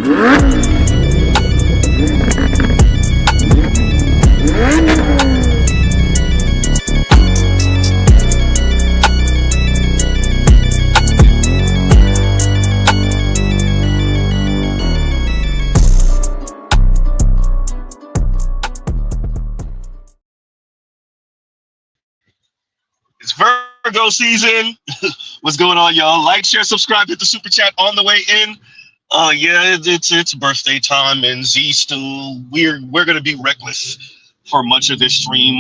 It's Virgo season. What's going on, y'all? Like, share, subscribe, hit the super chat on the way in. Yeah, it's birthday time, and Z still we're gonna be reckless for much of this stream.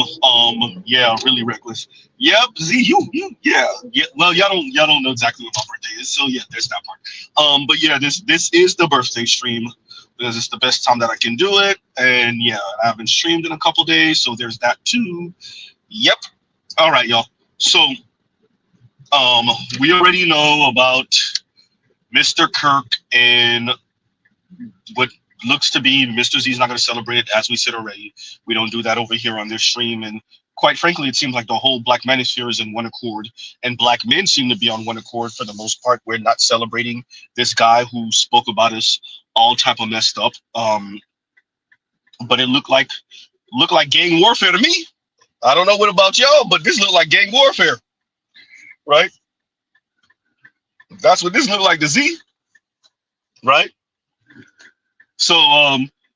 Yeah, really reckless. Yep, Z, you yeah. Well, y'all don't know exactly what my birthday is, so yeah, there's that part. But yeah, this is the birthday stream because it's the best time that I can do it, and yeah, I haven't streamed in a couple days, so there's that too. Yep. All right, y'all. So, we already know about Mr. Kirk and what looks to be Mr. Z's not going to celebrate it, as we said already. We don't do that over here on this stream. And quite frankly, it seems like the whole Black Manosphere is in one accord, and Black men seem to be on one accord for the most part. We're not celebrating this guy who spoke about us all type of messed up. But it looked like gang warfare to me. I don't know what about y'all, but this looked like gang warfare, right? That's what this looked like to Z, right? So,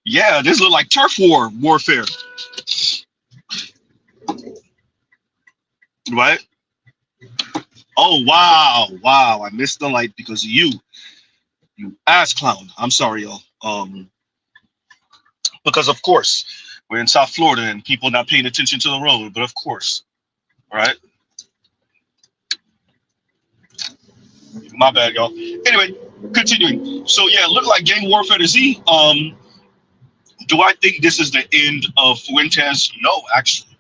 yeah, this looked like turf warfare, right? Oh, wow, I missed the light because of you ass clown. I'm sorry, y'all. Because of course, we're in South Florida and people not paying attention to the road, but of course, right? My bad, y'all. Anyway, continuing. So yeah, look like gang warfare to Z. Do I think this is the end of Fuentes? No, actually.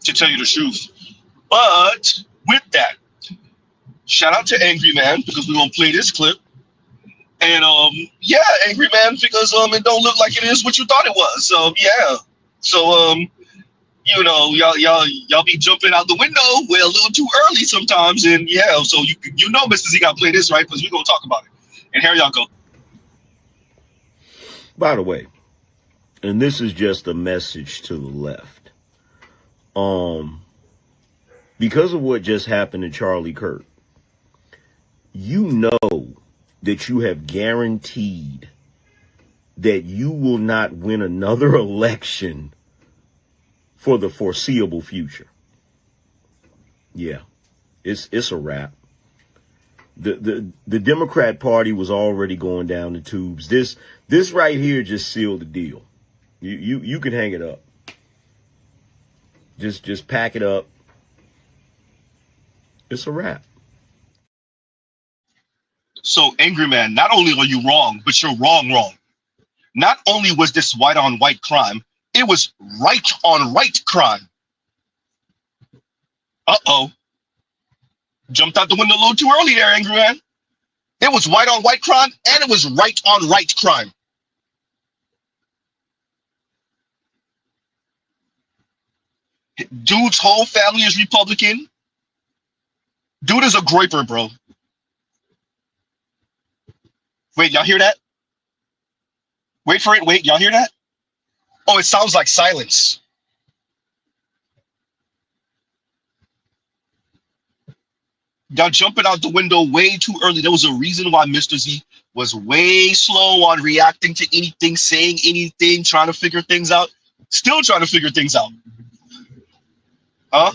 To tell you the truth. But with that, shout out to Angry Man because we're gonna play this clip. And yeah, Angry Man, because it don't look like it is what you thought it was. So yeah. So you know, y'all be jumping out the window well a little too early sometimes, and yeah, so you know Mr. Z gotta play this, right? Because we're gonna talk about it. And here y'all go. By the way, and this is just a message to the left. Because of what just happened to Charlie Kirk, you know that you have guaranteed that you will not win another election for the foreseeable future. Yeah, it's a wrap. The Democrat Party was already going down the tubes. This right here just sealed the deal. You can hang it up. Just pack it up. It's a wrap. So, Angry Man, not only are you wrong, but you're wrong. Not only was this white on white crime, it was right on right crime. Uh-oh. Jumped out the window a little too early there, Angry Man. It was white on white crime, and it was right on right crime. Dude's whole family is Republican. Dude is a groiper, bro. Wait, y'all hear that? Wait for it. Wait, y'all hear that? Oh, it sounds like silence. Y'all jumping out the window way too early. There was a reason why Mr. Z was way slow on reacting to anything, saying anything, trying to figure things out. Still trying to figure things out. Huh?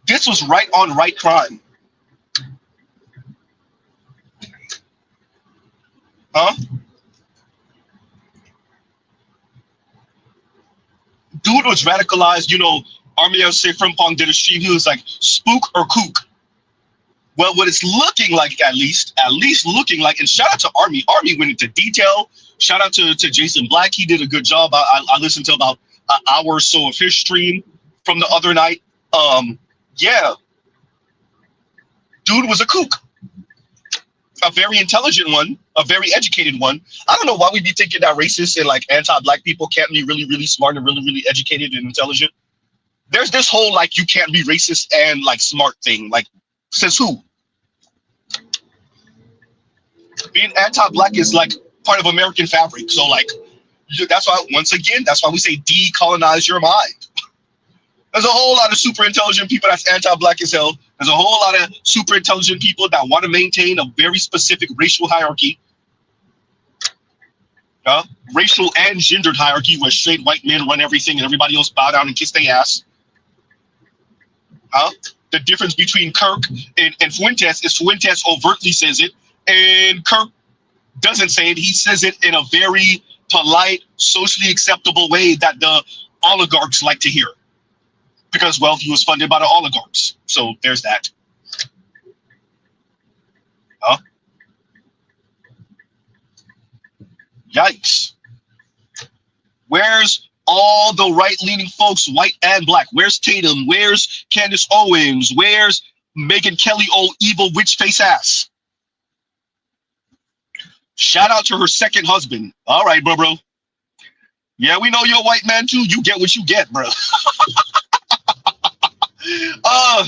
This was right on right crime. Huh? Dude was radicalized. You know, Army of Say Frimpong did a stream. He was like, spook or kook. Well, what it's looking like, at least looking like, and shout out to Army. Army went into detail. Shout out to Jason Black. He did a good job. I listened to about an hour or so of his stream from the other night. Yeah. Dude was a kook. A very intelligent one, a very educated one. I don't know why we'd be thinking that racist and like anti-black people can't be really, really smart and really, really educated and intelligent. There's this whole like you can't be racist and like smart thing. Like, says who? Being anti-black is like part of American fabric. So like that's why once again, that's why we say decolonize your mind. There's a whole lot of super intelligent people that's anti-black as hell. There's a whole lot of super intelligent people that want to maintain a very specific racial hierarchy. Racial and gendered hierarchy where straight white men run everything and everybody else bow down and kiss their ass. The difference between Kirk and Fuentes is Fuentes overtly says it, and Kirk doesn't say it. He says it in a very polite, socially acceptable way that the oligarchs like to hear. Because, well, he was funded by the oligarchs. So there's that. Yikes. Where's all the right-leaning folks, white and black? Where's Tatum? Where's Candace Owens? Where's Megyn Kelly, old evil witch face ass? Shout out to her second husband. All right, bro. Yeah, we know you're a white man too. You get what you get, bro. Oh,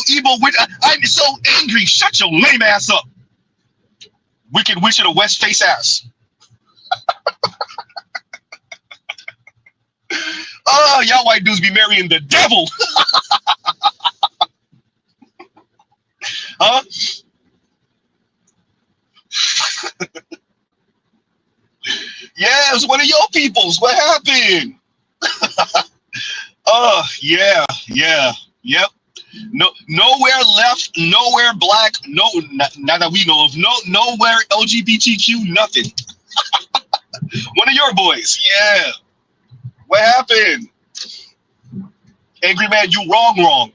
evil witch. I'm so angry. Shut your lame ass up. Wicked witch of the West face ass. Oh, y'all white dudes be marrying the devil. Huh? Yeah, it was one of your peoples. What happened? Yep. No, nowhere left, nowhere black, no, not that we know of. Nowhere LGBTQ, nothing. One of your boys, yeah. What happened? Angry man, you wrong.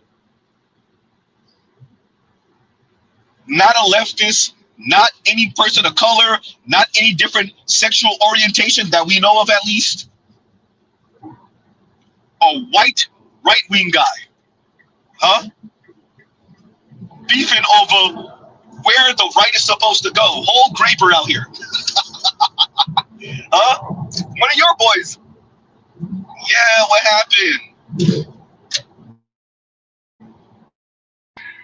Not a leftist, not any person of color, not any different sexual orientation that we know of at least. A white right-wing guy. Beefing over where the right is supposed to go. Whole Graper out here. One of your boys. Yeah, what happened?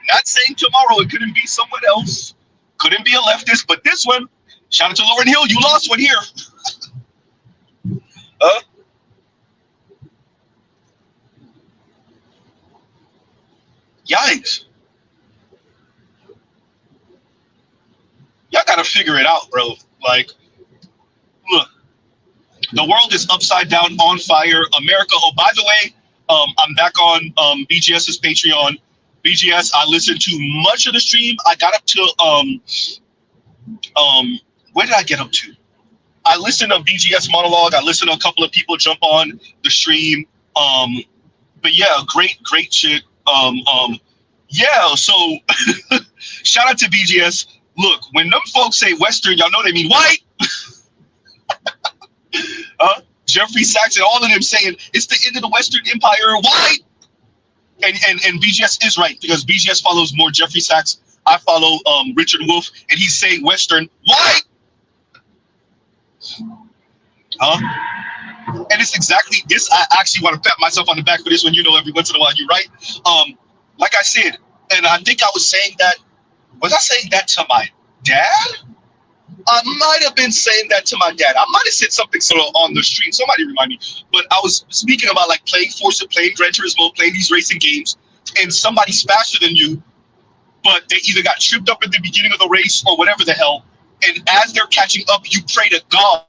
Not saying tomorrow it couldn't be someone else. Couldn't be a leftist, but this one, shout out to Lauryn Hill, you lost one here. Yikes. Y'all gotta figure it out, bro. Like, look, the world is upside down, on fire. America, oh, by the way, I'm back on BGS's Patreon. BGS, I listened to much of the stream. I got up to, where did I get up to? I listened to BGS monologue. I listened to a couple of people jump on the stream. But yeah, great shit. Yeah, so shout out to BGS. Look, when them folks say Western, y'all know they mean white. Jeffrey Sachs and all of them saying it's the end of the Western Empire, white. And BGS is right, because BGS follows more Jeffrey Sachs. I follow Richard Wolff, and he's saying Western, white. And it's exactly this. I actually want to pat myself on the back for this one. You know, every once in a while, you're right. Like I said, and I think I was saying that. Was I saying that to my dad? I might have been saying that to my dad. I might have said something sort of on the stream. Somebody remind me. But I was speaking about like playing Forza, playing Gran Turismo, playing these racing games, and somebody's faster than you, but they either got tripped up at the beginning of the race or whatever the hell. And as they're catching up, you pray to God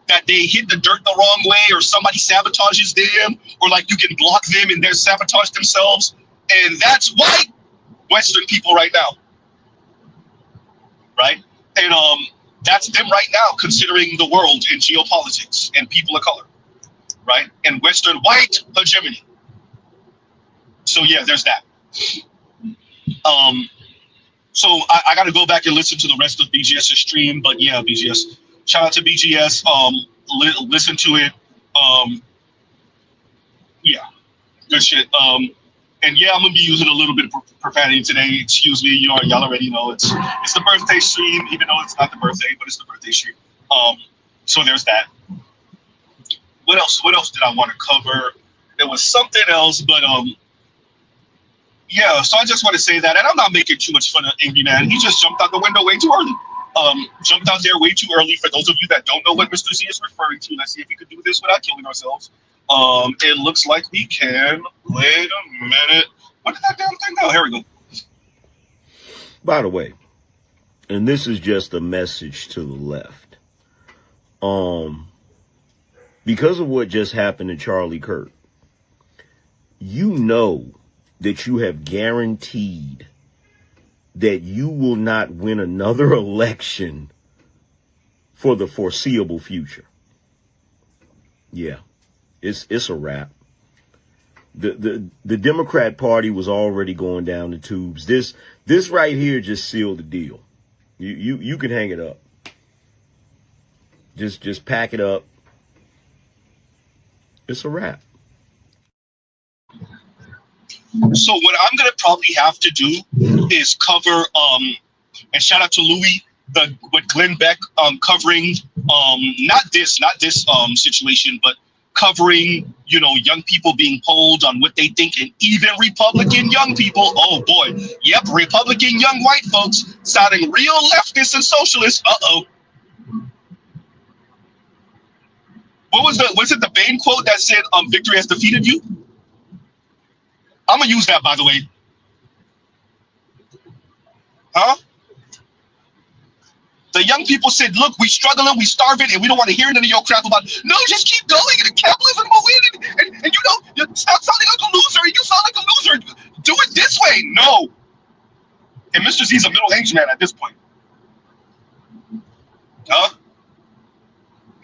that they hit the dirt the wrong way, or somebody sabotages them, or like you can block them and they're sabotage themselves. And that's white Western people right now. Right? And that's them right now, considering the world in geopolitics and people of color, right? And Western white hegemony. So yeah, there's that. So I got to go back and listen to the rest of BGS's stream, but yeah, BGS. Shout out to BGS. Listen to it. Yeah, good shit. And yeah, I'm gonna be using a little bit of profanity today. Excuse me, y'all already know it's the birthday stream, even though it's not the birthday, but it's the birthday stream. So there's that. What else did I want to cover? It was something else, but yeah. So I just want to say that, and I'm not making too much fun of Angry Man. He just jumped out the window way too early. Jumped out there way too early. For those of you that don't know what Mr. Z is referring to, let's see if we could do this without killing ourselves. It looks like we can. Wait a minute. What did that damn thing go? Here we go. By the way, and this is just a message to the left. Because of what just happened to Charlie Kirk, you know that you have guaranteed that you will not win another election for the foreseeable future. Yeah, it's a wrap. The Democrat Party was already going down the tubes. This right here just sealed the deal. You can hang it up. Just pack it up. It's a wrap. So what I'm gonna probably have to do is cover and shout out to Louis with Glenn Beck covering not this situation, but covering young people being polled on what they think, and even Republican young people. Oh boy, yep, Republican young white folks sounding real leftist and socialist. Was it the Bain quote that said victory has defeated you? I'm gonna use that, by the way. Huh? The young people said, look, we struggling, we starving, and we don't want to hear none of your crap about it. No, just keep going, and capitalism will win, and you stop sounding like a loser, you sound like a loser. Do it this way. No. And Mr. Z's a middle-aged man at this point. Huh?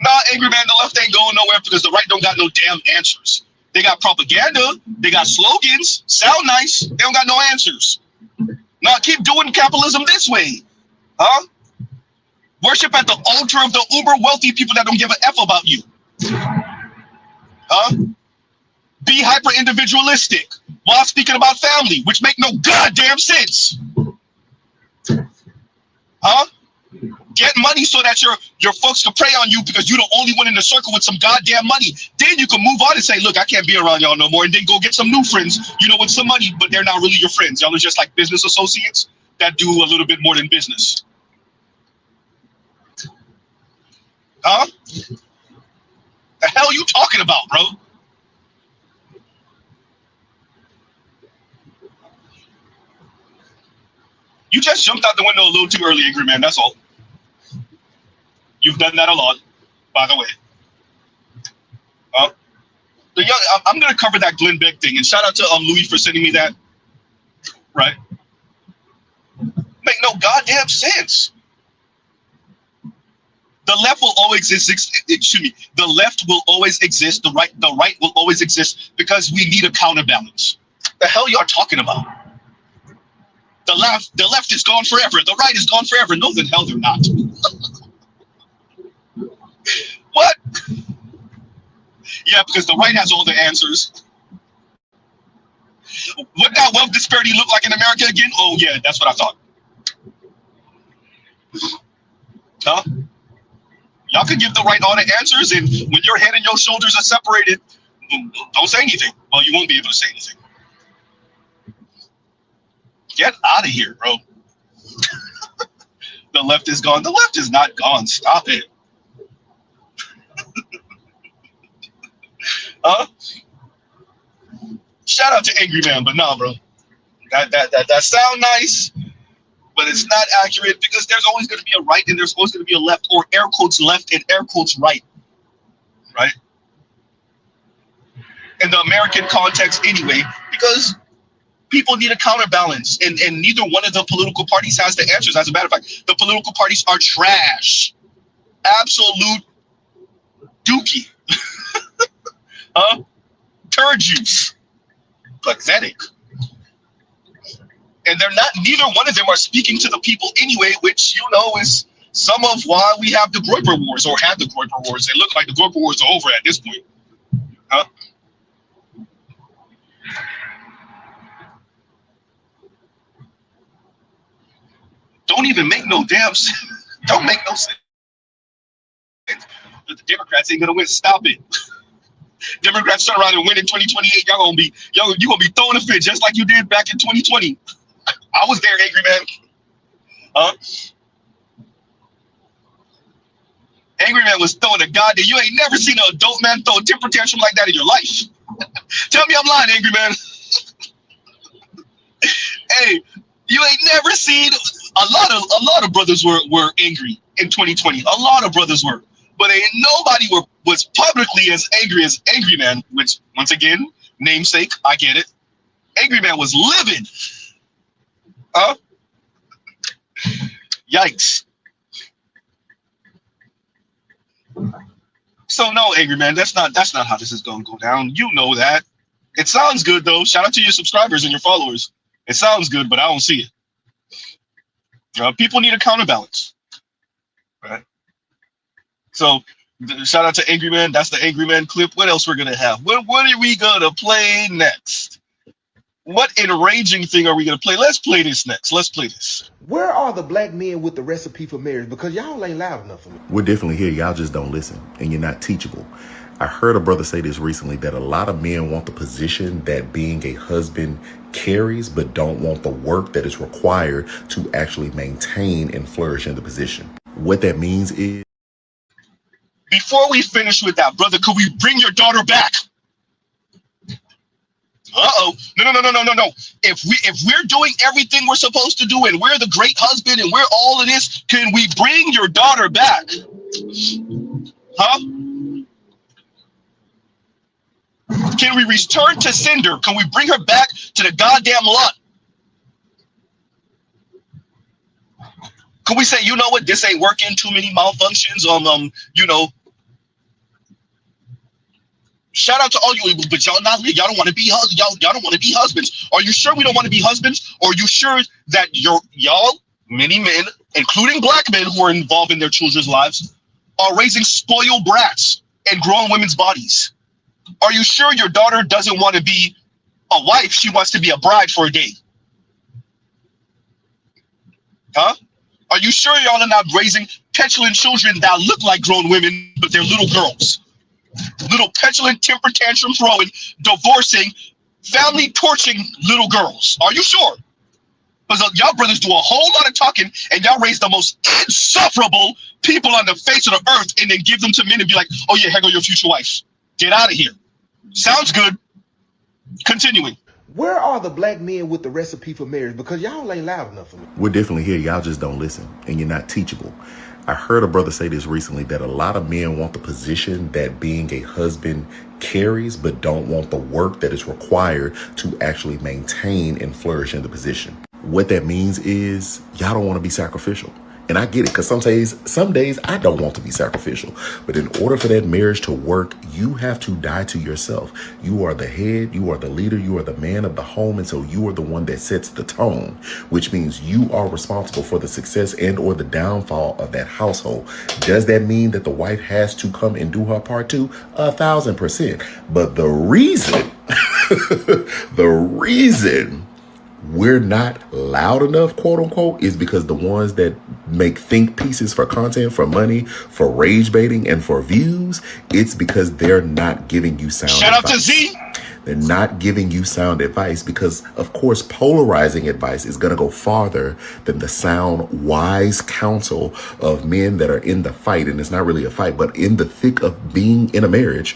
Nah, angry man, the left ain't going nowhere because the right don't got no damn answers. They got propaganda, they got slogans, sound nice, they don't got no answers. Nah, keep doing capitalism this way. Huh? Worship at the altar of the uber wealthy people that don't give a F about you. Huh? Be hyper individualistic while speaking about family, which make no goddamn sense. Huh? Get money so that your folks can prey on you because you're the only one in the circle with some goddamn money. Then you can move on and say, look, I can't be around y'all no more, and then go get some new friends, with some money, but they're not really your friends. Y'all are just like business associates that do a little bit more than business. Huh? The hell you talking about, bro? You just jumped out the window a little too early, angry man. That's all. You've done that a lot, by the way. I'm gonna cover that Glenn Beck thing, and shout out to Louis for sending me that. Right? Make no goddamn sense. The left will always exist. Excuse me. The left will always exist. The right will always exist because we need a counterbalance. The hell y'all talking about? The left is gone forever. The right is gone forever. No, the hell they're not. What? Yeah, because the right has all the answers. What that wealth disparity look like in America again? Oh yeah, that's what I thought. Huh? Y'all can give the right all the answers, and when your head and your shoulders are separated, don't say anything. Well, you won't be able to say anything. Get out of here, bro. The left is gone. The left is not gone. Stop it. Huh? Shout out to Angry Man, but nah, bro. That sound nice, but it's not accurate because there's always going to be a right and there's always going to be a left, or air quotes left and air quotes right. Right? In the American context anyway, because people need a counterbalance, and neither one of the political parties has the answers. As a matter of fact, the political parties are trash. Absolute dookie. Huh? Turd juice. Pathetic. And neither one of them are speaking to the people anyway, which, is some of why we have the Groyper Wars, or had the Groyper Wars. It look like the Groyper Wars are over at this point. Huh? Don't even make no damn sense. Don't make no sense. The Democrats ain't gonna win. Stop it. Democrats turn around and win in 2028, you gonna be throwing a fit just like you did back in 2020. I was there, angry man. Huh? Angry man was throwing a goddamn. You ain't never seen an adult man throw a temper tantrum like that in your life. Tell me I'm lying, angry man. Hey, you ain't never seen a lot of brothers were angry in 2020. A lot of brothers were, but ain't nobody was publicly as angry man. Which once again, namesake, I get it. Angry man was livid. Huh? Yikes. So no, angry man, that's not how this is gonna go down. You know that. It sounds good though. Shout out to your subscribers and your followers. It sounds good, but I don't see it. People need a counterbalance, right? So shout out to Angry Man. That's the Angry Man clip. What else we're gonna have? What are we gonna play next? What enraging thing are we gonna play? Let's play this next. Let's play this. Where are the black men with the recipe for marriage? Because y'all ain't loud enough for me. We're definitely here. Y'all just don't listen, and you're not teachable. I heard a brother say this recently, that a lot of men want the position that being a husband carries, but don't want the work that is required to actually maintain and flourish in the position. What that means is... Before we finish with that, brother, could we bring your daughter back? Uh-oh. No. If we're doing everything we're supposed to do and we're the great husband and we're all of this, can we bring your daughter back? Huh? Can we return to sender? Can we bring her back to the goddamn lot? Can we say, you know what, this ain't working, too many malfunctions, shout out to all you, but y'all don't want to be y'all don't want to be husbands. Are you sure we don't want to be husbands? Or are you sure that y'all, many men, including black men who are involved in their children's lives, are raising spoiled brats and growing women's bodies? Are you sure your daughter doesn't want to be a wife? She wants to be a bride for a day. Huh? Are you sure y'all are not raising petulant children that look like grown women, but they're little girls? Little petulant, temper tantrum throwing, divorcing, family torching little girls. Are you sure? Because y'all brothers do a whole lot of talking and y'all raise the most insufferable people on the face of the earth and then give them to men and be like, oh yeah, here go your future wife. Get out of here. Sounds good. Continuing. Where are the black men with the recipe for marriage? Because y'all ain't loud enough for me. We're definitely here. Y'all just don't listen, and you're not teachable. I heard a brother say this recently, that a lot of men want the position that being a husband carries, but don't want the work that is required to actually maintain and flourish in the position. What that means is y'all don't want to be sacrificial. And I get it, because some days I don't want to be sacrificial. But in order for that marriage to work, you have to die to yourself. You are the head, you are the leader, you are the man of the home. And so you are the one that sets the tone, which means you are responsible for the success and or the downfall of that household. Does that mean that the wife has to come and do her part too? 1,000%. But the reason we're not loud enough, quote unquote, is because the ones that make think pieces for content, for money, for rage baiting, and for views, it's because they're not giving you sound advice. Shout out to Z. They're not giving you sound advice because, of course, polarizing advice is going to go farther than the sound, wise counsel of men that are in the fight. And it's not really a fight, but in the thick of being in a marriage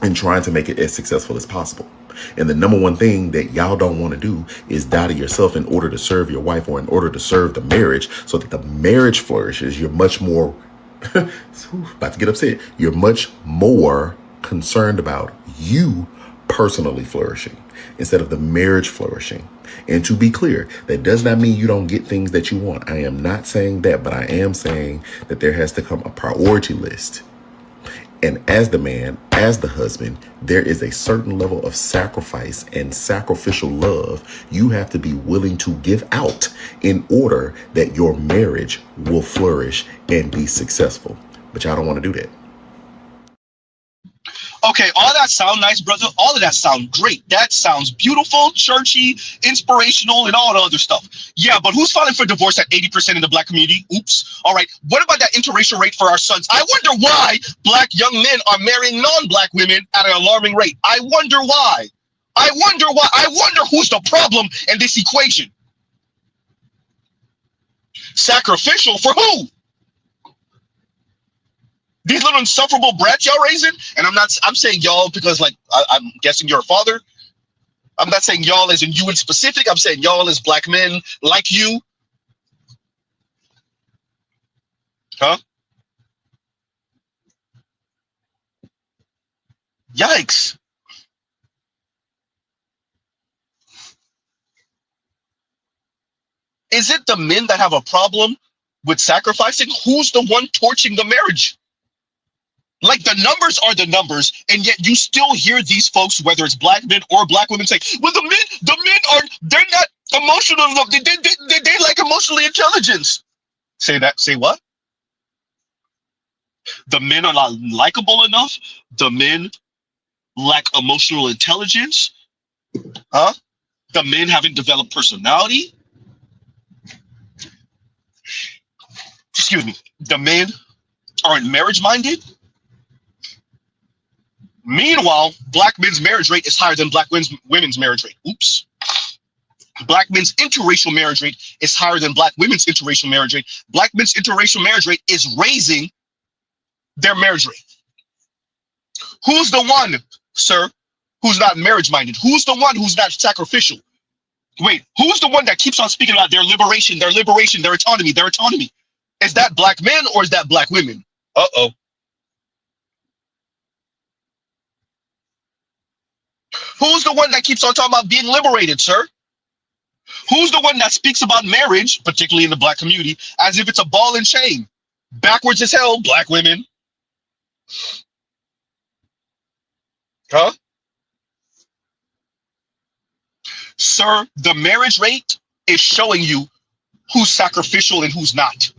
and trying to make it as successful as possible. And the number one thing that y'all don't want to do is die to yourself in order to serve your wife or in order to serve the marriage so that the marriage flourishes. You're much more, about to get upset, you're much more concerned about you personally flourishing instead of the marriage flourishing. And to be clear, that does not mean you don't get things that you want. I am not saying that, but I am saying that there has to come a priority list. And as the man, as the husband, there is a certain level of sacrifice and sacrificial love you have to be willing to give out in order that your marriage will flourish and be successful. But y'all don't want to do that. Okay, all that sound nice, brother. All of that sound great. That sounds beautiful, churchy, inspirational, and all the other stuff. Yeah, but who's filing for divorce at 80% in the black community? Oops. All right. What about that interracial rate for our sons? I wonder why black young men are marrying non-black women at an alarming rate. I wonder why. I wonder why. I wonder who's the problem in this equation. Sacrificial for who? These little insufferable brats y'all raising, and I'm saying y'all because like I'm guessing you're a father. I'm not saying y'all as in you in specific. I'm saying y'all as black men like you. Huh? Yikes. Is it the men that have a problem with sacrificing? Who's the one torching the marriage? Like the numbers are the numbers, and yet you still hear these folks, whether it's black men or black women, say, "Well, the men they're not emotional enough. They like emotionally intelligence." Say that. Say what? The men are not likable enough. The men lack emotional intelligence. Huh? The men haven't developed personality. Excuse me. The men aren't marriage minded. Meanwhile, black men's marriage rate is higher than black women's marriage rate. Oops. Black men's interracial marriage rate is higher than black women's interracial marriage rate. Black men's interracial marriage rate is raising their marriage rate. Who's the one, sir, who's not marriage minded? Who's the one who's not sacrificial? Wait, who's the one that keeps on speaking about their liberation, their liberation, their autonomy, their autonomy? Is that black men or is that black women? Uh-oh. Who's the one that keeps on talking about being liberated, sir? Who's the one that speaks about marriage, particularly in the black community, as if it's a ball and chain? Backwards as hell, black women. Huh? Sir, the marriage rate is showing you who's sacrificial and who's not.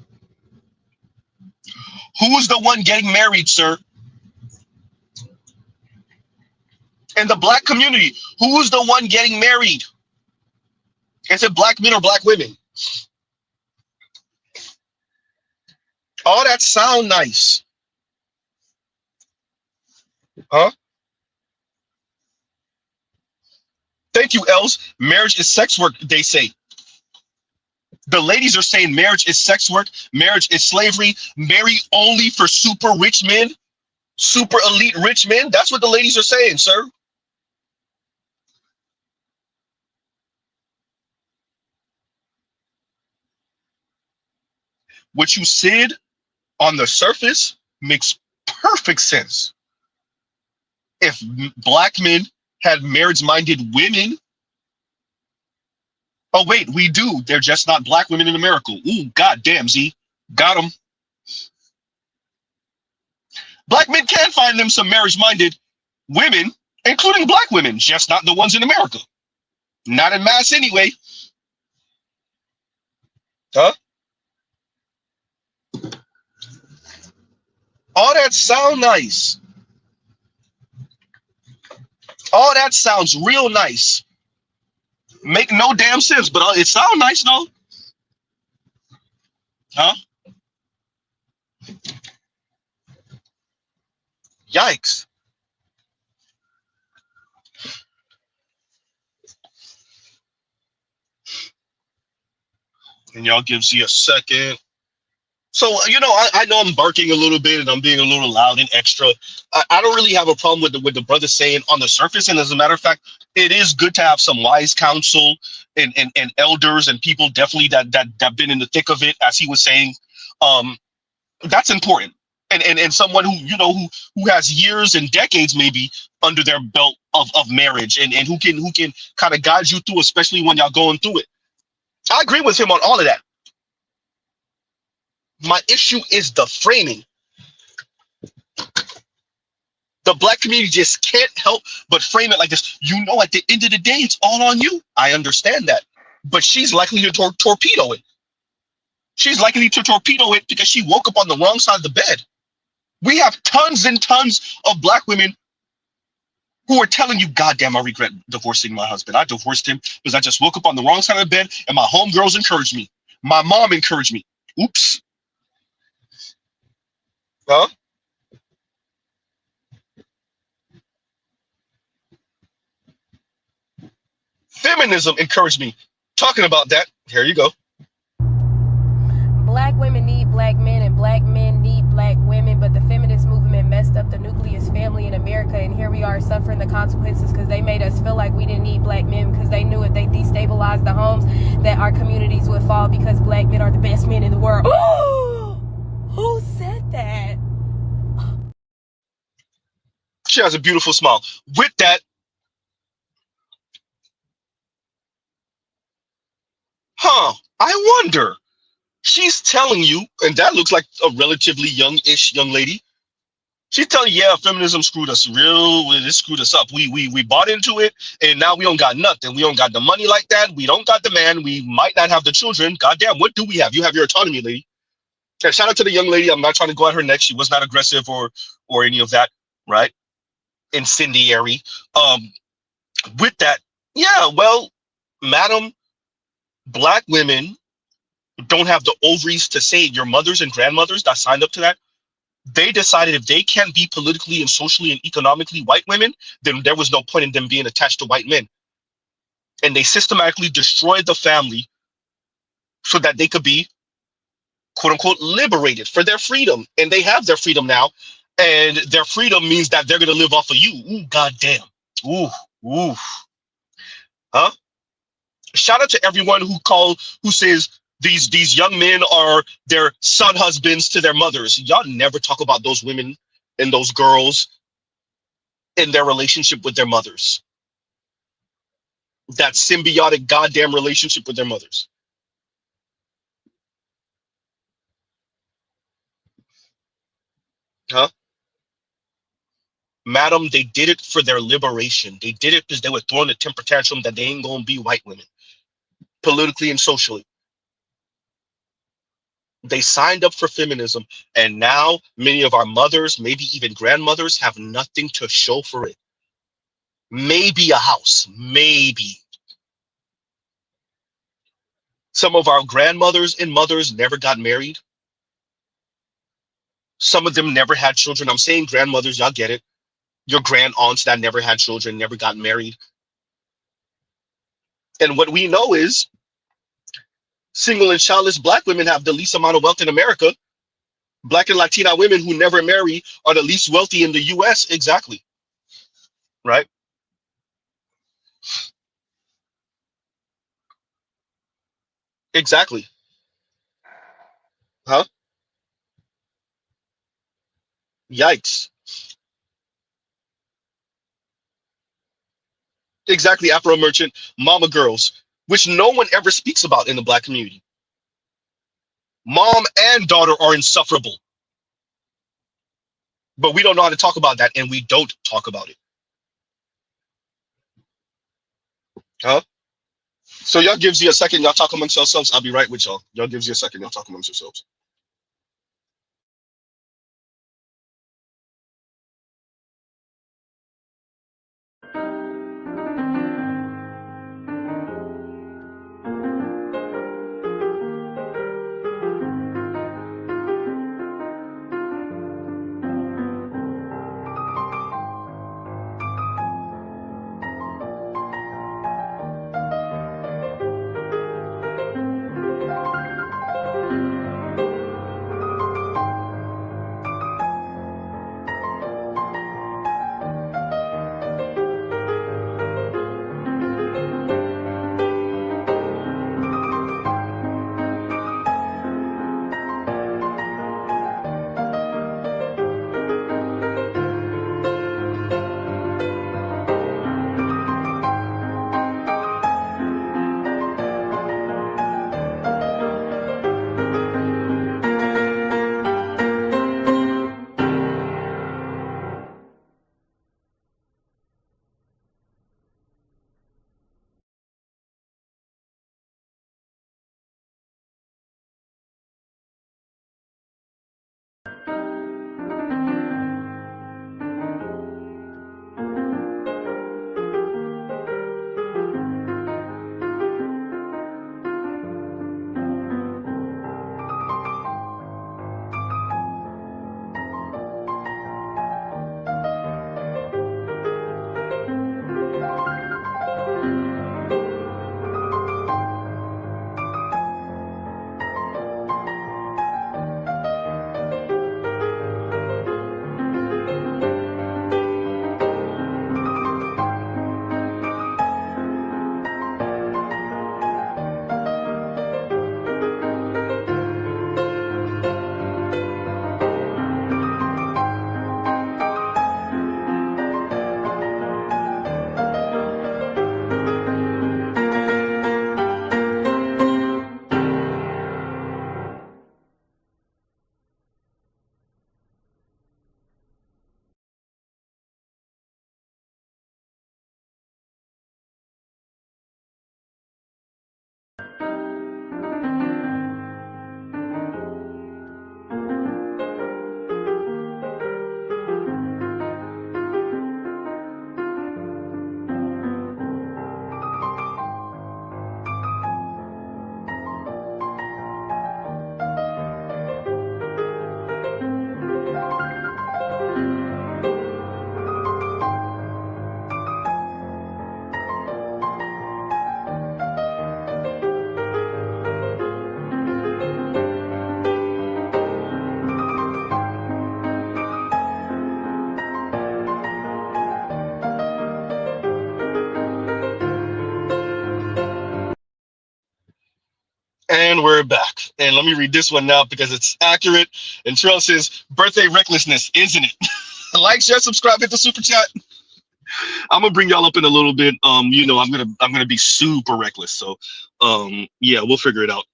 Who's the one getting married, sir? In the black community, who's the one getting married? Is it black men or black women? All that sound nice. Huh? Thank you, Els. Marriage is sex work, they say. The ladies are saying marriage is sex work, marriage is slavery, marry only for super rich men, super elite rich men. That's what the ladies are saying, sir. What you said on the surface makes perfect sense. If black men had marriage-minded women, oh wait, we do. They're just not black women in America. Ooh, goddamn, Z, got them. Black men can find them some marriage-minded women, including black women, just not the ones in America. Not in mass anyway. Huh? All that sound nice. All that sounds real nice. Make no damn sense, but it sounds nice though. Huh? Yikes. And y'all give Z a second. So, you know, I know I'm barking a little bit and I'm being a little loud and extra. I don't really have a problem with the brother saying on the surface. And as a matter of fact, it is good to have some wise counsel and elders and people definitely that been in the thick of it, as he was saying. That's important. And someone who, you know, who has years and decades maybe under their belt of marriage and who can kind of guide you through, especially when y'all going through it. I agree with him on all of that. My issue is the framing. The black community just can't help but frame it like this. You know, at the end of the day, it's all on you. I understand that. But she's likely to torpedo it. She's likely to torpedo it because she woke up on the wrong side of the bed. We have tons and tons of black women who are telling you, goddamn, I regret divorcing my husband. I divorced him because I just woke up on the wrong side of the bed and my homegirls encouraged me. My mom encouraged me. Oops. Huh? Feminism encouraged me. Talking about that, here you go. Black women need black men and black men need black women, but the feminist movement messed up the nucleus family in America, and here we are suffering the consequences because they made us feel like we didn't need black men because they knew if they destabilized the homes that our communities would fall because black men are the best men in the world. Who said that? She has a beautiful smile. With that, I wonder. She's telling you, and that looks like a relatively young-ish young lady. She's telling you, yeah, feminism screwed us it screwed us up. We bought into it, and now we don't got nothing. We don't got the money like that. We don't got the man. We might not have the children. Goddamn, what do we have? You have your autonomy, lady. And shout out to the young lady. I'm not trying to go at her neck. She was not aggressive or any of that, right? Incendiary. With that, yeah, well, madam, black women don't have the ovaries to say your mothers and grandmothers that signed up to that. They decided if they can't be politically and socially and economically white women, then there was no point in them being attached to white men. And they systematically destroyed the family so that they could be, quote unquote, liberated for their freedom. And they have their freedom now. And their freedom means that they're going to live off of you. Ooh, goddamn. Ooh, ooh. Huh? Shout out to everyone who says these young men are their son husbands to their mothers. Y'all never talk about those women and those girls in their relationship with their mothers. That symbiotic goddamn relationship with their mothers. Huh? Madam, they did it for their liberation. They did it because they were throwing a temper tantrum that they ain't gonna be white women, politically and socially. They signed up for feminism, and now many of our mothers, maybe even grandmothers, have nothing to show for it. Maybe a house, maybe. Some of our grandmothers and mothers never got married. Some of them never had children. I'm saying grandmothers, y'all get it. Your grand aunts that never had children, never got married. And what we know is single and childless black women have the least amount of wealth in America. Black and Latina women who never marry are the least wealthy in the US. Exactly. Right? Exactly. Huh? Yikes. Exactly. Afro merchant, mama girls, which no one ever speaks about in the black community. Mom and daughter are insufferable. But we don't know how to talk about that, and we don't talk about it. Huh? So y'all gives you a second, y'all talk amongst yourselves. I'll be right with y'all. Y'all gives you a second, y'all talk amongst yourselves. And we're back. And let me read this one now because it's accurate. And Trail says, birthday recklessness, isn't it? Like, share, subscribe, hit the super chat. I'm gonna bring y'all up in a little bit. You know, I'm gonna be super reckless. So yeah, we'll figure it out.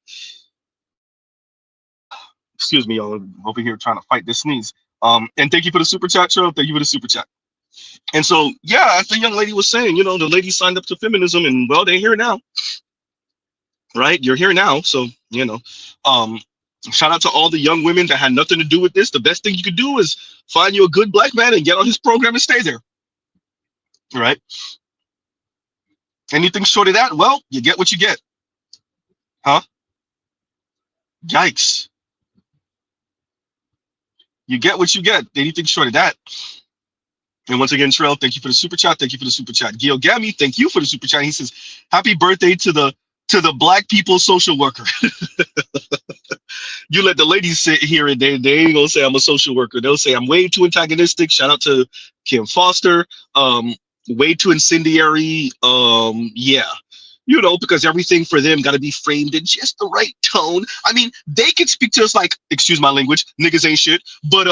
Excuse me, y'all. I'm over here trying to fight this sneeze. And thank you for the super chat, Trail. Thank you for the super chat. And so, yeah, as the young lady was saying, you know, the lady signed up to feminism, and well, they're here now. Right? You're here now. So, you know, shout out to all the young women that had nothing to do with this. The best thing you could do is find you a good black man and get on his program and stay there. Right? Anything short of that, well, you get what you get. Huh? Yikes. You get what you get. Anything short of that. And once again, Trail, thank you for the super chat. Thank you for the super chat. Gil Gami, thank you for the super chat. He says, happy birthday to the black people social worker. You let the ladies sit here and they ain't gonna say I'm a social worker. They'll say I'm way too antagonistic. Shout out to Kim Foster. Way too incendiary. Yeah. You know, because everything for them got to be framed in just the right tone. I mean, they can speak to us like, excuse my language, niggas ain't shit. But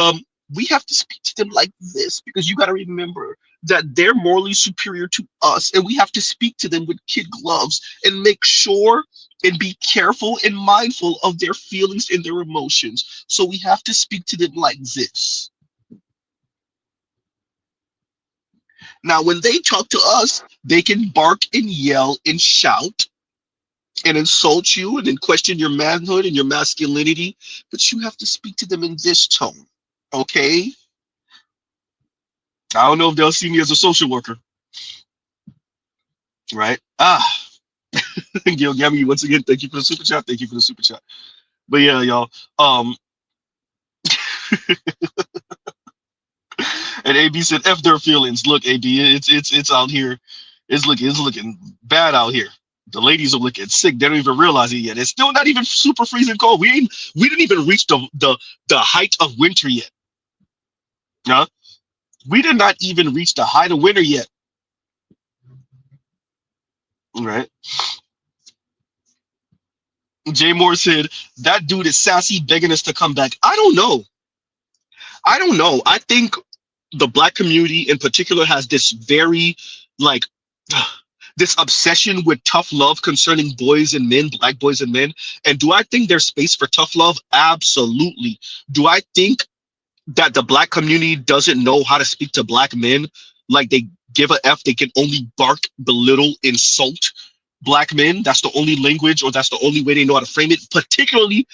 we have to speak to them like this because you got to remember that they're morally superior to us, and we have to speak to them with kid gloves and make sure and be careful and mindful of their feelings and their emotions. So we have to speak to them like this. Now, when they talk to us, they can bark and yell and shout and insult you and then question your manhood and your masculinity, but you have to speak to them in this tone, okay? I don't know if they'll see me as a social worker, right? Gil Gami, once again, thank you for the super chat. Thank you for the super chat. But yeah, y'all. And AB said, "F their feelings." Look, AB, it's out here. It's looking bad out here. The ladies are looking sick. They don't even realize it yet. It's still not even super freezing cold. We didn't even reach the height of winter yet. Huh? We did not even reach the height of winter yet. Right? Jay Moore said, that dude is sassy, begging us to come back. I don't know. I think the black community in particular has this very, like, this obsession with tough love concerning boys and men, black boys and men. And do I think there's space for tough love? Absolutely. Do I think that the black community doesn't know how to speak to black men? Like, they give a F, they can only bark, belittle, insult black men. That's the only language, or that's the only way they know how to frame it, particularly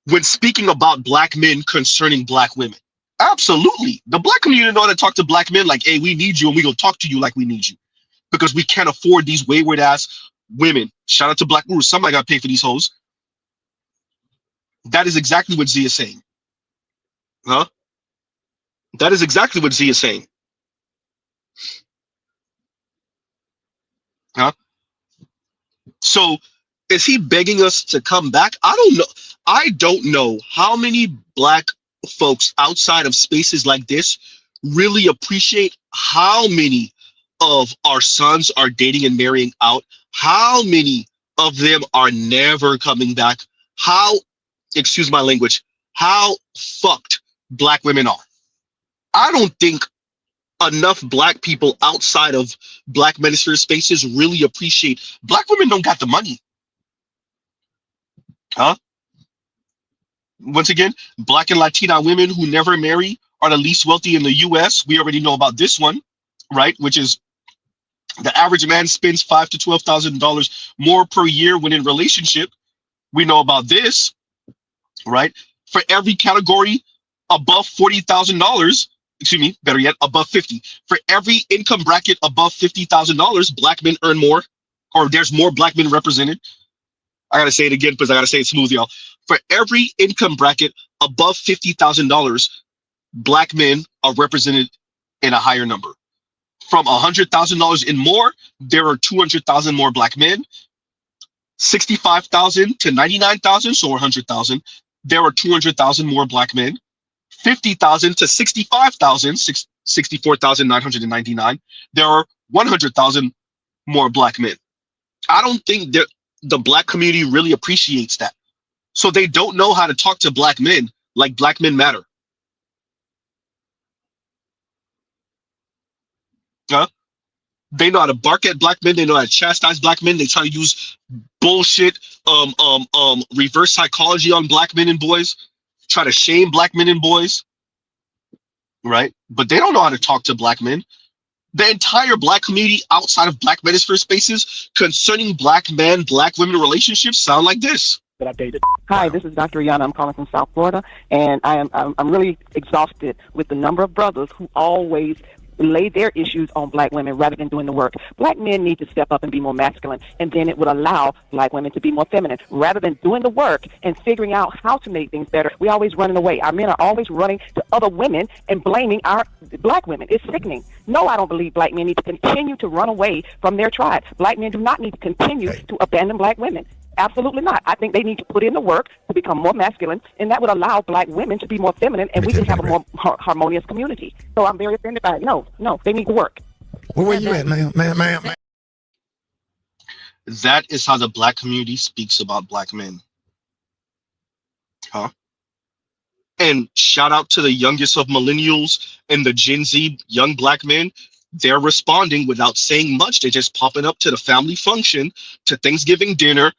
when speaking about black men concerning black women. Absolutely. The black community know how to talk to black men like, hey, we need you, and we gonna talk to you like we need you, because we can't afford these wayward ass women. Shout out to Black Guru. Somebody got to pay for these hoes. That is exactly what Z is saying. Huh? That is exactly what Z is saying. Huh? So is he begging us to come back? I don't know. I don't know how many black folks outside of spaces like this really appreciate how many of our sons are dating and marrying out, how many of them are never coming back, how, excuse my language, how fucked black women are. I don't think enough black people outside of black manosphere spaces really appreciate black women don't got the money. Huh? Once again, black and Latina women who never marry are the least wealthy in the US. We already know about this one, right? Which is the average man spends $5,000 to $12,000 more per year when in relationship. We know about this, right? For every category above $40,000, excuse me, better yet, above 50. For every income bracket above $50,000, black men earn more, or there's more black men represented. I gotta say it again because I gotta say it smooth, y'all. For every income bracket above $50,000, black men are represented in a higher number. From $100,000 and more, there are 200,000 more black men. 65,000 to 99,000, so 100,000, there are 200,000 more black men. 50,000 to 65,000, 64,999, there are 100,000 more black men. I don't think the black community really appreciates that. So they don't know how to talk to black men like black men matter. Huh? They know how to bark at black men. They know how to chastise black men. They try to use bullshit, reverse psychology on black men and boys, try to shame black men and boys, right? But they don't know how to talk to black men. The entire black community outside of black manosphere spaces concerning black men, black women relationships sound like this. That I dated. Hi, this is Dr. Rihanna. I'm calling from South Florida, and I'm really exhausted with the number of brothers who always lay their issues on black women rather than doing the work. Black men need to step up and be more masculine, and then it would allow black women to be more feminine. Rather than doing the work and figuring out how to make things better, we always running away. Our men are always running to other women and blaming our black women. It's sickening. No, I don't believe black men need to continue to run away from their tribe. Black men do not need to continue to abandon black women. Absolutely not. I think they need to put in the work to become more masculine, and that would allow black women to be more feminine, and we can have a more harmonious community. So I'm very offended by it. No, they need to work. Where you at, ma'am? That is how the black community speaks about black men. Huh? And shout out to the youngest of millennials and the Gen Z young black men. They're responding without saying much. They're just popping up to the family function, to Thanksgiving dinner,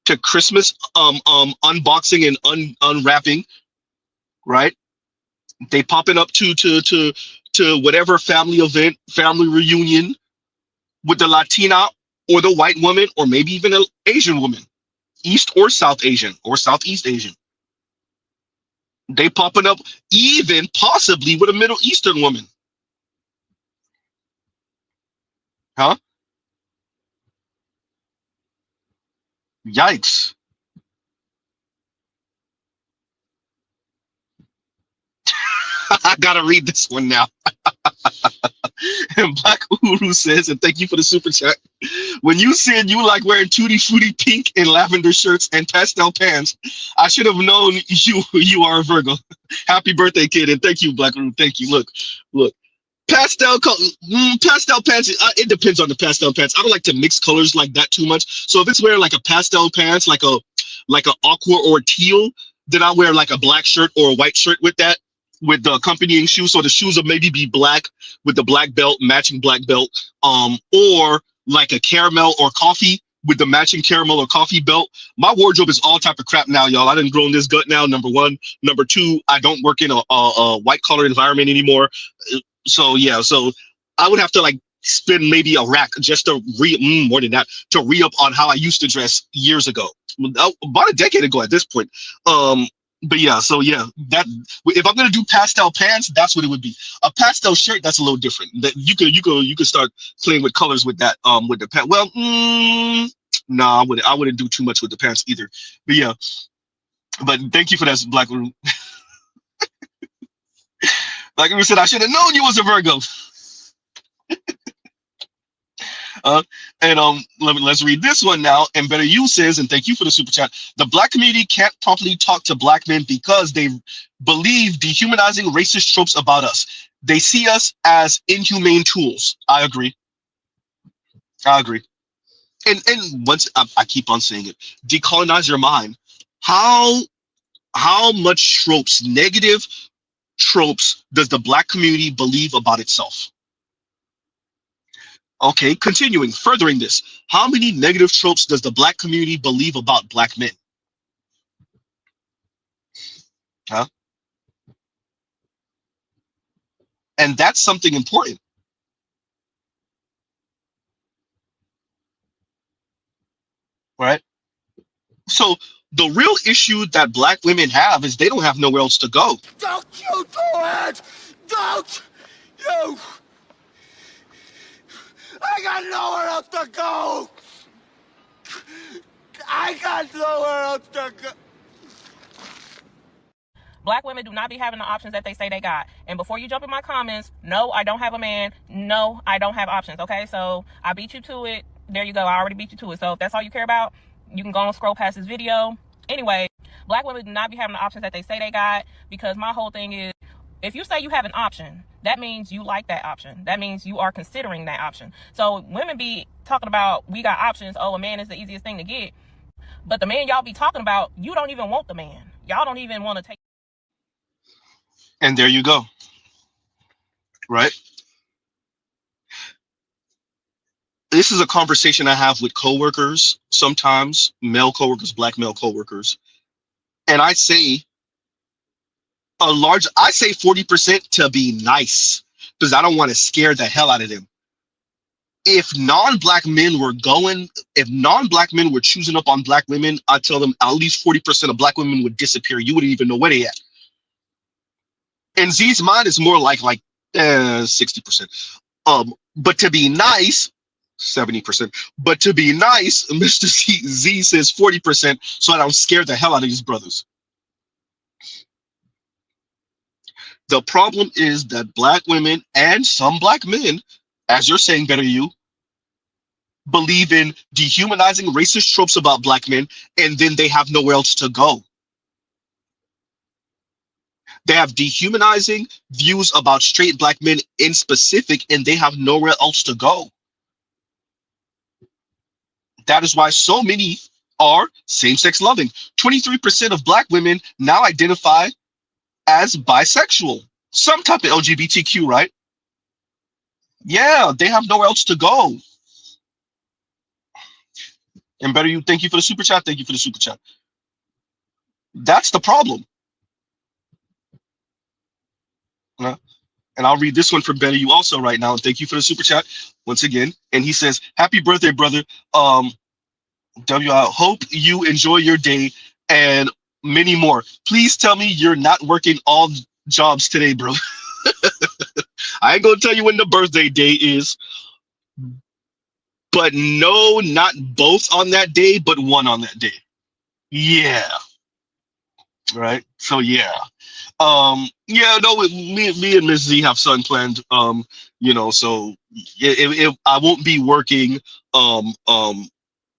to Christmas unboxing and unwrapping, right? They popping up to whatever family event, family reunion with the Latina or the white woman, or maybe even an Asian woman, East or South Asian or Southeast Asian. They popping up even possibly with a Middle Eastern woman. Huh? Yikes. I gotta read this one now. And Black Uru says, and thank you for the super chat, when you said you like wearing tutti frutti pink and lavender shirts and pastel pants, I should have known you are a Virgo. Happy birthday, kid, and thank you, Black Uru. Thank you. Look. Pastel pants, it depends on the pastel pants. I don't like to mix colors like that too much. So if it's wearing like a pastel pants, like a aqua or teal, then I wear like a black shirt or a white shirt with that, with the accompanying shoes. So the shoes will maybe be black with the black belt, matching black belt, or like a caramel or coffee with the matching caramel or coffee belt. My wardrobe is all type of crap now, y'all. I didn't grow in this gut now, number one. Number two, I don't work in a white collar environment anymore. So yeah, so I would have to like spend maybe a rack just to more than that, to re-up on how I used to dress years ago, about a decade ago at this point. But yeah, so yeah, that if I'm gonna do pastel pants, that's what it would be. A pastel shirt, that's a little different. That you could start playing with colors with that, with the pants. Well, no, I wouldn't do too much with the pants either. But yeah, but thank you for that, Black Room. Like we said, I should have known you was a Virgo. Let's read this one now. And Better You says, and thank you for the super chat, the black community can't properly talk to black men because they believe dehumanizing racist tropes about us. They see us as inhumane tools. I agree. And once I keep on saying it, decolonize your mind. How much tropes, negative tropes, does the black community believe about itself? Okay, continuing, furthering this. How many negative tropes does the black community believe about black men? Huh? And that's something important. Right? So the real issue that black women have is they don't have nowhere else to go. Don't you do it! Don't you! I got nowhere else to go! I got nowhere else to go! Black women do not be having the options that they say they got. And before you jump in my comments, no, I don't have a man. No, I don't have options, okay? So I beat you to it. There you go. I already beat you to it. So if that's all you care about, you can go and scroll past this video. Anyway, black women do not be having the options that they say they got, because my whole thing is, if you say you have an option, that means you like that option. That means you are considering that option. So women be talking about, we got options. Oh, a man is the easiest thing to get. But the man y'all be talking about, you don't even want the man. Y'all don't even want to take. And there you go. Right? This is a conversation I have with coworkers, sometimes male coworkers, black male coworkers. And I say I say 40% to be nice, because I don't want to scare the hell out of them. If non-black men were choosing up on black women, I tell them at least 40% of black women would disappear. You wouldn't even know where they at. And Z's mind is more like 60%. But to be nice, 70%. But to be nice, Mr. Z says 40%, so I don't scare the hell out of these brothers. The problem is that black women and some black men, as you're saying, Better You, believe in dehumanizing racist tropes about black men, and then they have nowhere else to go. They have dehumanizing views about straight black men in specific, and they have nowhere else to go. That is why so many are same-sex loving. 23% of black women now identify as bisexual, some type of LGBTQ, right? Yeah, they have nowhere else to go. And Better You, thank you for the super chat. Thank you for the super chat. That's the problem. And I'll read this one from Better You also right now. And thank you for the super chat once again. And he says, "Happy birthday, brother. W, I hope you enjoy your day and many more. Please tell me you're not working all jobs today, bro." I ain't gonna tell you when the birthday day is, but no, not both on that day, but one on that day. Yeah. Right. So yeah. Yeah, no, me and Miss Z have something planned. So I won't be working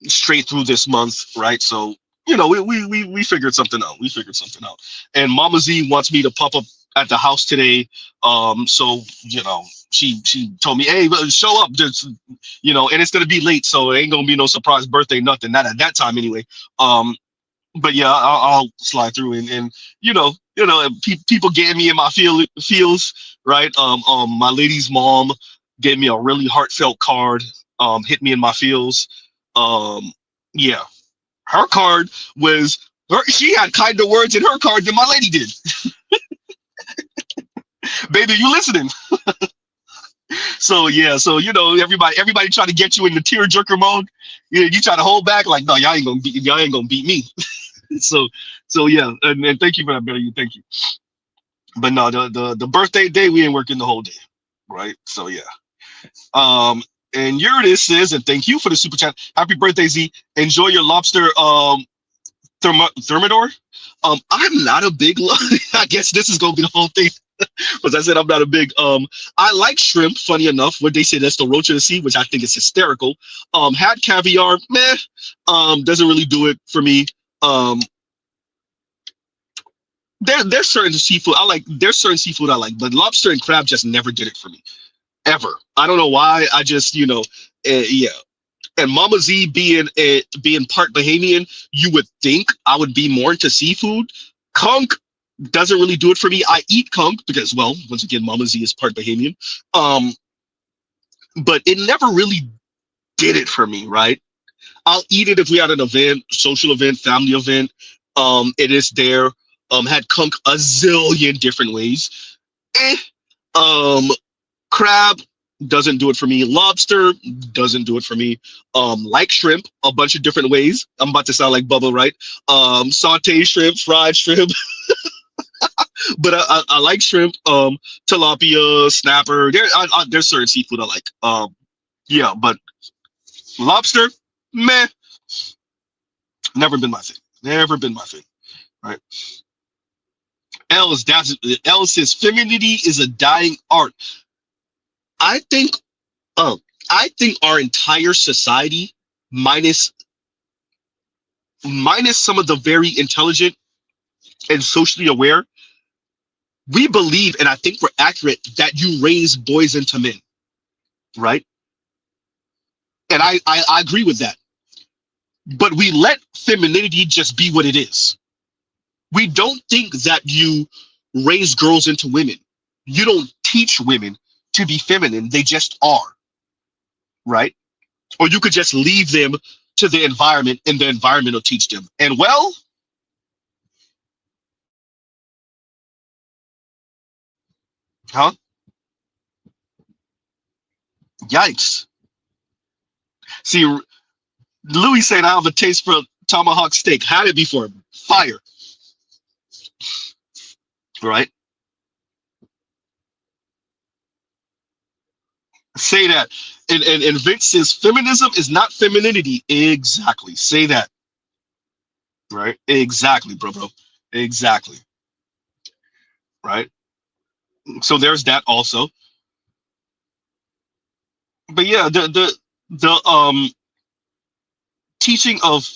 straight through this month, right? So we figured something out. And Mama Z wants me to pop up at the house today. So she told me, "Hey, show up." Just and it's gonna be late, so it ain't gonna be no surprise birthday, nothing. Not at that time anyway. But yeah, I'll slide through and people getting me in my feels, right? My lady's mom gave me a really heartfelt card, hit me in my feels. Yeah, her card was she had kinder words in her card than my lady did. Baby, you listening? So yeah, so everybody try to get you in the tear jerker mode. You try to hold back, like, no, y'all ain't gonna beat me. So yeah, and thank you for that, Better You. Thank you. But no, the birthday day, we ain't working the whole day, right? So yeah. And Eurydice says, and thank you for the super chat. Happy birthday, Z. Enjoy your lobster thermidor. I'm not a big I guess this is gonna be the whole thing. Because I said I'm not a big I like shrimp, funny enough. What they say, that's the roach of the sea, which I think is hysterical. Had caviar, meh. Doesn't really do it for me. There's certain seafood I like. There's certain seafood I like, but lobster and crab just never did it for me, ever. I don't know why. I just yeah. And Mama Z being part Bahamian, you would think I would be more into seafood. Conch doesn't really do it for me. I eat conch because, well, once again, Mama Z is part Bahamian. But it never really did it for me, right? I'll eat it if we had an event, social event, family event. It is there. Had conch a zillion different ways. Crab doesn't do it for me. Lobster doesn't do it for me. Like shrimp, a bunch of different ways. I'm about to sound like Bubba, right? Sauteed shrimp, fried shrimp. But I like shrimp, tilapia, snapper. There's certain seafood I like. Yeah, but lobster, meh. Never been my thing. Never been my thing. Right. L says femininity is a dying art. I think our entire society, minus some of the very intelligent and socially aware, we believe, and I think we're accurate, that you raise boys into men, right? And I agree with that. but we let femininity just be what it is. We don't think that you raise girls into women. You don't teach women to be feminine. They just are, right? Or you could just leave them to the environment and the environment will teach them. And well, huh? Yikes. See, Louis said I have a taste for tomahawk steak. Had it before. Fire. Right? Say that. And Vince says feminism is not femininity. Exactly. Say that. Right? Exactly, bro. Exactly. Right? So there's that also. But yeah, the teaching of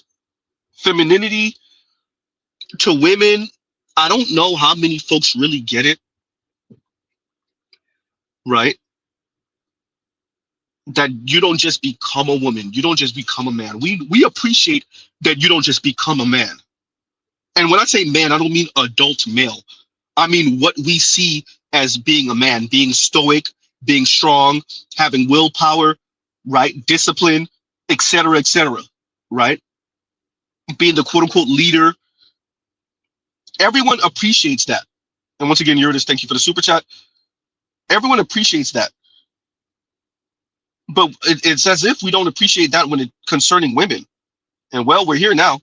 femininity to women, I don't know how many folks really get it, right? That you don't just become a woman, you don't just become a man. We appreciate that you don't just become a man. And when I say man, I don't mean adult male. I mean what we see as being a man, being stoic, being strong, having willpower, right? Discipline, etc., right? Being the quote unquote leader. Everyone appreciates that. And once again, Eurydice, thank you for the super chat. Everyone appreciates that. But it's as if we don't appreciate that when it concerning women. And well, we're here now.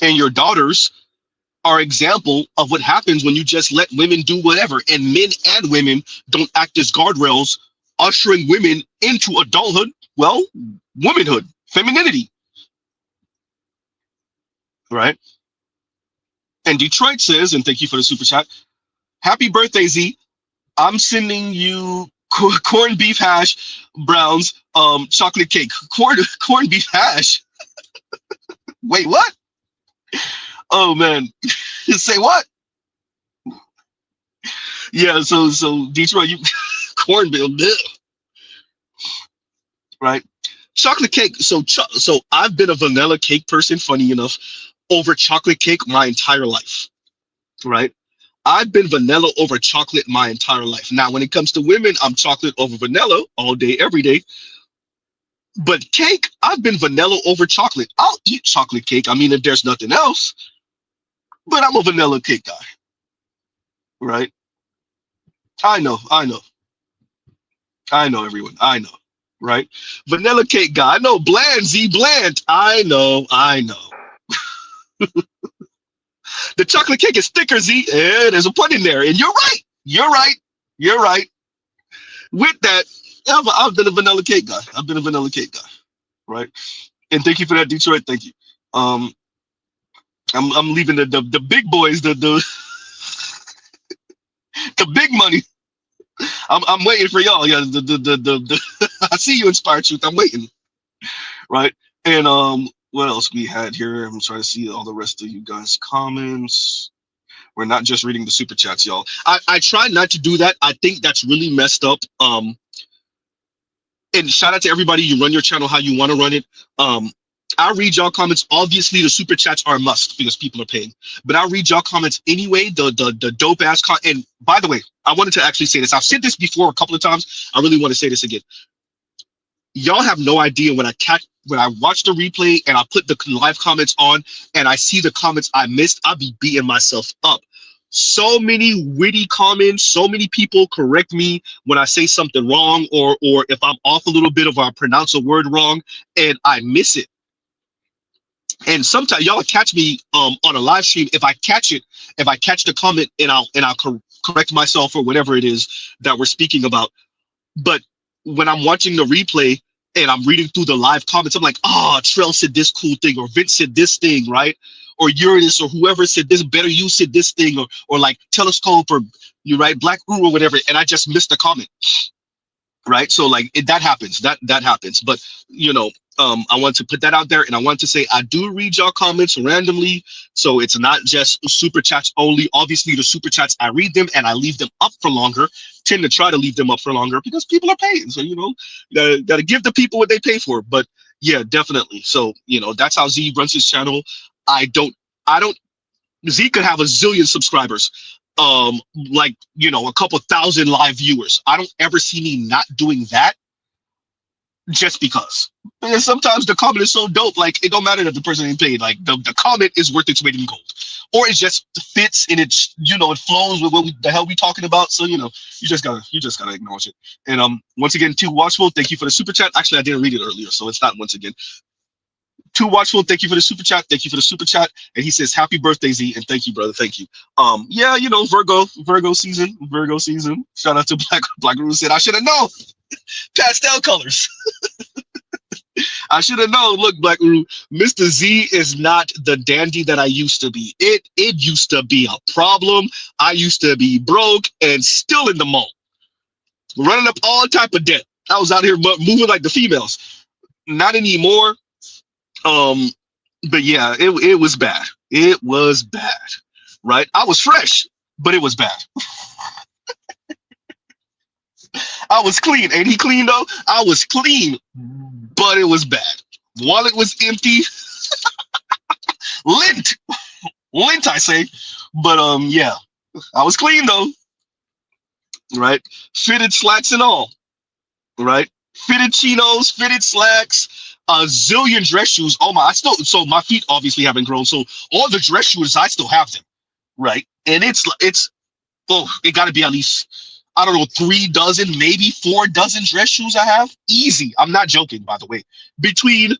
And your daughters are example of what happens when you just let women do whatever. And men and women don't act as guardrails, ushering women into adulthood, well, womanhood, femininity, right? And Detroit says, and thank you for the super chat, happy birthday, Z. I'm sending you corned beef hash browns, chocolate cake. Corned beef hash. Wait, what? Oh man. Say what? Yeah, so Detroit, you cornmeal, right? Chocolate cake. So I've been a vanilla cake person, funny enough, over chocolate cake my entire life, right? I've been vanilla over chocolate my entire life. Now, when it comes to women, I'm chocolate over vanilla all day, every day. But cake, I've been vanilla over chocolate. I'll eat chocolate cake. I mean, if there's nothing else, but I'm a vanilla cake guy, right? I know, everyone. I know, right? Vanilla cake guy. I know, bland, Z, bland. I know. The chocolate cake is thicker, Z. Yeah, there's a pun in there. And you're right. With that, I've been a vanilla cake guy. Right? And thank you for that, Detroit. Thank you. I'm leaving the big boys, the the big money. I'm waiting for y'all. Yeah, the I see you, Inspired Truth. I'm waiting. Right? And what else we had here? I'm trying to see all the rest of you guys' comments. We're not just reading the super chats, y'all. I try not to do that. I think that's really messed up. And shout out to everybody. You run your channel how you want to run it. I read y'all comments. Obviously, the super chats are a must because people are paying. But I'll read y'all comments anyway. The dope ass and by the way, I wanted to actually say this. I've said this before a couple of times. I really want to say this again. Y'all have no idea when I watch the replay and I put the live comments on and I see the comments I missed, I'll be beating myself up. So many witty comments, so many people correct me when I say something wrong or if I'm off a little bit or I pronounce a word wrong and I miss it. And sometimes y'all catch me on a live stream. If I catch the comment and I'll correct myself or whatever it is that we're speaking about. But when I'm watching the replay and I'm reading through the live comments, I'm like, oh, Trell said this cool thing, or Vince said this thing, right? Or Uranus or whoever said this, Better You said this thing, or like Telescope or you right, Black Guru or whatever, and I just missed the comment. right? So like that happens, that happens. But you know, I want to put that out there, and I want to say I do read y'all comments randomly, so it's not just super chats only. Obviously the super chats, I read them and I leave them up for longer, tend to try to leave them up for longer because people are paying, so you know, gotta give the people what they pay for. But yeah, definitely. So you know, that's how Z runs his channel. I don't Z could have a zillion subscribers, like, you know, a couple thousand live viewers. I don't ever see me not doing that just because. And sometimes the comment is so dope, like it don't matter that the person ain't paid. Like the comment is worth its weight in gold, or it just fits and it's, you know, it flows with what the hell we talking about. So you know, you just gotta acknowledge it. And once again, Too Watchful, thank you for the super chat. Actually, I didn't read it earlier, so it's not once again. Too Watchful, thank you for the super chat. Thank you for the super chat. And he says, "Happy birthday, Z!" And thank you, brother. Thank you. Yeah, you know, Virgo season. Shout out to Black Rose said, "I should have known." Pastel colors. I should have known. Look, Black Roo, Mr. Z is not the dandy that I used to be. It used to be a problem. I used to be broke and still in the mall, running up all type of debt. I was out here moving like the females. Not anymore. Um, but yeah, it was bad. It was bad, right? I was fresh, but it was bad. I was clean. Ain't he clean though? I was clean, but it was bad. Wallet was empty. Lint, lint, I say. But yeah, I was clean though, right? Fitted slacks and all, right? Fitted chinos, fitted slacks, a zillion dress shoes. Oh my, so my feet obviously haven't grown. So all the dress shoes, I still have them, right? And it got to be at least, I don't know, 3 dozen, maybe 4 dozen dress shoes I have. Easy. I'm not joking, by the way. Between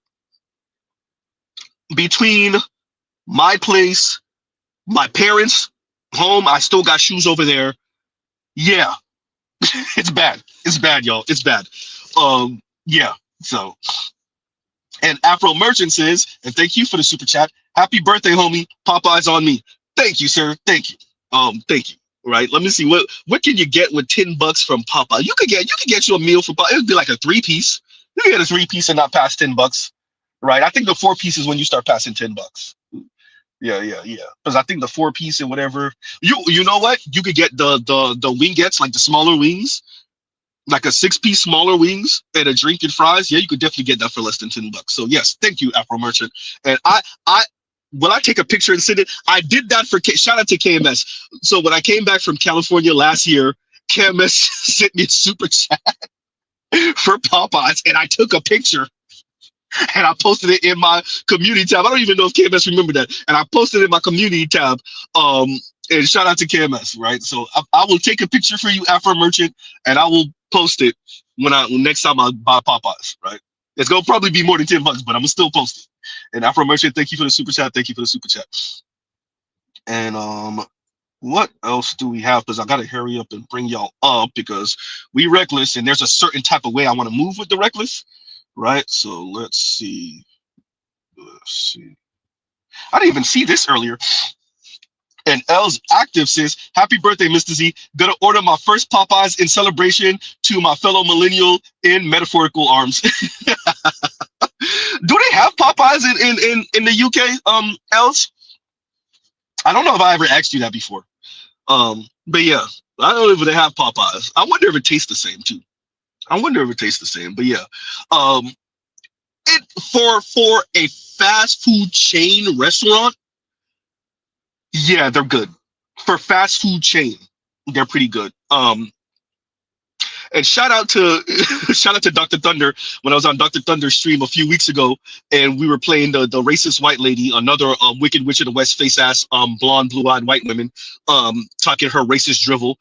my place, my parents' home, I still got shoes over there. Yeah, it's bad. It's bad, y'all. It's bad. Yeah. So, and Afro Merchant says, and thank you for the super chat. Happy birthday, homie. Popeye's on me. Thank you, sir. Thank you. Thank you. Right. Let me see what can you get with $10 from Popeye. You could get you a meal for Popeye. It would be like a 3-piece. You can get a 3-piece and not pass $10. Right. I think the 4-piece is when you start passing $10. Yeah. Because I think the 4-piece and whatever. You know what? You could get the wingettes, like the smaller wings, like a 6-piece smaller wings and a drink and fries. Yeah, you could definitely get that for less than $10. So yes, thank you, Afro Merchant. And I will I take a picture and send it? I did that for shout out to KMS. So when I came back from California last year, KMS sent me a super chat for Popeyes, and I took a picture and I posted it in my community tab. I don't even know if KMS remember that. And I posted it in my community tab. And shout out to KMS, right? So I will take a picture for you, Afro Merchant, and I will post it when next time I buy Popeyes, right? It's gonna probably be more than $10, but I'm gonna still post it. And Afro Merchant, thank you for the super chat. Thank you for the super chat. And what else do we have? Because I gotta hurry up and bring y'all up because we reckless, and there's a certain type of way I want to move with the reckless, right? So let's see. I didn't even see this earlier. And L's Active says, "Happy birthday, Mr. Z. Gonna order my first Popeyes in celebration to my fellow millennial in metaphorical arms." Do they have Popeyes in the UK, L's? I don't know if I ever asked you that before. But yeah, I don't know if they have Popeyes. I wonder if it tastes the same too. But yeah, it for a fast food chain restaurant, yeah, they're good. For fast food chain, they're pretty good. And shout out to shout out to Dr. Thunder when I was on Dr. Thunder's stream a few weeks ago, and we were playing the racist white lady, another Wicked Witch of the West face ass blonde blue-eyed white women talking her racist drivel.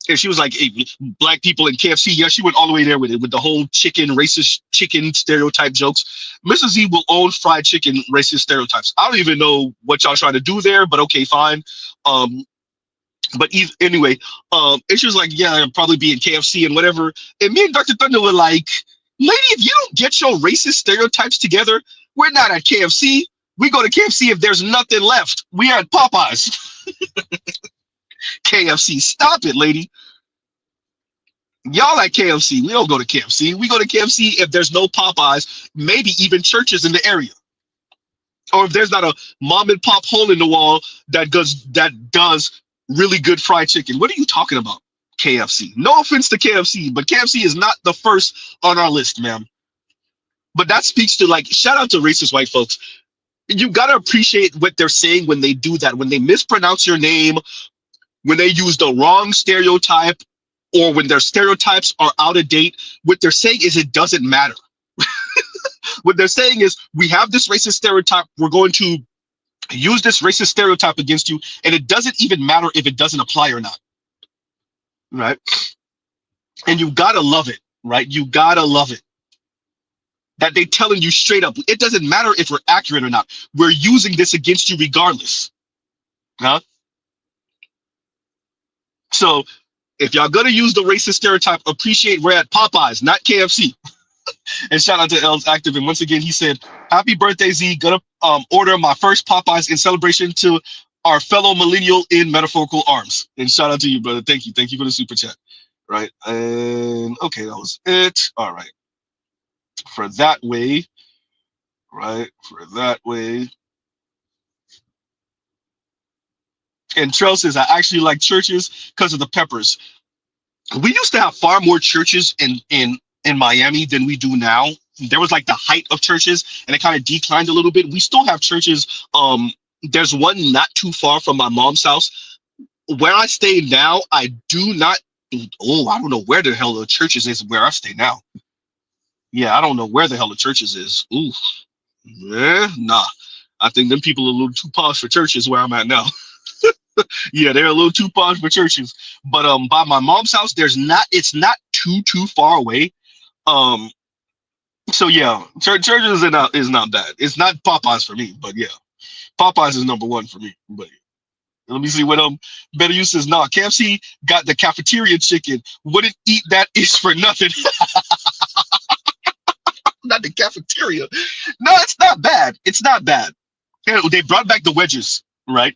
And she was like, hey, black people in KFC. Yeah, she went all the way there with it, with the whole racist chicken stereotype jokes. Mrs. Z will own fried chicken racist stereotypes. I don't even know what y'all trying to do there, but okay, fine. But anyway, and she was like, yeah, I'll probably be in KFC and whatever. And me and Dr. Thunder were like, lady, if you don't get your racist stereotypes together, we're not at KFC. We go to KFC if there's nothing left. We are at Popeyes. KFC, stop it, lady. Y'all like KFC. We don't go to KFC. We go to KFC if there's no Popeyes, maybe even churches in the area. Or if there's not a mom and pop hole in the wall that does really good fried chicken. What are you talking about? KFC. No offense to KFC, but KFC is not the first on our list, ma'am. But that speaks to, like, shout out to racist white folks. You gotta appreciate what they're saying when they do that. When they mispronounce your name, when they use the wrong stereotype, or when their stereotypes are out of date, what they're saying is it doesn't matter. What they're saying is we have this racist stereotype. We're going to use this racist stereotype against you, and it doesn't even matter if it doesn't apply or not, right? And you gotta love it, right? You gotta love it that they telling you straight up, it doesn't matter if we're accurate or not. We're using this against you regardless, huh? So if y'all gonna use the racist stereotype, appreciate we're at Popeyes, not KFC. And shout out to L's Active. And once again, he said, "Happy birthday, Z. Gonna order my first Popeyes in celebration to our fellow millennial in metaphorical arms." And shout out to you, brother. Thank you. Thank you for the super chat. Right. And okay, that was it. All right. For that way, right? For that way. And Trell says, I actually like churches because of the peppers. We used to have far more churches in Miami than we do now. There was like the height of churches, and it kind of declined a little bit. We still have churches. There's one not too far from my mom's house. Where I stay now, I do not. Oh, I don't know where the hell the churches is where I stay now. Yeah, I don't know where the hell the churches is. Ooh, yeah, nah. I think them people are a little too posh for churches where I'm at now. Yeah, they're a little too posh for churches. But by my mom's house, it's not too far away. So yeah, churches is not bad. It's not Popeyes for me, but yeah, Popeyes is number one for me. But let me see what Better Use says. Nah, KFC got the cafeteria chicken. Wouldn't eat that ish for nothing. Not the cafeteria. No, it's not bad. It's not bad. They brought back the wedges, right?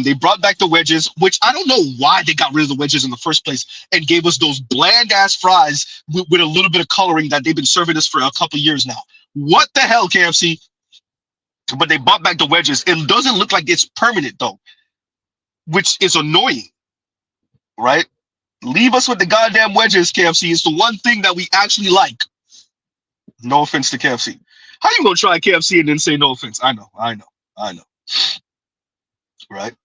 They brought back the wedges, which I don't know why they got rid of the wedges in the first place and gave us those bland ass fries with a little bit of coloring that they've been serving us for a couple years now. What the hell, KFC? But they brought back the wedges. It doesn't look like it's permanent though, which is annoying, right? Leave us with the goddamn wedges, KFC. It's the one thing that we actually like. No offense to KFC. How you gonna try KFC and then say no offense? I know. Right?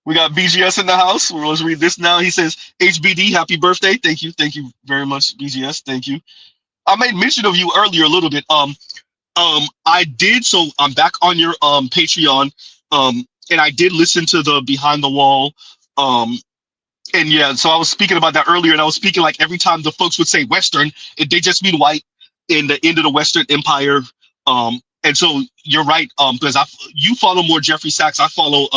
We got BGS in the house. Let's read this now. He says, HBD, happy birthday. Thank you. Thank you very much, BGS. Thank you. I made mention of you earlier a little bit. I did, so I'm back on your Patreon. And I did listen to the Behind the Wall. And yeah, so I was speaking about that earlier, and I was speaking like every time the folks would say Western, they just mean white in the end of the Western Empire. And so you're right, because you follow more Jeffrey Sachs. I follow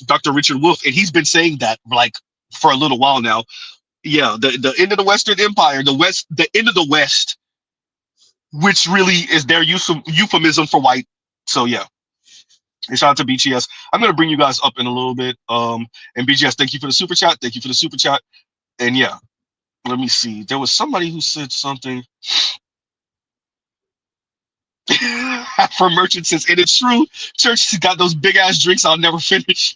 Dr. Richard Wolff, and he's been saying that like for a little while now. Yeah, the end of the Western Empire, the end of the West, which really is their euphemism for white. So yeah. And shout out to BGS. I'm gonna bring you guys up in a little bit. And BGS, thank you for the super chat. Thank you for the super chat. And yeah, let me see. There was somebody who said something. For merchant says, and it's true, church has got those big ass drinks I'll never finish.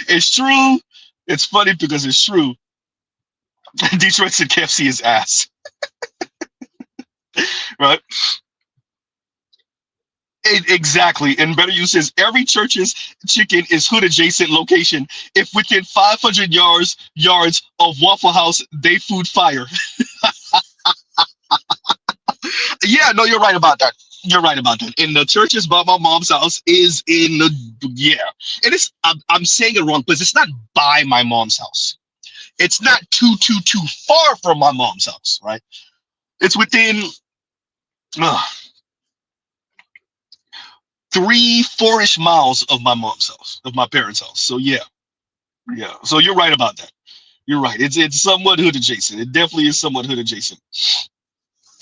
It's true. It's funny because it's true. Detroit said KFC is ass. Right? Exactly. And Better Use says every church's chicken is hood adjacent location. If within 500 yards of Waffle House, they food fire. Yeah, no, you're right about that. You're right about that. And the churches by my mom's house is in the, yeah. And it's, I'm saying it wrong because it's not by my mom's house. It's not too far from my mom's house, right? It's within 3-4-ish miles of my mom's house, of my parents' house. So yeah. So you're right about that. You're right. It's somewhat hood adjacent. It definitely is somewhat hood adjacent.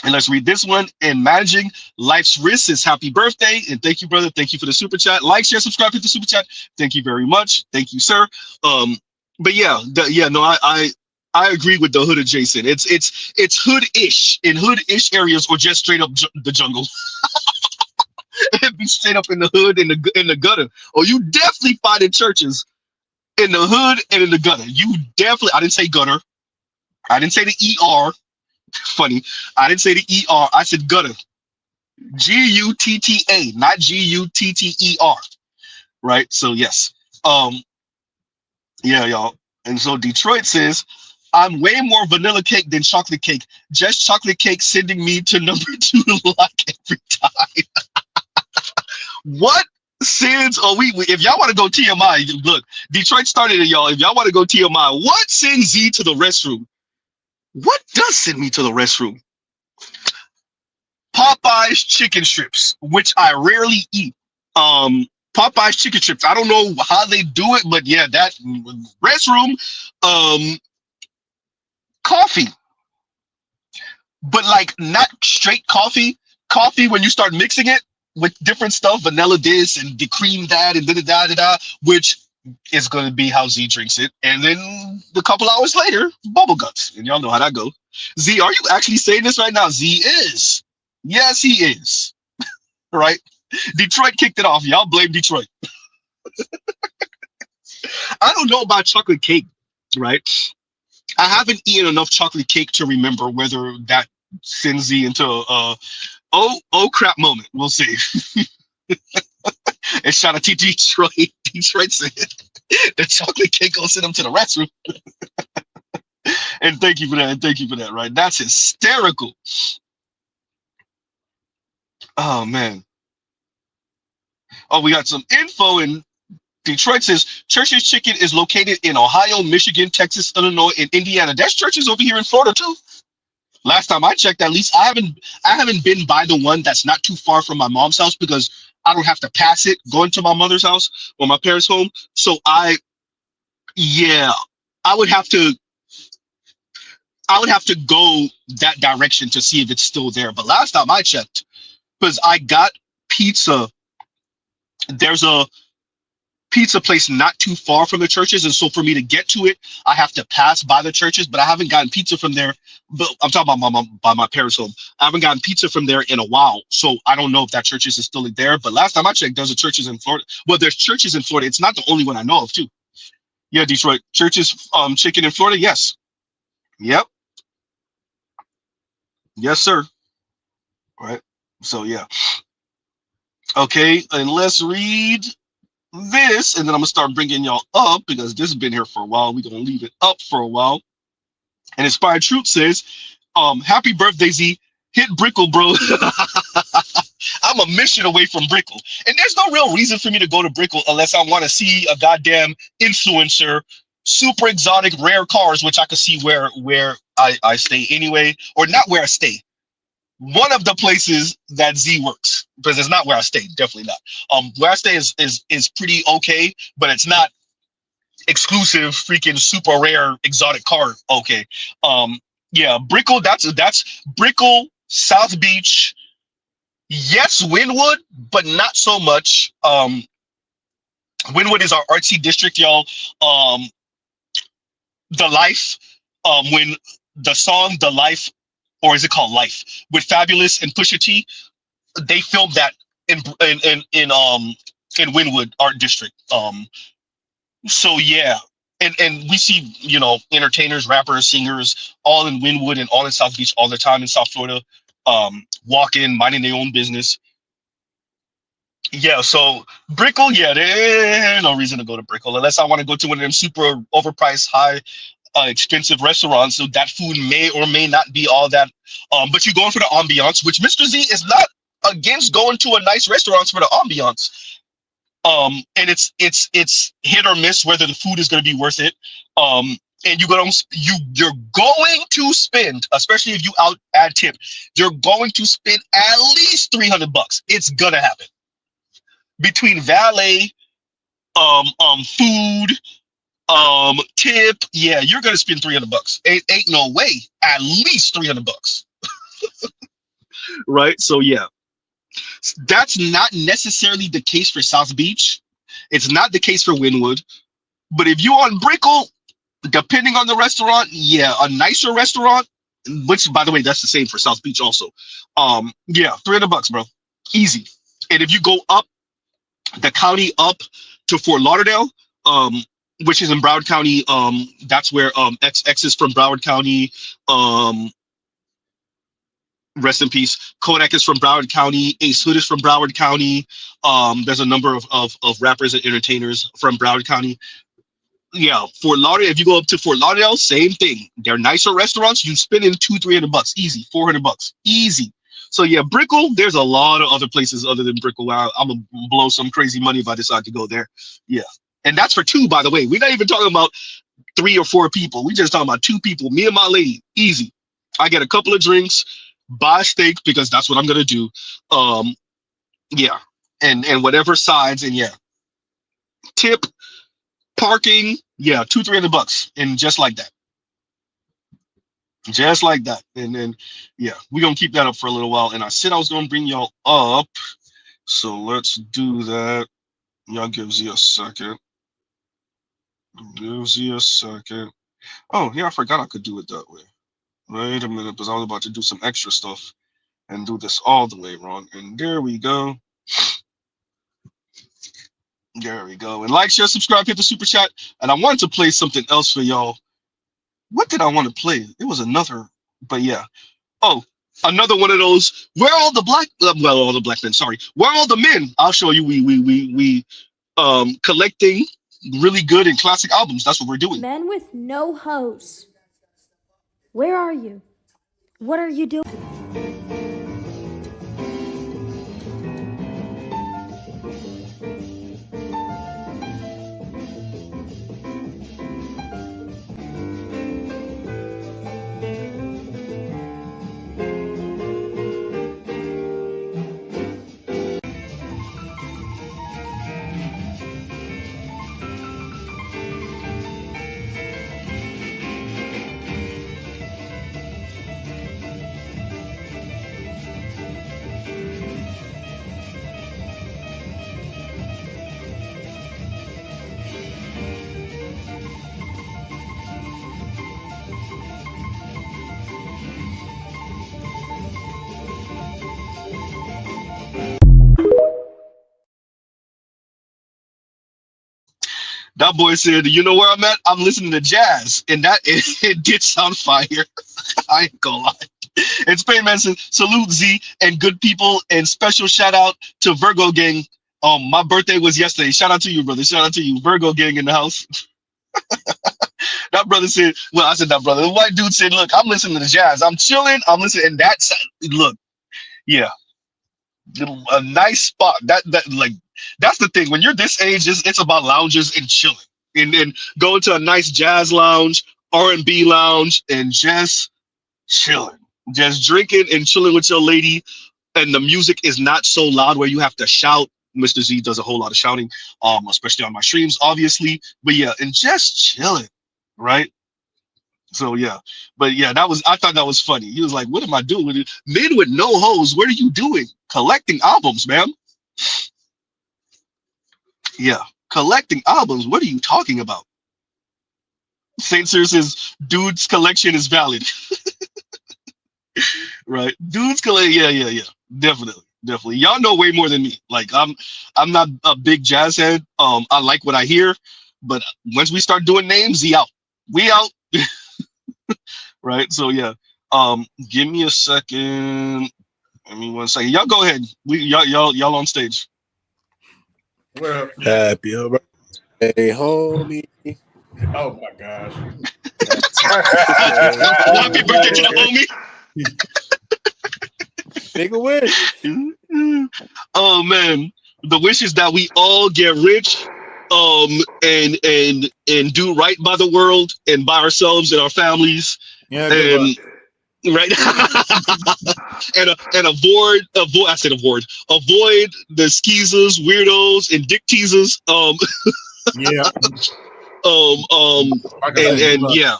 And let's read this one. And Managing Life's Risks is happy birthday. And thank you, brother. Thank you for the super chat. Like, share, subscribe, hit the super chat. Thank you very much. Thank you, sir. But yeah, no, I agree with the hood adjacent. It's hood-ish in hood-ish areas, or just straight up the jungle. It'd be straight up in the hood, in the gutter. Or you definitely find in churches in the hood and in the gutter. You definitely. I didn't say gutter. I didn't say the ER. Funny. I didn't say the ER. I said gutter. Gutta, not Gutter. Right. So yes. Yeah, y'all. And so Detroit says, I'm way more vanilla cake than chocolate cake. Just chocolate cake sending me to number 2 like every time. What sends if y'all want to go TMI, look, Detroit started it, y'all. If y'all want to go TMI, what sends Z to the restroom? What does send me to the restroom? Popeye's chicken strips, which I rarely eat. Popeye's chicken strips. I don't know how they do it, but yeah, that restroom. Coffee, but like not straight coffee. Coffee when you start mixing it with different stuff, vanilla this and the cream that and da da da da, which is going to be how Z drinks it. And then a couple hours later, bubble guts, and y'all know how that goes. Z, are you actually saying this right now? Z is. Yes, he is. Right? Detroit kicked it off. Y'all blame Detroit. I don't know about chocolate cake, right? I haven't eaten enough chocolate cake to remember whether that sends Z into a oh crap moment. We'll see. And shout out to Detroit. Detroit said the chocolate cake will send him to the restroom. And thank you for that. And thank you for that. Right? That's hysterical. Oh man. Oh, we got some info in Detroit says Church's Chicken is located in Ohio, Michigan, Texas, Illinois, and Indiana. There's churches over here in Florida too. Last time I checked, at least I haven't been by the one that's not too far from my mom's house, because I don't have to pass it going to my mother's house or my parents' home. So yeah, I would have to go that direction to see if it's still there. But last time I checked, because I got pizza, there's a pizza place not too far from the churches, and so for me to get to it, I have to pass by the churches. But I haven't gotten pizza from there. But I'm talking about my parents' home. I haven't gotten pizza from there in a while, so I don't know if that churches is still there. But last time I checked, there's churches in Florida. Well, there's churches in Florida. It's not the only one I know of, too. Yeah, Detroit churches, chicken in Florida. Yes. Yep. Yes, sir. Right. So yeah. Okay, and let's read this, and then I'm gonna start bringing y'all up, because this has been here for a while. We're gonna leave it up for a while. And Inspired Truth says, happy birthday, Z. Hit Brickle, bro. I'm a mission away from Brickle, and there's no real reason for me to go to Brickle unless I want to see a goddamn influencer, super exotic rare cars, which I could see where I stay anyway, or not where I stay. One of the places that Z works, because it's not where I stay, definitely not. Where I stay is pretty okay, but it's not exclusive, freaking super rare exotic car. Okay. Yeah, Brickle, that's Brickle, South Beach. Yes, Wynwood, but not so much. Wynwood is our artsy district, y'all. The Life, when the song The Life, or is it called Life, with Fabulous and Pusha T, they filmed that in Wynwood Art District. So yeah, and we see, entertainers, rappers, singers, all in Wynwood and all in South Beach all the time in South Florida, walking, minding their own business. Yeah, so Brickle, yeah, there's no reason to go to Brickle unless I want to go to one of them super overpriced, high, expensive restaurants. So that food may or may not be all that. But you're going for the ambiance, which Mr. Z is not against going to a nice restaurant for the ambiance. And it's hit or miss whether the food is going to be worth it. And you're going to spend, especially if you add tip, you're going to spend at least $300. It's gonna happen between valet, food, tip. Yeah, you're gonna spend $300. Ain't no way. At least $300. Right. So yeah. That's not necessarily the case for South Beach. It's not the case for Wynwood. But if you're on Brickle, Depending on the restaurant, yeah, a nicer restaurant, which by the way, that's the same for South Beach also. Yeah, $300, bro, easy. And if you go up the county up to Fort Lauderdale, which is in Broward County, that's where X is from Broward County. Rest in peace. Kodak is from Broward County. Ace Hood is from Broward County. There's a number of rappers and entertainers from Broward County. Yeah, Fort Lauderdale. If you go up to Fort Lauderdale, same thing. They're nicer restaurants. You spend in $200-300 easy, $400 easy. So yeah, Brickell. There's a lot of other places other than Brickell. I'm gonna blow some crazy money if I decide to go there. Yeah, and that's for two, by the way. We're not even talking about 3 or 4 people. We just talking about 2 people. Me and my lady, easy. I get a couple of drinks, buy steak because that's what I'm gonna do. Yeah, and whatever sides, and yeah, tip. Parking, yeah, $200-300, and just like that, and then yeah, we're gonna keep that up for a little while. And I said I was gonna bring y'all up, so let's do that. Y'all give Z a second. Give Z a second. Oh yeah, I forgot I could do it that way. Wait a minute, because I was about to do some extra stuff and do this all the way wrong. And there we go. There we go. And like, share, subscribe, hit the super chat. And I wanted to play something else for y'all. What did I want to play? It was another, but yeah. Oh, another one of those. Where are all the black? Well, all the black men. Sorry. Where are all the men? I'll show you. We collecting really good and classic albums. That's what we're doing. Men with no hose. Where are you? What are you doing? That boy said, "You know where I'm at? I'm listening to jazz," and that it did sound fire. I ain't gonna lie. And Spain Man said, "Salute Z and good people, and special shout out to Virgo gang. My birthday was yesterday. Shout out to you, brother. Shout out to you, Virgo gang in the house." That brother said, "Well, I said that brother. The white dude said, look, I'm listening to jazz. I'm chilling. I'm listening, and that's look, yeah." A nice spot that like that's the thing when you're this age, it's about lounges and chilling and going to a nice jazz lounge, R&B lounge, and just chilling, just drinking and chilling with your lady, and the music is not so loud where you have to shout. Mr. Z does a whole lot of shouting, especially on my streams, obviously, but yeah, and just chilling, right? So yeah, but yeah, I thought that was funny. He was like, "What am I doing with it? Men with no hose, what are you doing? Collecting albums, man." Yeah, collecting albums. What are you talking about? Saint Cyr says, "Dude's collection is valid." Right? Dude's collection. Yeah. Definitely. Y'all know way more than me. Like I'm not a big jazz head. I like what I hear, but once we start doing names, we out. Right, so yeah, give me a second. Give me 1 second. Y'all go ahead. Y'all on stage. Well, Happy birthday, homie. oh my gosh. Happy birthday to the homie. Make a wish. Oh man, the wish is that we all get rich, and do right by the world and by ourselves and our families. Yeah, and right and avoid the skeezers, weirdos, and dick teasers. Yeah. And yeah,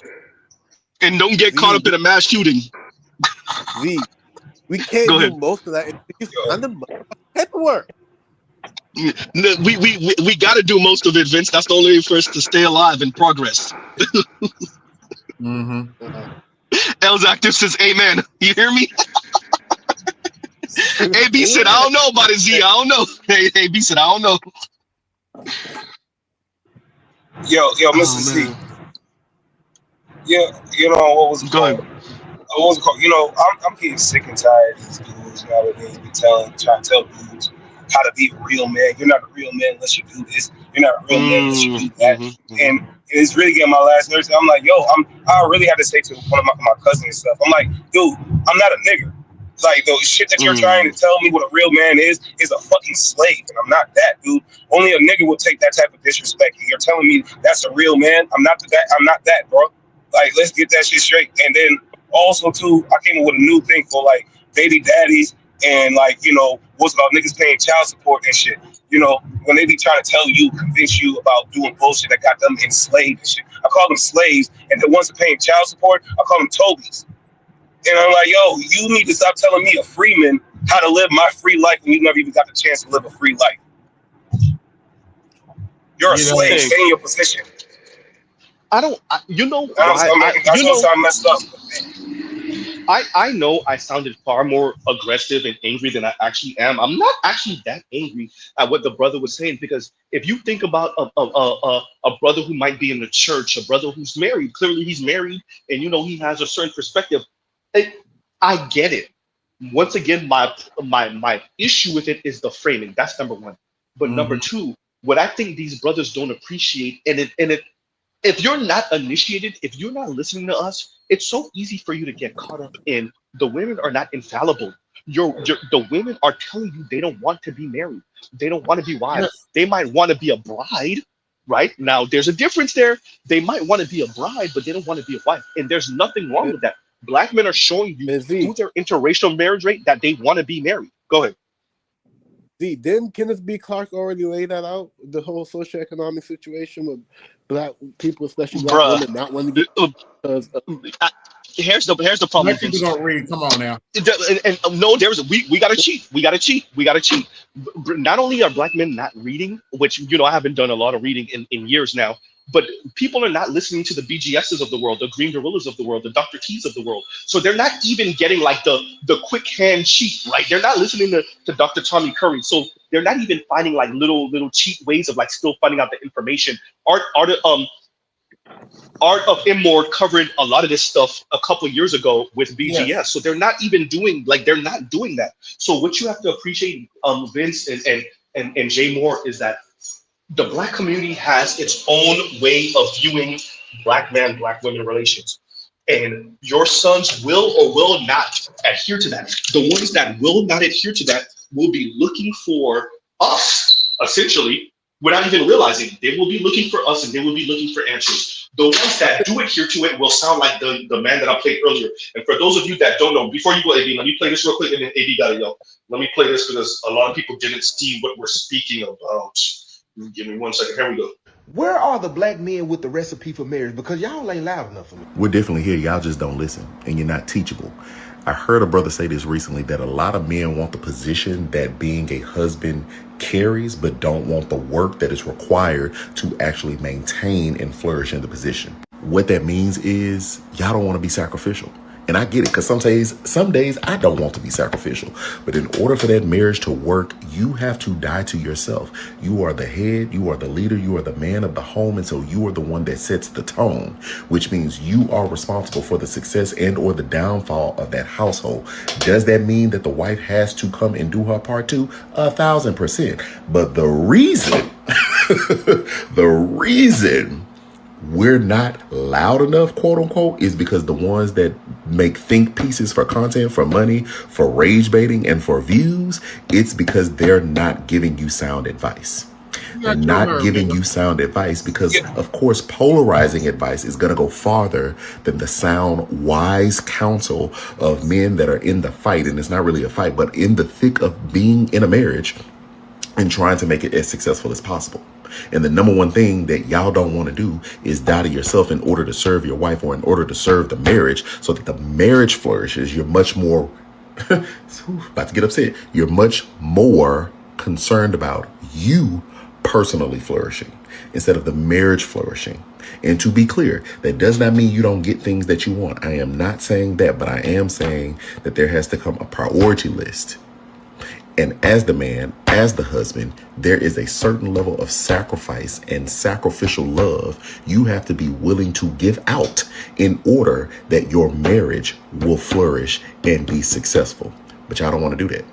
and don't get caught up in a mass shooting. Z, we can't do most of that if you find the paperwork. We got to do most of it, Vince. That's the only way for us to stay alive and progress. Mm-hmm. L's Active says, "Amen." You hear me? AB said, "I don't know about it, Z. I don't know." Hey, AB said, "I don't know." Yo, Mr. Oh Z. man, Yeah, what was it go called? ahead. What was it called? I'm getting sick and tired of these dudes nowadays be trying to tell dudes how to be a real man. You're not a real man unless you do this. You're not a real man unless you do that. And it's really getting my last nerves. I'm like, yo, I really had to say to one of my cousins and stuff. I'm like, dude, I'm not a nigger. Like the shit that you're trying to tell me what a real man is a fucking slave, and I'm not that, dude. Only a nigga will take that type of disrespect. And you're telling me that's a real man. I'm not that. I'm not that, bro. Like, let's get that shit straight. And then also too, I came up with a new thing for like baby daddies and like what's about niggas paying child support and shit. When they be trying to tell you, convince you about doing bullshit that got them enslaved and shit. I call them slaves, and the ones that paying child support, I call them Tobies. And I'm like, yo, you need to stop telling me, a freeman, how to live my free life when you never even got the chance to live a free life. You're a slave. Stay in your position. I don't. You know That's why? what I messed up. I know I sounded far more aggressive and angry than I actually am. I'm not actually that angry at what the brother was saying, because if you think about a brother who might be in the church, a brother who's married, clearly he's married, and he has a certain perspective. I get it. Once again, my issue with it is the framing. That's number one. But number two, what I think these brothers don't appreciate, if you're not initiated, if you're not listening to us, it's so easy for you to get caught up in the women are not infallible. The women are telling you they don't want to be married. They don't want to be wives. Yes. They might want to be a bride, right? Now, there's a difference there. They might want to be a bride, but they don't want to be a wife. And there's nothing wrong with that. Black men are showing you through their interracial marriage rate that they want to be married. Go ahead. See, didn't Kenneth B. Clark already lay that out? The whole socioeconomic situation with black people, especially black women, not wanting to get because here's the problem. Black people don't read. Come on now. And no, we gotta cheat. We gotta cheat. Not only are black men not reading, which I haven't done a lot of reading in years now, but people are not listening to the BGSs of the world, the Green Gorillas of the world, the Dr. T's of the world. So they're not even getting like the quick hand cheat, right? They're not listening to Dr. Tommy Curry. So they're not even finding like little cheat ways of like still finding out the information. Art of Immore covered a lot of this stuff a couple of years ago with BGS. Yes. So they're not doing that. So what you have to appreciate, Vince and Jay Moore, is that the black community has its own way of viewing black man, black women relations. And your sons will or will not adhere to that. The ones that will not adhere to that will be looking for us, essentially, without even realizing. They will be looking for us, and they will be looking for answers. The ones that do adhere to it will sound like the man that I played earlier. And for those of you that don't know, before you go, AB, let me play this real quick, and then AB got it, yo. Let me play this because a lot of people didn't see what we're speaking about. Give me 1 second. Here we go. Where are the black men with the recipe for marriage? Because y'all ain't loud enough for me. We're definitely here. Y'all just don't listen, and you're not teachable. I heard a brother say this recently, that a lot of men want the position that being a husband carries, but don't want the work that is required to actually maintain and flourish in the position. What that means is y'all don't want to be sacrificial. And I get it, because some days I don't want to be sacrificial. But in order for that marriage to work, you have to die to yourself. You are the head, you are the leader, you are the man of the home. And so you are the one that sets the tone, which means you are responsible for the success and or the downfall of that household. Does that mean that the wife has to come and do her part too? 1,000%. But the reason we're not loud enough, quote unquote, is because the ones that make think pieces for content, for money, for rage baiting, and for views, it's because they're not giving you sound advice. They're not giving you sound advice because, of course, polarizing advice is going to go farther than the sound, wise counsel of men that are in the fight. And it's not really a fight, but in the thick of being in a marriage and trying to make it as successful as possible. And the number one thing that y'all don't want to do is die to yourself in order to serve your wife or in order to serve the marriage so that the marriage flourishes. You're much more, about to get upset, you're much more concerned about you personally flourishing instead of the marriage flourishing. And to be clear, that does not mean you don't get things that you want. I am not saying that, but I am saying that there has to come a priority list. And as the man, as the husband, there is a certain level of sacrifice and sacrificial love you have to be willing to give out in order that your marriage will flourish and be successful. But y'all don't want to do that.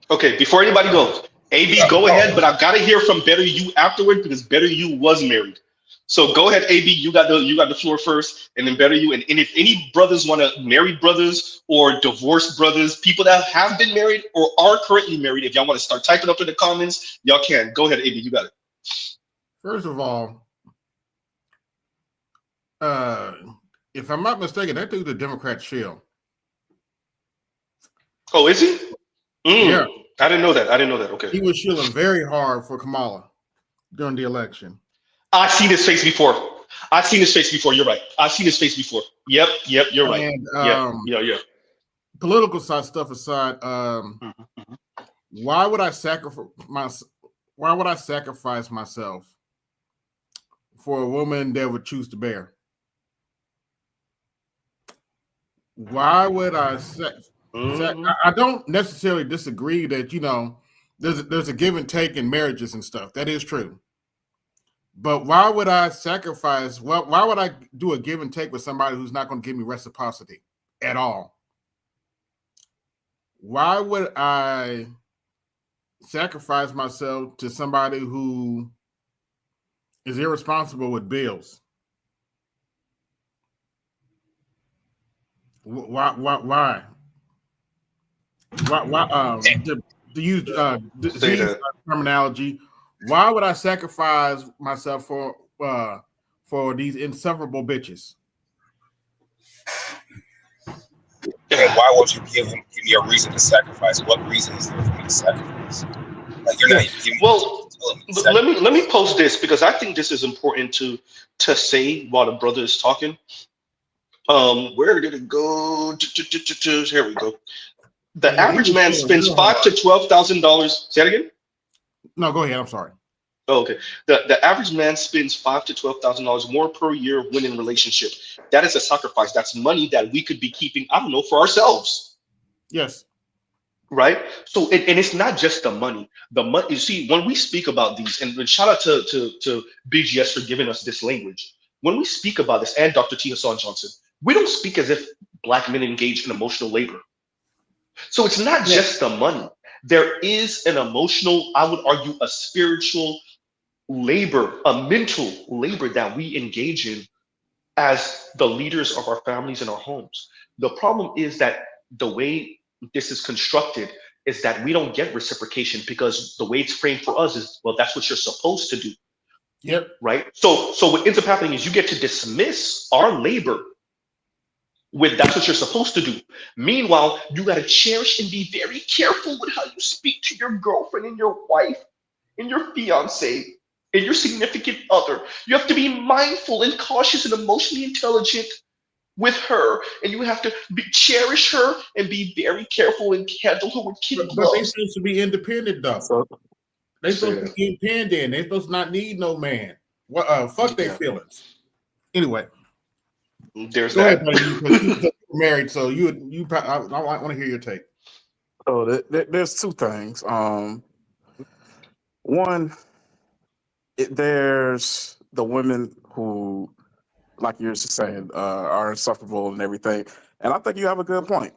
Okay, before anybody goes, AB, go ahead, but I've got to hear from Better You afterward because Better You was married. So go ahead, AB. You got the floor first, and then Better You. And if any brothers want to married brothers or divorced brothers, people that have been married or are currently married, if y'all want to start typing up in the comments, y'all can. Go ahead, AB. You got it. First of all, if I'm not mistaken, that dude's a Democrat shill. Oh, is he? Yeah. I didn't know that. Okay. He was shilling very hard for Kamala during the election. I've seen his face before. You're right. I've seen his face before. Yep. You're right. Yeah. Political side stuff aside, why would I sacrifice myself for a woman that would choose to bear? Why would I I don't necessarily disagree that there's a give and take in marriages and stuff. That is true. But why would I sacrifice? Why would I do a give and take with somebody who's not going to give me reciprocity at all? Why would I sacrifice myself to somebody who is irresponsible with bills? Why? To use terminology, why would I sacrifice myself for these insufferable bitches? And why won't you give me a reason to sacrifice? What reason is there for me to sacrifice? Like you're not even giving me. Let me post this because I think this is important to say while the brother is talking. Where did it go? Here we go. The average man spends $5,000 to $12,000. Say that again? No, go ahead. I'm sorry. Oh, okay. The average man spends $5,000 to $12,000 more per year when in relationship. That is a sacrifice. That's money that we could be keeping, I don't know, for ourselves. Yes. Right? So and it's not just the money. The money, you see, when we speak about these, and shout out to BGS for giving us this language. When we speak about this, and Dr. T. Hassan Johnson, we don't speak as if Black men engage in emotional labor. So it's not just the money. There is an emotional, I would argue, a spiritual labor, a mental labor that we engage in as the leaders of our families and our homes. The problem is that the way this is constructed is that we don't get reciprocation because the way it's framed for us is, well, that's what you're supposed to do. Yep. Right? So what ends up happening is you get to dismiss our labor with that's what you're supposed to do. Meanwhile, you got to cherish and be very careful with how you speak to your girlfriend and your wife and your fiance and your significant other. You have to be mindful and cautious and emotionally intelligent with her, and you have to cherish her and be very careful and handle her with kid gloves. But they supposed to be independent, though. They supposed to be independent. They supposed to not need no man. Fuck their feelings. Anyway. There's Go that. ahead, you're married, so I want to hear your take. So there's two things. One, there's the women who, like you're just saying, are insufferable and everything, and I think you have a good point.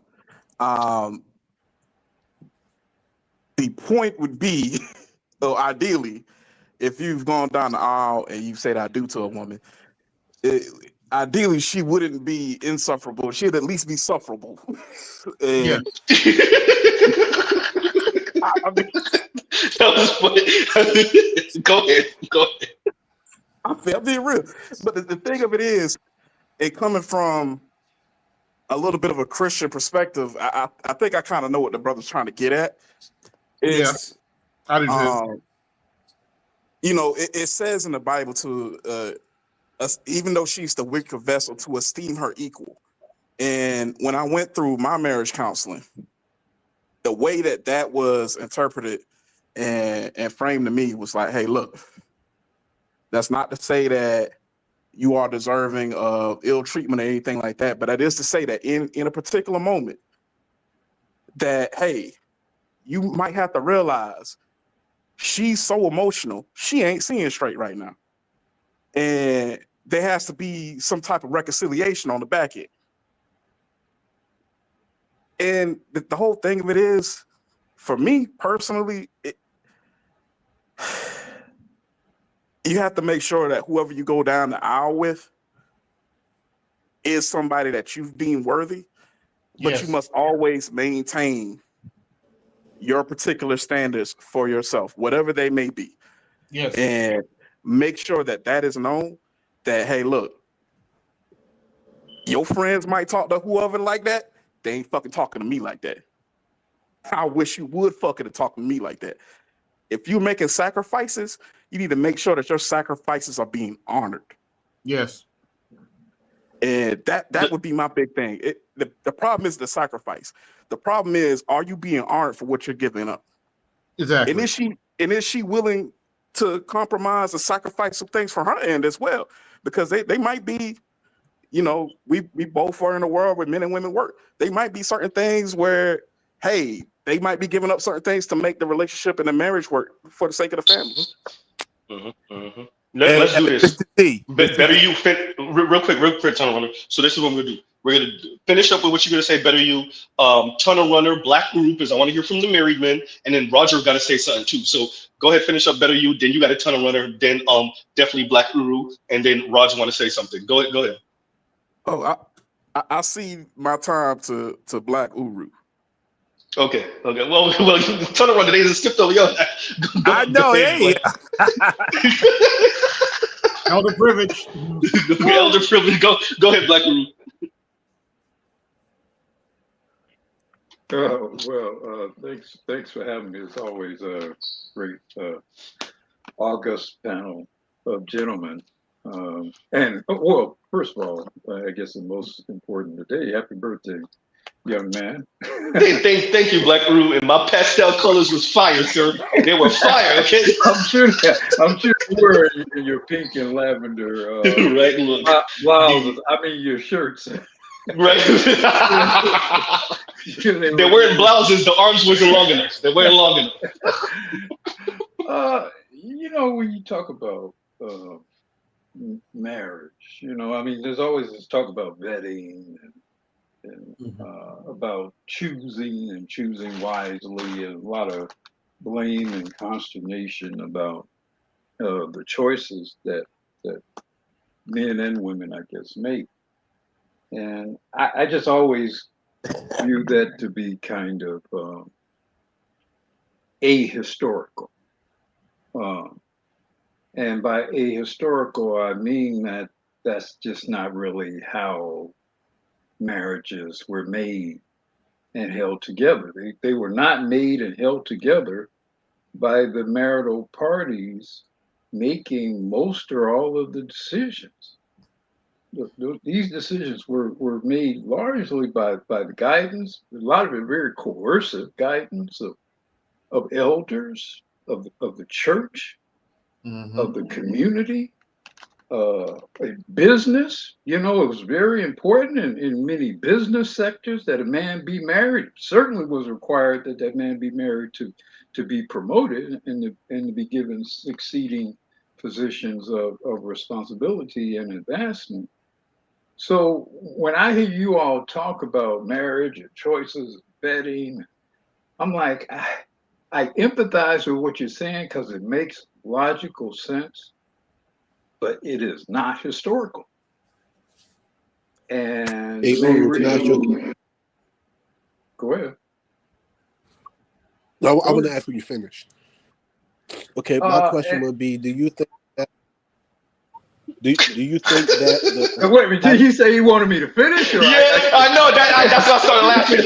The point would be, ideally, if you've gone down the aisle and you've said "I do" to a woman. Ideally, she wouldn't be insufferable. She'd at least be sufferable. And I mean, that was funny. Go ahead. I'm being real. But the thing of it is, it coming from a little bit of a Christian perspective, I think I kind of know what the brother's trying to get at. Yes, I do too. It says in the Bible to even though she's the weaker vessel, to esteem her equal. And when I went through my marriage counseling, the way that was interpreted and framed to me was like, hey, look, that's not to say that you are deserving of ill treatment or anything like that, but it is to say that in a particular moment that, hey, you might have to realize she's so emotional, she ain't seeing straight right now. And there has to be some type of reconciliation on the back end. And the whole thing of it is, for me personally, you have to make sure that whoever you go down the aisle with is somebody that you've deemed worthy, but you must always maintain your particular standards for yourself, whatever they may be. Yes. And make sure that that is known, that, hey, look, your friends might talk to whoever like that. They ain't fucking talking to me like that. I wish you would fucking talk to me like that. If you're making sacrifices, you need to make sure that your sacrifices are being honored. Yes. And that would be my big thing. The problem is the sacrifice. The problem is, are you being honored for what you're giving up? Exactly. And is she willing to compromise and sacrifice some things from her end as well? Because they might be, you know, we both are in a world where men and women work. They might be certain things where, hey, they might be giving up certain things to make the relationship and the marriage work for the sake of the family. Let's do this. Better you real quick, Tunnel Runner. So this is what we're gonna do. We're gonna finish up with what you're gonna say. Better you, Tunnel Runner, Black Group, is I want to hear from the married men, and then Roger got to say something too. So go ahead, finish up. Better you. Then you got a Tunnel Runner. Then definitely Black Guru, and then Roger want to say something. Go ahead. Oh, I see my time to Black Uru. Okay. Well, Tunnel Runner, they just skipped over your. I know, hey. Elder privilege. Elder privilege. Go ahead, Black Guru. Thanks for having me. It's always a great, august panel of gentlemen. First of all, I guess the most important today, happy birthday, young man. Thank you, Black Guru. And my pastel colors was fire, sir. They were fire, okay? I'm sure you were in your pink and lavender. Right, look. Blouses. I mean, your shirts. Right. They're wearing blouses. The arms wasn't long enough. They're wearing long enough. You know, when you talk about marriage, you know, I mean, there's always this talk about vetting and about choosing wisely, and a lot of blame and consternation about the choices that men and women, I guess, make. And I just always view that to be kind of ahistorical. And by ahistorical, I mean that that's just not really how marriages were made and held together. They were not made and held together by the marital parties making most or all of the decisions. These decisions were made largely by the guidance, a lot of it very coercive guidance of elders, of the church, of the community, business. You know, it was very important in many business sectors that a man be married. It certainly was required that man be married to be promoted and to be given succeeding positions of responsibility and advancement. So when I hear you all talk about marriage and choices, vetting, I'm like, I empathize with what you're saying because it makes logical sense, but it is not historical. And go ahead. I want to ask when you finish. Okay, my question would be: do you think that? Do you think that? Wait a minute, did he say he wanted me to finish? Or I know that. That's why I started laughing.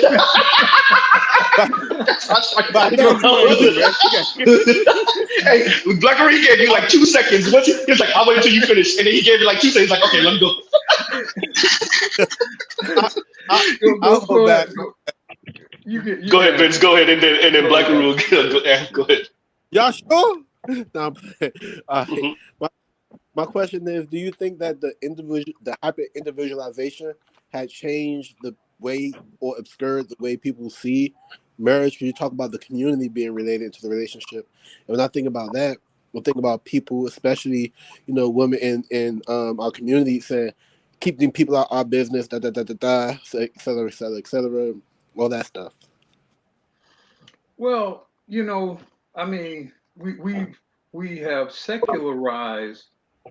Hey, Black Guru gave you like 2 seconds. He was like, "I'll wait until you finish," and then he gave you like 2 seconds. He's like, "Okay, let me go." I'll go back. Go ahead, Vince. Go ahead, and then Black Rule. Go ahead. Y'all sure? No, I'm playing. My question is: do you think that the hyper individualization had changed the way or obscured the way people see marriage? When you talk about the community being related to the relationship, and when I think about that, we'll think about people, especially women in our community, saying, "Keeping people out our business," et cetera, et cetera, et cetera, all that stuff. Well, I mean, we have secularized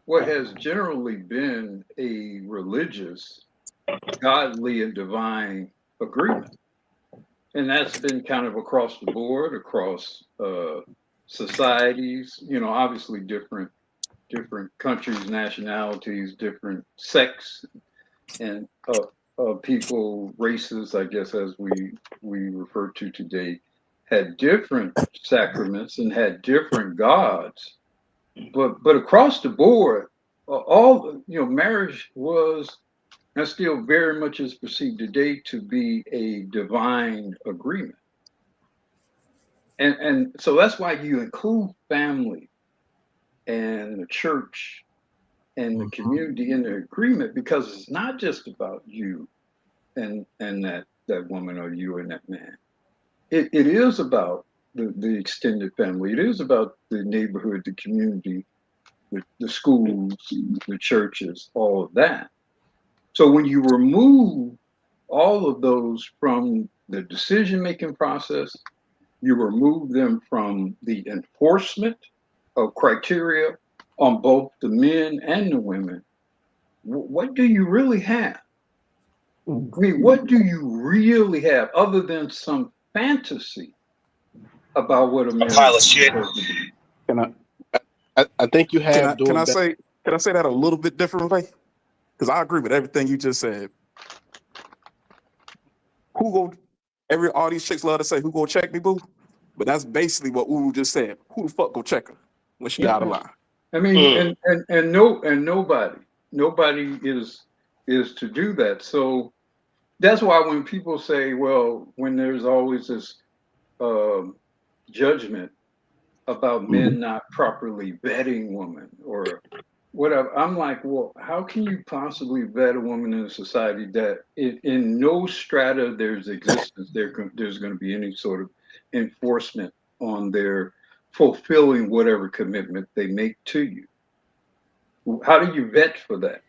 what has generally been a religious, godly, and divine agreement, and that's been kind of across the board, across societies. Obviously different countries, nationalities, different sects, and people, races, I guess, as we refer to today, had different sacraments and had different gods, but across the board, all marriage was and still very much is perceived today to be a divine agreement, and so that's why you include family and the church and the community in the agreement, because it's not just about you and that woman, or you and that man. It is about the extended family. It is about the neighborhood, the community, the schools, the churches, all of that. So when you remove all of those from the decision-making process, you remove them from the enforcement of criteria on both the men and the women, what do you really have? I mean, what do you really have other than some fantasy about what a marriage is supposed to be? I think you have. Can I say that a little bit differently? Because I agree with everything you just said. All these chicks love to say, "Who go check me, boo?" But that's basically what Uru just said. Who the fuck go check her when she out of line? I mean, and nobody is to do that. So that's why when people say, well, when there's always this judgment about men not properly vetting women or whatever, I'm like, well, how can you possibly vet a woman in a society that in no strata of their existence there's going to be any sort of enforcement on their fulfilling whatever commitment they make to you? How do you vet for that?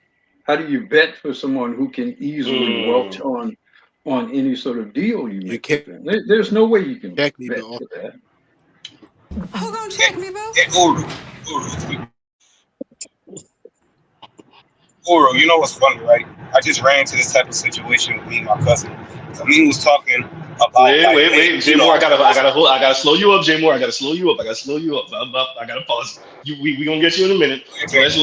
How do you vet for someone who can easily welch on any sort of deal you make with them? There's no way you can vet for that. Who gonna check me, boo? Oro, you know what's funny, right? I just ran into this type of situation with me and my cousin. Amin was talking about wait, J Moore, I gotta slow you up, J Moore. I gotta slow you up. I gotta pause. We gonna get you in a minute. So let's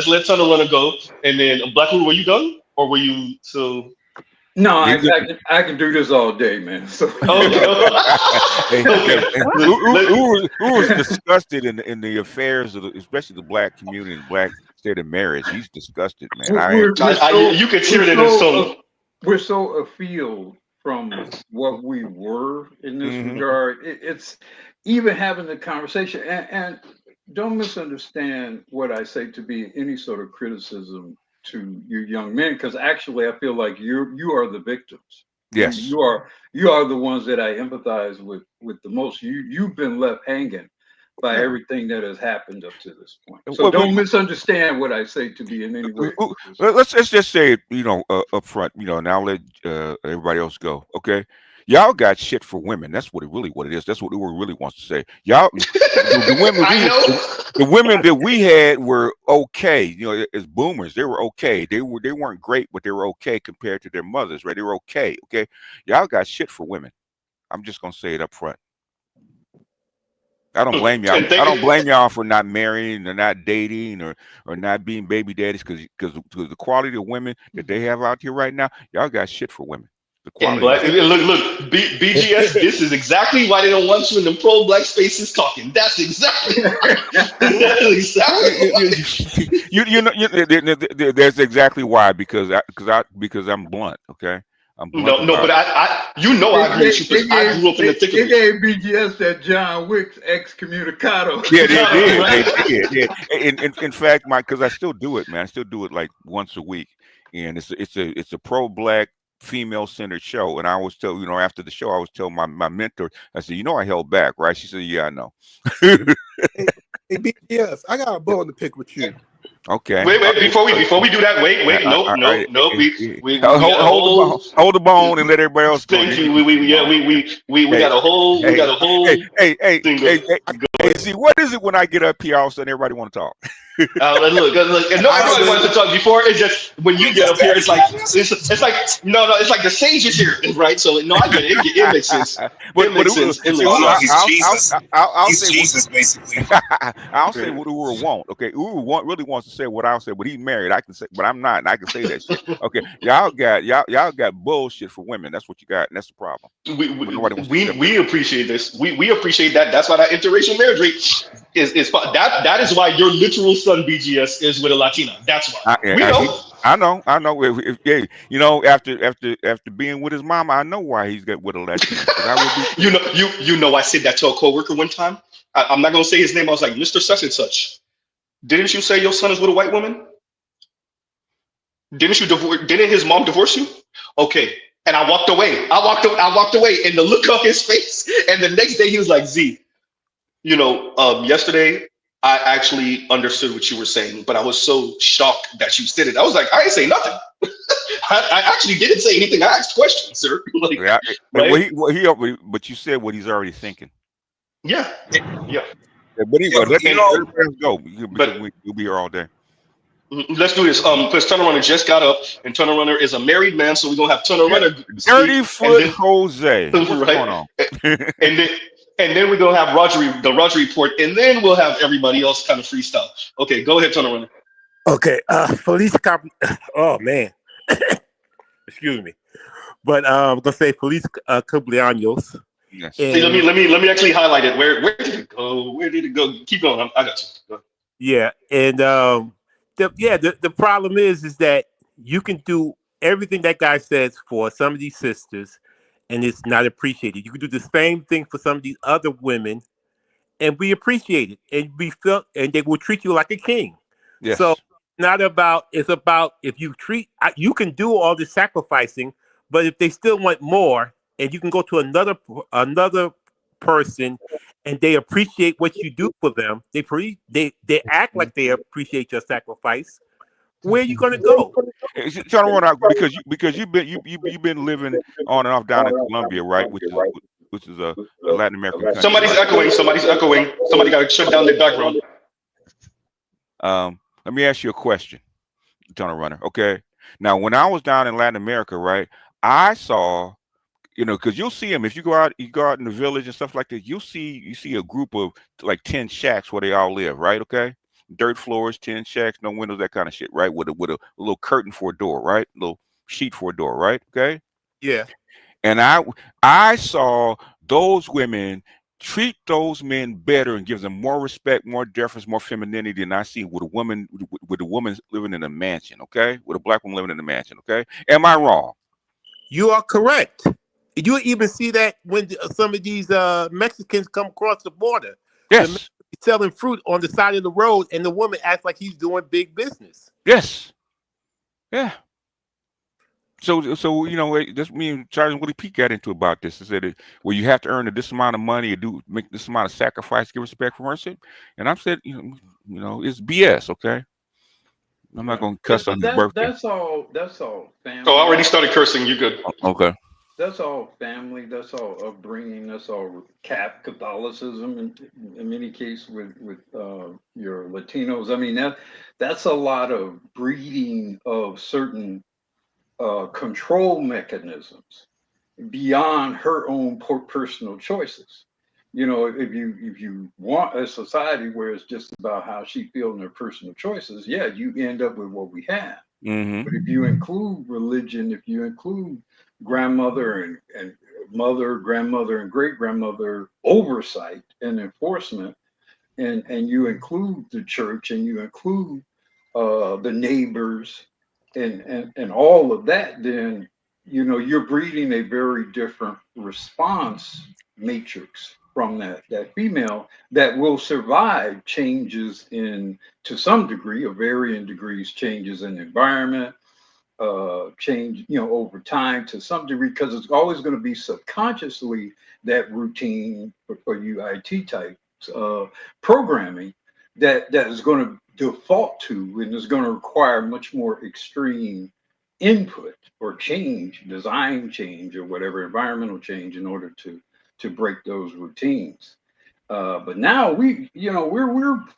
let Tunnel Runner go, and then Blackwood, were you done, or were you so? No, I can do this all day, man. So Who was disgusted in the affairs of especially the black community, the black state of marriage? He's disgusted, man. You could hear it in his tone. We're so afield from what we were in this regard. It's even having the conversation, and don't misunderstand what I say to be any sort of criticism to you young men, because actually I feel like you are the victims. Yes, you are the ones that I empathize with the most. You've been left hanging by everything that has happened up to this point. So don't misunderstand what I say to be in any way. Let's just say it, up front, and I'll let everybody else go. Okay. Y'all got shit for women. That's what it is. That's what Uru really wants to say. Y'all, the women that we had were okay. As boomers, they were okay. They weren't great, but they were okay compared to their mothers, right? They were okay. Okay. Y'all got shit for women. I'm just gonna say it up front. I don't blame y'all. I don't blame y'all for not marrying or not dating or not being baby daddies, because the quality of women that they have out here right now, y'all got shit for women. And look, BGS, this is exactly why they don't want you in the pro-black spaces talking. That's exactly why. That's exactly why, because I'm blunt, okay? I'm blunt No, about but it. I agree with you because I grew up in the thick of They it. gave BGS that John Wick's excommunicado. Yeah, they did. They Right? did. Yeah. In fact, Mike, because I still do it, man. I still do it like once a week, and it's a pro-black female-centered show. And I always tell, after the show, I always tell my mentor, I said, I held back, right? She said, yeah, I know. Hey, BTS, I got a bone to pick with you. Okay. Wait, before we do that, wait, nope, All right. we got a whole. Hold the bone and let everybody else go. Thank you. We got a whole thing Hey, of. see, what is it when I get up here, all of a sudden everybody want to talk? Look, and no, everybody wants to talk before. It's just when you get up here, it's like it's like the sage is here, right? So no, I get it. It makes sense. It makes sense. He's Jesus. He's Jesus, basically. I'll say what Uru won't. Okay, Uru really wants to say what I'll say, but he's married. I can say, but I'm not. And I can say that shit. Okay, y'all got bullshit for women. That's what you got, and that's the problem. We appreciate this. We appreciate that. That's why that interracial marriage rate is that is why your literal son BGS is with a Latina. That's why we know. I know. After being with his mama, I know why he's got with a Latina. I said that to a coworker one time. I'm not gonna say his name. I was like, Mr. Such and Such. Didn't you say your son is with a white woman? Didn't his mom divorce you? Okay. And I walked away. I walked away, and the look on his face. And the next day, he was like, "Z, yesterday I actually understood what you were saying, but I was so shocked that you said it. I was like, I didn't say nothing. I actually didn't say anything. I asked questions, sir." Right? But you said what he's already thinking. Yeah. But anyway, let everybody go. We'll be here all day. Let's do this. Because Tunnel Runner just got up, and Tunnel Runner is a married man, so we're gonna have Tunnel Runner. Dirty Foot Jose. What's right? going on? and then we're gonna have the Roger report, and then we'll have everybody else kind of freestyle. Okay, go ahead, Tunnel Runner. Okay, Feliz oh man, excuse me, but I'm gonna say Feliz cumpleaños. Yes. See, let me actually highlight it. Where did it go? Where did it go? Keep going. I got you. Go. Yeah, and the problem is that you can do everything that guy says for some of these sisters, and it's not appreciated. You can do the same thing for some of these other women, and be appreciated, and and they will treat you like a king. Yes. So it's about if you you can do all the sacrificing, but if they still want more, and you can go to another person, and they appreciate what you do for them, they act like they appreciate your sacrifice. Where are you going to go? Trying to run out because you've been living on and off down in Colombia, right? Which is a Latin American country. Somebody's echoing. Somebody got to shut down their background. Let me ask you a question, Tunnel Runner. Okay. Now, when I was down in Latin America, right, I saw, because you'll see them if you go out in the village and stuff like that. You see a group of like 10 shacks where they all live, right? Okay. Dirt floors, 10 shacks, no windows, that kind of shit, right? With a little curtain for a door, right? A little sheet for a door, right? Okay. Yeah. And I saw those women treat those men better and gives them more respect, more deference, more femininity than I see with a woman living in a mansion, okay? With a black woman living in a mansion, okay? Am I wrong? You are correct. You even see that when some of these Mexicans come across the border. Yes. Selling fruit on the side of the road, and the woman acts like he's doing big business. Yes. Yeah. So that's me and Charles Willie Pete got into about this. He said, well, you have to earn this amount of money or make this amount of sacrifice, give respect for mercy. And I've said, it's BS, okay? I'm not going to cuss on his birthday. That's all family. Oh, I already started cursing. You good? Okay. That's all family. That's all upbringing. That's all Catholicism. In many cases, with your Latinos. I mean that's a lot of breeding of certain control mechanisms beyond her own personal choices. If you want a society where it's just about how she feels in her personal choices, yeah, you end up with what we have. Mm-hmm. But if you include religion, if you include grandmother and mother, grandmother, and great grandmother oversight and enforcement, and you include the church, and you include the neighbors, and all of that, then you're breeding a very different response matrix from that female that will survive changes in, to some degree, or varying degrees, changes in environment, change, over time to some degree, because it's always going to be subconsciously that routine for you IT type programming that is going to default to, and is going to require much more extreme input or change, design change, or whatever, environmental change, in order to break those routines. But now we're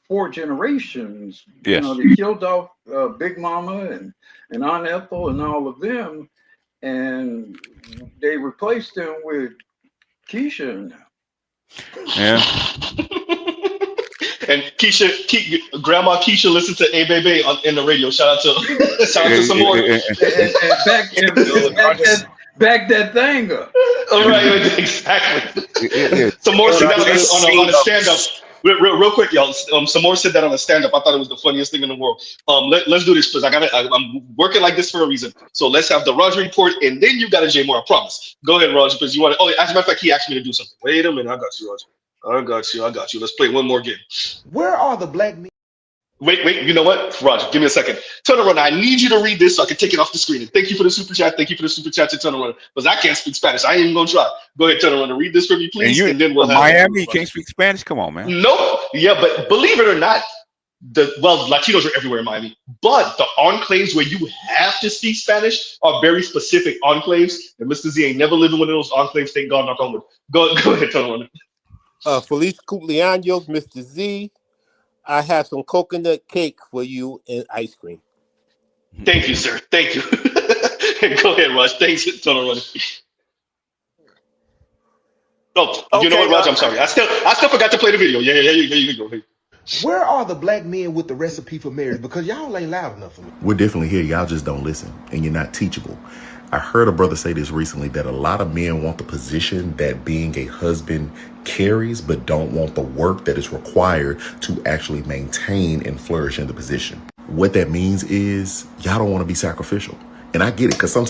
4 generations. Yes. They killed off Big Mama and Aunt Ethel and all of them, and they replaced them with Keisha now. Yeah. And Grandma Keisha listens to A Baby in the radio. Shout out to some more. And back that thing up. All right, exactly. Some more said that on a stand-up. Real quick, y'all. Some more said that on a stand-up. I thought it was the funniest thing in the world. Let's do this, please. I'm working like this for a reason. So let's have the Raj report, and then you got a J more. I promise. Go ahead, Raj, because you want to. Oh, as a matter of fact, he asked me to do something. Wait a minute, I got you, Raj. I got you. Let's play one more game. Where are the black men? Wait, you know what? Roger, give me a second. Tunnel Runner, I need you to read this so I can take it off the screen. And thank you for the super chat. Thank you for the super chat to Tunnel Runner. Because I can't speak Spanish. I ain't even going to try. Go ahead, Tunnel Runner. Read this for me, please. And then we'll have Miami, you can't speak Spanish? Come on, man. Nope. Yeah, but believe it or not, Latinos are everywhere in Miami. But the enclaves where you have to speak Spanish are very specific enclaves. And Mr. Z ain't never lived in one of those enclaves. Thank God, knock on wood. Go ahead, Tunnel Runner. Feliz cumpleaños, Mr. Z. I have some coconut cake for you and ice cream. Thank you, sir. Thank you. Go ahead, Raj. Thanks, Tunnel Runner. Oh, okay, you know what, Raj? I'm sorry. I still forgot to play the video. Yeah, you go. Hey. Where are the black men with the recipe for marriage? Because y'all ain't loud enough for me. We're definitely here. Y'all just don't listen, and you're not teachable. I heard a brother say this recently, that a lot of men want the position that being a husband carries, but don't want the work that is required to actually maintain and flourish in the position. What that means is y'all don't want to be sacrificial. And I get it, because some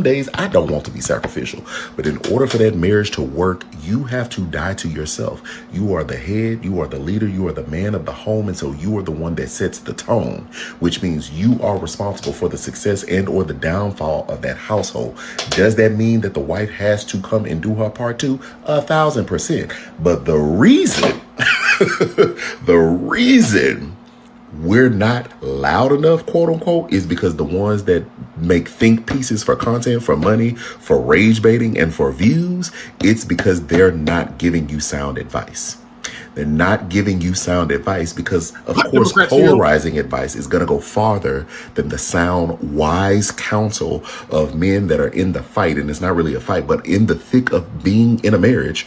days I don't want to be sacrificial. But in order for that marriage to work, you have to die to yourself. You are the head, you are the leader, you are the man of the home. And so you are the one that sets the tone, which means you are responsible for the success and or the downfall of that household. Does that mean that the wife has to come and do her part too? 1,000%. But the reason we're not loud enough, quote unquote, is because the ones that make think pieces for content, for money, for rage baiting, and for views, it's because they're not giving you sound advice. They're not giving you sound advice because, of course, polarizing advice is going to go farther than the sound, wise counsel of men that are in the fight. And it's not really a fight, but in the thick of being in a marriage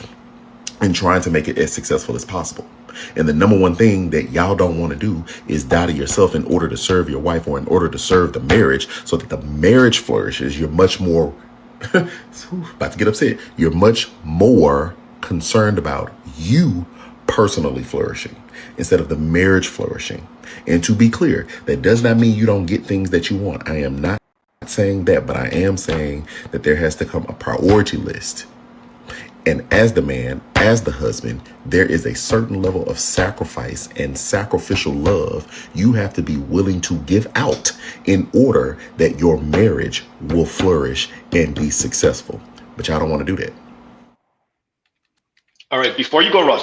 and trying to make it as successful as possible. And the number one thing that y'all don't want to do is die to yourself in order to serve your wife, or in order to serve the marriage, so that the marriage flourishes. You're much more about to get upset. You're much more concerned about you personally flourishing instead of the marriage flourishing. And to be clear, that does not mean you don't get things that you want. I am not saying that, but I am saying that there has to come a priority list. And as the man, as the husband, there is a certain level of sacrifice and sacrificial love you have to be willing to give out in order that your marriage will flourish and be successful. But y'all don't want to do that. All right, before you go, Raj,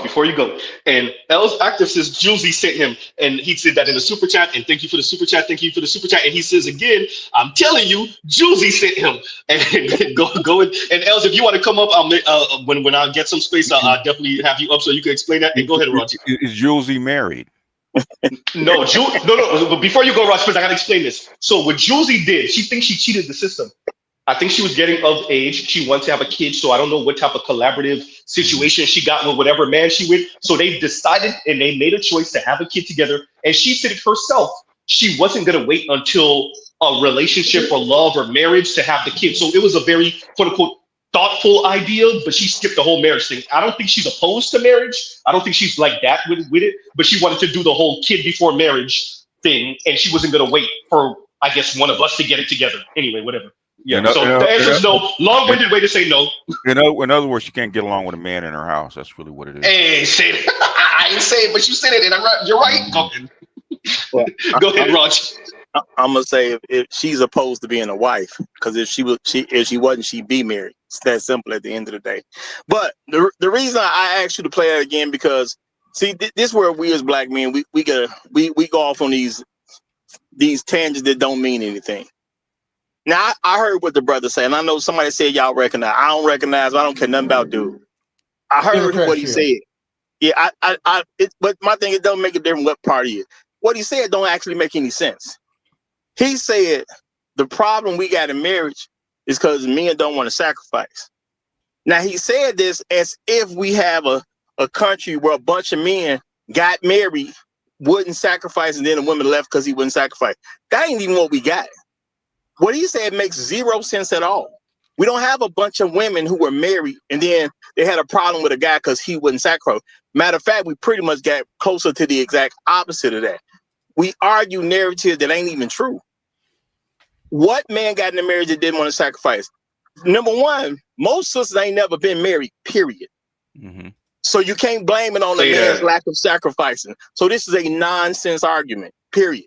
and L's Active says Julesy sent him, and he said that in the super chat, and thank you for the super chat, and he says again, I'm telling you, Julesy sent him, and go and Els, if you want to come up, when I get some space, I'll definitely have you up so you can explain that, and go ahead, Raj. Is Julesy married? No, but before you go, Raj, because I gotta explain this. So what Julesy did, she thinks she cheated the system. I think she was getting of age. She wants to have a kid, so I don't know what type of collaborative situation she got with whatever man she with. So they decided and they made a choice to have a kid together. And she said it herself. She wasn't going to wait until a relationship or love or marriage to have the kid. So it was a very, quote unquote, thoughtful idea, but she skipped the whole marriage thing. I don't think she's opposed to marriage. I don't think she's like that with it, but she wanted to do the whole kid before marriage thing. And she wasn't going to wait for, I guess, one of us to get it together. Anyway, whatever. Yeah. So the answer is no. Long-winded way to say no. In other words, she can't get along with a man in her house. That's really what it is. Hey, say it. I didn't say it, but you said it, and you're right. Go ahead. Well, Go ahead, Raj. I'm gonna say if she's opposed to being a wife, because if she wasn't, she'd be married. It's that simple at the end of the day. But the reason I asked you to play it again, because see, this is where we as black men we go off on these tangents that don't mean anything. Now I heard what the brother said, and I know somebody said y'all recognize. I don't recognize. I don't care nothing about dude. I heard what he said. Yeah, but my thing, it don't make a difference what part of you. What he said don't actually make any sense. He said the problem we got in marriage is because men don't want to sacrifice. Now he said this as if we have a country where a bunch of men got married, wouldn't sacrifice, and then the woman left because he wouldn't sacrifice. That ain't even what we got. What he said makes zero sense at all. We don't have a bunch of women who were married and then they had a problem with a guy because he wouldn't sacrifice. Matter of fact, we pretty much got closer to the exact opposite of that. We argue narratives that ain't even true. What man got in a marriage that didn't want to sacrifice? Number one, most sisters ain't never been married, period. Mm-hmm. So you can't blame it on the man's lack of sacrificing. So this is a nonsense argument, period.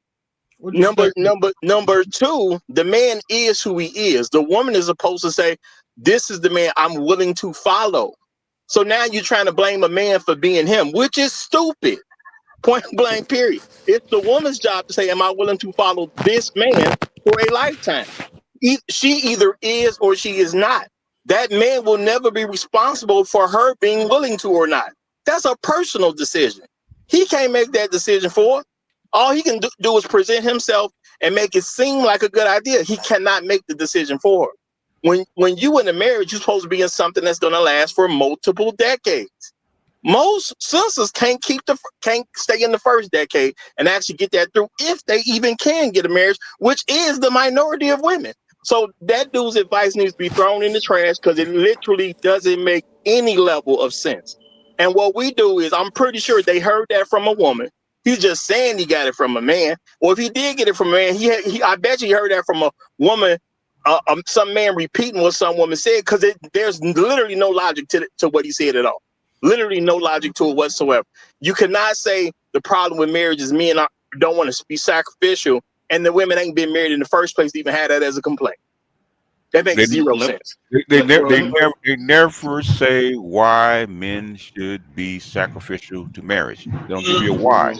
Number two, the man is who he is. The woman is supposed to say, this is the man I'm willing to follow. So now you're trying to blame a man for being him, which is stupid. Point blank, period. It's the woman's job to say, am I willing to follow this man for a lifetime? She either is or she is not. That man will never be responsible for her being willing to or not. That's a personal decision. He can't make that decision for her. All he can do is present himself and make it seem like a good idea. He cannot make the decision for her. When you in a marriage, you're supposed to be in something that's going to last for multiple decades. Most sisters can't stay in the first decade and actually get that through if they even can get a marriage, which is the minority of women. So that dude's advice needs to be thrown in the trash because it literally doesn't make any level of sense. And what we do is, I'm pretty sure they heard that from a woman. He's just saying he got it from a man. Or if he did get it from a man, I bet you he heard that from a woman, some man repeating what some woman said, because there's literally no logic to what he said at all. Literally no logic to it whatsoever. You cannot say the problem with marriage is men don't want to be sacrificial, and the women ain't been married in the first place to even have that as a complaint. That makes zero sense. They never say why men should be sacrificial to marriage. They don't give you a why.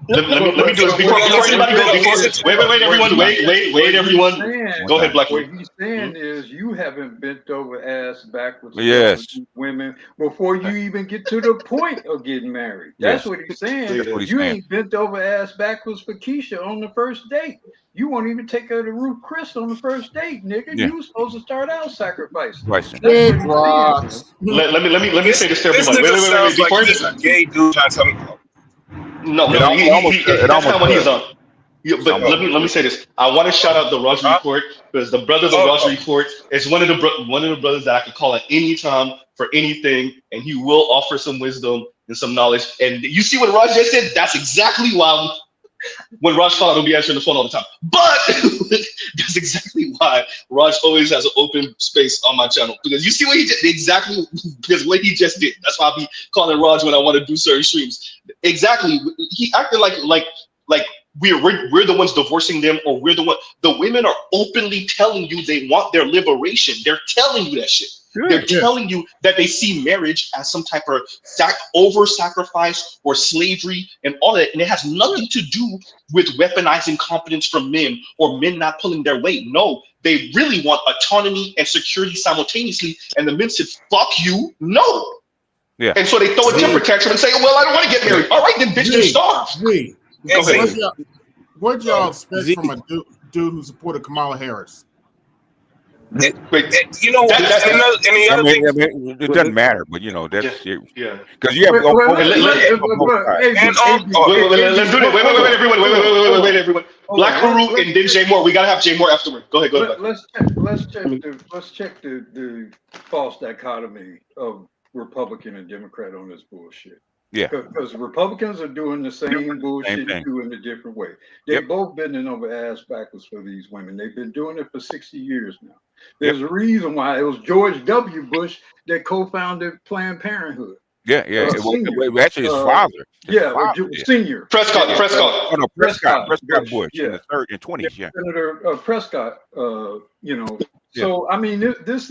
Let me do this before anybody goes. Wait, everyone. Wait, everyone. Go ahead, Black. What he's saying is you haven't bent over ass backwards Yes. with women before you even get to the point of getting married. That's what he's saying. That's what he's you saying. ain't bent over ass backwards for Keisha on the first date. You won't even take her to Ruth Chris on the first date, nigga. Yeah. You were supposed to start out sacrificing. Pricing. That's what he's saying. Let me say this to everybody. Wait. Before This a gay dude trying to tell me. No, that's not what he's on. Yeah, but let me say this. I want to shout out the Raj Report, because the brothers of Raj Report is one of the brothers that I could call at any time for anything, and he will offer some wisdom and some knowledge. And you see what Raj just said? That's exactly why. When Raj called, I don't be answering the phone all the time. But that's exactly why Raj always has an open space on my channel, because you see what he did because what he just did. That's why I be calling Raj when I want to do certain streams. Exactly, he acted like we're the ones divorcing them, or we're the women are openly telling you they want their liberation. They're telling you that shit. They're telling you that they see marriage as some type of over-sacrifice or slavery and all that, and it has nothing to do with weaponizing confidence from men or men not pulling their weight. No, they really want autonomy and security simultaneously, and the men said, fuck you, no. Yeah. And so they throw a temper tantrum and say, well, I don't want to get married. All right, then bitch, then starve. Go ahead. What y'all expect from a dude who supported Kamala Harris? You know, any other thing? It doesn't matter, but you know that's because you have. Let's do it. Wait, everyone. Black Guru and then Jay Moore. We gotta have Jay Moore afterward. Go ahead. Let's check the false dichotomy of Republican and Democrat on this bullshit. Yeah, because Republicans are doing the same bullshit you do in a different way. They've both been in over ass backwards for these women. They've been doing it for 60 years now. There's a reason why it was George W. Bush that co-founded Planned Parenthood. Yeah. It actually his father. Senior. Prescott. Oh, no, Prescott Bush. Bush in Yeah. the 20s. Yeah. Senator Prescott. So I mean, this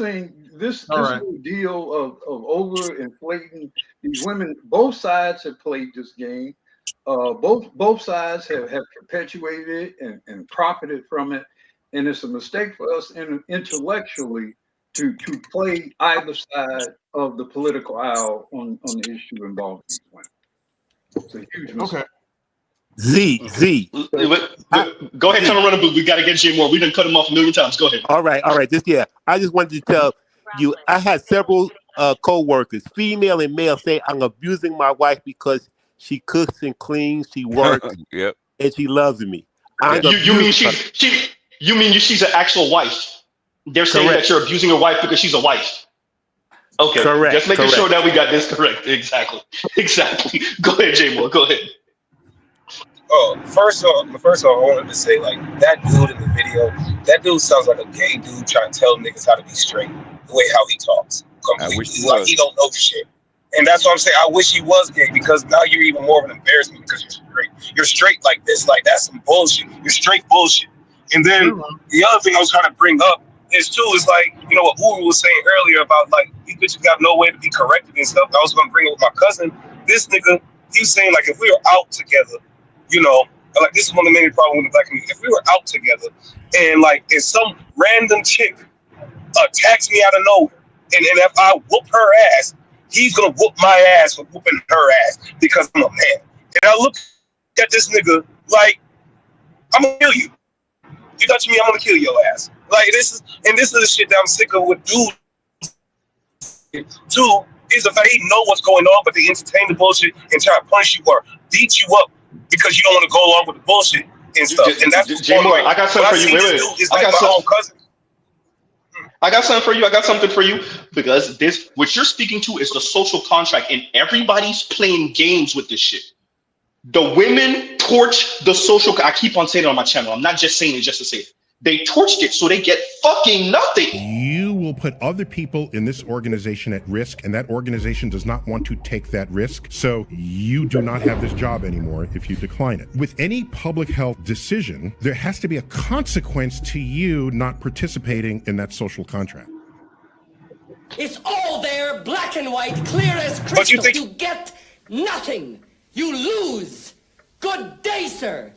whole deal of overinflating these women. Both sides have played this game. Both sides have perpetuated it and profited from it, and it's a mistake for us intellectually to play either side of the political aisle on the issue involving these women. It's a huge mistake. Okay. Z. Go ahead, Tunnel Runner, but we got to get Jay Moore. We done cut him off a million times. Go ahead. All right. I just wanted to tell you, I had several co-workers, female and male, say I'm abusing my wife because she cooks and cleans, she works, and she loves me. You mean she's an actual wife? They're saying that you're abusing your wife because she's a wife. Okay, just making sure that we got this correct. Exactly. Go ahead, Jay Moore. Go ahead. Oh, first off, I wanted to say, like, that dude in the video, that dude sounds like a gay dude trying to tell niggas how to be straight. The way how he talks, completely like he don't know shit. And that's what I'm saying. I wish he was gay, because now you're even more of an embarrassment because you're straight. You're straight like this. Like, that's some bullshit. You're straight bullshit. And then the other thing I was trying to bring up is like, you know what Uru was saying earlier about, like, these bitches got no way to be corrected and stuff. I was going to bring it with my cousin. This nigga, he's saying, like, if we were out together, you know, like, this is one of the main problems with the black community. If we were out together and, like, if some random chick attacks me out of nowhere, and if I whoop her ass, he's going to whoop my ass for whooping her ass because I'm a man. And I look at this nigga like, I'm going to kill you. You touch me, I'm going to kill your ass. Like, this is the shit that I'm sick of with dudes. Two, is the fact they know what's going on, but they entertain the bullshit and try to punish you or beat you up because you don't want to go along with the bullshit and stuff. And that's Jay Moore, I got something for you. Wait. I got my own cousin. I got something for you. Because what you're speaking to is the social contract, and everybody's playing games with this shit. The women torch the social. I keep on saying it on my channel. I'm not just saying it just to say it. They torched it so they get fucking nothing. You will put other people in this organization at risk, and that organization does not want to take that risk. So you do not have this job anymore if you decline it. With any public health decision, there has to be a consequence to you not participating in that social contract. It's all there, black and white, clear as crystal. You get nothing. You lose. Good day, sir.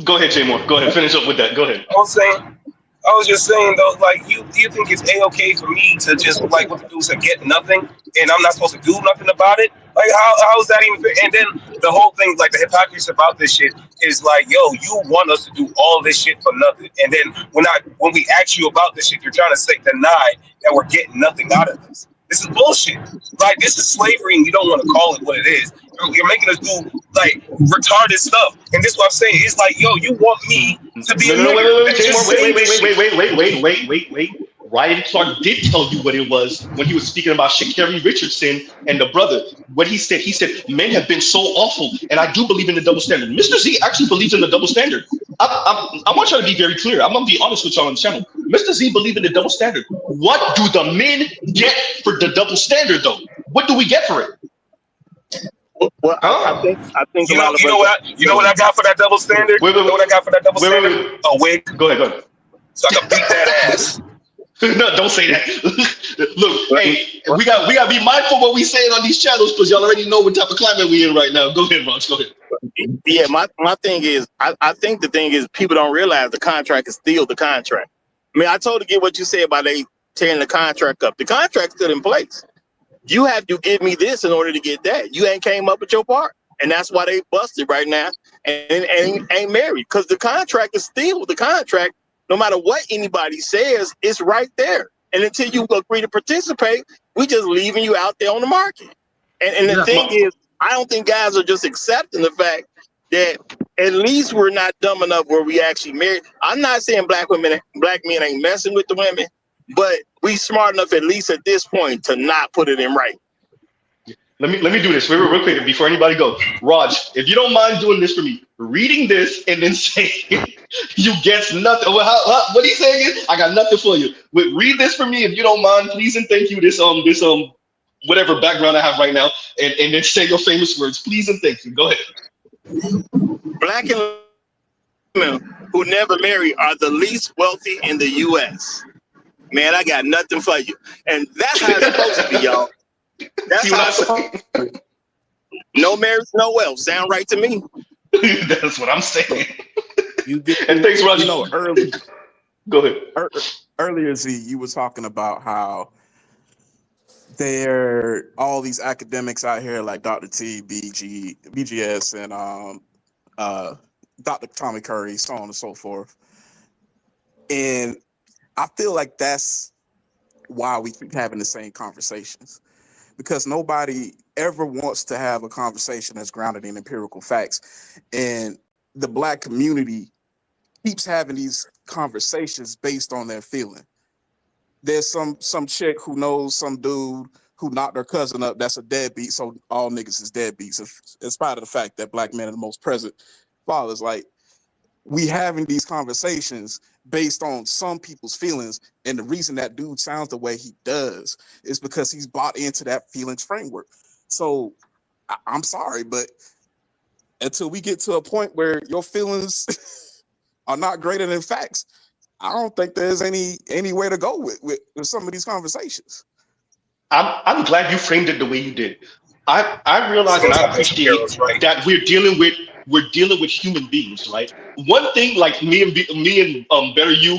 Go ahead, Jay Moore. Go ahead. Finish up with that. Go ahead. I was just saying though, like, do you think it's A-okay for me to just, like, what the dude said, get nothing, and I'm not supposed to do nothing about it? Like, how is that even fair? And then the whole thing, like, the hypocrisy about this shit is like, yo, you want us to do all this shit for nothing, and then when we ask you about this shit, you're trying to deny that we're getting nothing out of this. This is bullshit. Like, this is slavery, and you don't want to call it what it is. You're making us do, like, retarded stuff. And this is what I'm saying. It's like, yo, you want me to be Wait. Ryan Clark did tell you what it was when he was speaking about Sha'Carri Richardson and the brother. What he said, men have been so awful, and I do believe in the double standard. Mr. Z actually believes in the double standard. I want y'all to be very clear. I'm going to be honest with y'all on the channel. Mr. Z believes in the double standard. What do the men get for the double standard, though? What do we get for it? Well, I think you know what I got for that double standard? You know what I got for that double standard? A wig. Go ahead. So I can beat that ass. No, don't say that. Look, hey, we got to be mindful what we saying on these channels, because y'all already know what type of climate we in right now. Go ahead, Ross. Go ahead. Yeah, my thing is, I think the thing is, people don't realize the contract is still the contract. I mean, I totally get what you say about they tearing the contract up. The contract's still in place. You have to give me this in order to get that. You ain't came up with your part. And that's why they busted right now and ain't married. Because the contract is still the contract. No matter what anybody says, it's right there. And until you agree to participate, we just leaving you out there on the market. And the thing is, I don't think guys are just accepting the fact that at least we're not dumb enough where we actually marry. I'm not saying black men ain't messing with the women, but we smart enough, at least at this point, to not put it in writing. Let me do this real quick before anybody goes. Raj, if you don't mind doing this for me, reading this and then saying you guess nothing. What he's saying is, I got nothing for you. Wait, read this for me if you don't mind, please and thank you. This whatever background I have right now, and then say your famous words, please and thank you. Go ahead. Black women who never marry are the least wealthy in the U.S. Man, I got nothing for you, and that's how it's supposed to be, y'all. That's how it's supposed to be. No marriage, no wealth. Sound right to me? That's what I'm saying. You did, and thanks, Roger. You know, early. Go ahead. Earlier, Z, you were talking about how there are all these academics out here like Dr. T, BGS, and Dr. Tommy Curry, so on and so forth. And I feel like that's why we keep having the same conversations, because nobody ever wants to have a conversation that's grounded in empirical facts. And the Black community keeps having these conversations based on their feeling. There's some chick who knows some dude who knocked her cousin up that's a deadbeat, so all niggas is deadbeats, in spite of the fact that Black men are the most present fathers. Like, we having these conversations based on some people's feelings, and the reason that dude sounds the way he does is because he's bought into that feelings framework. So I'm sorry, but until we get to a point where your feelings are not greater than facts, I don't think there's any way to go with some of these conversations. I'm glad you framed it the way you did. I realize and I appreciate that we're dealing with human beings, right? One thing, like me and Better You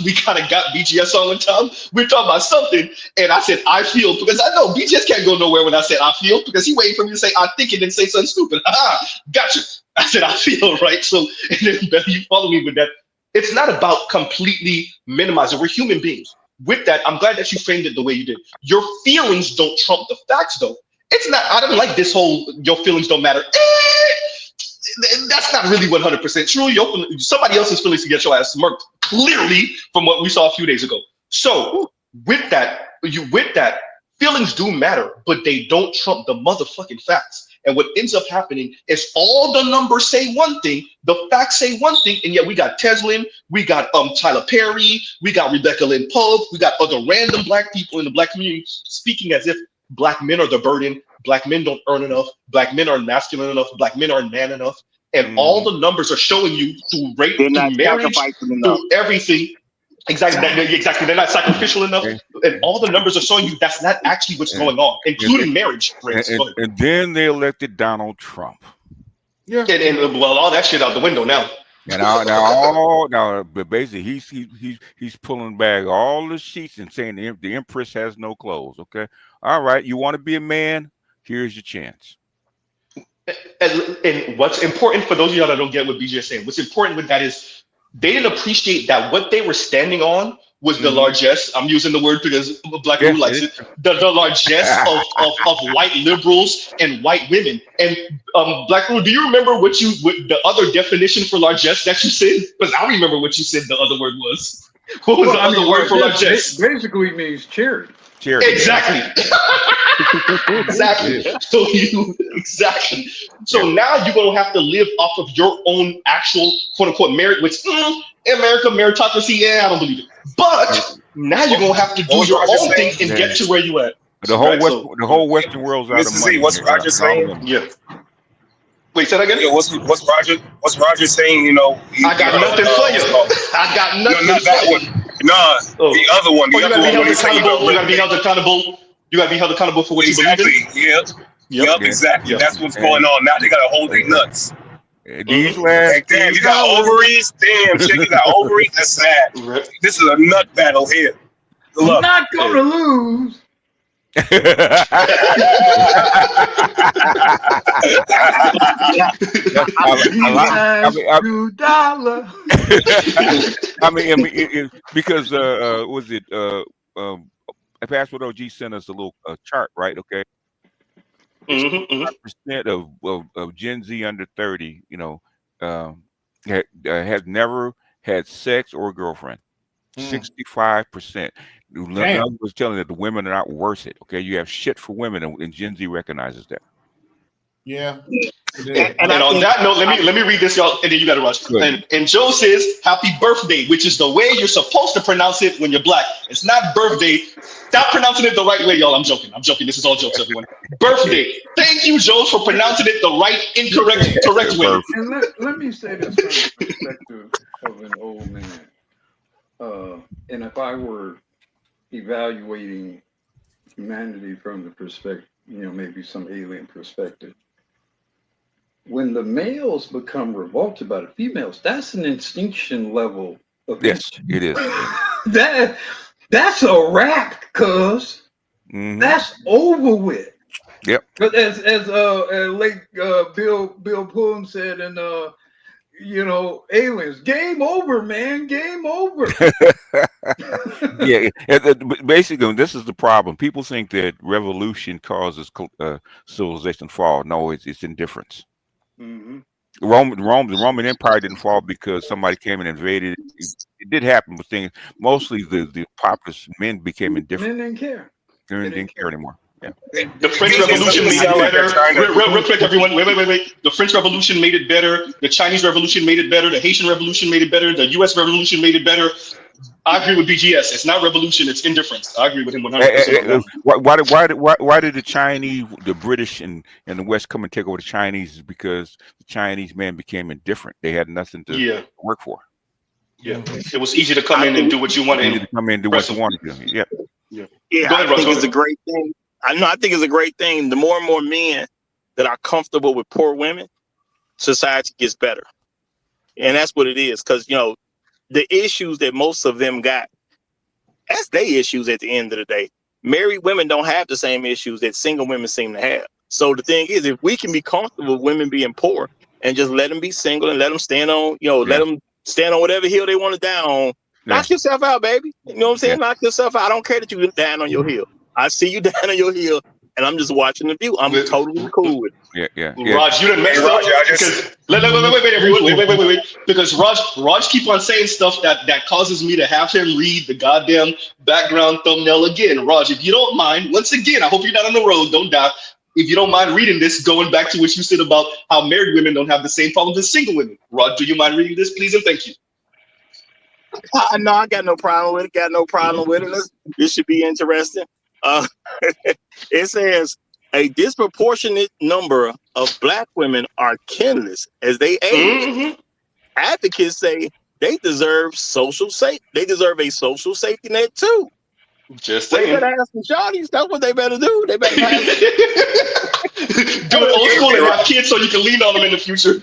we kind of got BGS on one time. We're talking about something, and I said I feel, because I know BGS can't go nowhere when I said I feel, because he waiting for me to say I think and then say something stupid. Gotcha. I said I feel, right? So and then Better You follow me with that. It's not about completely minimizing. We're human beings. With that, I'm glad that you framed it the way you did. Your feelings don't trump the facts, though. It's not. I don't like this whole your feelings don't matter. That's not really 100% true. Somebody else's feelings can get your ass smirked, clearly, from what we saw a few days ago. So with that, feelings do matter, but they don't trump the motherfucking facts. And what ends up happening is all the numbers say one thing, the facts say one thing, and yet we got Teslin, we got Tyler Perry, we got Rebecca Lynn Pope, we got other random Black people in the Black community speaking as if Black men are the burden, Black men don't earn enough, Black men aren't masculine enough, Black men aren't man enough. And all the numbers are showing you through rape, through marriage, through everything. Exactly. They're not sacrificial enough, and all the numbers are showing you that's not actually what's going on, including marriage. And then they elected Donald Trump. Yeah, and well, all that shit out the window now. And now, but basically, he's pulling back all the sheets and saying the Empress has no clothes. Okay, all right, you want to be a man? Here's your chance. And what's important for those of y'all that don't get what BJ is saying, what's important with that is they didn't appreciate that what they were standing on was the largesse. I'm using the word because Black people likes it. The largesse of white liberals and white women. And Black people, do you remember what the other definition for largesse that you said? Because I remember what you said the other word was. What was the other word for largesse? Basically means charity. Charity. Exactly. Exactly. Exactly. So now you're gonna have to live off of your own actual quote unquote merit, which America meritocracy, I don't believe it. But now you're gonna have to do your own thing and get to where you at. The whole Western world's out of money. What's Roger saying? Yeah. Wait, say that again? Yeah, what's Roger saying? You know, I got nothing for you. I got nothing. Not that one. Nah, the other one. You gotta be held accountable. You gotta be held accountable. You gotta be held accountable for what you believe in. Yep, exactly. Yep. That's what's going on now. They gotta hold their nuts. These last damn, you got ovaries. Damn, chick, you got ovaries. That's sad. This is a nut battle here. Good luck. Not gonna lose. Because was it Password OG sent us a little chart, right? Okay. 5% of Gen Z under 30, has never had sex or a girlfriend. 65%. I was telling that the women are not worth it. Okay, you have shit for women, and Gen Z recognizes that. Yeah. And on that note, let me read this, y'all, and then you got to rush. And Joe says, "Happy birthday," which is the way you're supposed to pronounce it when you're black. It's not birthday. Stop pronouncing it the right way, y'all. I'm joking. This is all jokes, everyone. Birthday. Thank you, Joe, for pronouncing it the right, correct way. And let me say this from the perspective of an old man. And if I were evaluating humanity from the perspective, maybe some alien perspective, when the males become revolted by the females, that's an extinction level of Yes, it is. That's a wrap, cuz. That's over with. Yep. But as late Bill Pullum said in Aliens, game over, man, game over. Yeah, basically, this is the problem. People think that revolution causes civilization fall. No, it's indifference. Mm-hmm. The Roman Empire didn't fall because somebody came and invaded. It did happen, but mostly the populous men became indifferent. Men didn't care. They didn't care anymore. Yeah. The French Revolution made it better. Real quick, everyone. Wait. The French Revolution made it better. The Chinese Revolution made it better. The Haitian Revolution made it better. The U.S. Revolution made it better. I agree with BGS. It's not revolution. It's indifference. I agree with him 100%. Why did the Chinese, the British, and the West come and take over the Chinese? Because the Chinese man became indifferent. They had nothing to work for. Yeah, it was easy to come in and do what you wanted. Easy to come in and do what you wanted to do. Yeah. Yeah, I think it's a great thing. I think it's a great thing. The more and more men that are comfortable with poor women, society gets better. And that's what it is. Because, the issues that most of them got, that's their issues at the end of the day. Married women don't have the same issues that single women seem to have. So the thing is, if we can be comfortable with women being poor and just let them be single and let them stand on, let them stand on whatever hill they want to die on, knock yourself out, baby. You know what I'm saying? Knock yourself out. I don't care that you dying on your hill. I see you dying on your hill, and I'm just watching the view. I'm totally cool with it. Yeah. Raj, you done messed up because wait. Because Raj keep on saying stuff that causes me to have him read the goddamn background thumbnail again. Raj, if you don't mind, once again, I hope you're not on the road. Don't die. If you don't mind reading this, going back to what you said about how married women don't have the same problems as single women. Raj, do you mind reading this, please, and thank you. No, I got no problem with it. This should be interesting. It says a disproportionate number of Black women are kinless as they age. Advocates say they deserve They deserve a social safety net too. Just saying. They better have some shawties. That's what they better do. They better have do it old school and have kids so you can lean on them in the future.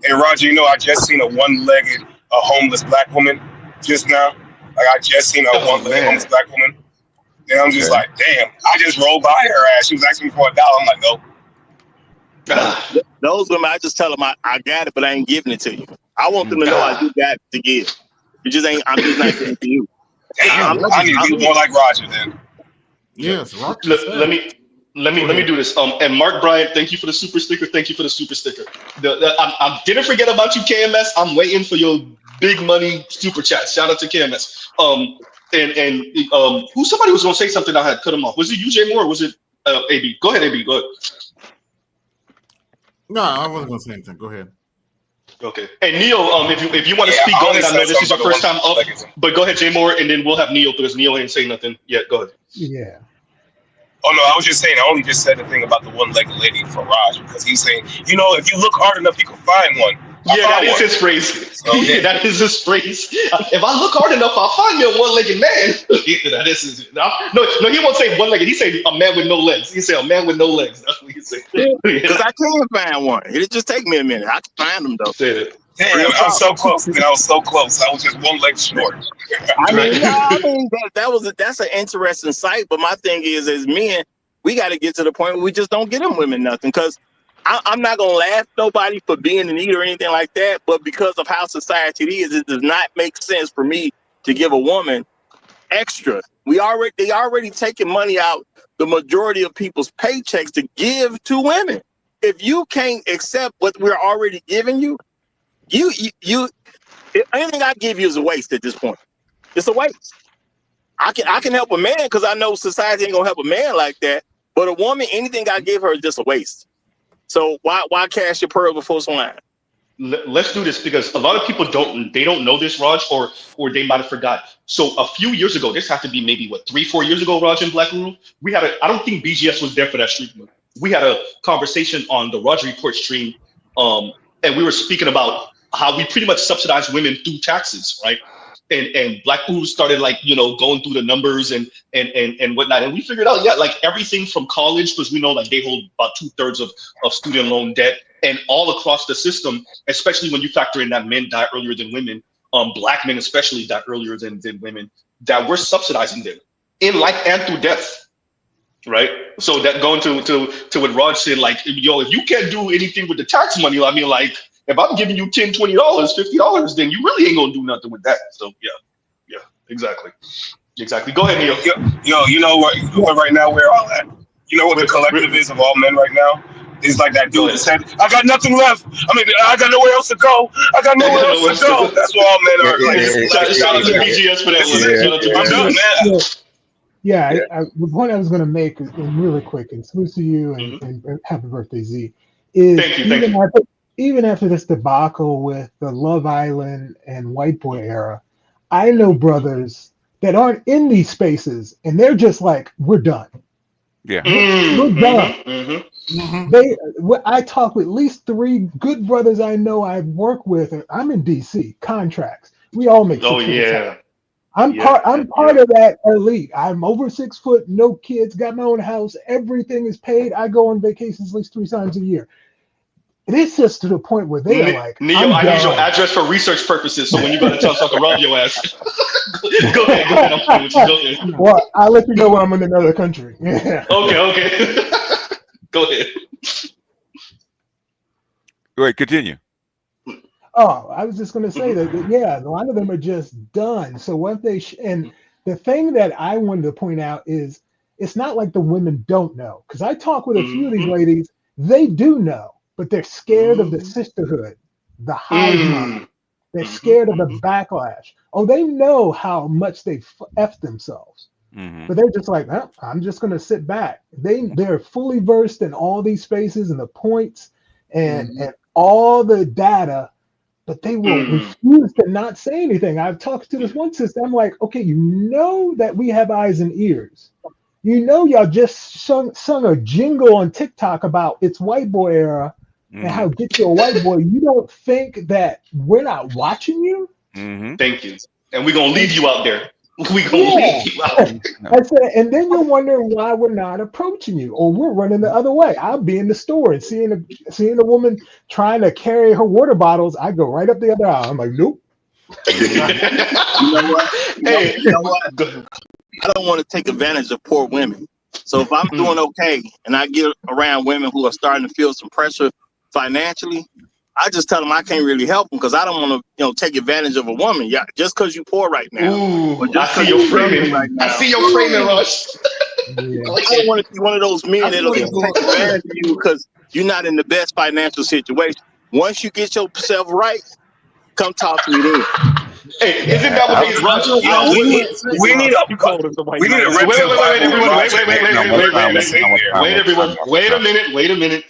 Hey, Roger, I just seen a one-legged homeless Black woman just now. Like, I just seen a one-legged homeless Black woman. And I'm just like, damn, I just rolled by her ass. She was asking me for $1. I'm like, nope. Those women, I just tell them I got it, but I ain't giving it to you. I want them to know I do got it to give. I'm just not giving it to you. Damn, I need to be more like Roger then. Yes, Let me do this. And Mark Bryant, thank you for the super sticker. Thank you for the super sticker. I didn't forget about you, KMS. I'm waiting for your big money super chat. Shout out to KMS. Who somebody was gonna say something, I had cut him off. Was it UJ Moore or was it AB? Go ahead, AB. Go ahead. No, I wasn't gonna say anything. Go ahead. Okay. And Neo, if you want to speak, go ahead. I know this is your first time up, but go ahead, J Moore, and then we'll have Neo because Neo ain't saying nothing yet. Go ahead. Yeah. Oh no, I was just saying. I only just said the thing about the one-legged lady for Raj because he's saying, if you look hard enough, you can find one. That is his phrase. Okay. That is his phrase. If I look hard enough, I'll find me a one-legged man. No, he won't say one-legged. He say a man with no legs. He say a man with no legs. That's what he say. Because I can find one. It just take me a minute. I can find them though. Damn, I was so close. Man, I was so close. I was just one leg short. That's an interesting sight. But my thing is, as men, we got to get to the point where we just don't get them women nothing. Because I'm not gonna laugh at nobody for being in need or anything like that. But because of how society is, it does not make sense for me to give a woman extra. They already taking money out the majority of people's paychecks to give to women. If you can't accept what we're already giving you, anything I give you is a waste at this point. It's a waste. I can help a man because I know society ain't gonna help a man like that. But a woman, anything I give her is just a waste. So why cash your pearls before swine? Let's do this because a lot of people don't know this, Raj, or they might have forgot. So a few years ago, this had to be maybe 3-4 years ago, Raj and Black Rule. We had I don't think BGS was there for that stream. We had a conversation on the Raj Report stream, and we were speaking about how we pretty much subsidize women through taxes, right? And Black Rule started going through the numbers and whatnot, and we figured out everything from college, because we know they hold about 2/3 of student loan debt, and all across the system, especially when you factor in that men die earlier than women, Black men especially die earlier than women, that we're subsidizing them in life and through death, right? So that going to what Raj said, if you can't do anything with the tax money, I mean, if I'm giving you $10, $20, $50, then you really ain't gonna do nothing with that. So yeah, exactly. Go ahead, Neil. Yo, you know what right now we're all at? You know what the collective is of all men right now? It's like that dude that said, I got nothing left. I mean, I got nowhere else to go. I got nowhere else to go. That's what all men are. Shout out to BGS for that one. I'm done, man. Yeah, the point I was going to make, and really quick, and salute to you, and happy birthday, Z, is even after this debacle with the Love Island and White Boy era, I know brothers that aren't in these spaces, and they're just like, we're done. Yeah, we're done. I talk with at least 3 good brothers I know I've worked with, and I'm in DC contracts. We all make 6 figures. I'm part of that elite. I'm over 6 foot, no kids, got my own house, everything is paid. I go on vacations at least 3 times a year. It's just to the point where they are like, Neo, I need your address for research purposes. So when you go to tell us, I can rob your ass. Go ahead. I'm fine with you. Go ahead. Well, I'll let you know when I'm in another country. Yeah. Okay. Go ahead. Go ahead, continue. Oh, I was just going to say that, yeah, a lot of them are just done. So what they and the thing that I wanted to point out is it's not like the women don't know, because I talk with a few of these ladies, they do know, but they're scared of the sisterhood, the hive mind. They're scared of the backlash. Oh, they know how much they F themselves. But they're just like, oh, I'm just going to sit back. They're fully versed in all these spaces and the points and all the data, but they will refuse to not say anything. I've talked to this one sister. I'm like, okay, you know that we have eyes and ears. You know, y'all just sung a jingle on TikTok about it's white boy era and how get you a white boy. You don't think that we're not watching you? Thank you. And we're going to leave you out there. We're going to leave you out there. I said, and then you're wondering why we're not approaching you, or we're running the other way. I'll be in the store and seeing a woman trying to carry her water bottles. I go right up the other aisle. I'm like, nope. You know what? You know what? I don't want to take advantage of poor women. So if I'm doing okay and I get around women who are starting to feel some pressure financially, I just tell them I can't really help them because I don't want to, take advantage of a woman. Yeah, just because you're poor right now. I see your framing. I see your framing, Rush. I don't want to be one of those men that'll take advantage of you because you're not in the best financial situation. Once you get yourself right, come talk to me then. Hey, isn't that what makes Rush? We need a Wait a minute.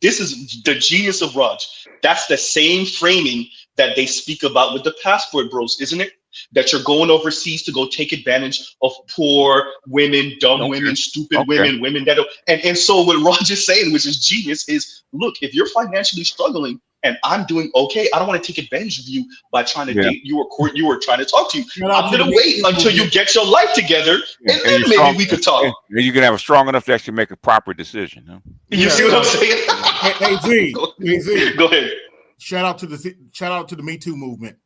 This is the genius of Raj. That's the same framing that they speak about with the passport bros, isn't it? That you're going overseas to go take advantage of poor women, dumb women, stupid women, women that don't. And so what Raj is saying, which is genius, is look, if you're financially struggling and I'm doing okay, I don't want to take advantage of you by trying to date you or court you or trying to talk to you. I'm going to wait until you get your life together, and then maybe we could talk. And you can have a strong enough to actually make a proper decision. Huh? You see what I'm saying? Hey, Z. Go ahead. Shout out to the Me Too movement.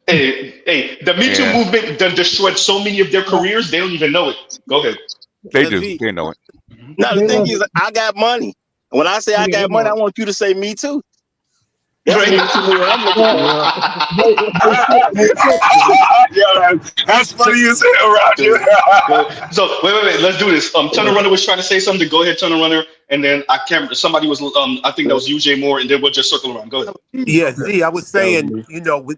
Hey, the Me Too movement done destroyed so many of their careers, they don't even know it. Go ahead. They do. They know it. No, the thing is, I got money. When I say I got money, I want you to say me too. That's funny as hell, Roger. So wait. Let's do this. Tunnel Runner was trying to say something. Go ahead, Tunnel Runner. And then I can't. Somebody was. I think that was you, Jay Moore. And then we'll just circle around. Go ahead. Yeah, Z, I was saying,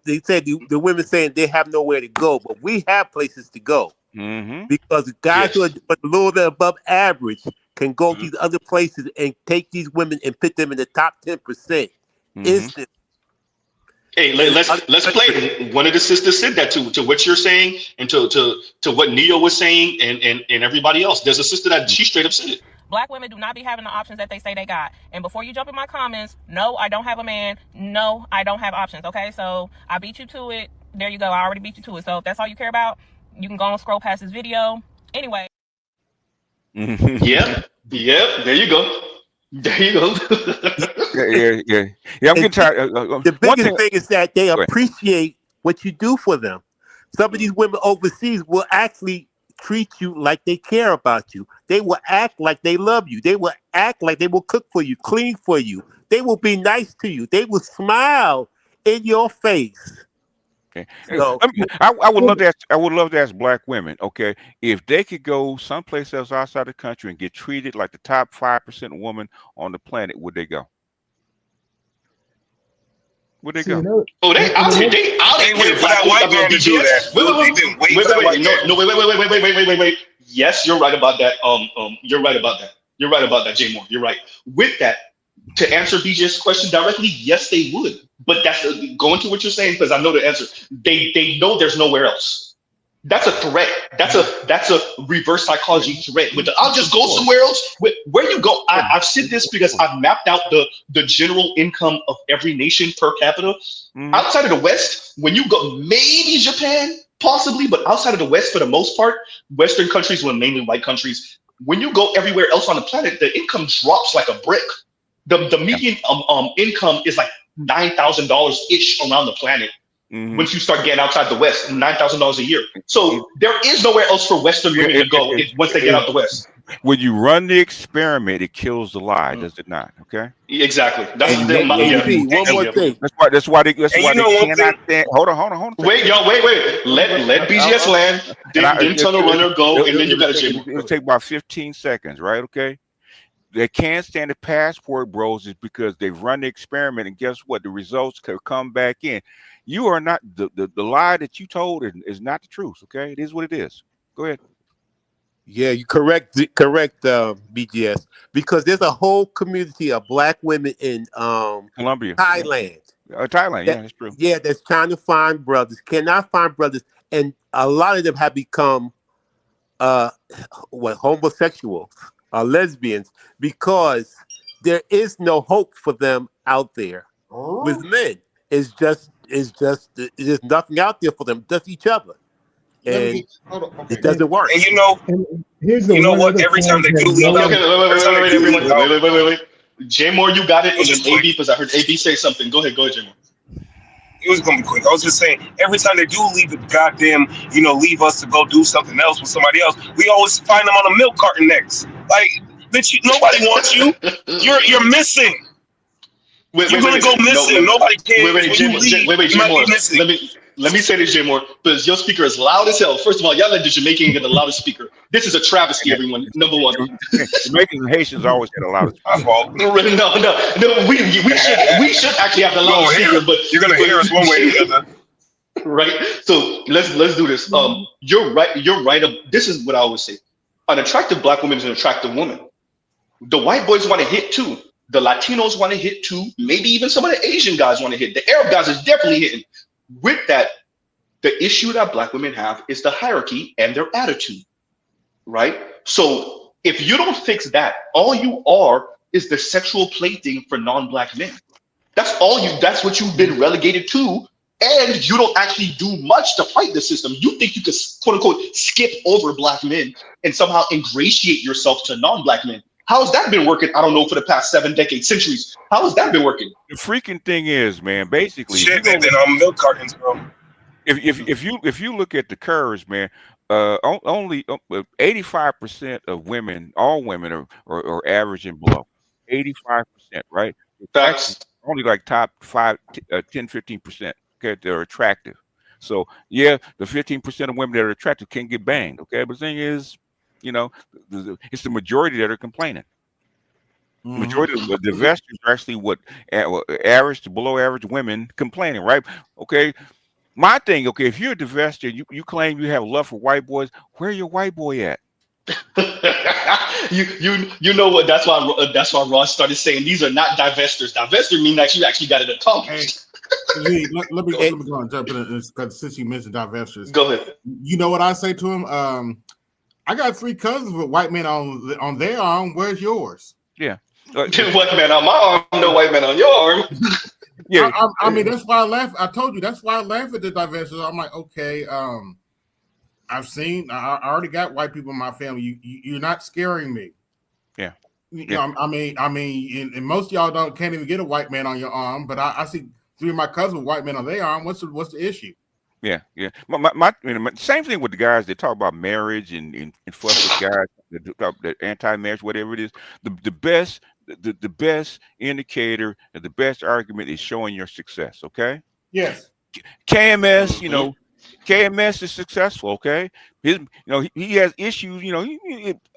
they said the women saying they have nowhere to go, but we have places to go. Because the guys who are a little bit above average can go to these other places and take these women and put them in the top 10%. Instantly. Hey, let's play it. One of the sisters said that to what you're saying and to what Neo was saying and everybody else. There's a sister that she straight up said it. Black women do not be having the options that they say they got. And before you jump in my comments, no, I don't have a man. No, I don't have options. Okay, so I beat you to it. There you go. I already beat you to it. So if that's all you care about, you can go and scroll past this video. Anyway. Yep. There you go. There you go. Yeah. I'm getting tired. The biggest thing is that they appreciate what you do for them. Some of these women overseas will actually treat you like they care about you. They will act like they love you. They will act like they will cook for you, clean for you. They will be nice to you. They will smile in your face. Okay. So, I would love to ask, black women, okay, if they could go someplace else outside the country and get treated like the top 5% woman on the planet, would they go? Would they go? Oh, they out here. They wait for that white man to do that. Wait. Yes, you're right about that. You're right about that. You're right about that, Jay Moore. You're right. With that, to answer BJ's question directly, yes, they would. But that's going to what you're saying because I know the answer. They know there's nowhere else. That's a threat. That's a reverse psychology threat. I'll just go somewhere else. Where you go? I've said this because I've mapped out the general income of every nation per capita. Outside of the West, when you go, maybe Japan, possibly, but outside of the West, for the most part, Western countries, well, mainly white countries, when you go everywhere else on the planet, the income drops like a brick. The median income is like $9,000 ish around the planet. Once you start getting outside the West, $9,000 a year. So there is nowhere else for Western women to go once they get out the West. When you run the experiment, it kills the lie, does it not? Okay. Exactly. That's one more thing. That's why they cannot stand. Hold on. Wait. Let BGS land. Then Tunnel Runner go, and then you got to Jay Moore. It'll take about 15 seconds, right? Okay. They can't stand the passport bros is because they've run the experiment, and guess what? The results could come back in. You are not the lie that you told is not the truth. Okay, it is what it is. Go ahead. Yeah, you correct, BGS, because there's a whole community of black women in Colombia, Thailand. Thailand, yeah, that's true. Yeah, that's trying to find brothers, cannot find brothers, and a lot of them have become homosexuals. Lesbians, because there is no hope for them out there with men. There's nothing out there for them, just each other. And it doesn't work. And you know what? Every time they do leave wait. Jay Moore, you got it. And then AB, because I heard AB say something. Go ahead, Jay Moore. It was gonna be quick. I was just saying, every time they do leave the goddamn, leave us to go do something else with somebody else, we always find them on a milk carton next. Like, bitch, nobody wants you. You're missing. You're gonna go missing. Nobody cares. Wait, Jay Moore. Let me say this, Jay Moore, because your speaker is loud as hell. First of all, y'all let the Jamaican get the loudest speaker. This is a travesty, everyone. Number one. Jamaicans and Haitians always get the loudest speaker. No. We should actually have the loudest speaker, but you're gonna hear us one way or the other. Right. So let's do this. You're right. This is what I always say. An attractive black woman is an attractive woman. The white boys want to hit too. The Latinos want to hit too. Maybe even some of the Asian guys want to hit. The Arab guys is definitely hitting. With that, the issue that black women have is the hierarchy and their attitude, right? So if you don't fix that, all you are is the sexual plaything for non-black men. That's what you've been relegated to. And you don't actually do much to fight the system. You think you could, quote unquote, skip over black men and somehow ingratiate yourself to non-black men. How's that been working? I don't know, for the past 7 decades, centuries. How has that been working? The freaking thing is, man, basically, shit, they've been on milk cartons, bro. If you look at the curves, man, only 85% of women, all women are average and below. 85%, right? Facts. only like top 10, 15%. Okay, they're attractive. So yeah, the 15% of women that are attractive can get banged. Okay, but the thing is, you know, it's the majority that are complaining. Majority of the divestors are actually what average to below average women complaining, right? Okay, my thing. Okay, if you're a divestor, you claim you have love for white boys. Where your white boy at? You know what? That's why Ross started saying these are not divestors. Divestor mean that you actually got it accomplished. Hey, let me go and jump in because since you mentioned divestors, go ahead. You know what I say to him? I got 3 cousins with white men on their arm. Where's yours? Yeah, white man on my arm, no white man on your arm. Yeah, I mean that's why I laugh. I told you that's why I laugh at the divestors. I'm like, okay, I already got white people in my family. You're not scaring me. Yeah. You know, I mean, and most of y'all can't even get a white man on your arm, but I see 3 of my cousins with white men on their arm. What's the issue? Yeah. My same thing with the guys that talk about marriage and fuss with guys that anti-marriage, whatever it is. The best indicator and the best argument is showing your success. Okay. Yes. KMS, KMS is successful. Okay. He has issues.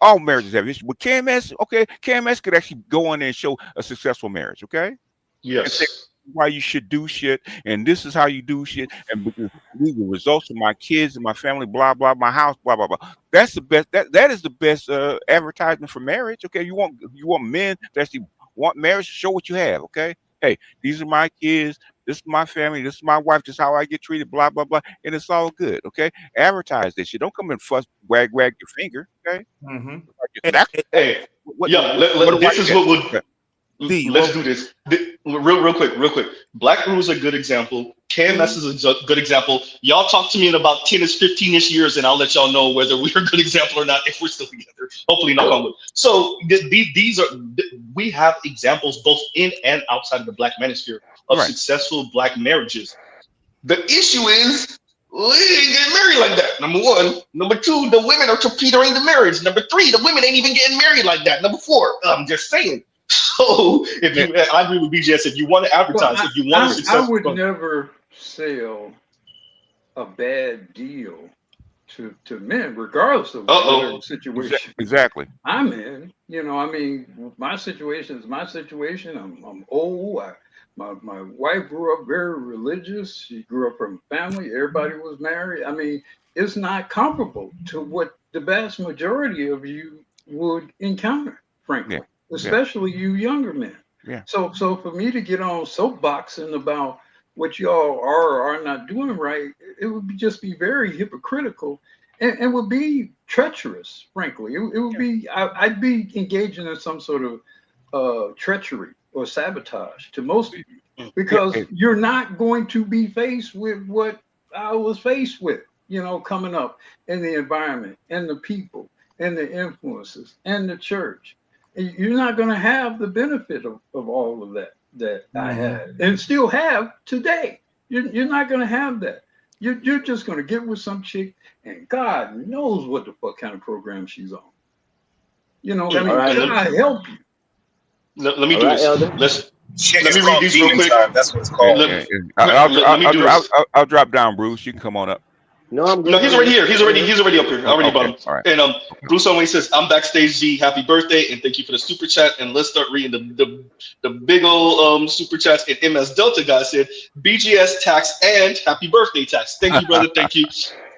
All marriages have issues, but KMS could actually go on there and show a successful marriage. Okay. Yes. Why you should do shit, and this is how you do shit, and because these are the results of my kids and my family, blah blah, my house, blah blah blah. That's the best. That is the best advertisement for marriage. Okay, you want men that actually want marriage. Show what you have. Okay, hey, these are my kids. This is my family. This is my wife. This is how I get treated. Blah blah blah, and it's all good. Okay, advertise this shit. Don't come and fuss, wag your finger. Okay. Hey, this is what would. Let's do this. Real quick. Black Room is a good example. KMS is a good example. Y'all talk to me in about 10-ish, 15-ish years, and I'll let y'all know whether we're a good example or not, if we're still together. Hopefully, knock on wood. So we have examples both in and outside of the Black Manosphere of successful Black marriages. The issue is we ain't getting married like that. Number 1. Number 2, the women are torpedoing the marriage. Number 3, the women ain't even getting married like that. Number 4, I'm just saying. So I agree with BGS. If you want to advertise, if you want to success, I would never sell a bad deal to men, regardless of whatever situation. Exactly. I'm in. I mean, my situation is my situation. I'm old. My wife grew up very religious. She grew up from family. Everybody was married. I mean, it's not comparable to what the vast majority of you would encounter, frankly. Yeah. Especially you younger men. Yeah. So for me to get on soapboxing about what y'all are or are not doing right, it would just be very hypocritical and would be treacherous, frankly. It would be, I'd be engaging in some sort of treachery or sabotage to most of you because you're not going to be faced with what I was faced with, coming up in the environment and the people and the influences and the church. You're not going to have the benefit of all of that I had and still have today. You're not going to have that. You're just going to get with some chick and God knows what the fuck kind of program she's on. God help you. Let me do this. Let me read these real quick. That's what it's called. Let me do this. I'll drop down, Bruce. You can come on up. No, he's already here. He's already up here. I already bought him. Right. And Bruce Only says, "I'm backstage. Z, happy birthday, and thank you for the super chat." And let's start reading the big old super chats. And MS Delta guy said, "BGS tax and happy birthday tax." Thank you, brother. Thank you.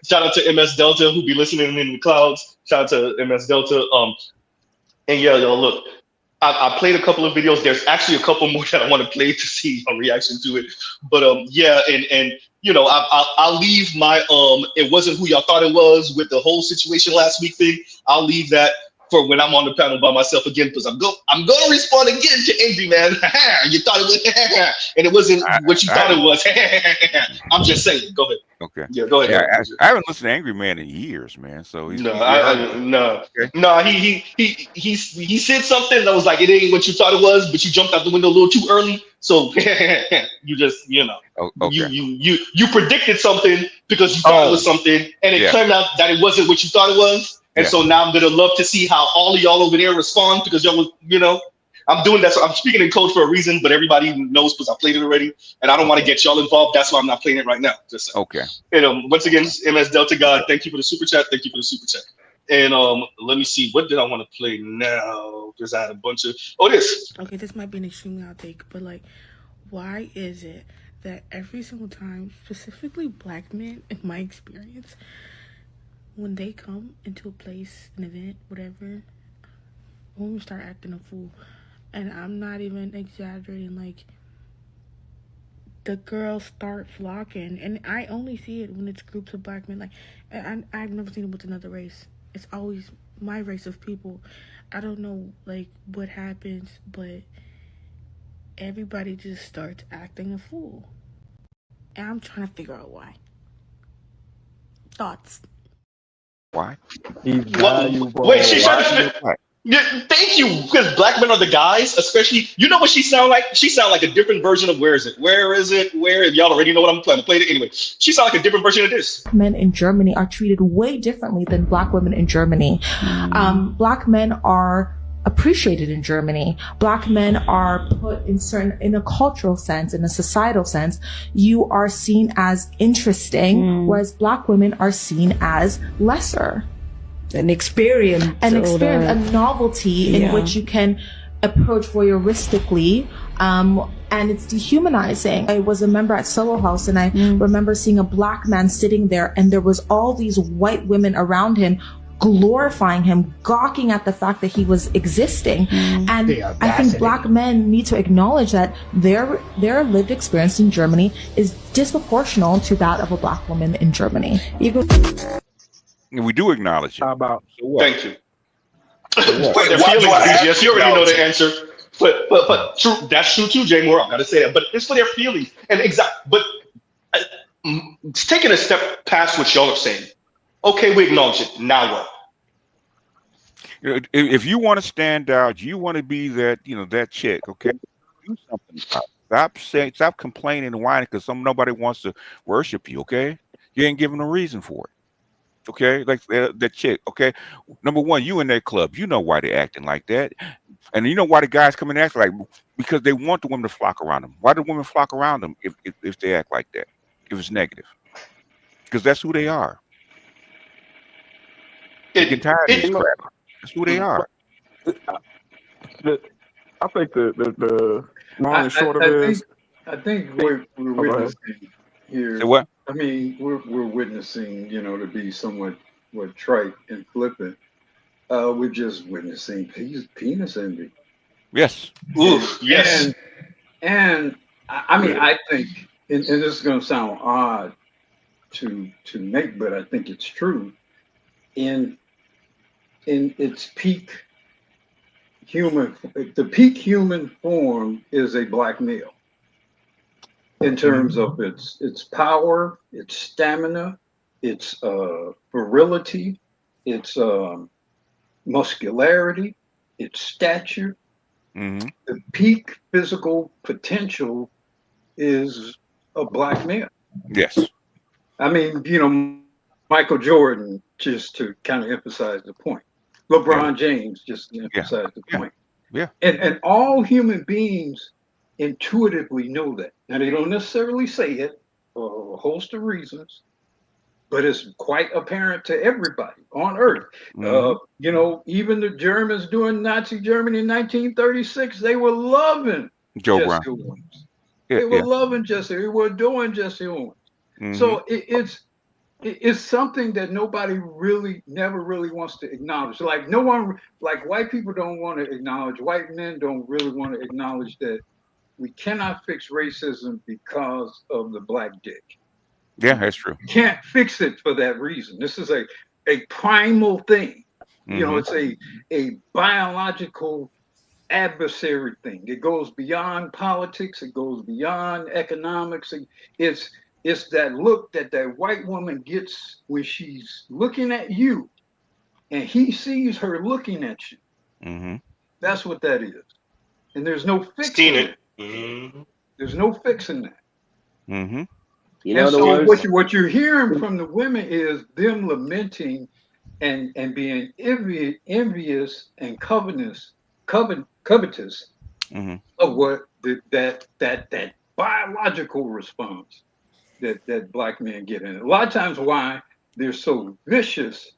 Shout out to MS Delta who be listening in the clouds. Shout out to MS Delta. And yeah, y'all look. I played a couple of videos. There's actually a couple more that I want to play to see a reaction to it. But yeah, and I'll leave my it wasn't who y'all thought it was with the whole situation last week thing. I'll leave that for when I'm on the panel by myself again, because I'm gonna respond again to Angry Man. You thought it was and it wasn't what you thought it was. I'm just saying. Go ahead. Okay. Yeah, go ahead. Yeah, I haven't listened to Angry Man in years, man. So he's no. He said something that was like it ain't what you thought it was, but you jumped out the window a little too early. So you just you predicted something because you thought it was something, and it turned out that it wasn't what you thought it was. And so now I'm gonna love to see how all of y'all over there respond because y'all was I'm doing that. So I'm speaking in code for a reason, but everybody knows because I played it already, and I don't want to get y'all involved. That's why I'm not playing it right now. Just saying. Okay. And once again, MS Delta God, thank you for the super chat. Thank you for the super chat. And let me see, what did I want to play now? Because I had a bunch of this. Okay, this might be an extremely hot take, but like, why is it that every single time, specifically black men, in my experience, when they come into a place, an event, whatever, women start acting a fool, and I'm not even exaggerating. Like, the girls start flocking, and I only see it when it's groups of black men. Like, I've never seen it with another race. It's always my race of people. I don't know, like, what happens, but everybody just starts acting a fool. And I'm trying to figure out why. Thoughts? Why? Wait, she's trying to fit. Yeah, thank you, because black men are the guys, especially. You know what she sound like? She sound like a different version of Where Is It? Where is it? Where? Y'all already know what I'm playing. Play it anyway. She sound like a different version of this. Men in Germany are treated way differently than black women in Germany. Black men are appreciated in Germany. Black men are put in a cultural sense, in a societal sense, you are seen as interesting, whereas black women are seen as lesser. An experience, a novelty in which you can approach voyeuristically, and it's dehumanizing. I was a member at Soho House, and I remember seeing a black man sitting there, and there was all these white women around him glorifying him, gawking at the fact that he was existing. And I think black men need to acknowledge that their lived experience in Germany is disproportional to that of a black woman in Germany. We do acknowledge it. How about? So what? Thank you. But their feelings, BGS, you already know the answer. But true, that's true too, Jay Moore. I gotta say that. But it's for their feelings. And but taking a step past what y'all are saying. Okay, we acknowledge it. Now what? If you want to stand out, you want to be that, that chick. Okay, do something about it. Stop complaining and whining because nobody wants to worship you. Okay, you ain't giving a reason for it. Okay, like that chick. Okay, number one, you in that club, you know why they're acting like that, and you know why the guys come and act like, because they want the women to flock around them. Why do women flock around them if they act like that? If it's negative, because that's who they are. They get tired of this crap. That's who they are. I think the long and short of it is, I think we're witnessing here. Say what? I mean, we're witnessing, to be somewhat trite and flippant. We're just witnessing penis envy. Yes. Oof. Yes. And I mean, I think, and this is going to sound odd to make, but I think it's true. In its peak the peak human form is a black male. In terms of its power, its stamina, its virility, its muscularity, its stature, the peak physical potential is a black male. Yes. I mean, Michael Jordan, just to kind of emphasize the point. LeBron James, just to emphasize the point. Yeah. And all human beings intuitively know that. Now, they don't necessarily say it for a host of reasons, but it's quite apparent to everybody on Earth. Even the Germans during Nazi Germany in 1936, they were loving Joe Jesse Brown. Owens. Yeah, They were loving Jesse. They were doing Jesse Owens. So it's something that nobody never really wants to acknowledge. Like white people don't want to acknowledge, white men don't really want to acknowledge that we cannot fix racism because of the black dick. Yeah, that's true. You can't fix it for that reason. This is a primal thing. It's a biological adversary thing. It goes beyond politics. It goes beyond economics. It's that look that white woman gets when she's looking at you and he sees her looking at you. That's what that is. And there's no fixing it. There's no fixing that. And so what you're hearing from the women is them lamenting and being envious and covetous of what that biological response that black men get in. A lot of times why they're so vicious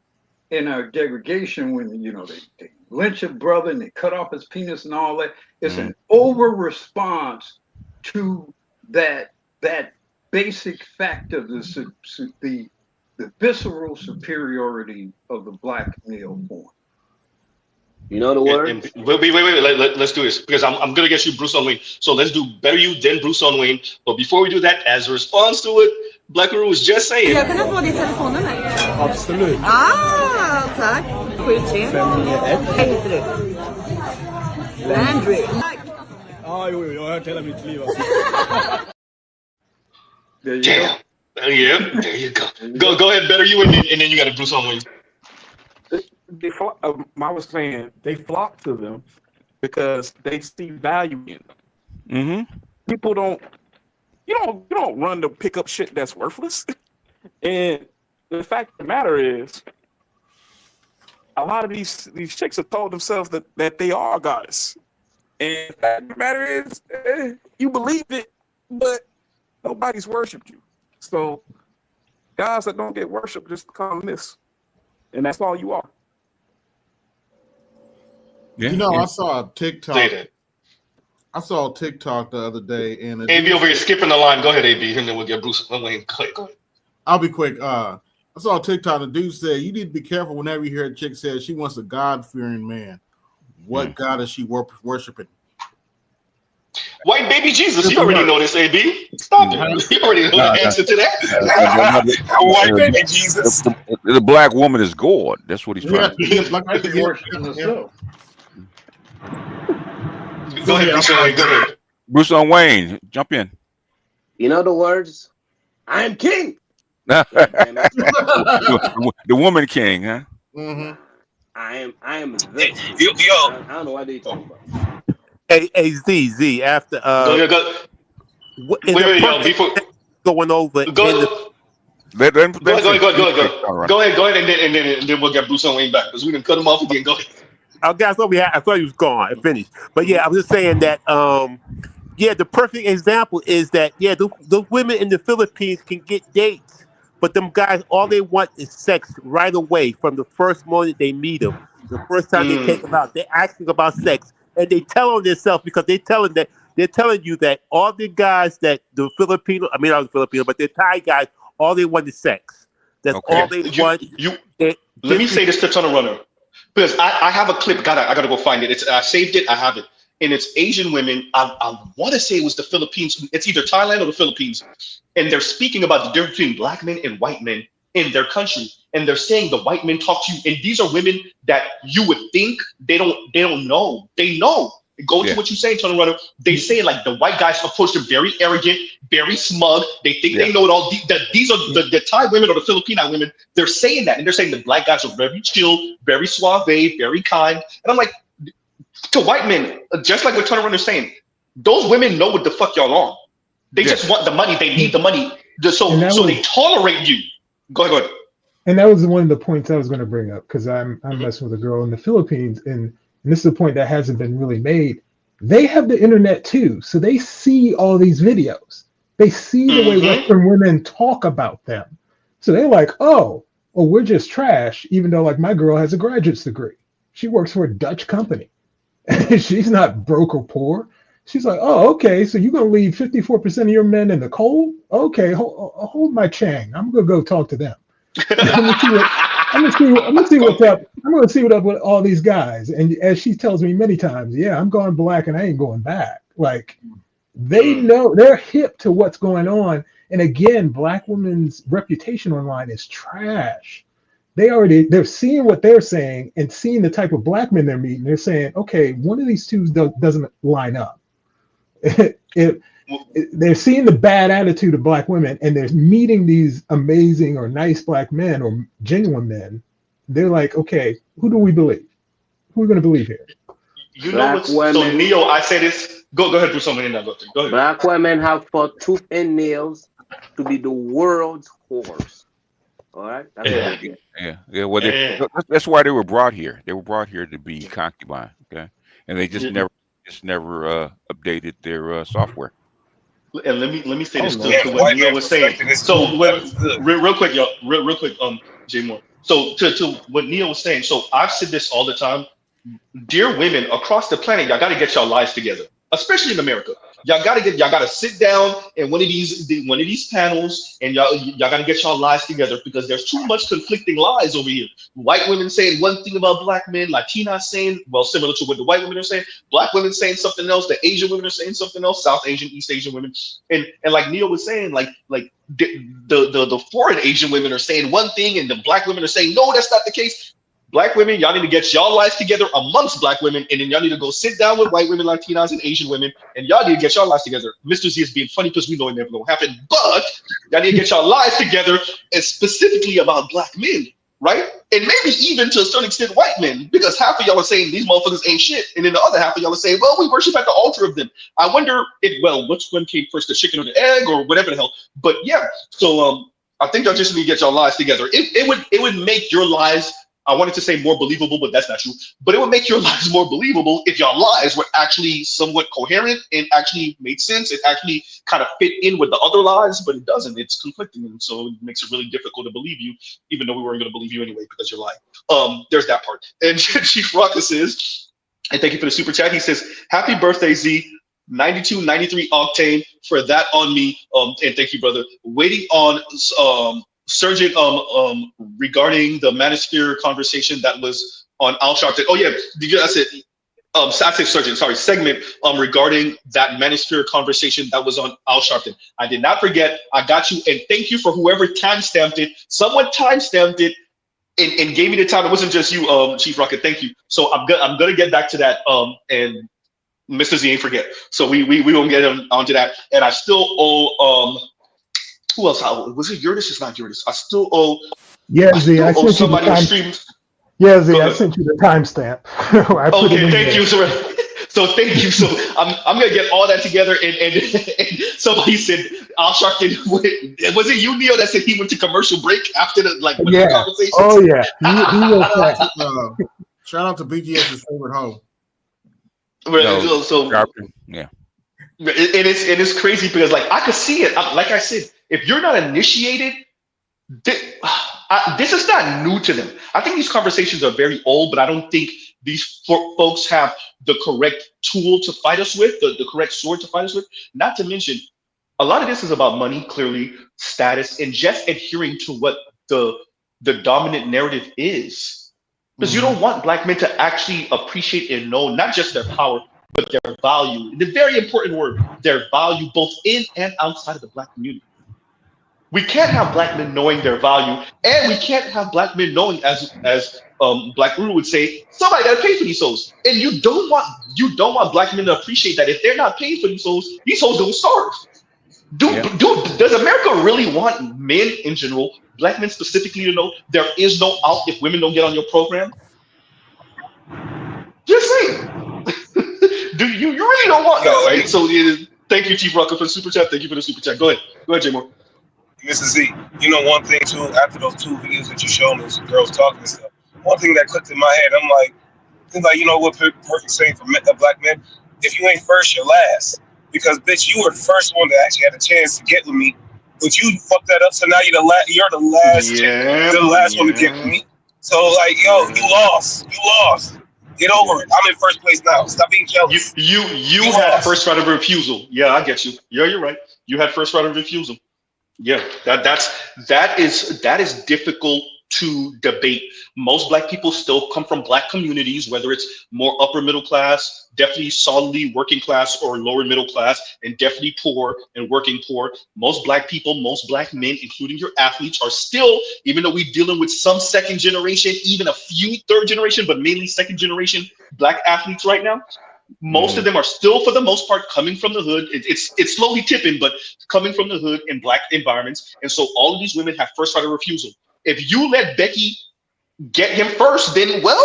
in our degradation when they lynch a brother and they cut off his penis and all that. It's an over response to that basic fact of the visceral superiority of the black male form. You know the word? Wait. Let's do this because I'm gonna get you Bruce on Wayne. So let's do better you then Bruce on Wayne. But before we do that, as a response to it, Black Guru was just saying. Jag kan få din telefon med mig. Absolut. Tack. 73. Vad heter du? Landry. Jo, jag har hört hela mitt liv. Damn. Yeah, there you go. Go ahead, better you and then you got a Bruce on Wayne. I was saying they flock to them because they see value in them. People don't. You don't run to pick up shit that's worthless. And the fact of the matter is, a lot of these chicks have told themselves that they are a goddess. And the fact of the matter is, you believe it, but nobody's worshipped you. So guys that don't get worshipped just call them this, and that's all you are. Yeah, I saw a TikTok. I saw a TikTok the other day, and AB over here skipping the line. Go ahead, AB, and then we'll get Bruce. Go ahead. I'll be quick. I saw a TikTok. The dude said, "You need to be careful whenever you hear a chick say she wants a God-fearing man. What God is she worshiping?" White baby Jesus. You already know this, AB. Stop it. You already know the answer to that. White baby Jesus. The black woman is God. That's what he's trying to do. Go ahead, Bruce on Wayne. Go ahead. Bruce on Wayne, jump in. You know the words? I am king. The woman king, huh? I am this. Yo. I don't know what they talking about. Hey, Z, after go. Wait, yo, before going over. Go ahead, and then we'll get Bruce on Wayne back because we didn't cut him off again. Go ahead. Okay, I thought he was gone and finished. But yeah, I was just saying that the perfect example is that the women in the Philippines can get dates, but them guys all they want is sex right away from the first moment they meet them. The first time they take them out, they're asking about sex, and they tell on themselves because they're telling you that all the guys that the Filipino, I mean not the Filipino, but the Thai guys, all they want is sex. That's all they want. Let me say this to Tunnel Runner. Because I have a clip, I gotta go find it. I saved it, I have it. And it's Asian women. I want to say it was the Philippines. It's either Thailand or the Philippines. And they're speaking about the difference between black men and white men in their country. And they're saying the white men talk to you. And these are women that you would think they don't know. They know. Go to what you say, Tunnel Runner. They say like the white guys approach them very arrogant, very smug. They think they know it all. These are the Thai women or the Filipino women. They're saying that, and they're saying the black guys are very chill, very suave, very kind. And I'm like, to white men, just like what Tunnel Runner's saying, those women know what the fuck y'all are. They just want the money. They need the money. So they tolerate you. Go ahead. And that was one of the points I was going to bring up because I'm messing with a girl in the Philippines, and this is a point that hasn't been really made. They have the internet too, so they see all these videos. They see the way Western women talk about them. So they're like, oh, we're just trash, even though like my girl has a graduate's degree. She works for a Dutch company. She's not broke or poor. She's like, oh, okay, so you're going to leave 54% of your men in the cold? Okay, hold my chang. I'm going to go talk to them. I'm gonna see what's up. I'm gonna see what's up with all these guys. And as she tells me many times, yeah, I'm going black and I ain't going back. Like they know, they're hip to what's going on. And again, black women's reputation online is trash. They're seeing what they're saying and seeing the type of black men they're meeting. They're saying, okay, one of these two doesn't line up. They're seeing the bad attitude of black women and they're meeting these amazing or nice black men or genuine men. They're like, okay, who do we believe? Who are we going to believe here? You know what's so Neo, I say this. Go ahead, do something in that. Go ahead. Black women have fought tooth and nails to be the world's whores. All right? Well, that's why they were brought here. They were brought here to be concubine, okay? And they just never just never updated their software. And let me say this Yeah, to the what white Neil man's was saying. perspective is So that is good. real quick, y'all, real quick, Jay Moore. So to what Neil was saying. So I've said this all the time. Dear women across the planet, y'all got to get y'all lives together, especially in America. Y'all got to sit down in one of these panels, and y'all got to get y'all lives together because there's too much conflicting lies over here. White women saying one thing about black men, Latinas saying, well, similar to what the white women are saying, black women saying something else, the Asian women are saying something else, South Asian, East Asian women, and like Neil was saying, like the foreign Asian women are saying one thing, and the black women are saying no, that's not the case. Black women, y'all need to get y'all lives together amongst black women, and then y'all need to go sit down with white women, Latinas, and Asian women, and y'all need to get y'all lives together. Mr. Z is being funny because we know it never gonna happen, but y'all need to get y'all lives together, and specifically about black men, right? And maybe even to a certain extent white men, because half of y'all are saying these motherfuckers ain't shit, and then the other half of y'all are saying, well, we worship at the altar of them. I wonder which one came first, the chicken or the egg, or whatever the hell. But yeah, so I think y'all just need to get y'all lives together. It would make your lives, I wanted to say more believable, but that's not true. But it would make your lives more believable if your lies were actually somewhat coherent and actually made sense. It actually kind of fit in with the other lies, but it doesn't. It's conflicting, and so it makes it really difficult to believe you, even though we weren't going to believe you anyway because you're lying. There's that part. And Chief Rocka says, and thank you for the super chat. He says, "Happy birthday, Z. 92, 93 octane for that on me." And thank you, brother. Waiting on Sergeant, regarding the Manosphere conversation that was on Al Sharpton. Oh yeah, that's it. I said Sergeant, sorry, segment regarding that Manosphere conversation that was on Al Sharpton. I did not forget. I got you, and thank you for whoever timestamped it. Someone timestamped it and gave me the time. It wasn't just you, Chief Rocket. Thank you. So I'm gonna get back to that. And Mr. Z ain't forget. So we won't get onto that. And I still owe who else? Was it Uranus? It's not Uranus. I still owe Z, I sent you the somebody a time. stream. Yeah, Z, I sent you the timestamp. I put it Okay, in thank there. you. So thank you. So I'm gonna get all that together. And somebody said Al Sharpton. Was it you, Neil, that said he went to commercial break after the Yeah. conversations? Oh yeah. He was Shout out to BGS's favorite hoe. No, So yeah. It's crazy because like I could see it. Like I said, if you're not initiated, this is not new to them. I think these conversations are very old, but I don't think these folks have the correct tool to fight us with, the correct sword to fight us with. Not to mention, a lot of this is about money, clearly, status, and just adhering to what the dominant narrative is. Because you don't want black men to actually appreciate and know not just their power, but their value. The very important word, their value, both in and outside of the black community. We can't have black men knowing their value, and we can't have black men knowing, as Black Guru would say, somebody got to pay for these souls. And you don't want black men to appreciate that if they're not paying for these souls don't starve. Does America really want men in general, black men specifically, to know there is no out if women don't get on your program? Just saying. Do you really don't want that, right? So thank you, Chief Rocker, for the super chat. Thank you for the super chat. Go ahead, Jay Moore. Mr. Z, you know one thing too, after those two videos that you showed me, some girls talking and stuff, one thing that clicked in my head, I'm like, you know what perfect saying for black men? If you ain't first, you're last. Because bitch, you were the first one that actually had a chance to get with me, but you fucked that up, so now you're the last one to get with me. So like, yo, you lost. Get over it. I'm in first place now. Stop being jealous. You had first right of refusal. Yeah, I get you. Yeah, you're right. You had first right of refusal. Yeah, that is difficult to debate. Most black people still come from black communities, whether it's more upper middle class, definitely solidly working class, or lower middle class, and definitely poor and working poor. Most black people, most black men, including your athletes, are still, even though we're dealing with some second generation, even a few third generation, but mainly second generation black athletes right now. Most of them are still, for the most part, coming from the hood. It's slowly tipping, but coming from the hood in black environments. And so all of these women have first right of refusal. If you let Becky get him first, then well,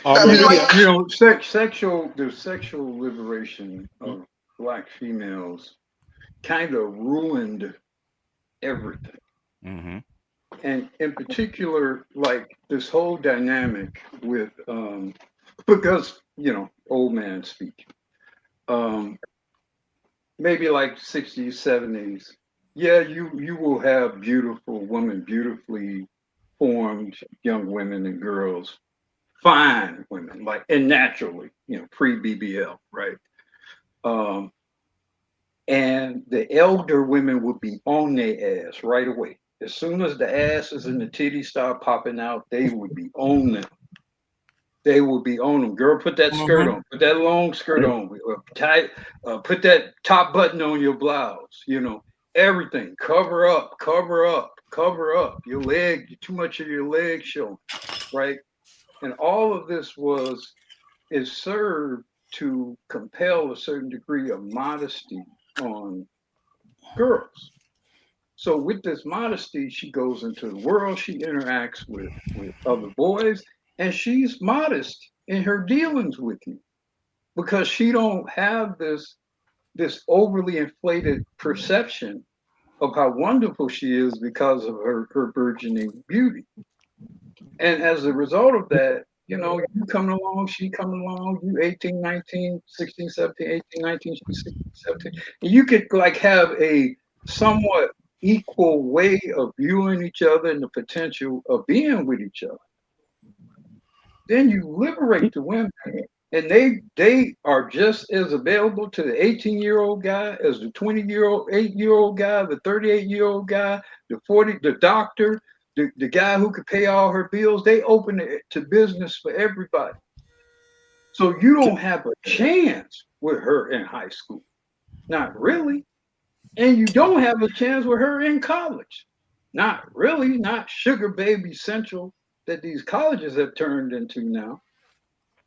the sexual liberation of black females kind of ruined everything. And in particular, like this whole dynamic with because old man speak. Maybe like 60s, 70s. Yeah, you will have beautiful women, beautifully formed young women and girls, fine women, like, and naturally, pre-BBL, right? And the elder women would be on their ass right away. As soon as the asses and the titties start popping out, they would be on them. They would be on them. Girl, put that skirt on. Put that long skirt on. Put that top button on your blouse. Everything. Cover up. Cover up. Cover up. Your leg. Too much of your leg showing, right? And all of this is served to compel a certain degree of modesty on girls. So with this modesty, she goes into the world. She interacts with other boys. And she's modest in her dealings with you because she don't have this overly inflated perception of how wonderful she is because of her burgeoning beauty. And as a result of that, you coming along, she coming along, you 18, 19, 16, 17, 18, 19, 16, 17. And you could like have a somewhat equal way of viewing each other and the potential of being with each other. Then you liberate the women, and they are just as available to the 18-year-old guy as the 8-year-old guy, the 38-year-old guy, the doctor, the guy who could pay all her bills. They open it to business for everybody. So you don't have a chance with her in high school. Not really. And you don't have a chance with her in college. Not really. Not sugar baby central that these colleges have turned into now.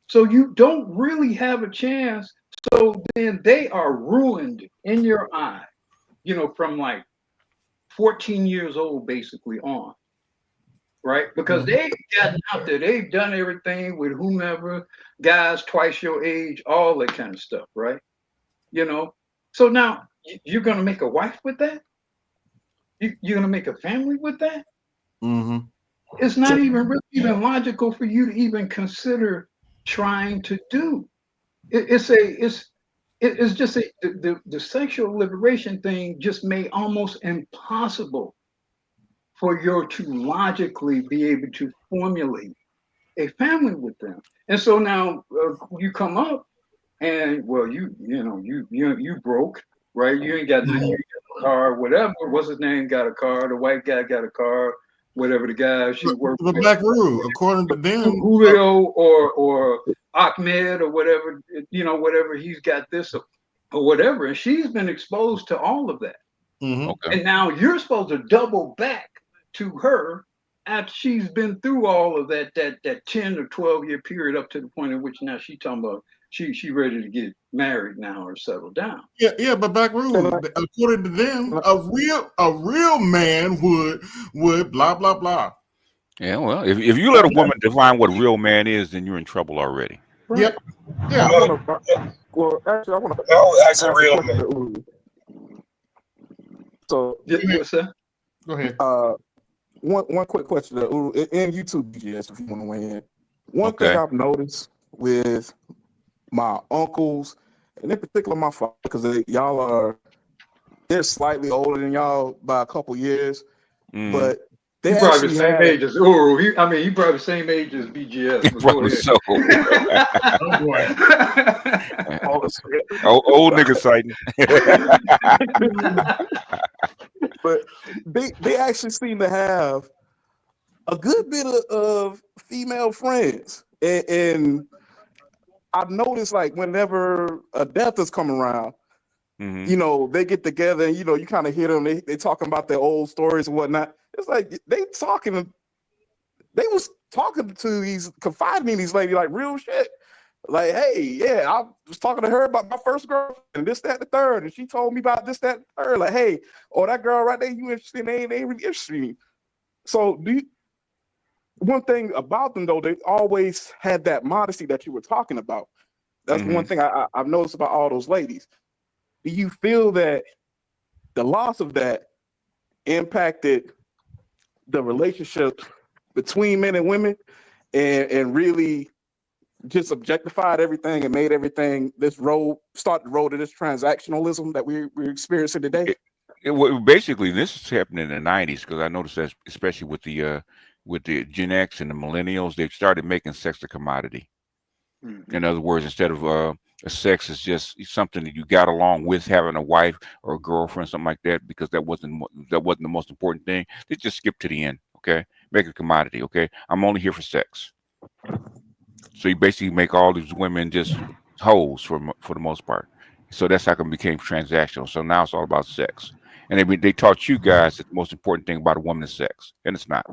So you don't really have a chance. So then they are ruined in your eye, from like 14 years old basically on, right? Because they've gotten out there, they've done everything with whomever, guys twice your age, all that kind of stuff, right? So now you're going to make a wife with that? You're going to make a family with that? It's not even logical for you to even consider trying to do. It's just the sexual liberation thing just made almost impossible for you to logically be able to formulate a family with them. And so now you come up and you broke, right? You ain't got nothing, you got a car, whatever. What's his name got a car? The white guy got a car. Whatever the guy she worked with, Black Rule, according to them, Julio or Ahmed or whatever, whatever he's got this or whatever, and she's been exposed to all of that. And now you're supposed to double back to her after she's been through all of that 10 or 12 year period up to the point in which now she's talking about she ready to get married now or settle down. Yeah, but Black Rule, according to them, a real man would blah blah blah. Yeah, well, if you let a woman define what real man is, then you're in trouble already. Yep. Yeah. Well, actually, I want to ask a real man. So, what's that? Go ahead. One quick question, and you too, BGS, if you want to weigh in. One thing I've noticed with my uncles, and in particular my father, because they're slightly older than y'all by a couple years, but they probably the same age as Uru. He probably the same age as BGS. Probably so. Old nigga sighting. But they actually seem to have a good bit of female friends, and I've noticed like whenever a death has come around, they get together and you kind of hear them. They talking about their old stories and whatnot. It's like they was talking to these, confiding in these ladies like real shit. Like, hey, yeah, I was talking to her about my first girlfriend and this, that, and the third, and she told me about this, that, and the third. Like, hey, that girl right there, you interested? They ain't really interested. So one thing about them though, they always had that modesty that you were talking about. That's one thing I've noticed about all those ladies. Do you feel that the loss of that impacted the relationship between men and women and really just objectified everything and made everything start the road to this transactionalism that we're experiencing today? Basically, this is happening in the 90s, because I noticed that especially with the Gen X and the millennials, they've started making sex a commodity. In other words, instead of sex is just something that you got along with having a wife or a girlfriend, something like that, because that wasn't the most important thing. They just skip to the end. Okay, make it a commodity. Okay, I'm only here for sex. So you basically make all these women just hoes for the most part. So that's how it became transactional. So now it's all about sex, and they taught you guys that the most important thing about a woman is sex, and it's not.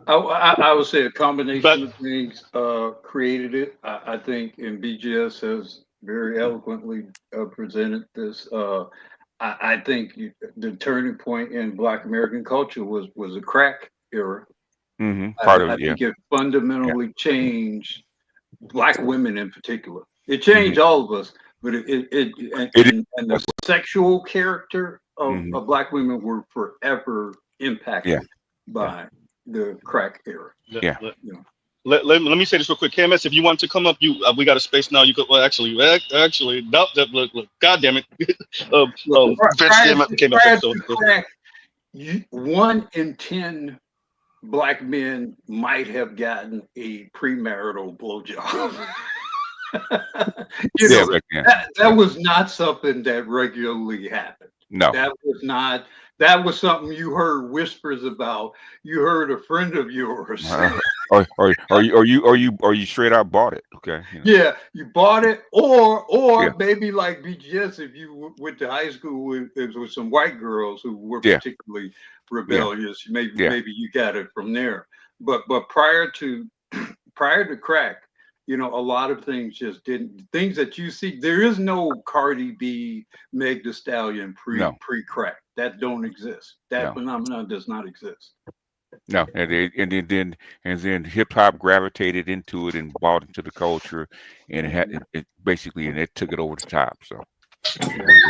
I would say a combination of things created it. I think, and BGS has very eloquently presented this. I think the turning point in Black American culture was a crack era. Part of I it, yeah. think it fundamentally changed Black women in particular. It changed all of us, but and the sexual character of Black women were forever impacted by the crack era. Yeah. Let me say this real quick. KMS, if you want to come up, we got a space now. You could actually no, look, God damn it. Prior to crack, 1 in 10 Black men might have gotten a premarital blowjob. That was not something that regularly happened. No, that was something you heard whispers about. You heard a friend of yours, or you straight out bought it. Okay. Yeah, you bought it, or maybe like BGS, if you went to high school with some white girls who were particularly rebellious, maybe you got it from there. But prior to crack, a lot of things just didn't. Things that you see, there is no Cardi B, Meg Thee Stallion pre-crack. That don't exist. That phenomenon does not exist. No, and then hip hop gravitated into it and bought into the culture, and it basically took it over the top. So.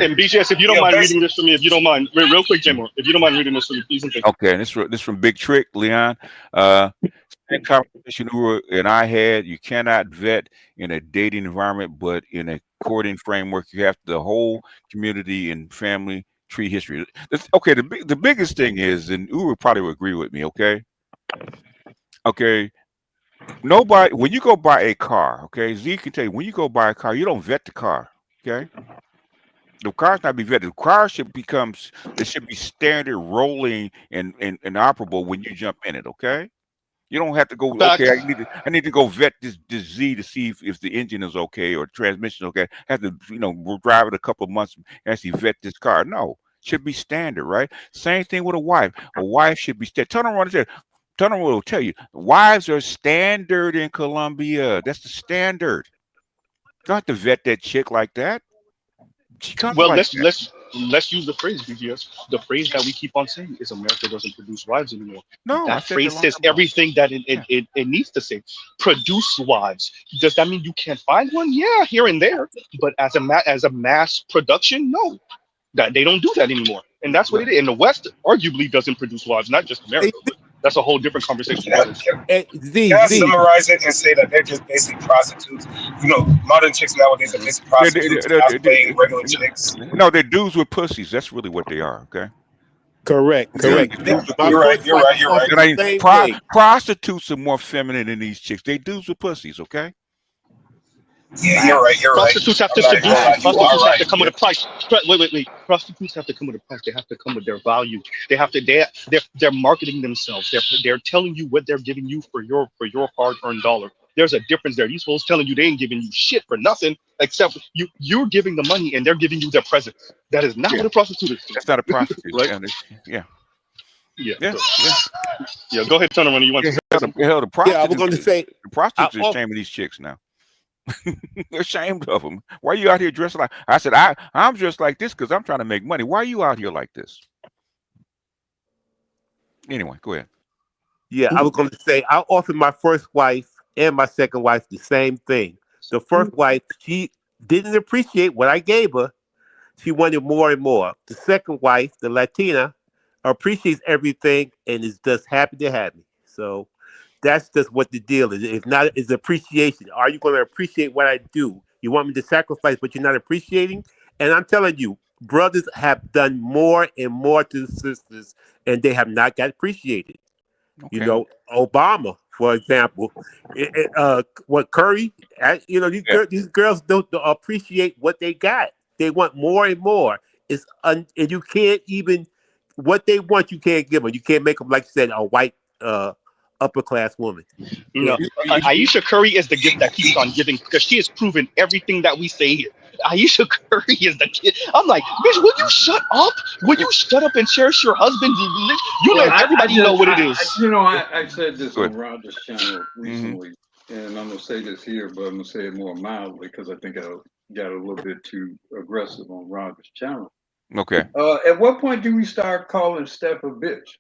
And BGS, if you don't mind reading this for me, if you don't mind, real quick, Jamor, if you don't mind reading this for me, please and thank you. Okay, and this from Big Trick, Leon. Same conversation Ura and I had. You cannot vet in a dating environment, but in a courting framework, you have the whole community and family tree history. Okay, the biggest thing is, and Ura probably would agree with me. Okay. Nobody, when you go buy a car, okay, Z can tell you, when you go buy a car, you don't vet the car. Okay. The car's not be vetted. The car should be standard rolling and operable when you jump in it. Okay, you don't have to go. Okay, I need to go vet this Z to see if the engine is okay or the transmission is okay. I have to we'll drive it a couple of months and actually vet this car. No, should be standard, right? Same thing with a wife. A wife should be standard. Turner will tell you, wives are standard in Colombia. That's the standard. You don't have to vet that chick like that. Well, let's use the phrase, BGS. The phrase that we keep on saying is America doesn't produce wives anymore. No, that phrase says everything that it needs to say. Produce wives. Does that mean you can't find one? Yeah, here and there. But as a mass production, no. That they don't do that anymore. And that's what it is. And the West arguably doesn't produce wives, not just America. But that's a whole different conversation. Can I summarize it and say that they're just basically prostitutes? Modern chicks nowadays are basically prostitutes, cosplaying regular chicks. No, they're dudes with pussies. That's really what they are. Okay. Correct. You're right. Prostitutes are more feminine than these chicks. They dudes with pussies. Okay. Yeah, you're right. Prostitutes have to seduce. Prostitutes have to come with a price. Wait. Prostitutes have to come with a price. They have to come with their value. They have to. They're marketing themselves. They're telling you what they're giving you for your hard-earned dollar. There's a difference there. These fools telling you they ain't giving you shit for nothing except you're giving the money and they're giving you their presents. That is not what a prostitute is. That's not a prostitute. Right? Yeah. Go ahead, Turner. When you want to say something. Hell, the prostitutes. I was going to say the prostitutes are ashamed of these chicks now. They're ashamed of them. Why are you out here dressed like? I said I'm dressed like this because I'm trying to make money. Why are you out here like this? Anyway, go ahead. Yeah, I was going to say I offered my first wife and my second wife the same thing. The first wife, she didn't appreciate what I gave her. She wanted more and more. The second wife, the Latina, appreciates everything and is just happy to have me. So that's just what the deal is. It's not. It's appreciation. Are you going to appreciate what I do? You want me to sacrifice, but you're not appreciating. And I'm telling you, brothers have done more and more to sisters, and they have not got appreciated. You Okay. know, Obama, for example, what Curry, these girls don't appreciate what they got. They want more and more. And you can't even what they want. You can't give them. You can't make them, like you said, a white upper class woman. No, Aisha Curry is the gift that keeps on giving because she has proven everything that we say here. Aisha Curry is the kid. I'm like, bitch, will you shut up? Will you shut up and cherish your husband? You let everybody know what it is. I said this on Roger's channel recently, and I'm gonna say this here, but I'm gonna say it more mildly because I think I got a little bit too aggressive on Roger's channel. Okay. At what point do we start calling Steph a bitch?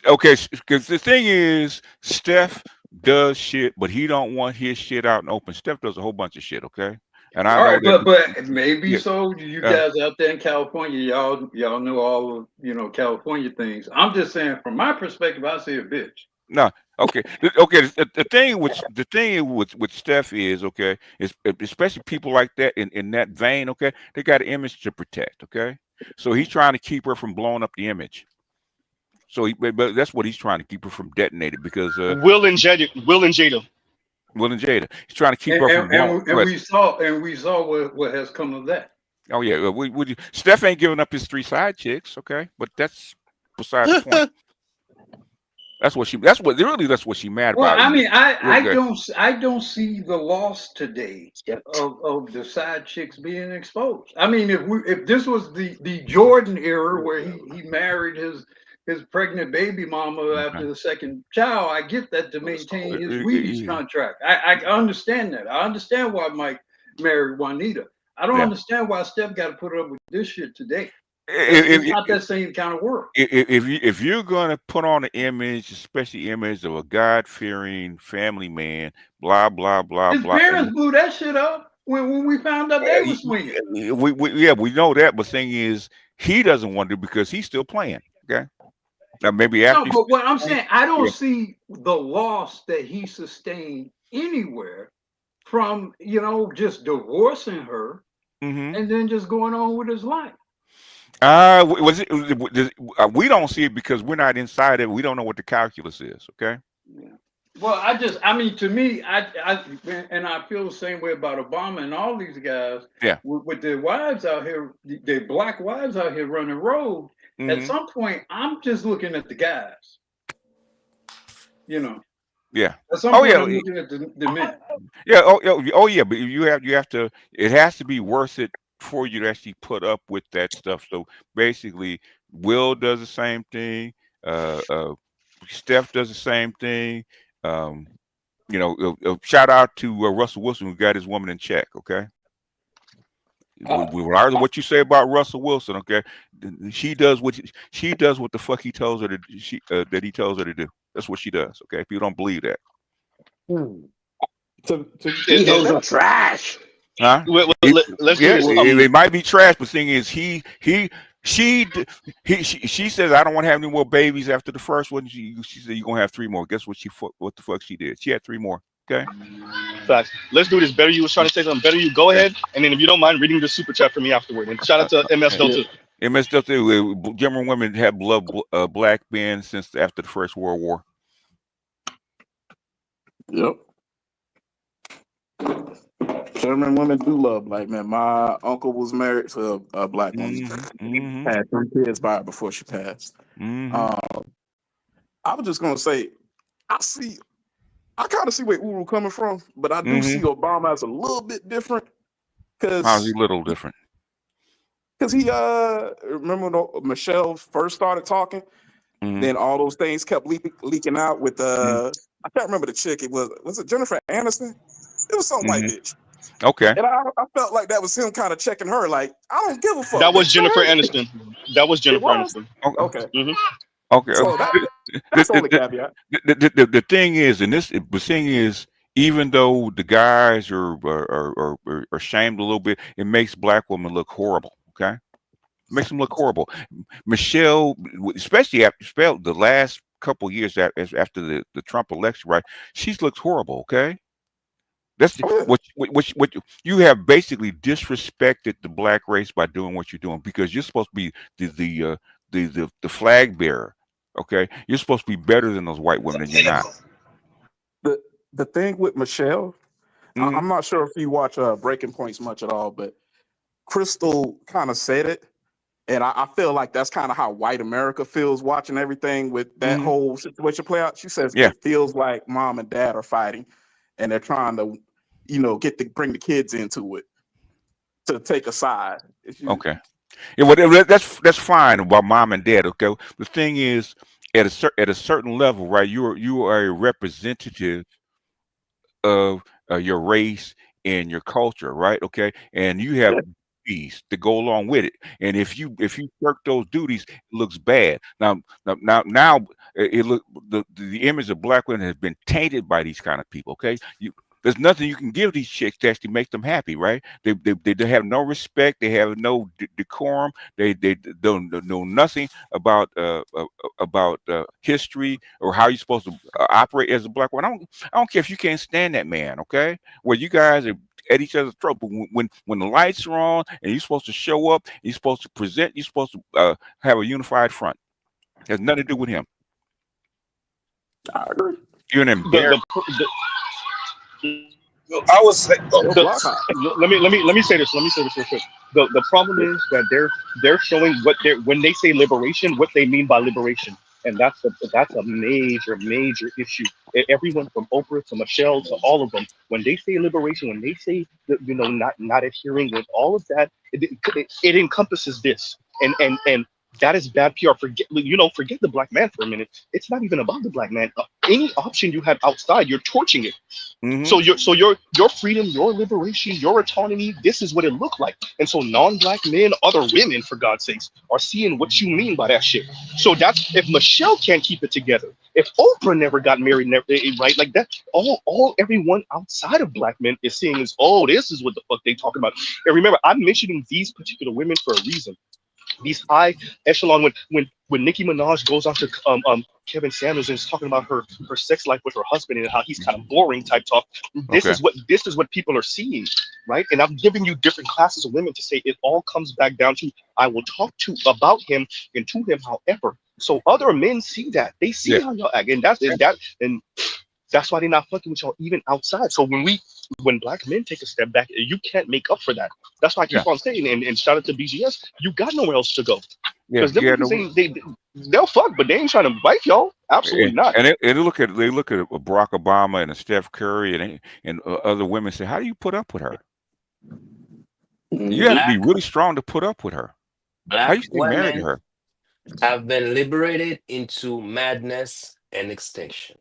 Okay, because the thing is, Steph does shit, but he don't want his shit out in open. Steph does a whole bunch of shit, okay? And I know that, but maybe so. You guys out there in California, y'all know all of California things. I'm just saying, from my perspective, I say a bitch. No, okay. The thing with Steph is, okay, is especially people like that in that vein, okay, they got an image to protect, okay. So he's trying to keep her from blowing up the image. So but that's what he's trying to keep her from detonating because Will and Jada. He's trying to keep her from blowing. And we saw what has come of that. Oh yeah, Steph ain't giving up his 3 side chicks, okay, but that's beside the point. That's what she mad about. Well, I mean, I don't see the loss today of the side chicks being exposed. I mean, if this was the Jordan era where he married his pregnant baby mama after the second child, I get that to maintain his Wheaties contract. I understand that. I understand why Mike married Juanita. I don't understand why Steph got to put up with this shit today. It's not that same kind of work. If you're gonna put on an image, especially image of a God-fearing family man, blah blah blah His blah. parents blew that shit up when we found out they were swinging. We know that, but the thing is, he doesn't want to because he's still playing. Okay, now maybe after. No, but what I'm saying, I don't see the loss that he sustained anywhere from just divorcing her and then just going on with his life. We don't see it because we're not inside it. We don't know what the calculus is. Okay. Yeah. Well, to me, I feel the same way about Obama and all these guys. Yeah. With their wives out here, their black wives out here running road. At some point, I'm just looking at the guys. Yeah. At some point, I'm looking at the men. Yeah. Oh yeah. But you have to. It has to be worth it for you to actually put up with that stuff. So basically, Will does the same thing. Steph does the same thing. Shout out to Russell Wilson who got his woman in check. Okay. Regardless of what you say about Russell Wilson, okay, she does what the fuck he tells her to. That he tells her to do. That's what she does. Okay. People don't believe that. He knows some trash. Huh? Let's do this. It might be trash, but the thing is, she says I don't want to have any more babies after the first one. She said you're gonna have 3 more. Guess what the fuck she did? She had 3 more. Okay. Facts. Let's do this. Better you was trying to say something. Better you go ahead, and then if you don't mind reading the super chat for me afterward. And shout out to MS Delta. MS Delta. German women have loved black men since after the First World War. Yep. German women do love black men. My uncle was married to a black woman. Had 3 kids by her before she passed. I was just gonna say, I kind of see where Uru coming from, but I do see Obama as a little bit different. How's he a little different? Because he remember when Michelle first started talking, then all those things kept leaking out with I can't remember the chick. Was it Jennifer Aniston? It was some white bitch. Okay. And I felt like that was him kind of checking her. Like, I don't give a fuck. That was Jennifer Aniston. Aniston. Okay. Okay. So that's only caveat. The thing is, even though the guys are shamed a little bit, it makes black women look horrible. Okay. Makes them look horrible. Michelle, especially after the last couple of years after the Trump election, right? She's looked horrible. Okay, that's what you have basically disrespected the black race by doing what you're doing, because you're supposed to be the flag bearer. Okay, you're supposed to be better than those white women, and you're not. The thing with Michelle, I'm not sure if you watch Breaking Points much at all, but Crystal kind of said it, and I feel like that's kind of how white America feels watching everything with that whole situation play out. She says it feels like mom and dad are fighting, and they're trying to, bring the kids into it to take a side. Okay, yeah, well, that's fine about mom and dad. Okay, the thing is, at a certain level, right? You are a representative of your race and your culture, right? Okay, and you have duties to go along with it. And if you shirk those duties, it looks bad. Now, it look the image of black women has been tainted by these kind of people. Okay, there's nothing you can give these chicks to actually make them happy, right? They have no respect. They have no decorum. They don't know nothing about history or how you're supposed to operate as a black woman. I don't care if you can't stand that man. Okay, well, you guys are at each other's throat. But when the lights are on and you're supposed to show up, you're supposed to present, you're supposed to have a unified front. It has nothing to do with him. I agree. You're an embarrassment. I was like, let me say this. Let me say this real quick. The problem is that they're showing when they say liberation, what they mean by liberation, and that's a major issue. Everyone from Oprah to Michelle to all of them, when they say liberation, when they say not adhering with all of that, it encompasses this, and that is bad PR. Forget the black man for a minute. It's not even about the black man. Any option you have outside, you're torching it. So your freedom, your liberation, your autonomy, this is what it looked like. And so non-black men, other women, for God's sakes, are seeing what you mean by that shit. So that's if Michelle can't keep it together, if Oprah never got married, right, like that, all everyone outside of black men is seeing is, oh, this is what the fuck they talking about. And remember, I'm mentioning these particular women for a reason. These high echelon, when Nicki Minaj goes on to Kevin Samuels and is talking about her sex life with her husband and how he's kind of boring type talk. This is what people are seeing, right? And I'm giving you different classes of women to say it all comes back down to I will talk about him and to him, however. So other men see that, they see how y'all act, and that's why they're not fucking with y'all even outside. So when black men take a step back, you can't make up for that. That's why I keep on saying, and shout out to BGS, you got nowhere else to go. Because they'll fuck, but they ain't trying to wife y'all. Absolutely not. And they look at Barack Obama and Steph Curry and other women say, how do you put up with her? You have to be really strong to put up with her. How you stay married to her? Have been liberated into madness and extinction.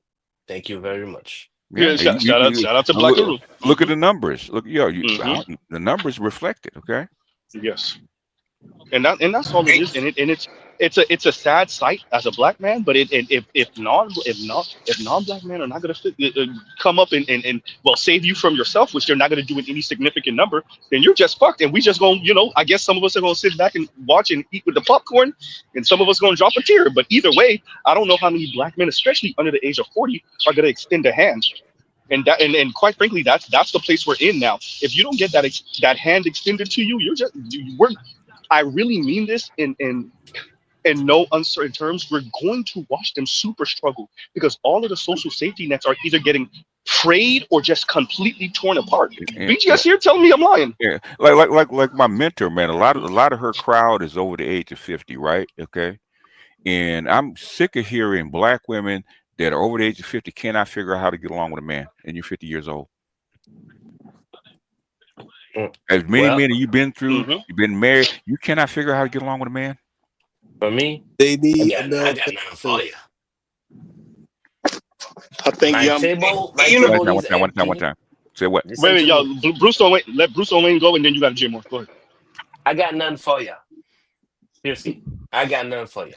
Thank you very much. Yeah, shout out to Black Guru. Look at the numbers. Look, the numbers reflect it. Okay. Yes. And that's all it is. And it's a sad sight as a black man. But if non-black men are not going to come up and save you from yourself, which they're not going to do in any significant number, then you're just fucked. And we just going, I guess some of us are going to sit back and watch and eat with the popcorn, and some of us going to drop a tear. But either way, I don't know how many black men, especially under the age of 40, are going to extend a hand. And quite frankly, that's the place we're in now. If you don't get that hand extended to you, I really mean this in no uncertain terms. We're going to watch them super struggle because all of the social safety nets are either getting frayed or just completely torn apart. BGS here telling me I'm lying. Yeah, like my mentor, man. A lot of her crowd is over the age of 50, right? Okay, and I'm sick of hearing black women that are over the age of 50 cannot figure out how to get along with a man, and you're 50 years old. As many men you've been through, you've been married, you cannot figure out how to get along with a man. For me, they need I got nothing for you. I think my table one time. Say what? Wait, y'all. Bruce Wayne, let Bruce Wayne go, and then you got Jay Moore. Go ahead. I got none for you. Seriously, I got none for you.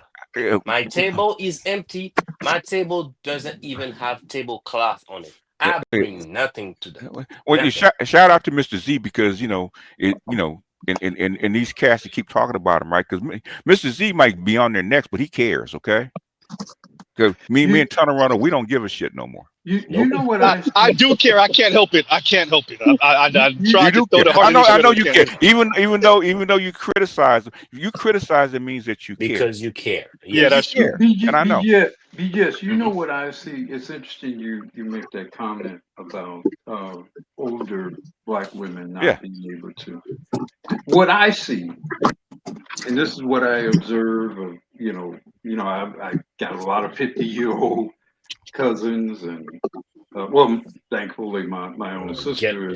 My table is empty. My table doesn't even have tablecloth on it. I bring nothing to that. Well, shout out to Mr. Z because And these cats that keep talking about him, right? Because Mr. Z might be on their necks, but he cares, okay? Because me and Tunnel Runner, we don't give a shit no more. You know what I do care. I can't help it. I can't help it. I tried to throw the heart. I know you care. Even though you criticize, if you criticize, it means that you care. Because you care. Yeah, that's true. And I know. BS, you know what I see? It's interesting you make that comment about older Black women not being able to. What I see, and this is what I observe of, I got a lot of 50-year-old cousins, and well, thankfully my own sister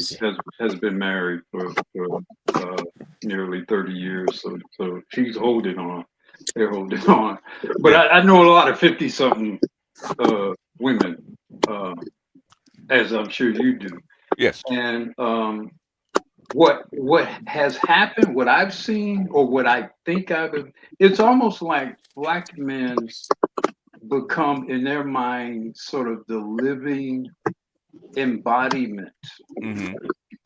has been married for nearly 30 years, so she's holding on. They're holding on, but I know a lot of 50-something women, as I'm sure you do. Yes. And what has happened, what I've seen, or what I think it's almost like Black men become, in their mind, sort of the living embodiment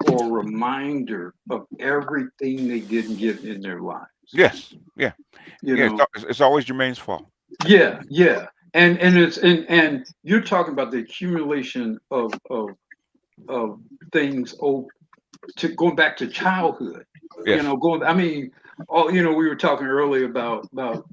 or reminder of everything they didn't get in their lives. Yes. Yeah. It's always Jermaine's fault. Yeah. And it's and you're talking about the accumulation of things going back to childhood. Yes. We were talking earlier about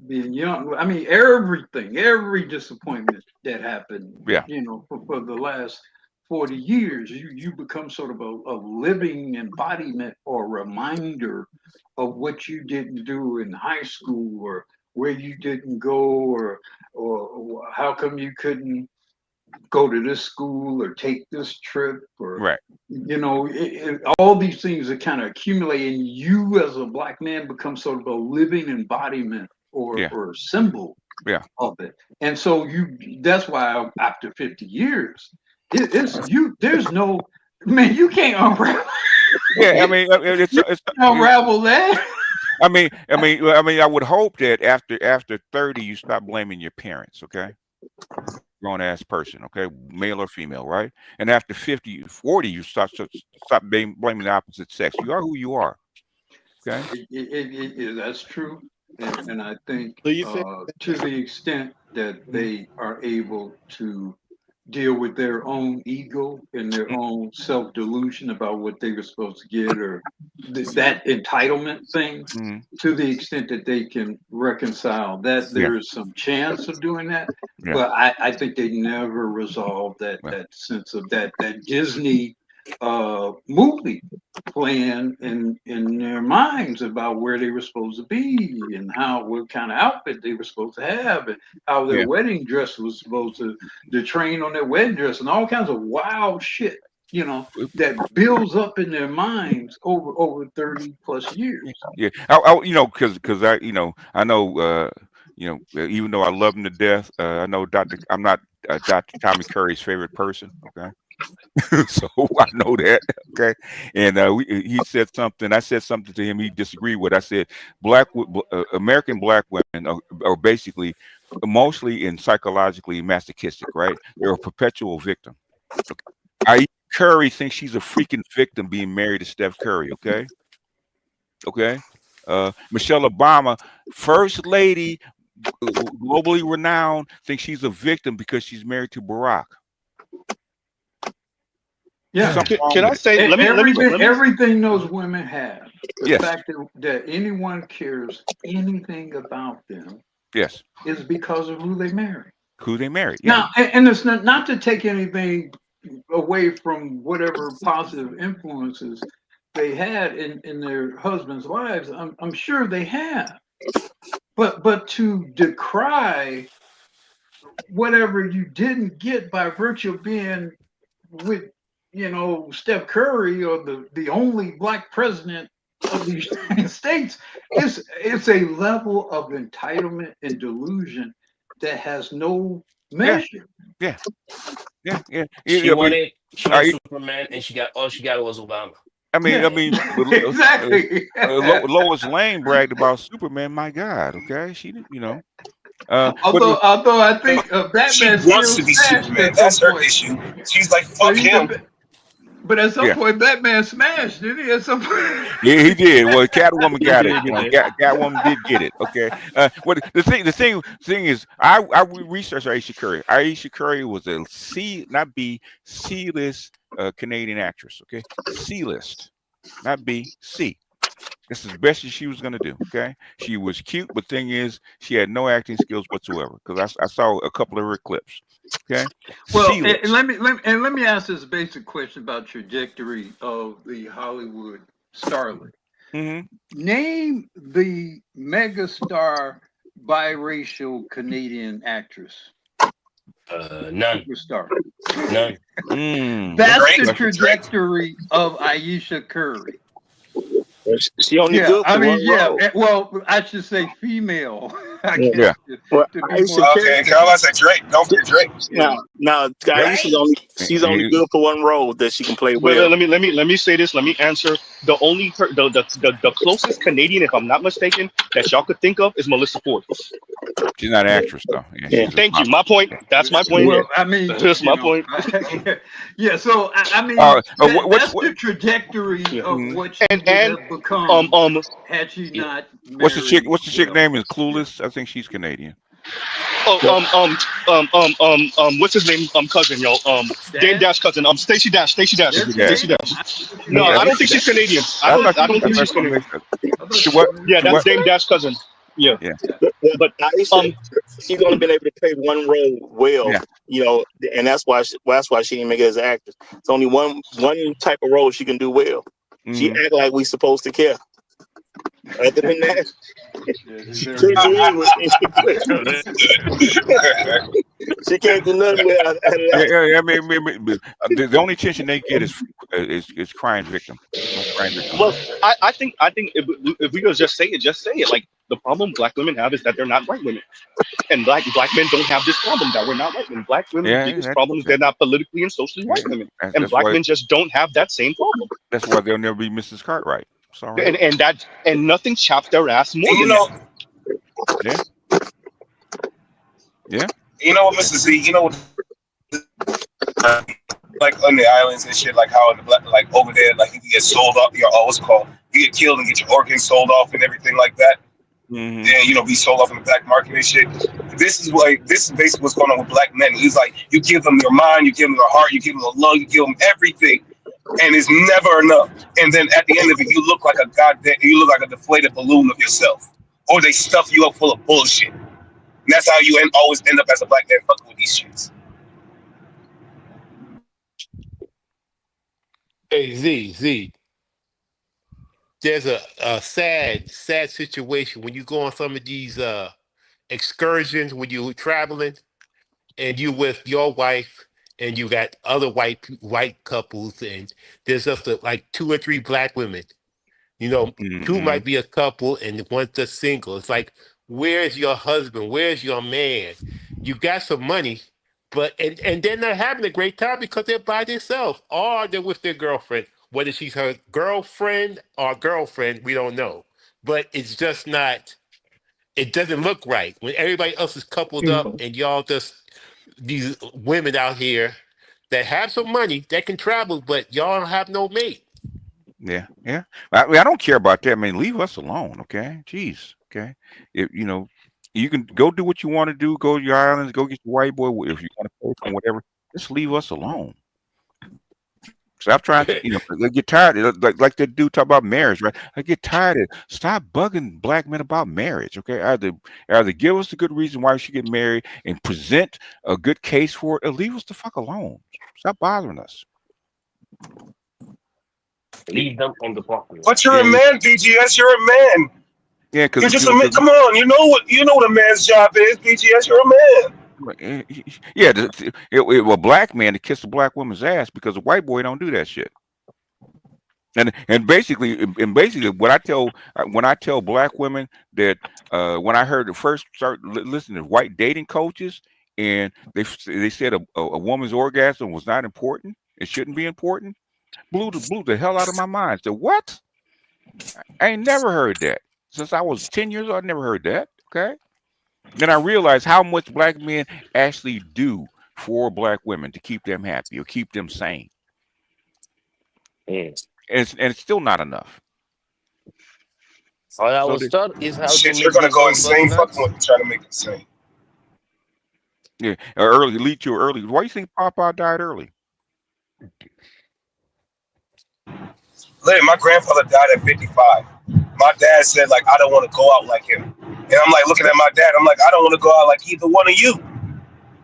being young. I mean, every disappointment that happened, for the last 40 years, you become sort of a living embodiment or reminder of what you didn't do in high school, or where you didn't go, or how come you couldn't go to this school or take this trip, or all these things that kind of accumulate, and you as a Black man become sort of a living embodiment or symbol of it. And so that's why after 50 years, there's no, man, you can't unravel. Yeah, I mean, it's unravel that. I mean, I would hope that after 30, you stop blaming your parents, okay? Grown ass person, okay, male or female, right? And after 50, 40, you stop blaming the opposite sex. You are who you are, okay? That's true, and I think to the extent that they are able to deal with their own ego and their own self-delusion about what they were supposed to get, or that entitlement thing, to the extent that they can reconcile that, there is some chance of doing that. But I think they never resolve that sense of that Disney movie playing in their minds about where they were supposed to be, and what kind of outfit they were supposed to have, and how their wedding dress was supposed to train on their wedding dress, and all kinds of wild shit, that builds up in their minds over 30 plus years. Yeah, because I know, even though I love him to death, I know I'm not Dr. Tommy Curry's favorite person, okay? So I know that, okay? And he said something. I said something to him he disagreed with. I said American Black women are basically emotionally and psychologically masochistic, right? They're a perpetual victim. Okay? Curry thinks she's a freaking victim being married to Steph Curry, okay? Okay? Michelle Obama, first lady, globally renowned, thinks she's a victim because she's married to Barack. Yeah, can I say everything those women have, the fact that anyone cares anything about them, is because of who they marry. Now, and it's not to take anything away from whatever positive influences they had in their husbands' lives. I'm sure they have, but to decry whatever you didn't get by virtue of being with Steph Curry, or the only Black president of the United States, it's a level of entitlement and delusion that has no measure. Yeah. She wanted Superman, and all she got was Obama. I mean, exactly. Lois Lane bragged about Superman. My God, okay, she didn't, although I think Batman she wants to be Superman. That's her issue. She's like, fuck him. But at some point, Batman smashed, didn't he? At some point. Yeah, he did. Well, Catwoman got it. did You know, get Catwoman did get it. Okay. Well, the thing is, I researched Aisha Curry. Aisha Curry was a C, not B, C-list Canadian actress. Okay, C-list, not B, C. This is the best that she was gonna do. Okay, she was cute, but thing is, she had no acting skills whatsoever. Because I saw a couple of her clips. Okay, Well, C-list. and let me ask this basic question about trajectory of the Hollywood starlet. Name the megastar biracial Canadian actress. None. Superstar. None. That's the trajectory of Aisha Curry. She only good for one role. Well, I should say female. I guess. Yeah. Well, Okay, I said Drake. Don't forget Drake. Now, she's only good for one role that she can play But well. let me say this. Let me answer. The closest Canadian, if I'm not mistaken, that y'all could think of is Melissa Ford. She's not an actress though. Yeah. Thank you. My point. That's my point. Well, I mean, that's my point. Yeah. So I mean, that's the trajectory of what she would have become had she not. What's the chick? What's the chick name? Is Clueless? I think she's Canadian. What's his name? Cousin, yo. Dame Dash cousin. Stacey Dash. Stacey Dash. No, I don't think she's Canadian. I don't think she's Canadian. What? Yeah, that's Dame Dash cousin. Yeah. But Aisha, she's only been able to play one role well, you know, and that's why she didn't make it as an actress. It's only one type of role she can do well. She act like we supposed to care. Other than that, she can't do nothing without that. I mean, the only attention they get is crime victim. Well, I think if we could just say it. Like the problem black women have is that they're not white women, and black men don't have this problem that we're not white women. Black women's biggest problem is they're not politically and socially white women, and black men just don't have that same problem. That's why they'll never be Mrs. Cartwright. Sorry. And nothing chopped their ass more. You know. Yeah. You know what, Mr. Z? You know what? Like on the islands and shit, like how like over there, like you can get sold off. What's it called? You get killed and get your organs sold off and everything like that. Then be sold off in the black market and shit. This is basically what's going on with black men. It's like you give them your mind, you give them your heart, you give them a lung, you give them everything. And it's never enough. And then at the end of it, you look like a deflated balloon of yourself. Or they stuff you up full of bullshit. And that's how you always end up as a black man fucking with these shits. Hey, Z. There's a sad situation when you go on some of these excursions when you're traveling and you with your wife and you got other white couples and there's just like 2 or 3 black women. You know, 2 might be a couple and one's just single. It's like, where's your husband? Where's your man? You got some money, but and they're not having a great time because they're by themselves or they're with their girlfriend. Whether she's her girlfriend or girlfriend, we don't know. But it's just not, it doesn't look right. When everybody else is coupled up and y'all just, these women out here that have some money that can travel, but y'all don't have no mate. Yeah. I don't care about that. I mean, leave us alone, okay? Jeez, okay. If you can go do what you want to do. Go to your islands. Go get your white boy. If you want to pay for whatever, just leave us alone. Stop trying to, I get tired. Like that dude talk about marriage, right? I get tired of stop bugging black men about marriage. Okay, either give us a good reason why we should get married and present a good case for it, or leave us the fuck alone. Stop bothering us. Leave them on the property. But you're a man, BGS. You're a man. Yeah, because you're just a man. Come on, you know what a man's job is, BGS. You're a man. Yeah, a black man to kiss a black woman's ass because a white boy don't do that shit. And basically, when I tell black women that when I heard first start listening to white dating coaches and they said a woman's orgasm was not important, it shouldn't be important, blew the hell out of my mind. So what? I ain't never heard that since I was 10 years old. I never heard that. Okay. Then I realized how much black men actually do for black women to keep them happy or keep them sane. and it's still not enough. All I So was taught is how to Shit, make you're gonna the go most bust insane fucking nuts. with trying to make it insane. yeah, early lead to early. Why do you think Papa died early? Literally, my grandfather died at 55. My dad said, like, I don't want to go out like him. And I'm like looking at my dad, I'm like, I don't want to go out like either one of you.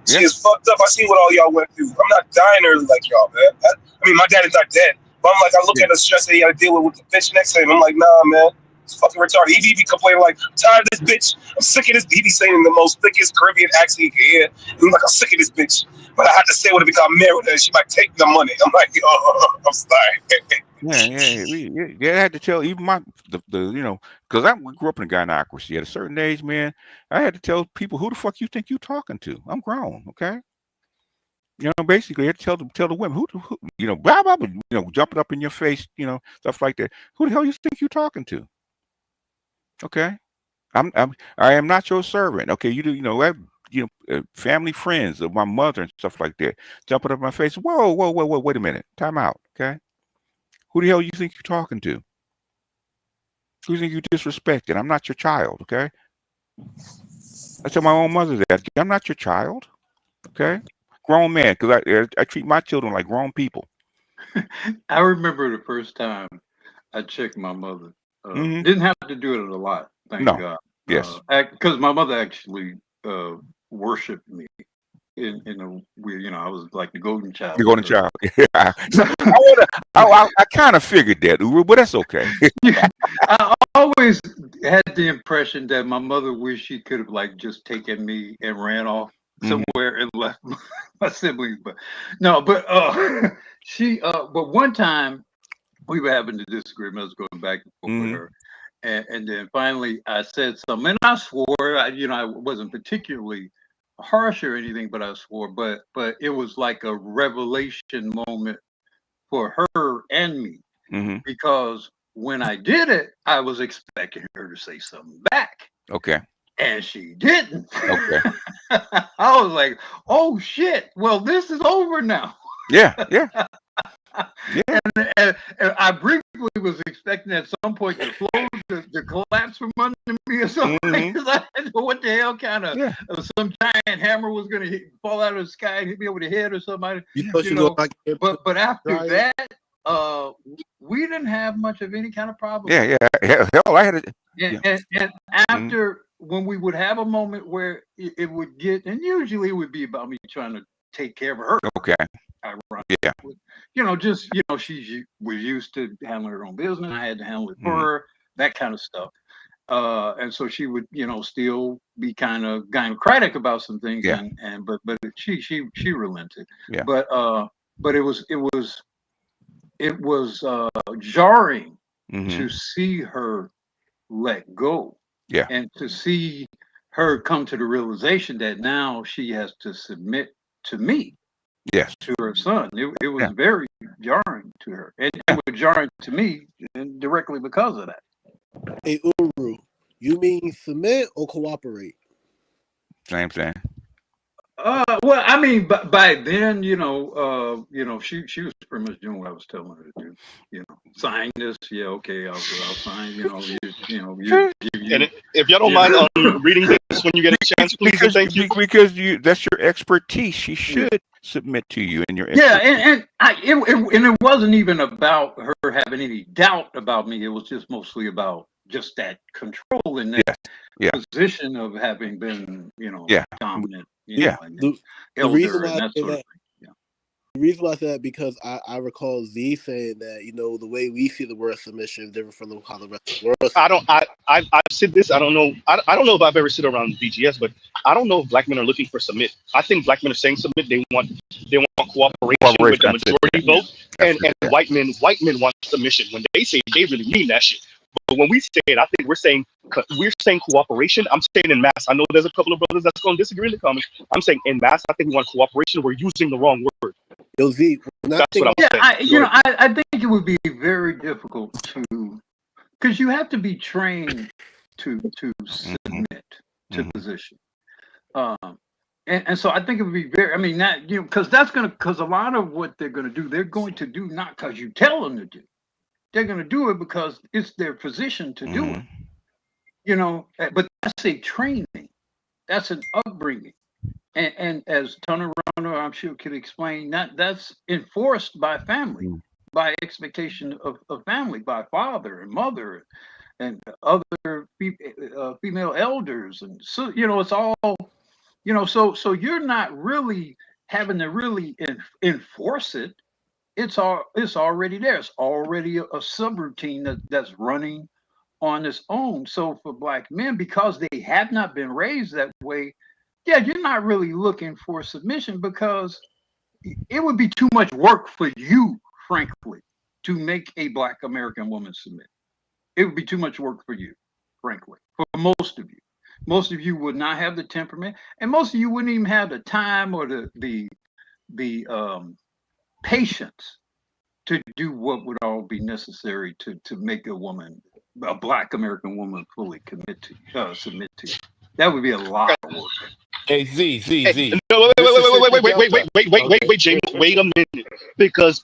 She is fucked up. I see what all y'all went through. I'm not dying early like y'all, man. I mean, my dad is not dead. But I'm like, I look at the stress that he got to deal with the bitch next to him. I'm like, nah, man. It's fucking retarded. He be complaining like, I'm tired of this bitch. I'm sick of this. He be saying in the most thickest Caribbean accent he can hear. I'm like, I'm sick of this bitch. But I had to say what it because I'm married and she might take the money. I'm like, yo, I'm sorry. Yeah, I had to tell even the you know, because I grew up in a gynocracy. At a certain age, man, I had to tell people, who the fuck you think you talking to? I'm grown, okay? You know, basically, I had to tell the women, who you know, blah blah, blah, you know, jumping up in your face, you know, stuff like that. Who the hell you think you talking to? Okay, I am not your servant. Okay, you know, family friends of my mother and stuff like that, jumping up in my face. Whoa, wait a minute, time out. Okay, who the hell you think you're talking to? Who do you think you disrespected? I'm not your child, okay? I tell my own mother that. I'm not your child, okay? Grown man, because I treat my children like grown people. I remember the first time I checked my mother. Mhm. Didn't have to do it a lot, thank No. God. Yes. Because my mother actually worshipped me in a weird, I was like the golden child. You're going to child. Yeah. So I kind of figured that, Uru, but that's okay. I always had the impression that my mother wished she could have like just taken me and ran off somewhere and left my siblings, but no. But but one time we were having a disagreement. I was going back and forth with her, and then finally I said something, and I swore. I wasn't particularly harsh or anything, but I swore. But it was like a revelation moment for her and me, because when I did it, I was expecting her to say something back, Okay. and she didn't. Okay. I was like, "Oh shit! Well, this is over now." Yeah. And I briefly was expecting at some point the floor to collapse from under me or something, because I didn't know what the hell kind of some giant hammer was going to fall out of the sky and hit me over the head or something. You thought you looked like But after that, we didn't have much of any kind of problem. Yeah. Hell, I had it. And after, when we would have a moment where it would get, and usually it would be about me trying to take care of her. Okay. Yeah. She was used to handling her own business. I had to handle it for her, that kind of stuff. And so she would, still be kind of gynocratic about some things, but she relented. Yeah. But it was jarring to see her let go. Yeah. And to see her come to the realization that now she has to submit to me. Yes. To her son. It was very jarring to her. And it was jarring to me directly because of that. Hey, Uru, you mean submit or cooperate? Same thing. Well, I mean, by then, she was pretty much doing what I was telling her to do. Sign this, okay, I'll sign. And if y'all don't mind reading this when you get a chance, please and thank you. Because that's your expertise. She should submit to you and your expertise. And it wasn't even about her having any doubt about me. It was just mostly about just that control in that position of having been, dominant. The reason why I say that, the reason why I say that, because I recall Z saying that the way we see the word submission is different from how the rest of the world. I've said this. I don't know. I don't know if I've ever sit around BGS, but I don't know if black men are looking for submit. I think black men are saying submit. They want cooperation with the majority vote, and white men want submission. When they say, they really mean that shit. But when we say it, I think we're saying cooperation. I'm saying in mass. I know there's a couple of brothers that's going to disagree in the comments. I'm saying in mass, I think we want cooperation. We're using the wrong word. Yo, Z, that's what I'm saying. I think it would be very difficult because you have to be trained to submit to position. And so I think it would be very, I mean, that, you know, because because a lot of what they're going to do, they're going to do not because you tell them to do. They're going to do it because it's their position to do it. You know, but that's a training. That's an upbringing. And as Tony Rono, I'm sure, could explain, that's enforced by family, by expectation of family, by father and mother and other female elders. And so, you know, it's all, you know, so you're not really having to really enforce it. It's already there. It's already a subroutine that's running on its own. So for Black men, because they have not been raised that way, yeah, you're not really looking for submission because it would be too much work for you, frankly, to make a Black American woman submit. It would be too much work for you, frankly, for most of you. Most of you would not have the temperament, and most of you wouldn't even have the time or the patience to do what would all be necessary to make a Black American woman, fully submit to you. That would be a lot of work. Hey, Z. No, wait, James, wait a minute, because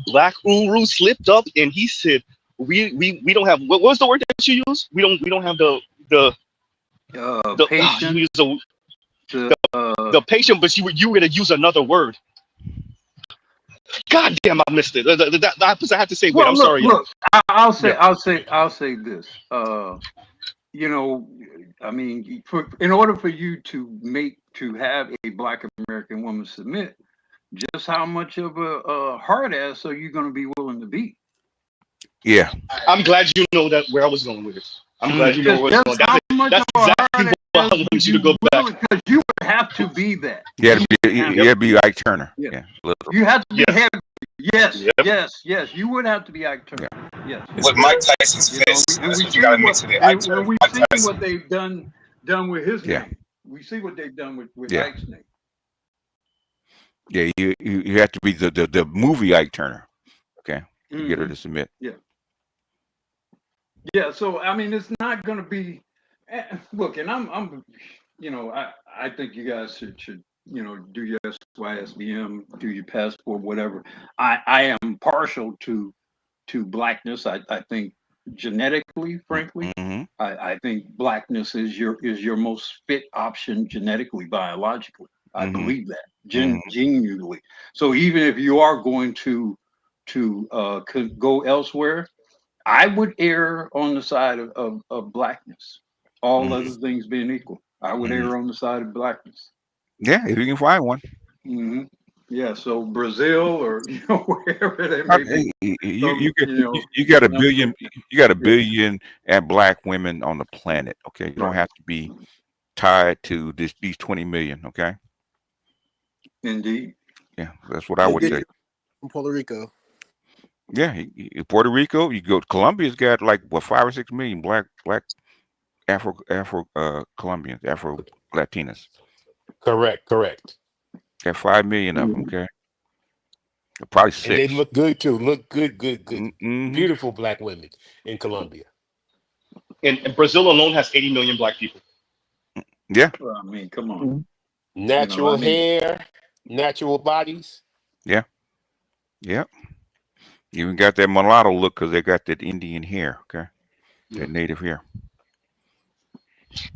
Black Uru slipped up and he said we don't have what was the word that you used? We don't have the patient. The patient, but you were gonna use another word. God damn, I missed it. I had to say, wait, I'm sorry. Look, I'll say this. You know, I mean, in order for you to have a Black American woman submit, just how much of a hard ass are you going to be willing to be? Yeah, I'm glad you know that where I was going with this. I'm glad you know where I was going. That's exactly what I want you to go back. Because you would have to be that. you had to be Ike Turner. Yeah, you have to be heavy. Yes. You would have to be Ike Turner. Yes. With Mike Tyson's fist. And you got to admit to that. And we've seen what they've done with his name. We see what they've done with Ike's name. Yeah, you have to be the movie Ike Turner. Okay, to get her to submit. Yeah. So I mean, it's not going to be. Look, and I'm, you know, I think you guys should you know, do your SYSBM, do your passport, whatever. I am partial to Blackness. I think genetically, frankly, I think Blackness is your most fit option genetically, biologically. I believe that genuinely. So even if you are going to go elsewhere, I would err on the side of Blackness. All other things being equal, I would err on the side of Blackness. Yeah, if you can find one. Yeah, so Brazil or wherever they may be. You got a billion. You got a billion and Black women on the planet. Okay, you don't have to be tied to these 20 million. Okay. Indeed. Yeah, that's what I would say. From Puerto Rico. Yeah, Puerto Rico. You go. Colombia's got like 5 or 6 million Black Afro Colombians, Afro Latinas. Correct. Got 5 million of them. Okay. Probably 6. And they look good too. Look good. Beautiful Black women in Colombia. And Brazil alone has 80 million Black people. Yeah. Well, I mean, come on. Natural hair, natural bodies. Yeah. You even got that mulatto look because they got that Indian hair. Okay. That native hair.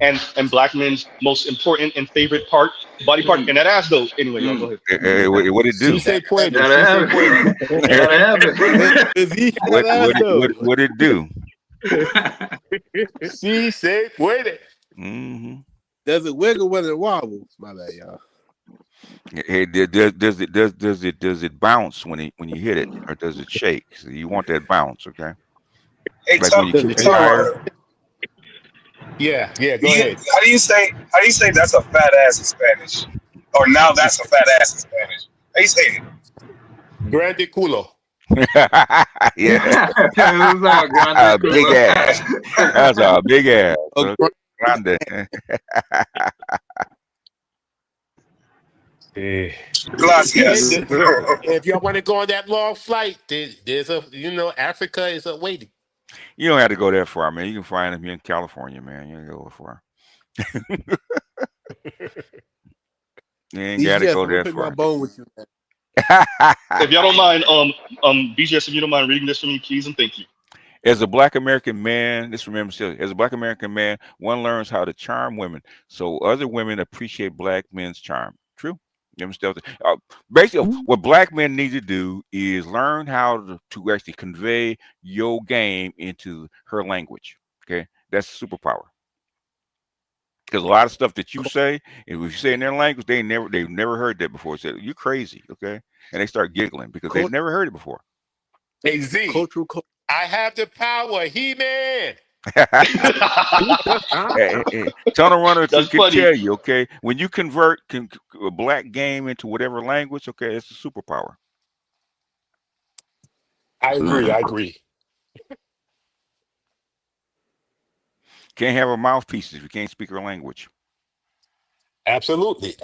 And Black men's most important and favorite body part, and that ass though. Anyway, y'all go ahead. Hey, what it do? What it do? Sí se puede. Does it wiggle when it wobbles? My bad, y'all. Hey, does it bounce when you hit it, or does it shake? So you want that bounce, okay? Hey, like when you kick it higher. Yeah, go ahead. How do you say that's a fat ass in Spanish? Or now that's a fat ass in Spanish. How you say it? Grande culo. Yeah. Big ass. That's a big ass. Grande. Gracias. If y'all want to go on that long flight, there's Africa is waiting. You don't have to go that far, man. You can find them here in California, man. You don't go far. You ain't got to go that pick my far. bone with you, man. If y'all don't mind, BGS, if you don't mind reading this for me, please and thank you. As a Black American man, just remember, as a Black American man, one learns how to charm women, so other women appreciate Black men's charm. True. You understand? Basically, what Black men need to do is learn how to actually convey your game into her language. Okay, that's a superpower. Because a lot of stuff that you say, if you say in their language, they've never heard that before. Say, you're crazy, okay? And they start giggling because they've never heard it before. Hey Z, I have the power, He-Man. Tunnel Runner can funny. tell you, okay, when you convert a Black game into whatever language, okay, it's a superpower. I agree. Can't have a mouthpiece if you can't speak her language. Absolutely.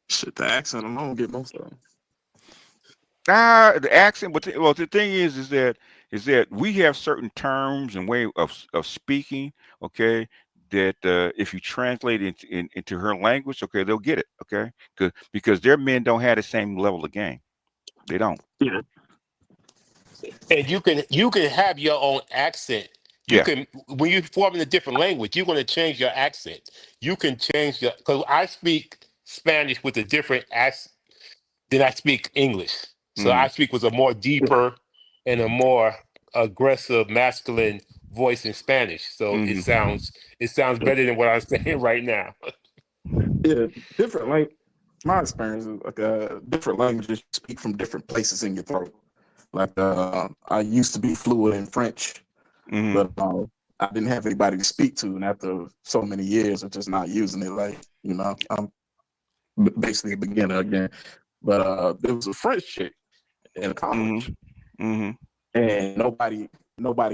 Shit, the accent alone get most of them. The accent, but the thing is that we have certain terms and way of speaking, okay, that if you translate it into her language, okay, they'll get it, okay, because their men don't have the same level of game. They don't. Yeah. And you can have your own accent. You can, when you form in a different language, you're going to change your accent. You can change because I speak Spanish with a different accent than I speak English. So I speak with a more deeper and a more aggressive masculine voice in Spanish. So it sounds better than what I'm saying right now. Yeah, different like my experience is like different languages speak from different places in your throat. Like I used to be fluent in French, but I didn't have anybody to speak to, and after so many years of just not using it, like I'm basically a beginner again. But there was a French chick in college, and nobody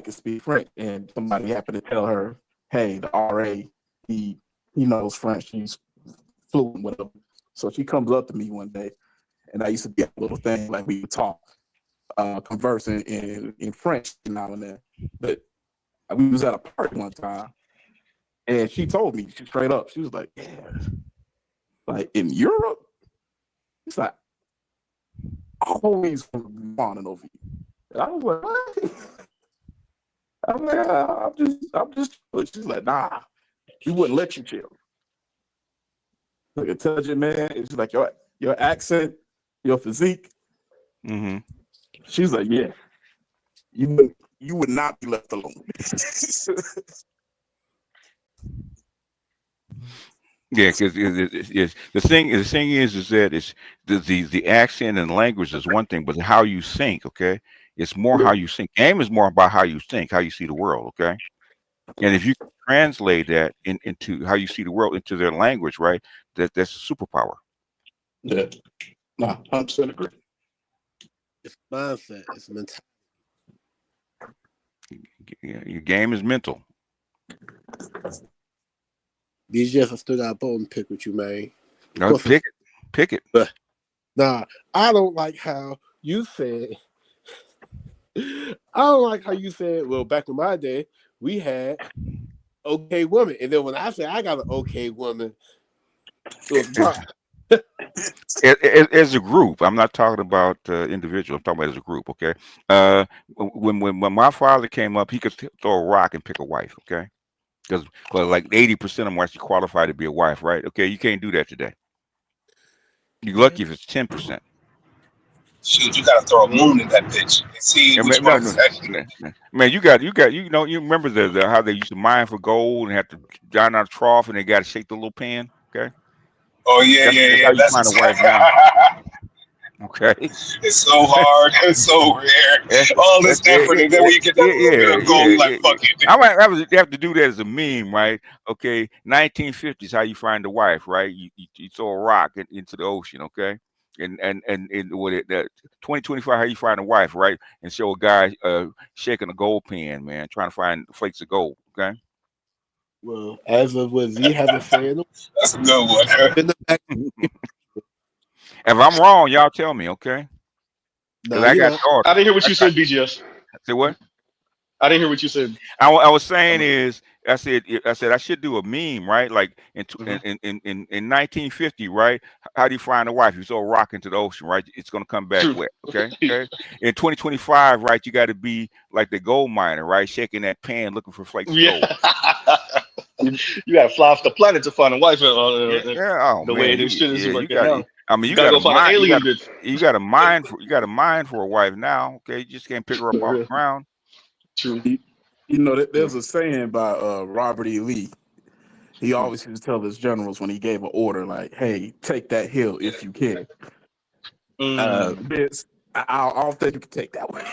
could speak French, and somebody happened to tell her, "Hey, the RA, he knows French. He's fluent with him." So she comes up to me one day, and I used to be a little thing like we would talk, conversing in French now and then. But we was at a party one time, and she told me straight up, she was like, "Yeah, like in Europe, it's like always fawning over you." And I was like, "What?" I'm like, I'm just. She's like, "Nah, we wouldn't let you chill." Like intelligent man, it's like your accent, your physique. She's like, "Yeah, you would not be left alone." Yeah, because the thing is that it's the accent and language is one thing, but how you think, okay, it's more how you think. Game is more about how you think, how you see the world, okay. And if you translate that into how you see the world into their language, right, that's a superpower. Yeah, no, 100% agree. It's mindset. It's mentality. Your game is mental. BGS, I still got a bone pick with you, man. No, pick it. But nah, I don't like how you said. I don't like how you said. Well, back in my day, we had okay women, and then when I say I got an okay woman, it was a problem. As a group, I'm not talking about individual. I'm talking about as a group. Okay. When my father came up, he could throw a rock and pick a wife. Okay. Because like 80% of them are actually qualified to be a wife, right? Okay, you can't do that today. You're lucky if it's 10%. Shoot, you gotta throw a moon in that bitch and see which one is actually. Man, you remember the how they used to mine for gold and have to down out a trough and they got to shake the little pan. Okay. Oh yeah, that's how you find a wife now. Okay. It's so hard. It's so rare. All this effort, and then when you get that little bit of gold, you're like, fuck it. I might have to do that as a meme, right? Okay. 1950s, how you find a wife, right? You throw a rock into the ocean, okay? And what 2025, how you find a wife, right? And show a guy shaking a gold pan, man, trying to find flakes of gold, okay? Well, as of what Z has been saying, that's a good one. If I'm wrong, y'all tell me, okay? I didn't hear what you said, BGS. Say what? I didn't hear what you said. I was saying is, I said I should do a meme, right? Like in 1950, right? How do you find a wife? You throw a rock into the ocean, right? It's gonna come back True. wet. Okay. Okay. In 2025, right? You got to be like the gold miner, right? Shaking that pan, looking for flakes of gold. You gotta fly off the planet to find a wife. Yeah. Oh The man. way this shit is You working got. now. I mean, you gotta got go a find an mind. alien. You got a mind for. You got a mind for a wife now. Okay. You just can't pick her up off the ground. True. You know, there's a saying by Robert E. Lee. He always used to tell his generals when he gave an order, like, "Hey, take that hill if you can." Vince, I don't think you can take that one.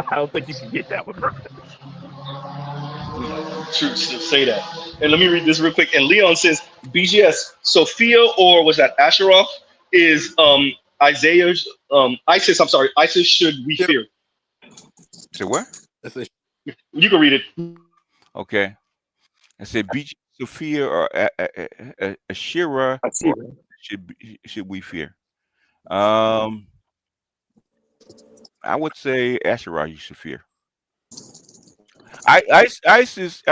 I don't think you can get that one, bro. True, say that. And let me read this real quick. And Leon says, BGS, Sophia, or was that Asheroth, is Isaiah's ISIS. I'm sorry, ISIS should we fear. So what? You can read it. Okay. I said Beach Sophia or Ashira should we fear? I would say Asherah you should fear. ISIS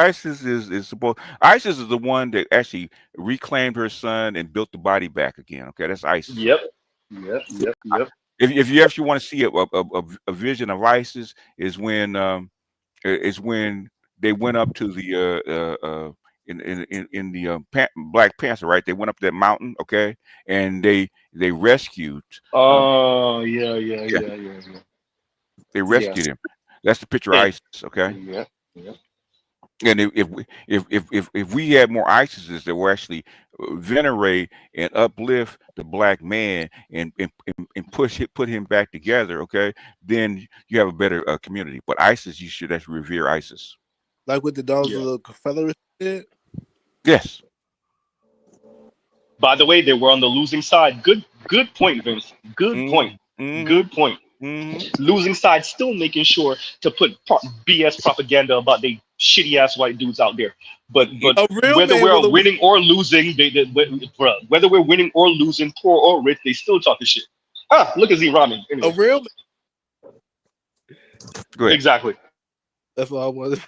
is supposed. ISIS is the one that actually reclaimed her son and built the body back again. Okay, that's ISIS. Yep. If you actually want to see a vision of ISIS, is when they went up to the in the Black Panther, right? They went up that mountain, okay, and they rescued. Yeah. They rescued him. That's the picture of ISIS, okay. Yeah. And if we had more ISISes that were actually venerate and uplift the black man and put him back together, okay, then you have a better community. But ISIS, you should actually revere ISIS. Like what the Daughters of the Confederate did? Yes. By the way, they were on the losing side. Good point, Vince. Good point. Good point. Losing side, still making sure to put BS propaganda about they shitty ass white dudes out there. But whether we're winning or losing, whether we're winning or losing, poor or rich, they still talking shit. Look at Z Ramen. Anyway. A real. Go ahead. Exactly. That's all I wanted.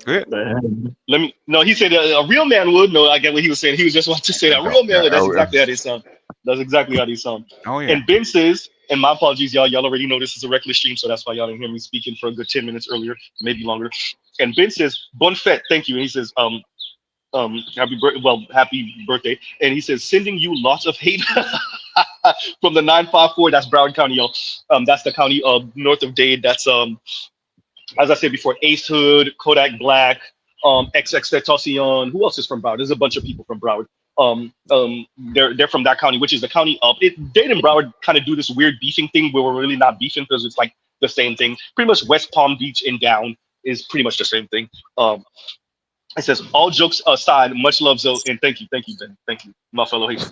Good. Let me. No, he said a real man would. No, I get what he was saying. He was just wanting to say that real man would. That's exactly how they sound. That's exactly how they sound. Oh yeah. And Ben says, and my apologies, y'all. Y'all already know this is a reckless stream, so that's why y'all didn't hear me speaking for a good 10 minutes earlier, maybe longer. And Ben says, "Bon fête, thank you." And he says, happy birthday. And he says, sending you lots of hate from the 954. That's Broward County, y'all. That's the county north of Dade. That's as I said before, Ace Hood, Kodak Black, XXXTentacion. Who else is from Broward? There's a bunch of people from Broward. They're from that county, which is the county up. Dade and Broward kind of do this weird beefing thing where we're really not beefing because it's like the same thing. Pretty much West Palm Beach and down is pretty much the same thing. It says, all jokes aside, much love, Zoe, and thank you, Ben. Thank you, my fellow Haitian.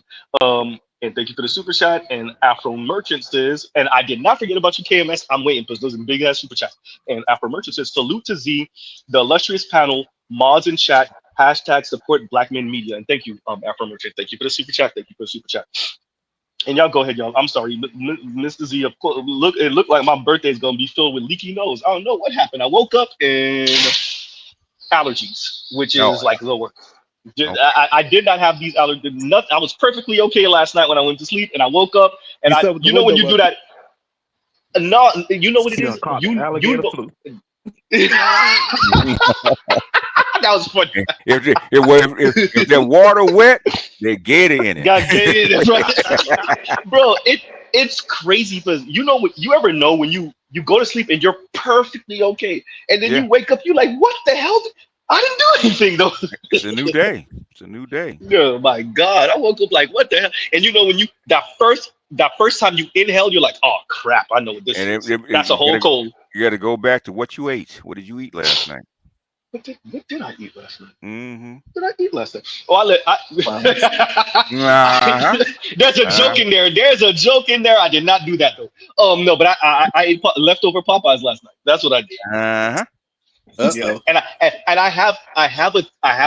And thank you for the super chat. And Afro Merchant says, and I did not forget about you, KMS. I'm waiting because those are big ass super chats. And Afro Merchant says, salute to Z, the illustrious panel, mods in chat, hashtag support Black Men Media. And thank you, Afro Merchant. Thank you for the super chat. And y'all go ahead, y'all. I'm sorry, Mr. Z. Of course, it looked like my birthday is gonna be filled with leaky nose. I don't know what happened. I woke up and allergies, which is like lower. I did not have these allergies. I was perfectly okay last night when I went to sleep, and I woke up, and you know when you do that. No, you know what it is. You know. That was funny. If the water wet, they gator in it. Got gator, that's right. Bro, it's crazy because you know what you ever know when you go to sleep and you're perfectly okay, and then you wake up, you're like, what the hell? I didn't do anything though. It's a new day. Oh my God, I woke up like, what the hell? And you know when that first time you inhale, you're like, oh crap, I know what this is. That's a whole cold. You got to go back to what you ate. What did you eat last night? What did I eat last night? Mm-hmm. What did I eat last night? Oh, There's a joke in there. I did not do that though. No, but I ate leftover Popeyes last night. That's what I did. Yeah. And I have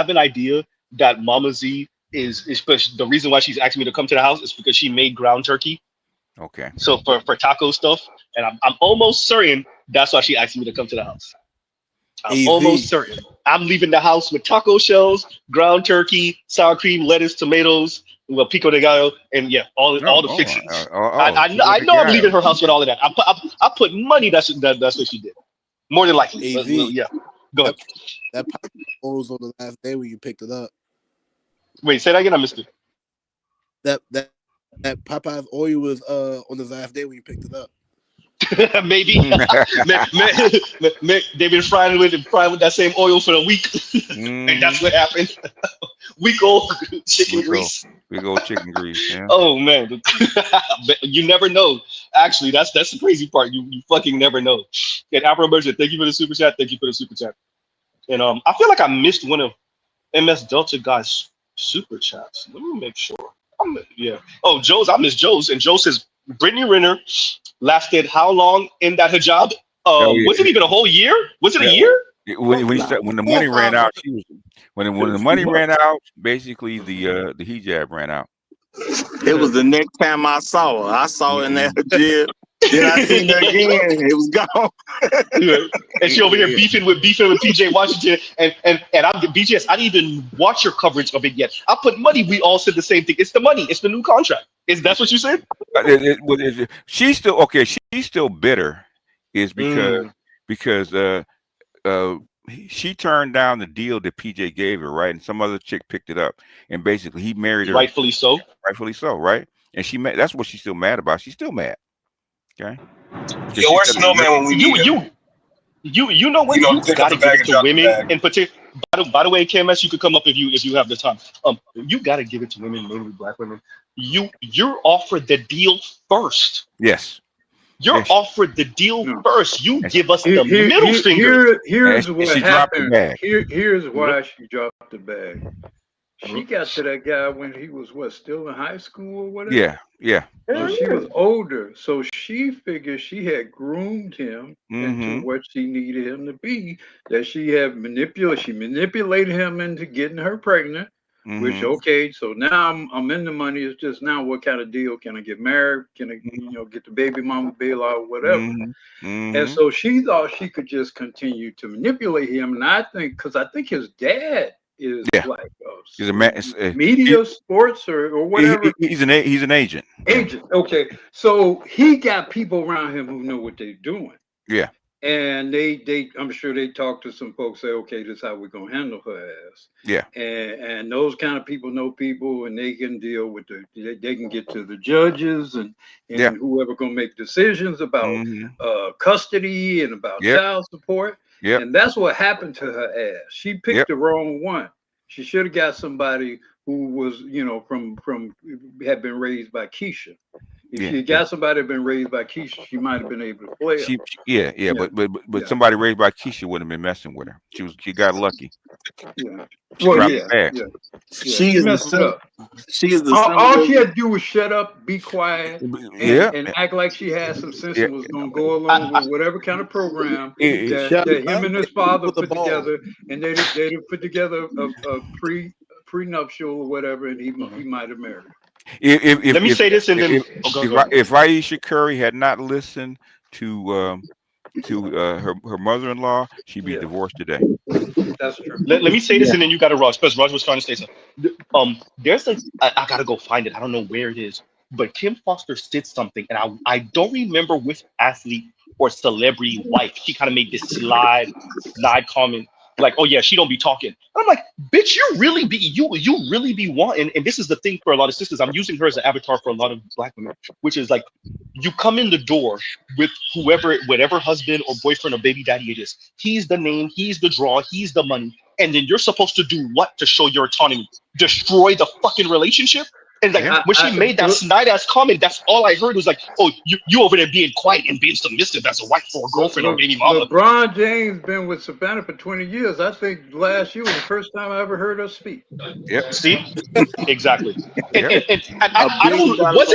an idea that Mama Z is the reason why she's asking me to come to the house is because she made ground turkey, Okay. So for taco stuff, and I'm almost certain that's why she asked me to come to the house. I'm almost certain. I'm leaving the house with taco shells, ground turkey, sour cream, lettuce, tomatoes, well, pico de gallo, and yeah, all the fixings. I know I'm leaving her house with all of that. I put money that's what she did. More than likely. AZ, yeah. Go ahead. That pop was on the last day when you picked it up. Wait, say that again. I missed it. That Popeye's oil was on the last day when you picked it up. Maybe. They've been frying with that same oil for a week, and that's what happened. Week old chicken grease. Big old chicken grease. Yeah. Oh man, you never know. Actually, that's the crazy part. You fucking never know. And Afro Merchant, thank you for the super chat. Thank you for the super chat. And I feel like I missed one of MS Delta guy's super chats. Let me make sure. Yeah. Oh, Joe's. I missed Joe's, and Joe says Brittany Renner lasted how long in that hijab? Was it even a whole year? Was it a year? When the money ran out, she was when the money ran out. Basically, the hijab ran out. It was the next time I saw her. I saw her in that hijab. Then I seen her again. It was gone. And she over here beefing with PJ Washington, and I'm BGS. I didn't even watch your coverage of it yet. I put money. We all said the same thing. It's the money. It's the new contract. That's what you said? She's still okay. She's still bitter, is because she turned down the deal that PJ gave her, right? And some other chick picked it up, and basically he married her. Rightfully so. Rightfully so, right? And that's what she's still mad about. She's still mad. Okay. Yo, where's Snowman when we need him? You know what? You gotta give it to women in particular. By the way, KMS, you could come up if you have the time. You gotta give it to women, mainly black women. You're offered the deal first. Yes. You're offered the deal first. You give us the middle finger. Here's what happened. Here's why she dropped the bag. She got to that guy when he was still in high school or whatever. Yeah. And she was older, so she figured she had groomed him into what she needed him to be. That she manipulated him into getting her pregnant. Which so now I'm in the money. It's just now what kind of deal? Can I get married? Can I get the baby mama bail out, whatever? And so she thought she could just continue to manipulate him. And I think because his dad is like he's a man, media, sports, or whatever. He's an agent. Agent. Okay, so he got people around him who know what they're doing. Yeah. And I'm sure they talk to some folks, say, okay, this is how we're gonna handle her ass. Yeah. And those kind of people know people, and they can deal with they can get to the judges and whoever gonna make decisions about custody and about child support. Yeah. And that's what happened to her ass. She picked the wrong one. She should have got somebody who was, from had been raised by Keisha. If she got somebody that had been raised by Keisha, she might have been able to play her. But somebody raised by Keisha wouldn't have been messing with her. She got lucky. Yeah. She messed it up. She is all she had to do was shut up, be quiet, and act like she had some sense and was going to go along with whatever kind of program that him and his father put together, and they put together a prenuptial or whatever, and he might have married her. Let me say this, and then if Aisha Curry had not listened to her mother-in-law, she'd be divorced today. That's true. Let me say this, and then you got to Raj, because Raj was trying to say something. There's I gotta go find it. I don't know where it is, but Kim Foster did something, and I don't remember which athlete or celebrity wife. She kind of made this slide comment. Like, oh yeah, she don't be talking. And I'm like, bitch, you really be wanting. And this is the thing for a lot of sisters. I'm using her as an avatar for a lot of black women, which is like, you come in the door with whatever husband or boyfriend or baby daddy it is. He's the name, he's the draw, he's the money. And then you're supposed to do what to show your autonomy? Destroy the fucking relationship? And like when she made that snide ass comment, that's all I heard was like, "Oh, you over there being quiet and being submissive as a wife or a girlfriend or baby mama." LeBron James been with Savannah for 20 years. I think last year was the first time I ever heard her speak. Yep. See, exactly. And I don't. Was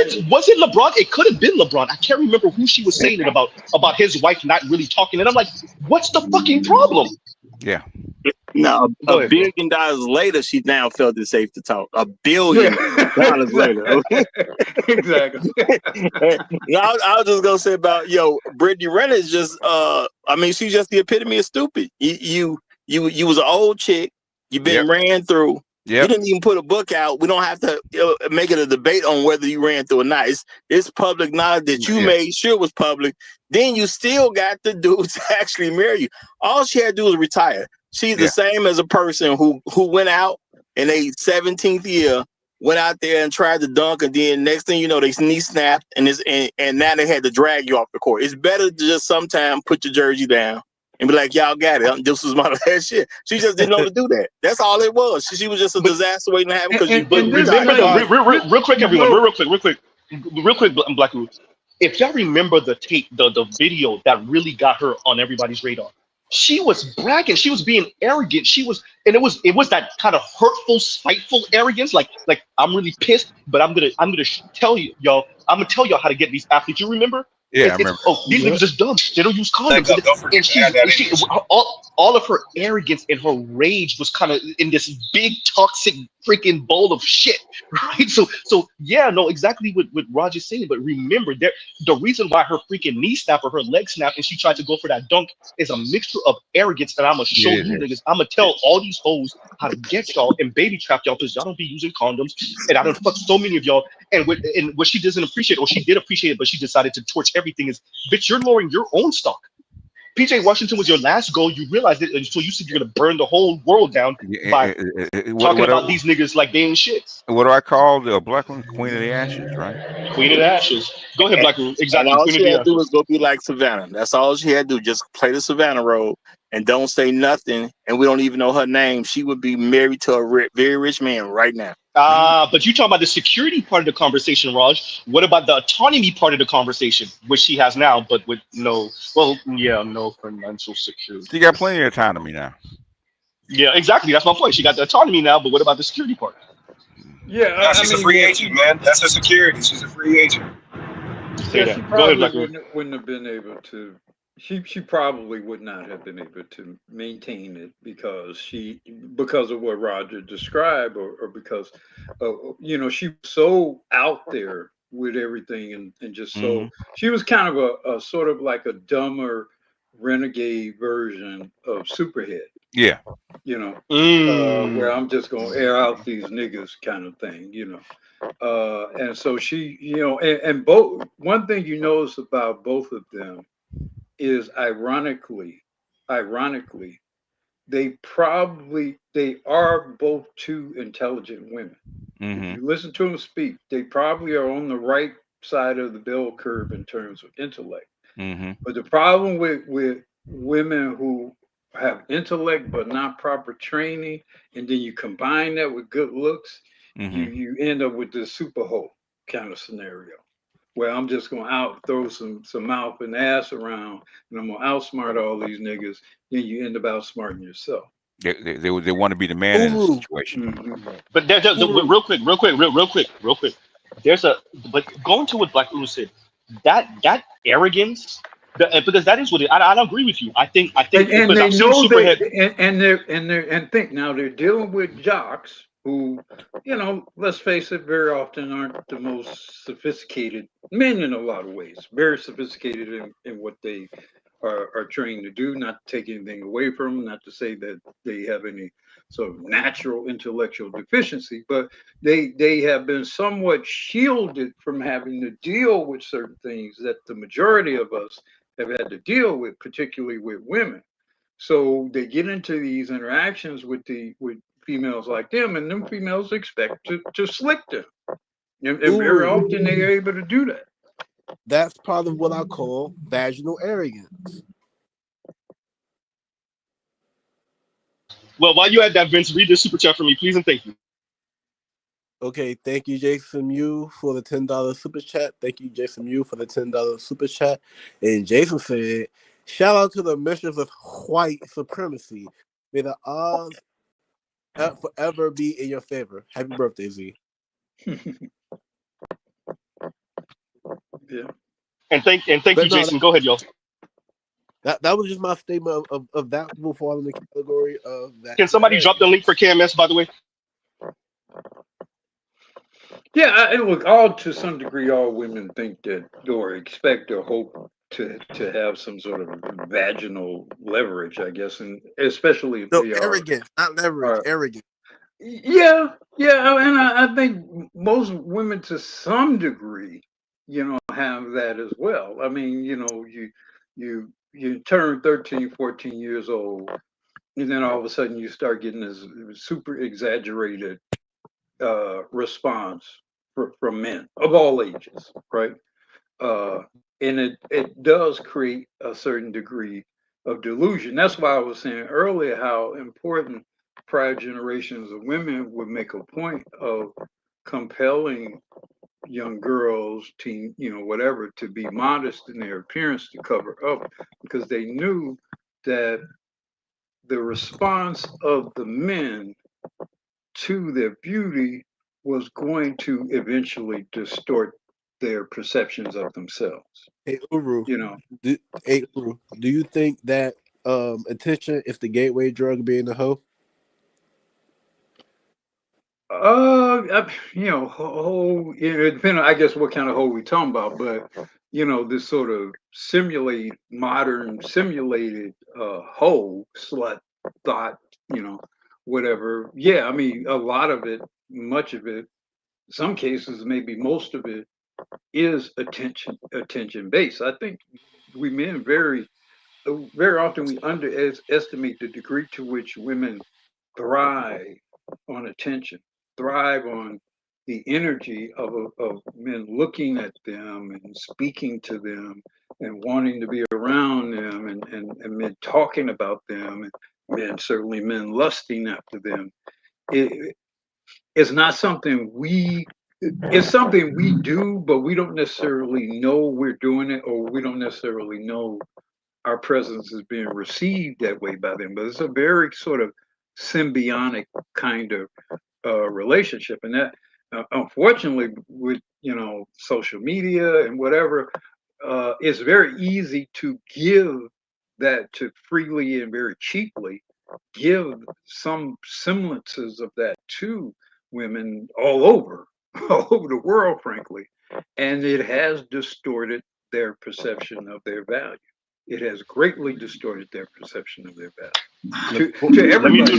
it LeBron? It could have been LeBron. I can't remember who she was saying it about his wife not really talking. And I'm like, what's the fucking problem? Yeah. No, Go $1 ahead, billion later, she now felt it safe to talk. $1 billion later. Exactly. No, I was just gonna say about Brittany Renner is just I mean, she's just the epitome of stupid. You was an old chick. You've been ran through. You didn't even put a book out. We don't have to make it a debate on whether you ran through or not. It's public knowledge that you made sure was public. Then you still got the dude to actually marry you. All she had to do was retire. She's the same as a person who went out in a 17th year, went out there and tried to dunk, and then next thing you know, they knee snapped, and now they had to drag you off the court. It's better to just sometime put your jersey down and be like, y'all got it. This was my last shit. She just didn't know to do that. That's all it was. She was just a disaster waiting to happen because you. But remember, real quick, everyone, real quick, Black Root. If y'all remember the tape, the video that really got her on everybody's radar, she was bragging. She was being arrogant. And it was that kind of hurtful, spiteful arrogance. Like I'm really pissed, but I'm gonna tell y'all how to get these athletes. You remember? Yeah, I remember. These niggas is dumb. They don't use condoms. And all of her arrogance and her rage was kind of in this big toxic freaking bowl of shit, right? So yeah, no, exactly what Raj is saying. But remember, the reason why her freaking knee snapped or her leg snapped and she tried to go for that dunk is a mixture of arrogance. And I'm gonna show you niggas. I'm gonna tell all these hoes how to get y'all and baby trap y'all because y'all don't be using condoms. And I done fucked so many of y'all. And what she doesn't appreciate, or she did appreciate it, but she decided to torch everything is, bitch, you're lowering your own stock. PJ Washington was your last goal. You realized it, and so you said you're gonna burn the whole world down by talking about these niggas like they ain't shit. What do I call the black one? Queen of the Ashes, right? Queen of the Ashes. Go ahead, Black Root. Exactly. And all Queen she of the had to do was Ashes. go be like Savannah. That's all she had to do. Just play the Savannah role and don't say nothing. And we don't even know her name. She would be married to a very rich man right now. But you talking about the security part of the conversation, Raj. What about the autonomy part of the conversation, which she has now, but with no financial security? She got plenty of autonomy now. Yeah, exactly. That's my point. She got the autonomy now, but what about the security part? Yeah, she's a free agent, man. That's her security. She's a free agent. Yeah, she probably wouldn't have been able to. She probably would not have been able to maintain it because of what Roger described, or because she was so out there with everything and just so she was kind of a sort of like a dumber renegade version of Superhead. Yeah. Where I'm just gonna air out these niggas kind of thing, and so she, and both, one thing you notice about both of them is ironically, they are both two intelligent women. If you listen to them speak, they probably are on the right side of the bell curve in terms of intellect. But the problem with women who have intellect but not proper training, and then you combine that with good looks, you end up with this super hoe kind of scenario, where I'm just gonna throw some mouth and ass around, and I'm gonna outsmart all these niggas. Then you end up outsmarting yourself. They want to be the man in the situation. But real quick. But going to what Black Uru said, that arrogance, because that is what it. I don't agree with you. I think And because they I've seen know Superhead. they're dealing with jocks who, let's face it, very often aren't the most sophisticated men in a lot of ways. Very sophisticated in what they are trained to do. Not to take anything away from them, not to say that they have any sort of natural intellectual deficiency, but they have been somewhat shielded from having to deal with certain things that the majority of us have had to deal with, particularly with women. So they get into these interactions with females like them, and them females expect to slick them. And very often they're able to do that. That's part of what I call vaginal arrogance. Well, while you had that, Vince, read the super chat for me, please, and thank you. Okay, thank you, Jason Mew, for the $10 super chat. Thank you, Jason Mew, for the $10 super chat. And Jason said, shout out to the mistress of white supremacy. May the odds forever be in your favor. Happy birthday, Z. Yeah. And thank you, Jason. Go ahead, y'all. That was just my statement of that will fall in the category of that. Can somebody drop the link for KMS, by the way? Yeah, look, all to some degree, all women think that or expect or hope to have some sort of vaginal leverage, I guess, and especially if No, they arrogance, not leverage, arrogance. yeah, and I think most women to some degree, have that as well. I mean, you turn 13, 14 years old, and then all of a sudden you start getting this super exaggerated response from men of all ages, right? And it does create a certain degree of delusion. That's why I was saying earlier how important prior generations of women would make a point of compelling young girls, teen, whatever, to be modest in their appearance to cover up, because they knew that the response of the men to their beauty was going to eventually distort their perceptions of themselves. Hey Uru, do you think that attention is the gateway drug being a hoe? Hoe, it depends on, I guess, what kind of hoe we talking about, but this sort of modern simulated hoe, slut, thought, whatever. Yeah, I mean, a lot of it, much of it, some cases, maybe most of it, is attention based. I think we men very often we underestimate the degree to which women thrive on attention, thrive on the energy of men looking at them and speaking to them and wanting to be around them, and men talking about them, and certainly men lusting after them. It's not something it's something we do, but we don't necessarily know we're doing it, or we don't necessarily know our presence is being received that way by them. But it's a very sort of symbiotic kind of relationship, and that unfortunately with social media and whatever, it's very easy to give that to freely and very cheaply give some semblances of that to women all over the world, frankly, and it has distorted their perception of their value. It has greatly distorted their perception of their value to everybody.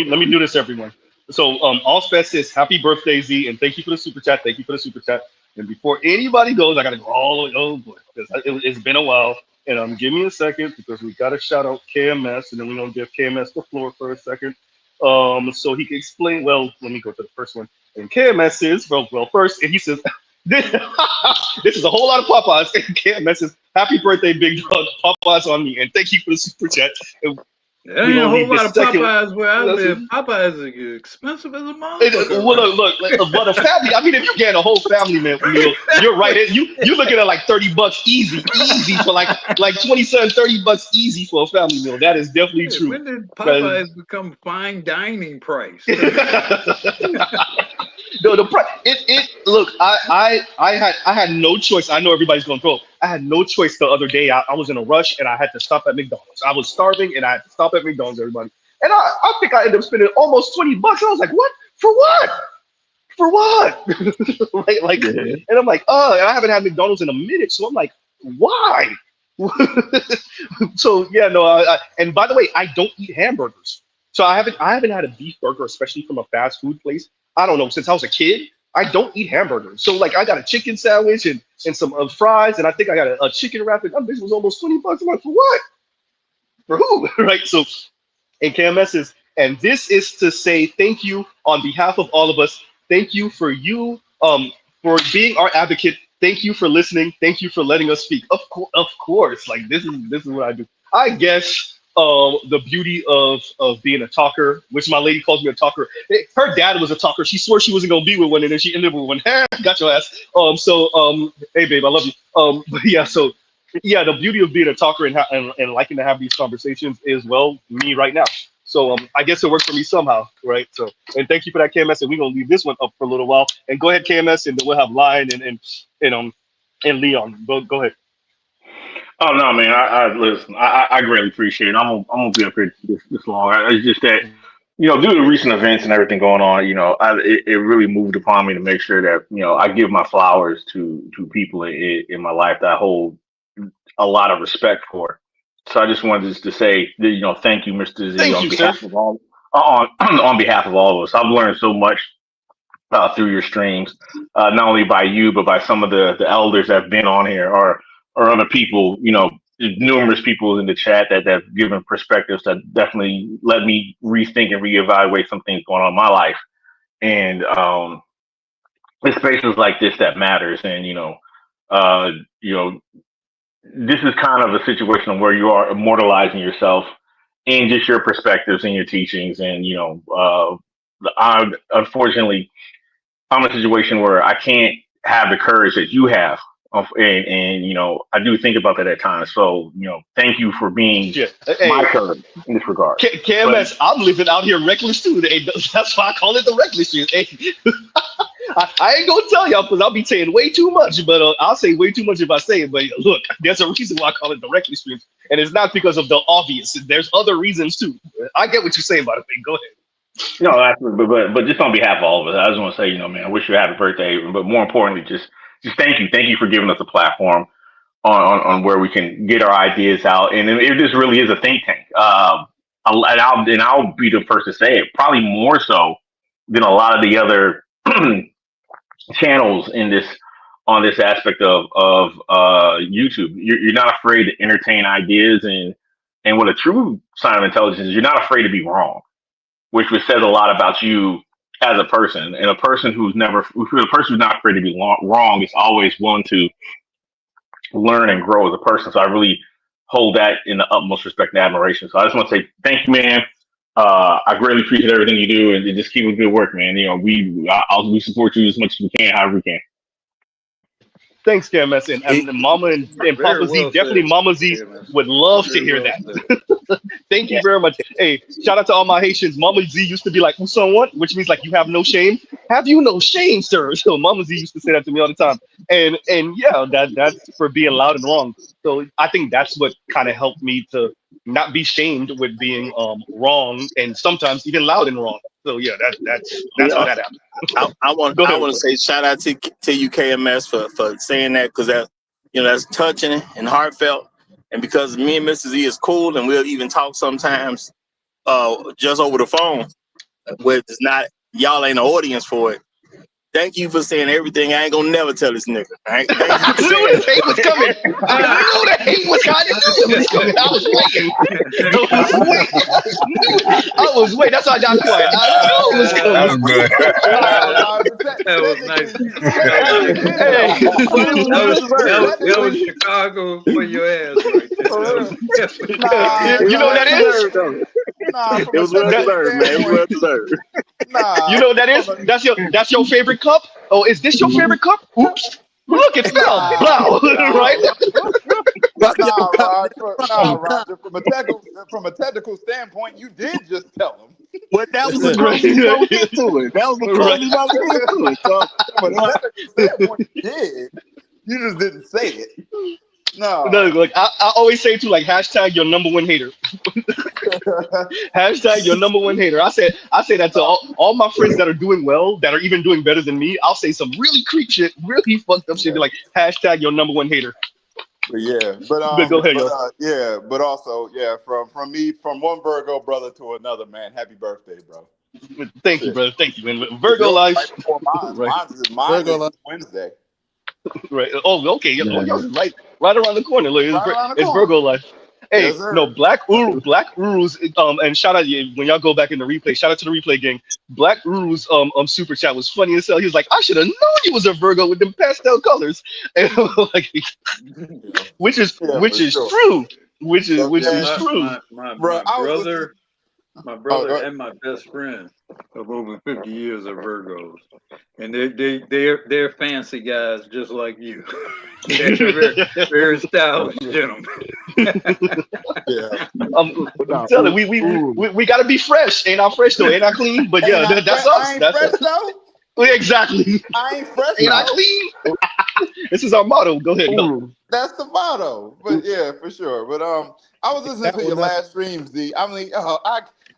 Let me do this, everyone. So Allspec says happy birthday, Z, and thank you for the super chat. Thank you for the super chat. And before anybody goes, I gotta go all the way. Oh boy, because it's been a while. And give me a second, because we gotta shout out KMS, and then we're gonna give KMS the floor for a second. So he can explain. Well, let me go to the first one. And KMS says, well, first, and he says, this is a whole lot of Popeyes. And KMS says, happy birthday, big dog. Popeyes on me, and thank you for the super chat. And there ain't a whole lot of Popeyes where I live. Popeyes are expensive as a motherfucker. Well, look, but a family. I mean, if you're getting a whole family meal, you're right. You're looking at like $30 easy for like 27, $30 easy for a family meal. That is definitely true. When did Popeyes become fine dining price? No, the price. Look, I had no choice. I know everybody's gonna go. I had no choice the other day. I was in a rush and I had to stop at McDonald's. I was starving and I had to stop at McDonald's, everybody. And I think I ended up spending almost $20. I was like, what? For what? For what? And I'm like, and I haven't had McDonald's in a minute. So I'm like, why? So yeah, no. And by the way, I don't eat hamburgers. So I haven't had a beef burger, especially from a fast food place. I don't know, since I was a kid. I don't eat hamburgers. So like I got a chicken sandwich and some fries, and I think I got a chicken wrap. And this was almost $20. I'm like, for what? For who? Right? So, and KMS is, and this is to say thank you on behalf of all of us. Thank you for for being our advocate. Thank you for listening. Thank you for letting us speak. Of course. Like this is what I do. I guess the beauty of being a talker, which my lady calls me a talker. Her dad was a talker. She swore she wasn't gonna be with one, and then she ended up with one. Got your ass. Hey babe, I love you. But yeah, so yeah, the beauty of being a talker and liking to have these conversations is, well, me right now. So I guess it worked for me somehow, right? So, and thank you for that, KMS, and we're gonna leave this one up for a little while. And go ahead, KMS, and then we'll have Lion and Leon. Go ahead. Oh no, man! I listen. I greatly appreciate it. I'm gonna be up here this long. It's just that due to recent events and everything going on, it really moved upon me to make sure that I give my flowers to people in my life that I hold a lot of respect for. So I just wanted to say, that, thank you, Mr. Z, Thank on you, sir. behalf of all on behalf of all of us. I've learned so much through your streams, not only by you but by some of the elders that have been on here, or other people. Numerous people in the chat that have given perspectives that definitely let me rethink and reevaluate some things going on in my life. And it's spaces like this that matters. And uh, you know, this is kind of a situation where you are immortalizing yourself in just your perspectives and your teachings. And unfortunately, I'm in a situation where I can't have the courage that you have. And I do think about that at times. So, thank you for being my courage in this regard. KMS, I'm living out here reckless too. That's why I call it the reckless stream. I ain't gonna tell y'all because I'll be saying way too much, but I'll say way too much if I say it. But look, there's a reason why I call it the reckless stream, and it's not because of the obvious. There's other reasons too. I get what you're saying about it. Go ahead. No, absolutely. But just on behalf of all of us, I just want to say, man, I wish you a happy birthday. But more importantly, just thank you. Thank you for giving us a platform on where we can get our ideas out. And it just really is a think tank. I'll be the first to say it, probably more so than a lot of the other channels on this aspect of YouTube. You're not afraid to entertain ideas, and what a true sign of intelligence is, you're not afraid to be wrong, which says a lot about you as a person. And a person who's not afraid to be wrong is always willing to learn and grow as a person. So I really hold that in the utmost respect and admiration. So I just want to say thank you, man. I greatly appreciate everything you do, and just keep up good work, man. We support you as much as we can, however we can. Thanks, KMS, and Mama and Papa Z. Definitely, Mama Z would love to hear that. Thank you very much. Hey, shout out to all my Haitians. Mama Z used to be like, "Who son what?" Which means like you have no shame. Have you no shame, sir? So Mama Z used to say that to me all the time. And yeah, that's for being loud and wrong. So I think that's what kind of helped me to not be shamed with being wrong and sometimes even loud and wrong. So yeah, that's how that happened. I want to say shout out to you, KMS, for saying that, because that's touching and heartfelt, and because me and Mrs. E is cool, and we'll even talk sometimes just over the phone, where it's not y'all ain't an audience for it. Thank you for saying everything. I ain't gonna never tell this nigga. Right? I knew the hate was coming. I knew the hate was coming. I knew it was coming. I was waiting. I was waiting. That's why I got quiet. I knew it was coming. That was nice. That was Chicago for your ass right there. You know what that is? It was well deserved, man. It was well deserved. You know what that is? That's your favorite cup? Oh, is this your favorite cup? Oops. Look, it fell. Wow. Right? Roger. From a technical standpoint, you did just tell him. But that was the closest we gonna get to it. That was the closest we gonna get to it. So, from a technical standpoint, you did. You just didn't say it. No, like I always say too, like hashtag your number one hater. Hashtag your number one hater. I say that to all my friends that are doing well, that are even doing better than me. I'll say some really creep shit, really fucked up shit. Be like hashtag your number one hater. But yeah, but go ahead, yeah, but also from me, from one Virgo brother to another, man. Happy birthday, bro. Thank you, brother. Thank you. And Virgo life. Right before mine is Wednesday. Right. Oh, okay. Yeah. Oh, y'all right around the corner. Look, it's Virgo life. Hey, yes, no, Black Uru's and shout out when y'all go back in the replay. Shout out to the replay gang. Black Uru's super chat was funny as hell. He was like, I should have known you was a Virgo with them pastel colors, and like, which is true. Which is true. My brother and my best friend of over 50 years are Virgos, and they're fancy guys just like you. They're very stylish gentlemen. Yeah, I'm telling you, we gotta be fresh. Ain't I fresh though? Ain't I clean? But yeah, that's us. I ain't fresh though. Exactly. I ain't fresh. Ain't I clean? This is our motto. Go ahead. No. That's the motto. But yeah, for sure. But I was listening to your last stream, Z. I mean,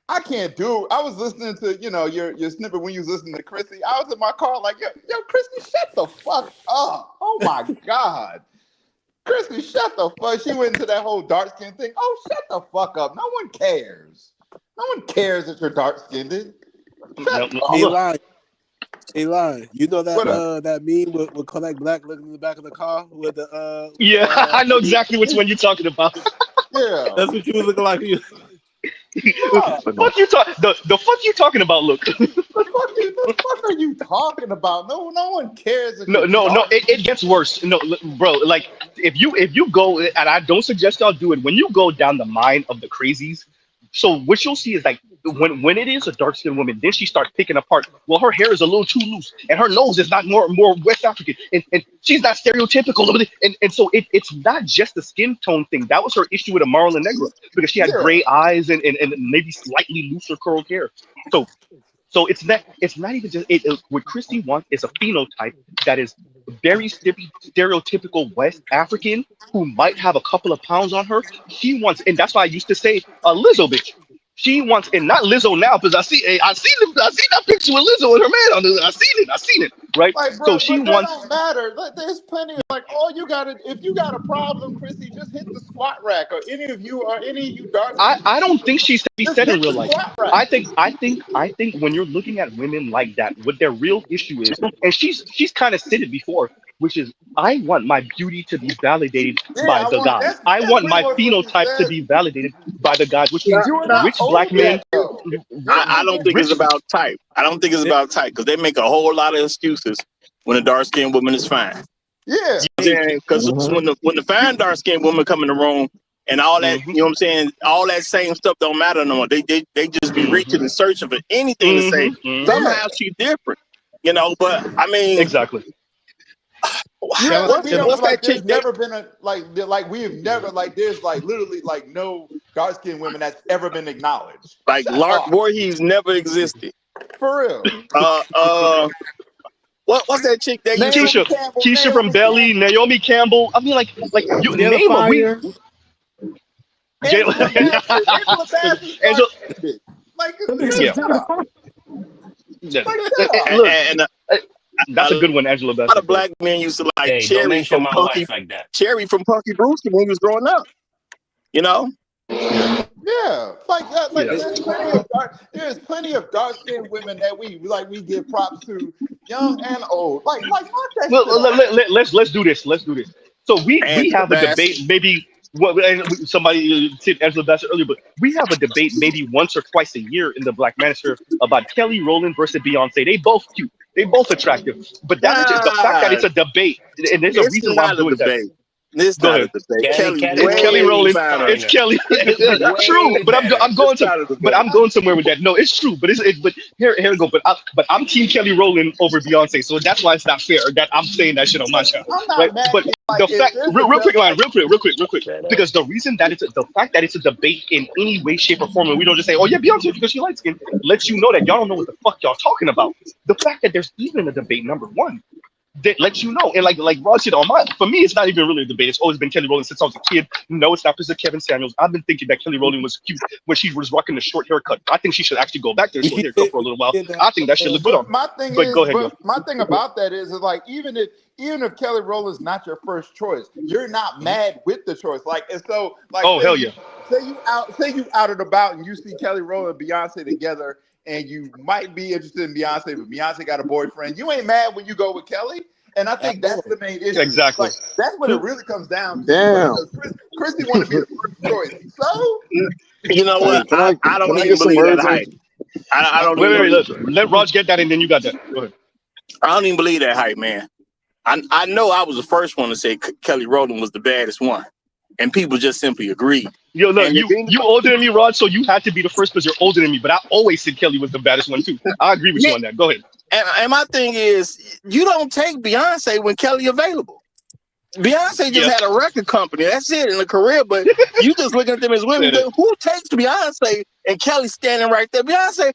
I can't do. I was listening to your snippet when you was listening to Chrissy. I was in my car like, yo, Chrissy, shut the fuck up. Oh my God. Chrissy, shut the fuck. She went into that whole dark skin thing. Oh, shut the fuck up. No one cares. No one cares that you're dark skinned. Eli, you know What that that meme with Kodak Black looking in the back of the car with the Yeah, I know exactly which one you're talking about. Yeah, that's what you was looking like. The fuck you talking about? Look, the fuck are you talking about? No one cares. That no, you're no, no. dark. It gets worse. No, bro. Like if you go, and I don't suggest y'all do it. When you go down the mind of the crazies, so what you'll see is like when it is a dark skinned woman, then she starts picking apart. Well, her hair is a little too loose, and her nose is not more West African, and she's not stereotypical. And so it's not just the skin tone thing. That was her issue with Amara La Negra because she had gray eyes and maybe slightly looser curled hair. So it's not even just what Christy wants is a phenotype that is very stereotypical West African who might have a couple of pounds on her. She wants, and that's why I used to say a Lizzo bitch. She wants, and not Lizzo now because I see that picture with Lizzo and her man on it. I seen it, right? Like, bro, So she but that wants. don't matter. Like, there's plenty of all you gotta. If you got a problem, Chrissy, just hit the squat rack. Or any of you dark. I don't think she's to be just said in hit real the life. squat rack. I think when you're looking at women like that, what their real issue is, and she's kind of said it before, which is I want my beauty to be validated by the guys. I want my phenotype to be validated by the guys, which means rich black men. I don't think it's about type. I don't think it's about type because they make a whole lot of excuses when a dark skinned woman is fine. Yeah, because when the fine dark skinned woman come in the room and all that, you know what I'm saying, all that same stuff don't matter no more. They just be reaching and searching for anything to say. Somehow she's different, But I mean, exactly. What's that chick? There's never been a we have never there's literally no dark skinned women that's ever been acknowledged. Like Lark Voorhees never existed. For real. What's that chick that Keisha from Belly, Naomi Campbell. I mean, like you name her. That's a good one, Angela Bassett. A lot of black men used to like Cherry from Punky, like that. Cherry from Punky Brewster when he was growing up. Yeah, there's plenty of dark skinned women that we give props to, young and old. Let's do this. So we have a debate, maybe somebody said Angela Bassett earlier, but we have a debate maybe once or twice a year in the Black Manosphere about Kelly Rowland versus Beyonce. They both cute, they both attractive, but that's just the fact that it's a debate, and there's a reason why I'm doing that. It's not a debate. It's Kelly Rowland. It's Kelly. True, but I'm going somewhere with that. No, it's true, but but here we go. But I'm Team Kelly Rowland over Beyonce, so that's why it's not fair that I'm saying that shit on my channel. Right? But the fact, real quick, because the reason that the fact that it's a debate in any way, shape, or form, and we don't just say, oh yeah, Beyonce because she light skin, lets you know that y'all don't know what the fuck y'all talking about. The fact that there's even a debate, number one, that lets you know, and like Rod said, for me, it's not even really a debate. It's always been Kelly Rowland since I was a kid. No, it's not because of Kevin Samuels. I've been thinking that Kelly Rowland was cute when she was rocking the short haircut. I think she should actually go back to the short haircut for a little while. I think that should look good on her. My thing about that is even if Kelly Rowland's not your first choice, you're not mad with the choice. Hell yeah. Say you out and about and you see Kelly Rowland and Beyonce together, and you might be interested in Beyonce, but Beyonce got a boyfriend. You ain't mad when you go with Kelly. And I think that's the main issue. Exactly. That's what it really comes down to. Damn. Christy want to be the first choice. So? You know what? I don't even believe that hype. I don't wait. Let Raj get that, and then you got that. Go ahead. I don't even believe that hype, man. I know I was the first one to say Kelly Rowland was the baddest one. And people just simply agreed. Yo, look, you older than me, Rod, so you had to be the first because you're older than me. But I always said Kelly was the baddest one too. I agree with you on that. Go ahead. And my thing is, you don't take Beyonce when Kelly available. Beyonce just had a record company. That's it in a career. But you just looking at them as women. Who takes Beyonce and Kelly standing right there? Beyonce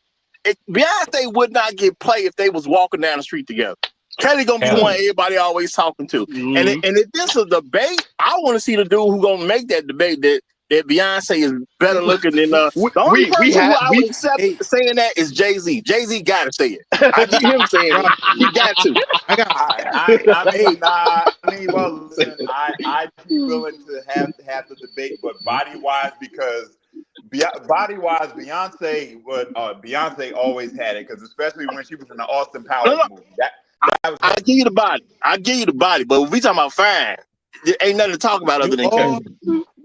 would not get play if they was walking down the street together. Kelly gonna be the one everybody always talking to. And if this is a debate, I want to see the dude who gonna make that debate that Beyonce is better looking than the only person who I would accept saying that is Jay-Z. Jay-Z gotta say it. I get him saying it. He got to. Well, listen, I'd be willing to have the debate, but body-wise, because Beyonce always had it, because especially when she was in the Austin Powers movie. I give you the body. I give you the body, but when we talking about fine, there ain't nothing to talk about other than Kelly.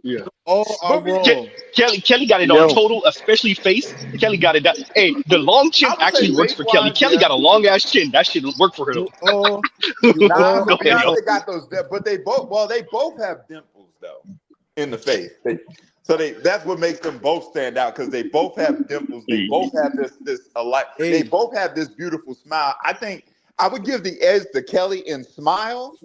Yeah. Kelly got it on total, especially face. Kelly got it down. Hey, the long chin actually works for Kelly. Kelly got a long ass chin. That shit work for her though. But Beyonce got those, but they both have dimples though in the face. That's what makes them both stand out, because they both have dimples. They both have this alike. They both have this beautiful smile. I think I would give the edge to Kelly in smile.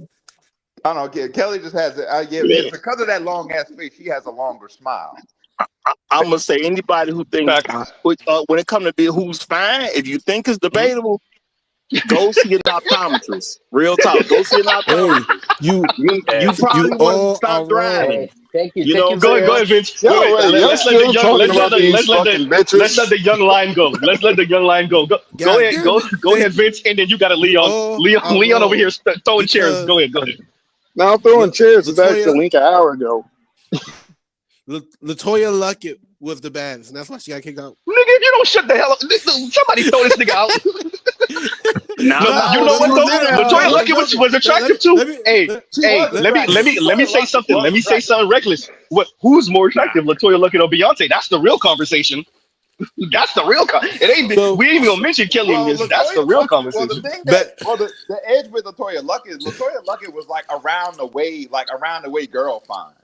I don't know. Kelly just has it. It's because of that long ass face. She has a longer smile. I'm gonna say anybody who thinks when it comes to be who's fine, if you think it's debatable, go see an optometrist. Real talk. Go see an optometrist. You probably want to stop driving. Thank you. Go ahead, Vince. Let's let the young lion go. Let's let the young lion go. Go ahead, Vince, and then you got a Leon. Leon over here throwing chairs. Go ahead. Now I'm throwing chairs. It's actually Link an hour ago. Latoya Luckett was the baddest, and that's why she got kicked out. Nigga, if you don't shut the hell up, somebody throw this nigga out. You know what though? Latoya Luckett was attractive too. Let me say something. Let me say something reckless. Who's more attractive, Latoya Luckett or Beyonce? That's the real conversation. That's the real. It ain't. We ain't even gonna mention Kelly in this. That's the real conversation. The edge with Latoya Luckett was like around the way girl fine.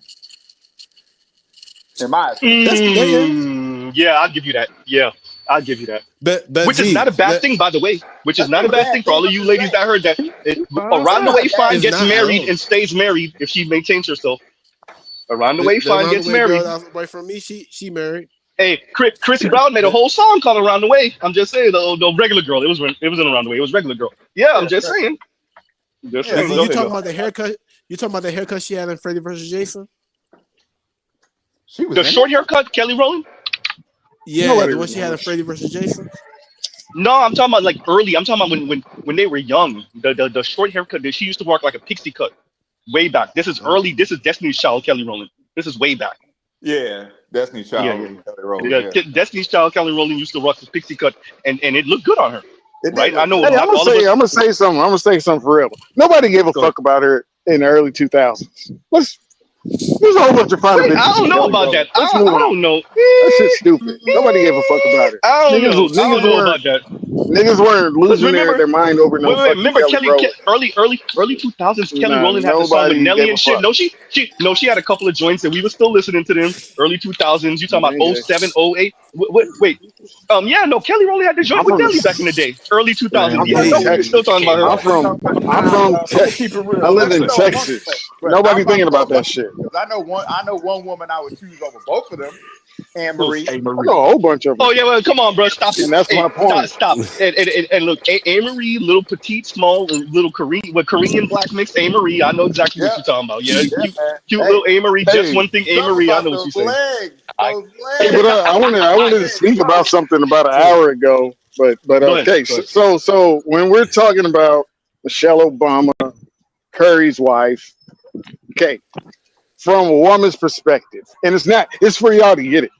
In my opinion. Yeah, I'll give you that. Yeah, I'll give you that. But which is not a bad thing, by the way. Which is not a bad thing for all of you ladies that heard that. Around the way fine gets married and stays married if she maintains herself. Around the way fine gets married. Away from me, she married. Hey, Chris Brown made a whole song called "Around the Way." I'm just saying, the regular girl. It wasn't Around the Way. It was regular girl. Yeah, I'm just saying. You talking about the haircut? You talking about the haircut she had in Freddie versus Jason? The short haircut, Kelly Rowland. Yeah, the one she had in Freddie versus Jason. No, I'm talking about like early. I'm talking about when they were young. The short haircut that she used to rock like a pixie cut, way back. This is early. This is Destiny's Child, Kelly Rowland. This is way back. Yeah, Destiny's Child. Kelly Rowland. Yeah, Destiny's Child, Kelly Rowland used to rock this pixie cut, and it looked good on her. Right? I know. Hey, I'm gonna say something. I'm gonna say something for real. Nobody gave a fuck about her in the early 2000s. There's a whole bunch of fine bitches. I don't know about that. I don't know. That shit's stupid. Nobody gave a fuck about it. I don't know about that. Niggas weren't losing their mind over no fucking remember Kelly early 2000s Kelly Rowland had the song with Nelly and shit. She had a couple of joints and we were still listening to them. Early 2000s. You talking about 07, 08? Wait. Kelly Rowland had the joint with Nelly back in the day. Early 2000s. Yeah, still talking about her. I'm from Texas. I live in Texas. Nobody thinking about that shit. Because I know one woman I would choose over both of them. Anne Marie. I know a whole bunch of them. Oh yeah, well, come on, bro, stop it. And that's my point. Stop. And look, Anne Marie, little petite, small, and little Korean black mix. Anne Marie, I know exactly what you're talking about. Yeah, cute little Anne Marie. Just one thing, Anne Marie, I know what you're saying. Hey, but I wanted to speak about something about an hour ago. But okay, so when we're talking about Michelle Obama, Curry's wife, okay, from a woman's perspective, and it's for y'all to get it.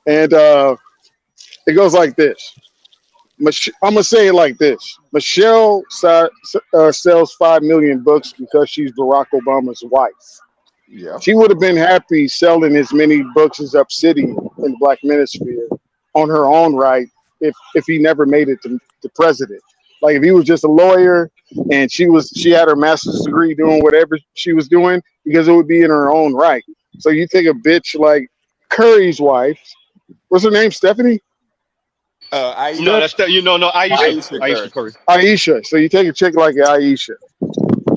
And it goes like this. I'm gonna say it like this. Michelle sells 5 million books because she's Barack Obama's wife. Yeah, she would have been happy selling as many books as Obsidian in the Black Manosphere on her own right if he never made it to president. Like if he was just a lawyer and she had her master's degree doing whatever she was doing, because it would be in her own right. So you think a bitch like Curry's wife, what's her name? Stephanie? Aisha. No, that's Aisha Curry. Aisha. So you take a chick like Aisha.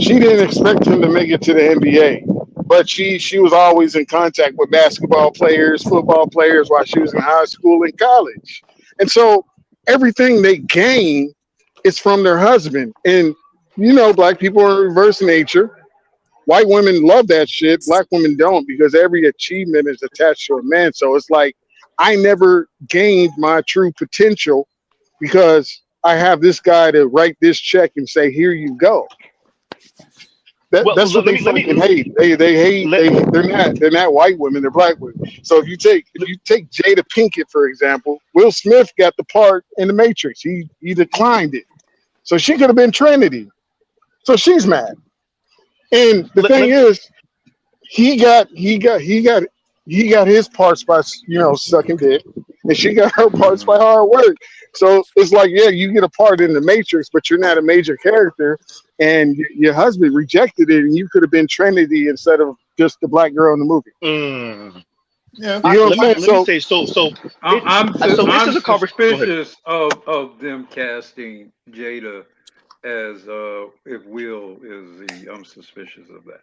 She didn't expect him to make it to the NBA, but she was always in contact with basketball players, football players while she was in high school and college. And so everything they gain is from their husband. And you know, black people are reverse nature. White women love that shit. Black women don't because every achievement is attached to a man. So it's like I never gained my true potential because I have this guy to write this check and say, "Here you go." That's what they fucking hate. They hate. They're not white women. They're black women. So if you take Jada Pinkett for example, Will Smith got the part in the Matrix. He declined it. So she could have been Trinity. So she's mad. And the thing is, he got his parts by sucking dick, and she got her parts by hard work. So it's like, yeah, you get a part in the Matrix, but you're not a major character, and your husband rejected it, and you could have been Trinity instead of just the black girl in the movie. Yeah, you know what I'm saying? I'm this is a suspicious of them casting Jada as if Will is the. I'm suspicious of that.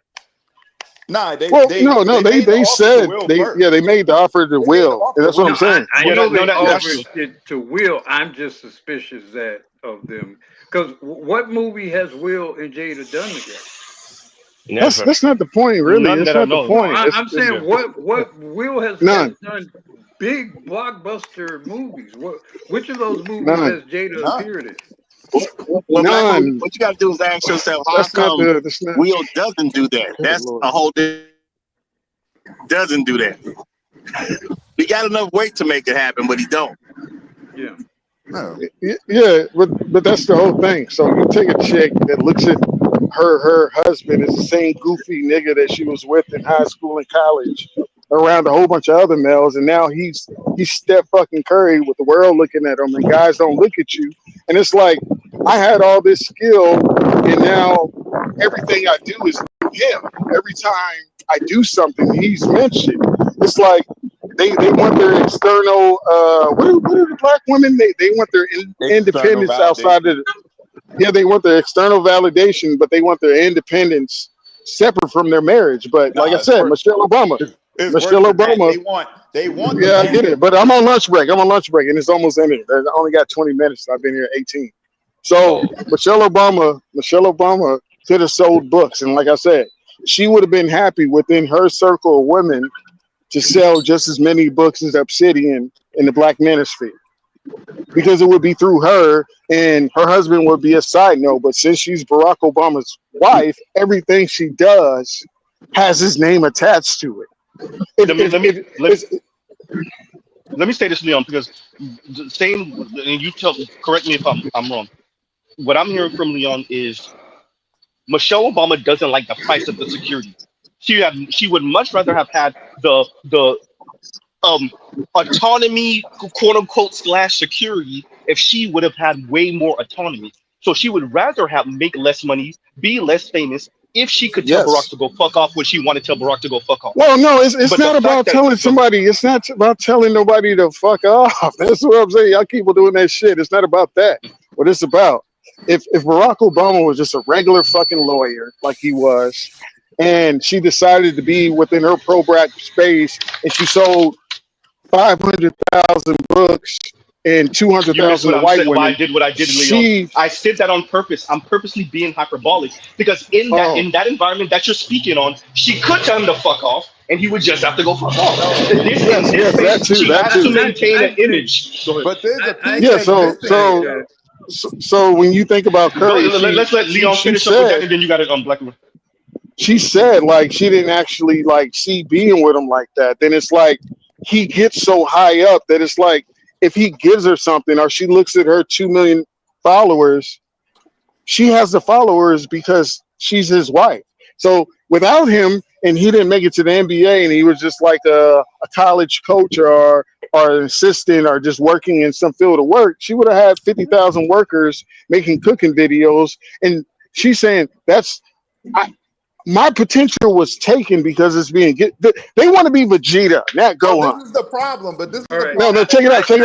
Nah, they said they made the offer to Will. That's what I'm saying. I know they offered it to Will. I'm just suspicious of them because what movie has Will and Jada done together? That's not the point, really. That's not the point. No, I'm saying what Will has done big blockbuster movies. Which of those movies has Jada appeared in? What you got to do is ask yourself, how come Will doesn't do that? That's a whole doesn't do that. He got enough weight to make it happen, but he don't. Yeah. Yeah, but that's the whole thing. So you take a chick that looks at her husband is the same goofy nigga that she was with in high school and college, around a whole bunch of other males, and now he's Steph fucking Curry with the world looking at him, and guys don't look at you. And it's like I had all this skill, and now everything I do is him. Every time I do something, he's mentioned. It's like they want their external. What are the black women? They want their independence outside of. They want their external validation, but they want their independence separate from their marriage. But like I said, Michelle Obama. They want. Yeah, I get it. But I'm on lunch break, and it's almost ended. I only got 20 minutes. I've been here 18. So Michelle Obama could have sold books, and like I said, she would have been happy within her circle of women to sell just as many books as Obsidian in the Black Manosphere, because it would be through her, and her husband would be a side note. But since she's Barack Obama's wife, everything she does has his name attached to it. Let me say this, Leon, because the same, and you correct me if I'm wrong. What I'm hearing from Leon is Michelle Obama doesn't like the price of the security. She would much rather have had the autonomy, quote unquote, / security if she would have had way more autonomy. So she would rather make less money, be less famous, if she could tell Barack to go fuck off when she wanted to tell Barack to go fuck off. Well, no, it's not about telling somebody. It's not about telling nobody to fuck off. That's what I'm saying. Y'all keep doing that shit. It's not about that. What it's about. If Barack Obama was just a regular fucking lawyer like he was, and she decided to be within her pro-black space, and she sold 500,000 books and 200,000 white women. Why I did what I did, Leon. I said that on purpose. I'm purposely being hyperbolic because in that environment that you're speaking on, she could tell him to fuck off, and he would just have to go fuck off. She has to maintain an image. But there's a piece So when you think about Curry, let's let Leon finish up with that, and then you got it on Black Woman. She said like she didn't actually like see being with him like that. Then it's like he gets so high up that it's like if he gives her something or she looks at her 2 million followers, she has the followers because she's his wife. So without him, and he didn't make it to the NBA, and he was just like a college coach or an assistant or just working in some field of work, she would have had 50,000 workers making cooking videos. And she's saying my potential was taken because it's being they want to be Vegeta, not Gohan. This is the problem, but this is the problem. No, check it out. Wait.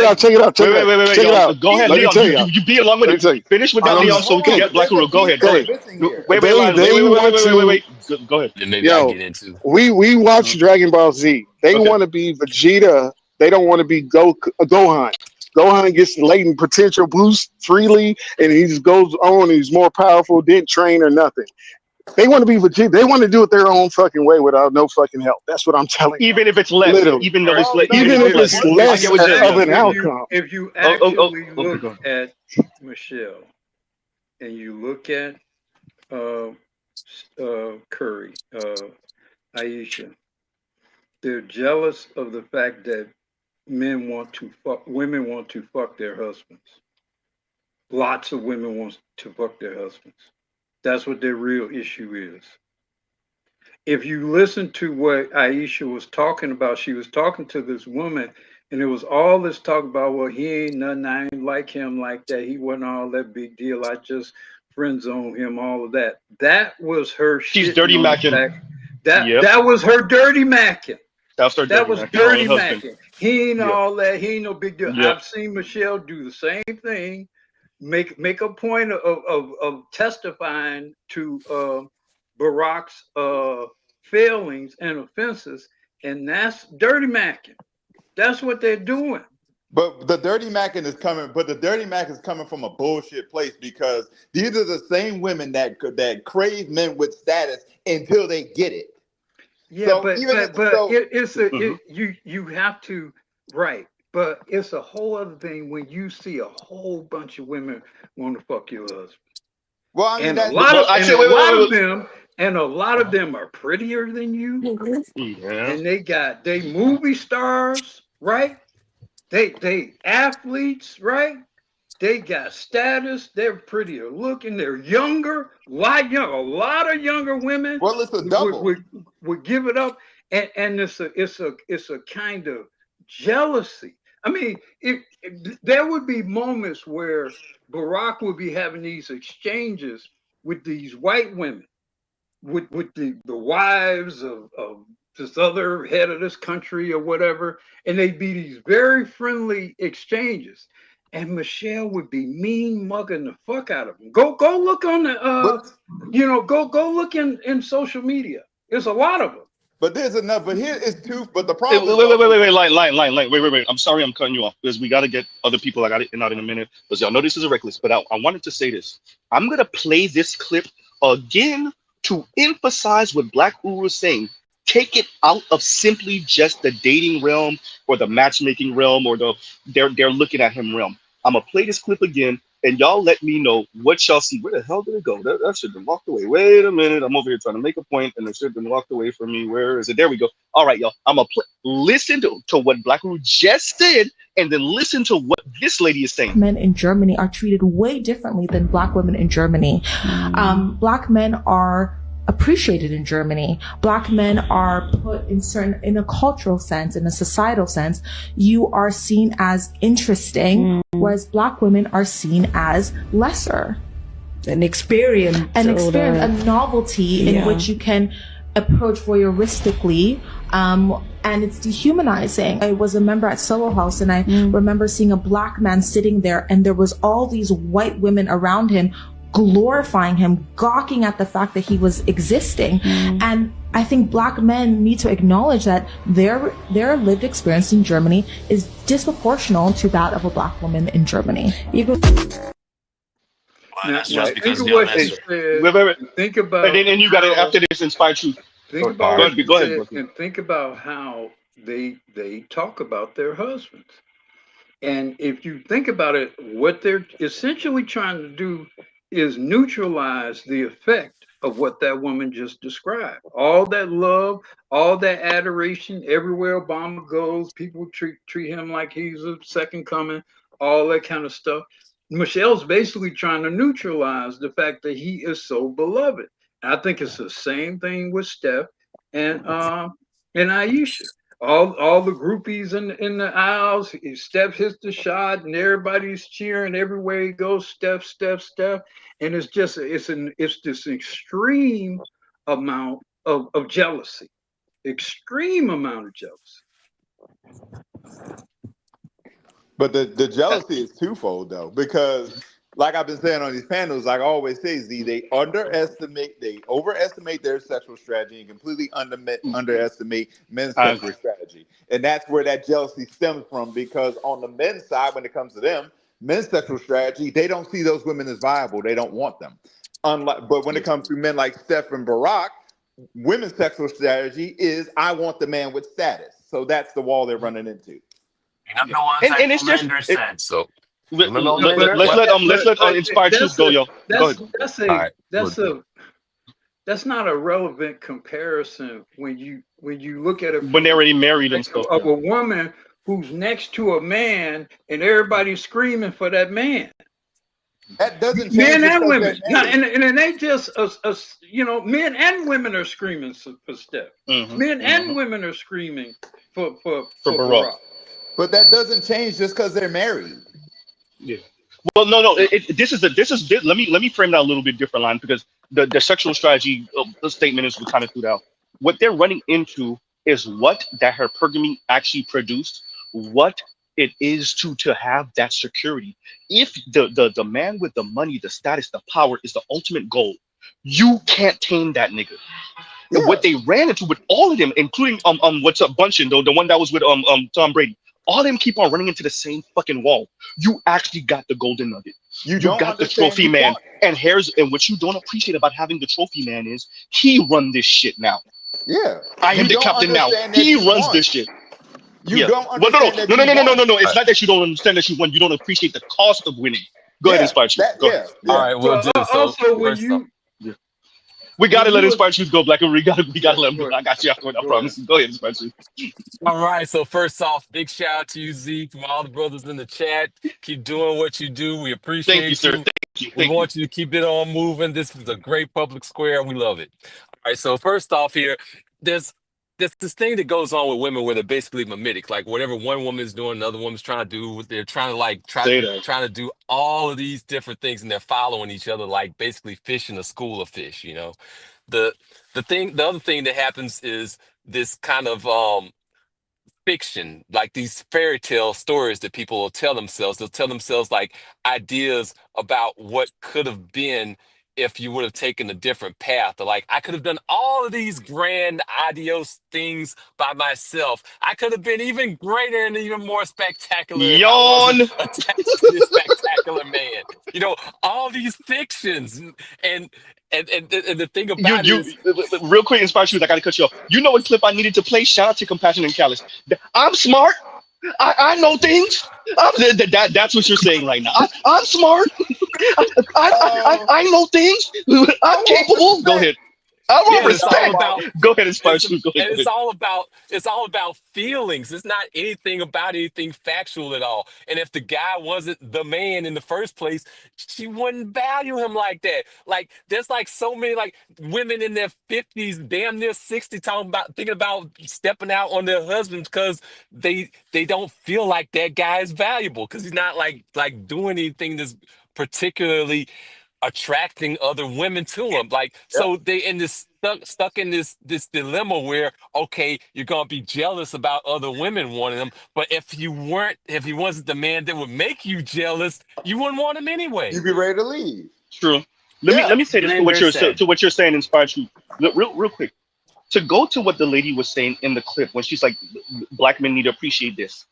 Go ahead, Leon. You be along with it. Finish with that, Leon, so we can get Black Widow. Go ahead. Wait. Go ahead. Maybe I get into. We watch Dragon Ball Z. They want to be Vegeta. They don't want to be Gohan. Gohan gets the latent potential boost freely, and he just goes on. He's more powerful, didn't train or nothing. They want to be legit. They want to do it their own fucking way without no fucking help. That's what I'm telling you. Even if it's less, Literally. even though it's Even if it's less I get what you're of an saying. outcome. If you actually look at Michelle and you look at Curry, Aisha, they're jealous of the fact that women want to fuck their husbands. Lots of women want to fuck their husbands. That's what their real issue is. If you listen to what Aisha was talking about, she was talking to this woman, and it was all this talk about, well, he ain't nothing, I ain't like him like that. He wasn't all that big deal. I just friend zone him, all of that. That was her. She's dirty macking. That was her dirty macking. That was dirty macking. He ain't all that. He ain't no big deal. I've seen Michelle do the same thing. Make a point of testifying to Barack's failings and offenses, and that's dirty macking. That's what they're doing. But the dirty macking is coming. But the dirty mac is coming from a bullshit place, because these are the same women that crave men with status until they get it. Yeah, So but you have to, right. But it's a whole other thing when you see a whole bunch of women want to fuck your husband. Well, I mean, and that's, a lot of them, and a lot of them are prettier than you. Yeah. And they movie stars, right? They athletes, right? They got status. They're prettier looking. They're younger, a lot of younger women. Well, it's a double. Would give it up, and it's a kind of jealousy. I mean, there would be moments where Barack would be having these exchanges with these white women, with the wives of this other head of this country or whatever, and they'd be these very friendly exchanges. And Michelle would be mean mugging the fuck out of them. Go look on the go look in social media. There's a lot of them. But there's enough. But here is two. But the problem. Wait. I'm sorry, I'm cutting you off because we got to get other people. I got it out in a minute because y'all know this is a reckless. But I wanted to say this. I'm gonna play this clip again to emphasize what Black Uru is saying. Take it out of simply just the dating realm or the matchmaking realm or they're looking at him realm. I'm gonna play this clip again, and y'all let me know what y'all see. Where the hell did it go? That should have walked away. Wait a minute, I'm over here trying to make a point, and it should have walked away from me. Where is it? There we go. All right, y'all. I'm gonna listen to what Black Uru just said, and then listen to what this lady is saying. Men in Germany are treated way differently than Black women in Germany. Black men are appreciated in Germany. Black men are put in a cultural sense, in a societal sense, you are seen as interesting, whereas Black women are seen as lesser. An experience, a novelty in which you can approach voyeuristically, and it's dehumanizing. I was a member at Soho House, and I remember seeing a Black man sitting there, and there was all these white women around him glorifying him, gawking at the fact that he was existing. And I think Black men need to acknowledge that their lived experience in Germany is disproportional to that of a Black woman in Germany. That's just because think of what she said. Think about, and then you got it after this inspired truth. Think about what she said, and think about how they talk about their husbands. And if you think about it, what they're essentially trying to do is neutralize the effect of what that woman just described. All that love, all that adoration, everywhere Obama goes, people treat him like he's a second coming, all that kind of stuff. Michelle's basically trying to neutralize the fact that he is so beloved. And I think it's the same thing with Steph and Aisha. All the groupies in the aisles, Steph hits the shot and everybody's cheering everywhere he goes, Steph. And it's just it's this extreme amount of jealousy. Extreme amount of jealousy. But the jealousy is twofold though, because like I've been saying on these panels, like I always say, they overestimate their sexual strategy and completely underestimate men's sexual strategy. And that's where that jealousy stems from, because on the men's side, when it comes to them, men's sexual strategy, they don't see those women as viable. They don't want them. But when it comes to men like Steph and Barack, women's sexual strategy is, I want the man with status. So that's the wall they're running into. And it's just said so. let's let Inspired Truth go, yo. Go ahead. That's not a relevant comparison when you look at it when they're already married and stuff. Of a woman who's next to a man and everybody's screaming for that man. That doesn't change. Men and women, and it ain't just men and women are screaming for Steph. Men and women are screaming for Barack. But that doesn't change just because they're married. Yeah. Well, no. Let me frame that a little bit different, line, because the sexual strategy statement is what kind of threw out. What they're running into is what that hypergamy actually produced. What it is to have that security. If the man with the money, the status, the power is the ultimate goal, you can't tame that nigga. Yeah. And what they ran into with all of them, including what's up Bunchen, though, the one that was with Tom Brady, all of them keep on running into the same fucking wall. You actually got the golden nugget. You got the trophy man. And what you don't appreciate about having the trophy man is he run this shit now. Yeah. I am the captain now. He runs this shit. Don't understand No. It's not that you don't understand that you won. You don't appreciate the cost of winning. Go ahead, Inspired Truth. All right, we'll do so. Also, when you we gotta let Inspired Truth go, Black. We gotta let him go. I got you. I promise. Go ahead, Inspired Truth. All right. So first off, big shout out to you, Z, from all the brothers in the chat. Keep doing what you do. We appreciate you. Thank you, sir. Thank you. We want you to keep it on moving. This is a great public square. We love it. All right. So first off here, there's this thing that goes on with women where they're basically mimetic. Like whatever one woman is doing, another woman's trying to do. They're trying to trying to do all of these different things, and they're following each other like basically fish in a school of fish. You know, the other thing that happens is this kind of fiction, like these fairy tale stories that people will tell themselves. They'll tell themselves like ideas about what could have been if you would have taken a different path. Or like, I could have done all of these grand, ideose things by myself. I could have been even greater and even more spectacular if I wasn't attached to this spectacular man. You know, all these fictions. And the thing about it is, real quick, Inspired Truth, I gotta cut you off. You know what clip I needed to play? Shout out to Compassion and Callous. I'm smart. I know things. That's what you're saying right now. I'm smart. I know things. I'm capable. Go ahead. I want respect. Go ahead, Inspired Truth. Go ahead. And it's all about feelings. It's not anything about anything factual at all. And if the guy wasn't the man in the first place, she wouldn't value him like that. Like there's like so many like women in their 50s, damn near 60, thinking about stepping out on their husbands because they don't feel like that guy is valuable because he's not like doing anything that's particularly attracting other women to him. Like so they in this stuck in this dilemma where okay, you're gonna be jealous about other women wanting him, but if he wasn't the man that would make you jealous, you wouldn't want him anyway. You'd be ready to leave. True. Let me say this to what you're saying, Inspired Truth. Real quick. To go to what the lady was saying in the clip when she's like, black men need to appreciate this.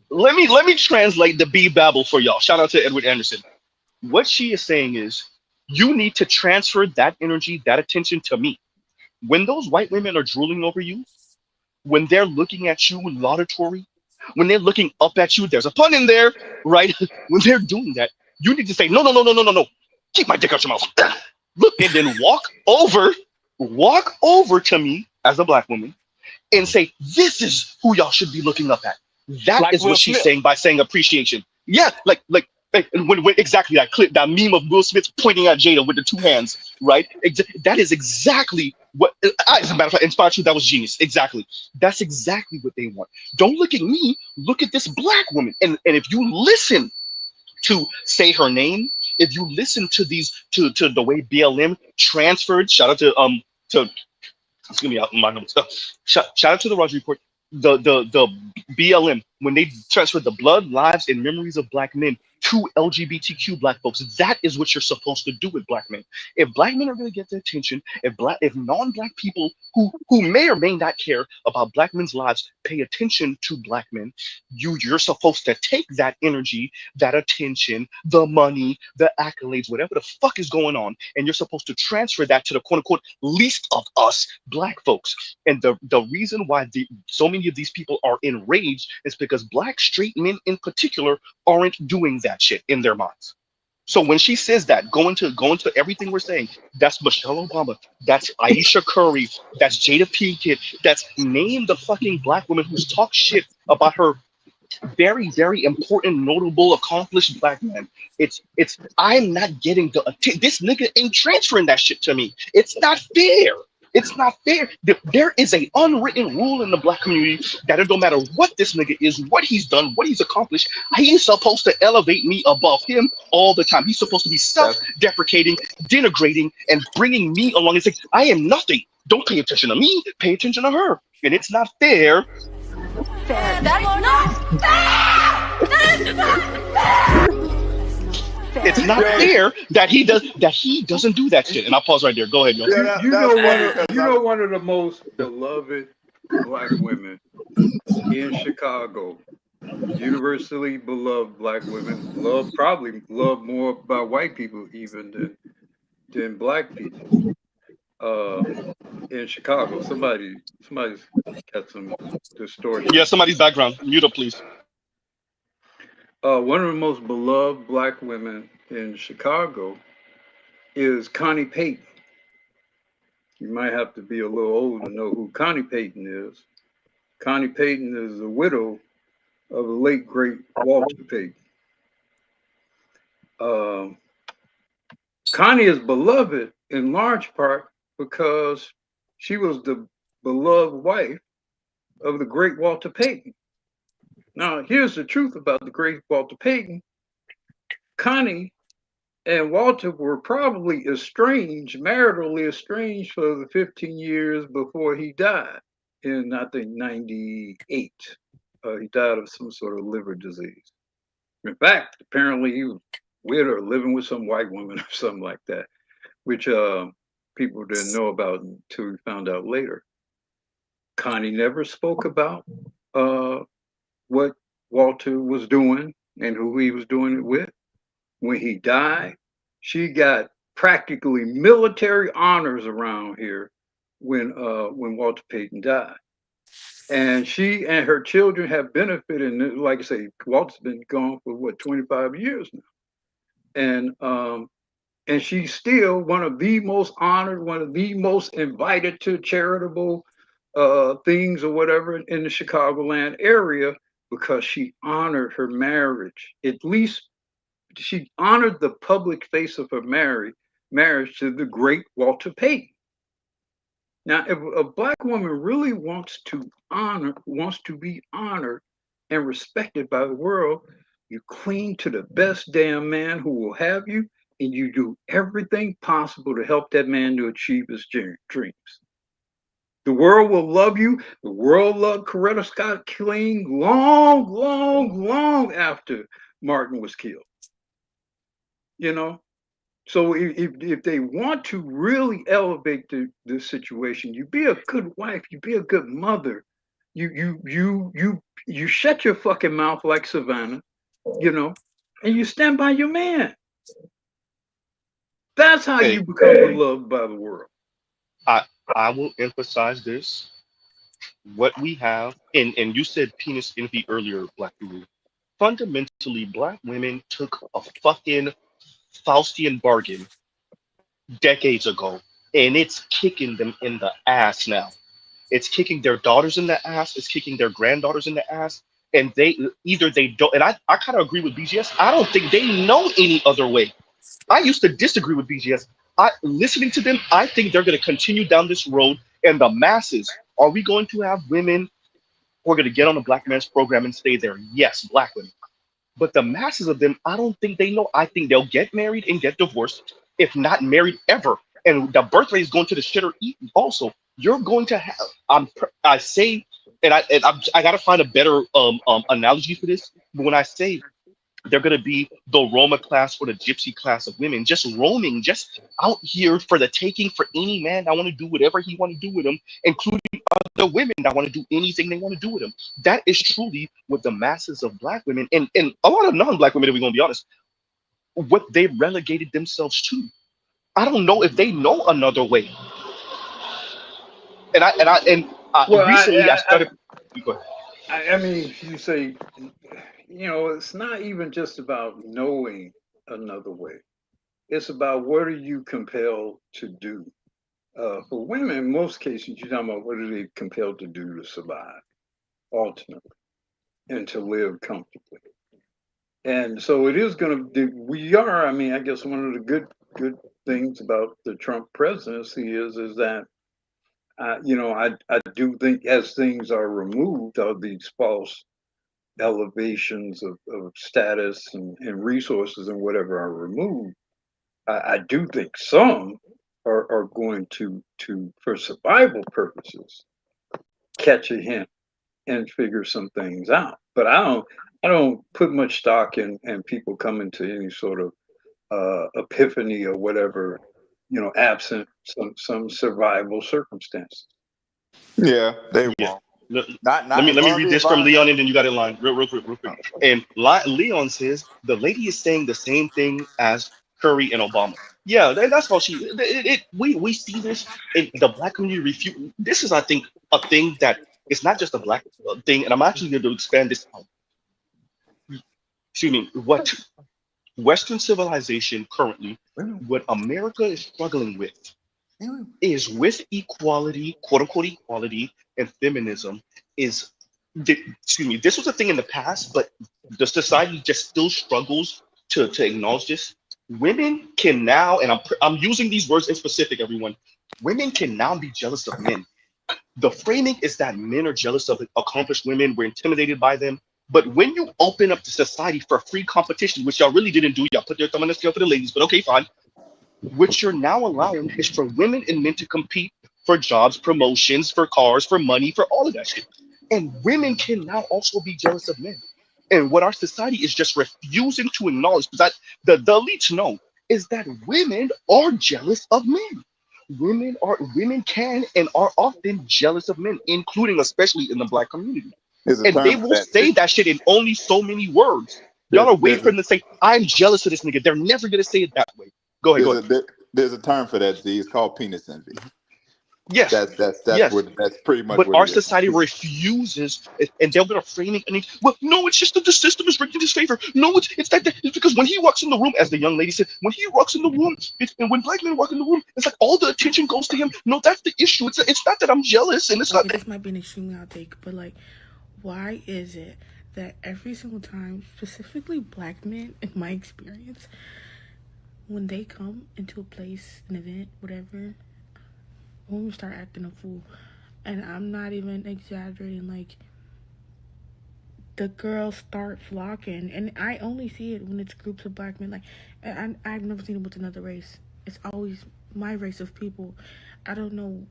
Let me translate the B babble for y'all. Shout out to Edward Anderson. What she is saying is, you need to transfer that energy, that attention to me. When those white women are drooling over you, when they're looking at you laudatory, when they're looking up at you, there's a pun in there, right? When they're doing that, you need to say, no. Keep my dick out your mouth. Look, and then walk over to me as a black woman and say, this is who y'all should be looking up at. That like is Will what she's Smith. Saying by saying appreciation. Yeah, like when exactly that clip, that meme of Will Smith pointing at Jada with the two hands, right? That is exactly what, as a matter of fact, Inspired Truth, that was genius. Exactly. That's exactly what they want. Don't look at me, look at this black woman. And if you listen to say her name, if you listen to to the way BLM transferred, shout out to excuse me, my notes. Shout out to the Rogers Report. The BLM, when they transferred the blood, lives, and memories of black men to LGBTQ black folks. That is what you're supposed to do with black men. If black men are going to get the attention, if non-black people who may or may not care about black men's lives pay attention to black men, you're supposed to take that energy, that attention, the money, the accolades, whatever the fuck is going on, and you're supposed to transfer that to the quote unquote least of us black folks. And the reason why so many of these people are enraged is because black straight men in particular aren't doing that shit in their minds. So when she says that, going to everything we're saying, that's Michelle Obama, that's Aisha Curry, that's Jada Pinkett, that's name the fucking black woman who's talked shit about her very, very important, notable, accomplished black man. It's I'm not getting this nigga ain't transferring that shit to me. It's not fair. It's not fair. There is a unwritten rule in the black community that it don't matter what this nigga is, what he's done, what he's accomplished, he's supposed to elevate me above him all the time. He's supposed to be self-deprecating, denigrating, and bringing me along and saying, I am nothing. Don't pay attention to me. Pay attention to her. And it's not fair. That is not fair! That is not fair! It's not fair that he doesn't do that shit. And I'll pause right there. Go ahead, yo. You know one of the most beloved black women in Chicago, universally beloved black women, probably loved more by white people even than black people. In Chicago, somebody's got some distortion. Yeah, somebody's background. Mute up, please. One of the most beloved black women in Chicago is Connie Payton. You might have to be a little old to know who Connie Payton is. Connie Payton is the widow of the late, great Walter Payton. Connie is beloved in large part because she was the beloved wife of the great Walter Payton. Now, here's the truth about the great Walter Payton. Connie and Walter were probably estranged, maritally estranged for the 15 years before he died in, I think, 98. He died of some sort of liver disease. In fact, apparently he was with or living with some white woman or something like that, which people didn't know about until we found out later. Connie never spoke about what Walter was doing and who he was doing it with. When he died, she got practically military honors around here when Walter Payton died. And she and her children have benefited. And like I say, Walter's been gone for 25 years now. And she's still one of the most honored, one of the most invited to charitable things or whatever in the Chicagoland area, because she honored her marriage. At least she honored the public face of her marriage to the great Walter Payton. Now, if a black woman really wants to be honored and respected by the world, you cling to the best damn man who will have you, and you do everything possible to help that man to achieve his dreams. The world will love you. The world loved Coretta Scott King long, long, long after Martin was killed. You know? So if they want to really elevate the situation, you be a good wife, you be a good mother, you shut your fucking mouth like Savannah, you know, and you stand by your man. That's how you become beloved by the world. I will emphasize this. What we have, and you said penis envy earlier, Black Guru. Fundamentally, black women took a fucking Faustian bargain decades ago, and it's kicking them in the ass now. It's kicking their daughters in the ass. It's kicking their granddaughters in the ass. And they don't. And I kind of agree with BGS. I don't think they know any other way. I used to disagree with BGS. Listening to them, I think they're going to continue down this road. And the masses, are we going to have women who are going to get on the black man's program and stay there? Yes, black women. But the masses of them, I don't think they know. I think they'll get married and get divorced, if not married ever. And the birth rate is going to the shitter also. You're going to have, I say, and I got to find a better analogy for this. But when I say They're going to be the Roma class or the gypsy class of women, just roaming, just out here for the taking for any man that want to do whatever he want to do with them, including other women that want to do anything they want to do with them. That is truly what the masses of black women and a lot of non-black women, if we're going to be honest, what they relegated themselves to. I don't know if they know another way. Well, Recently I started. Go ahead. I mean, you say, it's not even just about knowing another way. It's about what are you compelled to do. For women, in most cases, you're talking about what are they compelled to do to survive, ultimately, and to live comfortably. And so it is going to. We are. I mean, I guess one of the good things about the Trump presidency is that. I do think as things are removed, of these false elevations of status and resources and whatever are removed, I do think some are going to for survival purposes catch a hint and figure some things out. But I don't put much stock in people coming to any sort of epiphany or whatever, absent some survival circumstances. Yeah, they Yeah. won't. Let Not me as let me long as read the this from environment. Leon, and then you got it line real quick. And Leon says the lady is saying the same thing as Curry and Obama. Yeah, that's how we see this in the black community refute. This is, I think, a thing that it's not just a black thing, and I'm actually going to expand this out. Excuse me. What Western civilization currently, what America is struggling with, is with equality, quote unquote equality, and feminism. Excuse me, this was a thing in the past, but the society just still struggles to acknowledge this. Women can now, and I'm using these words in specific, everyone. Women can now be jealous of men. The framing is that men are jealous of accomplished women, we're intimidated by them. But when you open up the society for free competition, which y'all really didn't do, y'all put their thumb on the scale for the ladies, but okay, fine. What you're now allowing is for women and men to compete for jobs, promotions, for cars, for money, for all of that shit. And women can now also be jealous of men. And what our society is just refusing to acknowledge, because the elites know, is that women are jealous of men. Women can and are often jealous of men, including especially in the black community. There's a And they term for will that. say that shit in only so many words. Y'all are waiting for them to say, I'm jealous of this nigga. They're never gonna say it that way. Go ahead. There's a term for that, Z. It's called penis envy. Yes. That's pretty much But what our it is. society refuses, and they'll be framing. Well, no, it's just that the system is rigged in his favor. No, it's because when he walks in the room, as the young lady said, when he walks in the room, and when black men walk in the room, it's like all the attention goes to him. No, that's the issue. It's not that I'm jealous, and it's not. This might be an extremely hot take, but why is it that every single time, specifically black men, in my experience, when they come into a place, an event, whatever, women start acting a fool, and I'm not even exaggerating. The girls start flocking, and I only see it when it's groups of black men. I've never seen it with another race. It's always my race of people. I don't know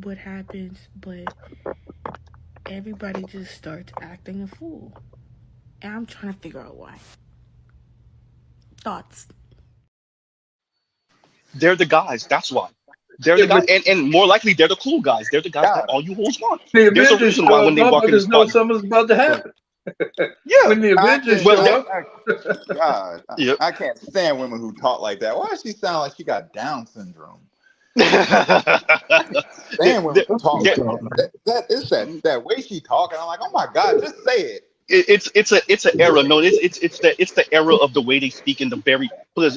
what happens, but everybody just starts acting a fool, and I'm trying to figure out why. Thoughts? They're the guys. That's why. They're the guys, and more likely they're the cool guys. They're the guys that all you hoes want. The There's a Avengers reason why show when up, they walk in the motherfuckers know spot. something's about to happen. Yeah. When the Avengers show up. God, I can't stand women who talk like that. Why does she sound like she got Down syndrome? Damn, women who talk like that. That way she talking. I'm like, oh my God, just say it. It's an era. No, it's the era of the way they speak in the very. Because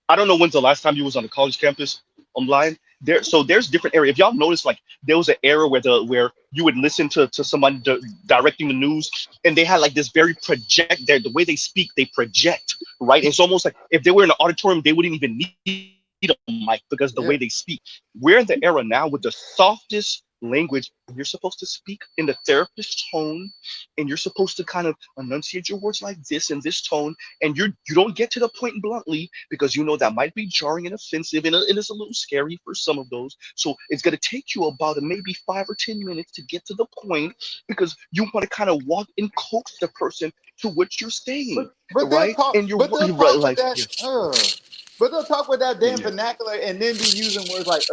I don't know when's the last time you was on a college campus online. There's different era. If y'all notice, there was an era where you would listen to someone directing the news, and they had this very project. The way they speak, they project, right? It's almost like if they were in an auditorium, they wouldn't even need a mic because the way they speak. We're in the era now with the softest language. You're supposed to speak in the therapist tone, and you're supposed to kind of enunciate your words like this in this tone, and you don't get to the point bluntly because you know that might be jarring and offensive, and it's a little scary for some of those. So it's going to take you about maybe 5 or 10 minutes to get to the point because you want to kind of walk and coax the person to what you're saying, But they'll right? talk. And you're But they'll right, talk with like, that. But they'll talk with that damn yeah, vernacular and then be using words like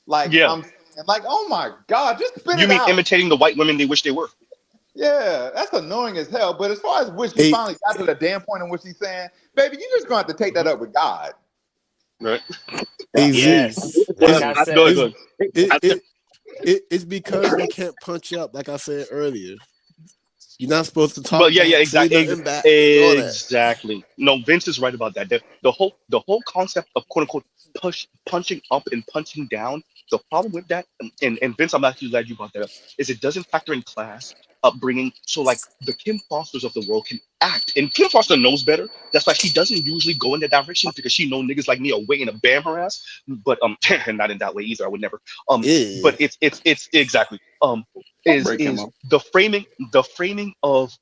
like yeah. I'm saying, like, oh my god, just spit You it mean out. imitating the white women they wish they were? Yeah, that's annoying as hell. But as far as which he Hey, finally got to the damn point in which he's saying, baby, you just gonna have to take that up with God. Right? hey Z, Yes, it's like I Go said. ahead, go ahead. it's because we can't punch up, like I said earlier. You're not supposed to But talk yeah, back, say exactly, nothing back, all that. exactly. No, Vince is right about that. The whole concept of quote unquote punching up and punching down. The problem with that, and Vince, I'm actually glad you brought that up, is it doesn't factor in class, upbringing. So like the Kim Fosters of the world can act, and Kim Foster knows better. That's why she doesn't usually go in that direction because she know niggas like me are waiting to bam her ass. But not in that way either. I would never. Yeah. But it's exactly Don't is break him up. the framing of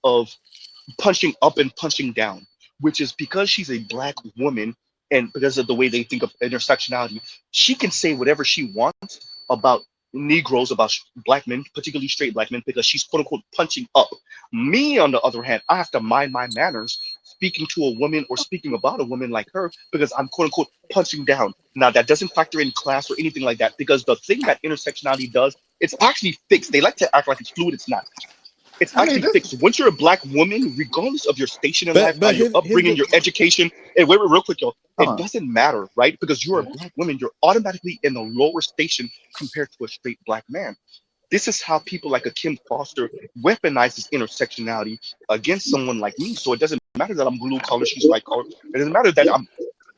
punching up and punching down, which is because she's a black woman and because of the way they think of intersectionality, she can say whatever she wants about Negroes, about black men, particularly straight black men, because she's quote unquote punching up. Me, on the other hand, I have to mind my manners speaking to a woman or speaking about a woman like her because I'm quote unquote punching down. Now, that doesn't factor in class or anything like that because the thing that intersectionality does, it's actually fixed. They like to act like it's fluid, it's not. It's I mean, actually this. fixed. Once you're a black woman, regardless of your station in life, how But your here's upbringing, the your education, and wait, real quick, y'all, it Uh-huh. doesn't matter, right? Because you're a black woman, you're automatically in a lower station compared to a straight black man. This is how people like a Kim Foster weaponizes intersectionality against someone like me. So it doesn't matter that I'm blue collar, she's white collar. It doesn't matter that I'm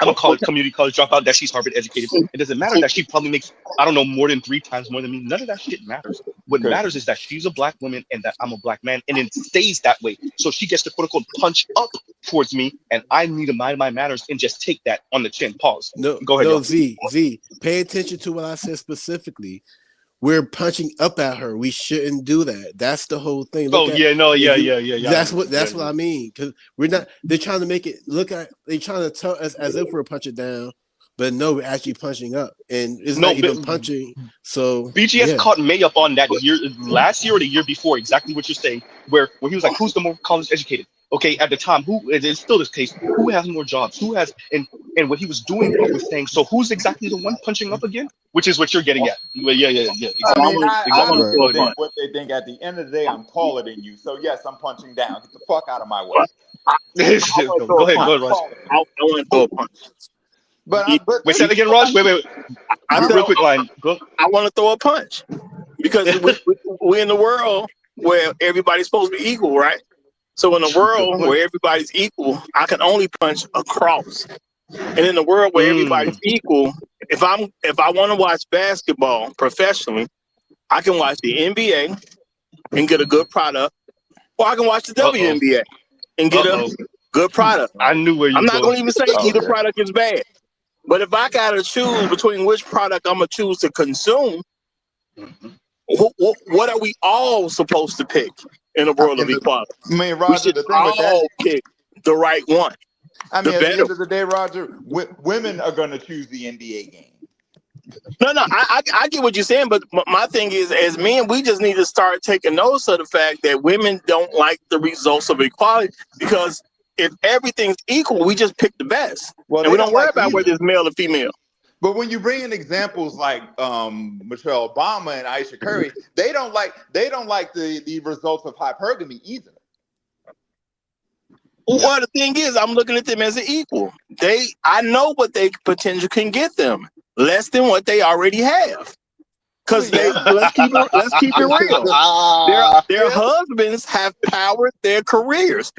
a college community college dropout, that she's Harvard educated. It doesn't matter that she probably makes, I don't know, more than 3 times more than me. None of that shit matters. What Okay. matters is that she's a black woman and that I'm a black man, and it stays that way. So she gets to quote unquote punch up towards me, and I need to mind my manners and just take that on the chin. Pause. Go ahead, no y'all. Z. Pay attention to what I said specifically. We're punching up at her. We shouldn't do that. That's the whole thing. Oh yeah, no, yeah. That's what I mean. Because we're not. They're trying to make it look at. They're trying to tell us as if we're punching down, but no, we're actually punching up, and it's No, not even punching. So BGS yeah. caught May up on that last year or the year before, exactly what you're saying, where he was like, who's the more college educated? Okay, at the time, who it is still this case, who has more jobs? Who has and what he was doing was saying, so who's exactly the one punching up again? Which is what you're getting at. Well, yeah, I exactly. mean, I don't Exactly. give a damn what they think. At the end of the day, I'm taller than you. So yes, I'm punching down. Get the fuck out of my way. Go ahead, Raj. I want to throw a punch. But Wait, say that again, Raj. Wait. I said Real quick line. Go. I want to throw a punch because we're in the world where everybody's supposed to be equal, right? So in a world where everybody's equal, I can only punch across. And in the world where everybody's equal, if I want to watch basketball professionally, I can watch the NBA and get a good product, or I can watch the WNBA and get a good product. I knew where you I'm not go. going to even say either product is bad. But if I got to choose between which product I'm going to choose to consume, what are we all supposed to pick in a world of equality? I mean, We Roger, should the thing with that, all pick the right one. I mean, The at the better. end of the day, Roger, women are going to choose the NBA game. No, I get what you're saying, but my thing is, as men, we just need to start taking notice of the fact that women don't like the results of equality because if everything's equal, we just pick the best, Well, and they we don't don't worry like about whether either. it's male or female. But when you bring in examples like Michelle Obama and Aisha Curry, they don't like the results of hypergamy either. Well, the thing is, I'm looking at them as an equal. I know what they potential can get them, less than what they already have. Because let's keep it real. Their husbands have powered their careers,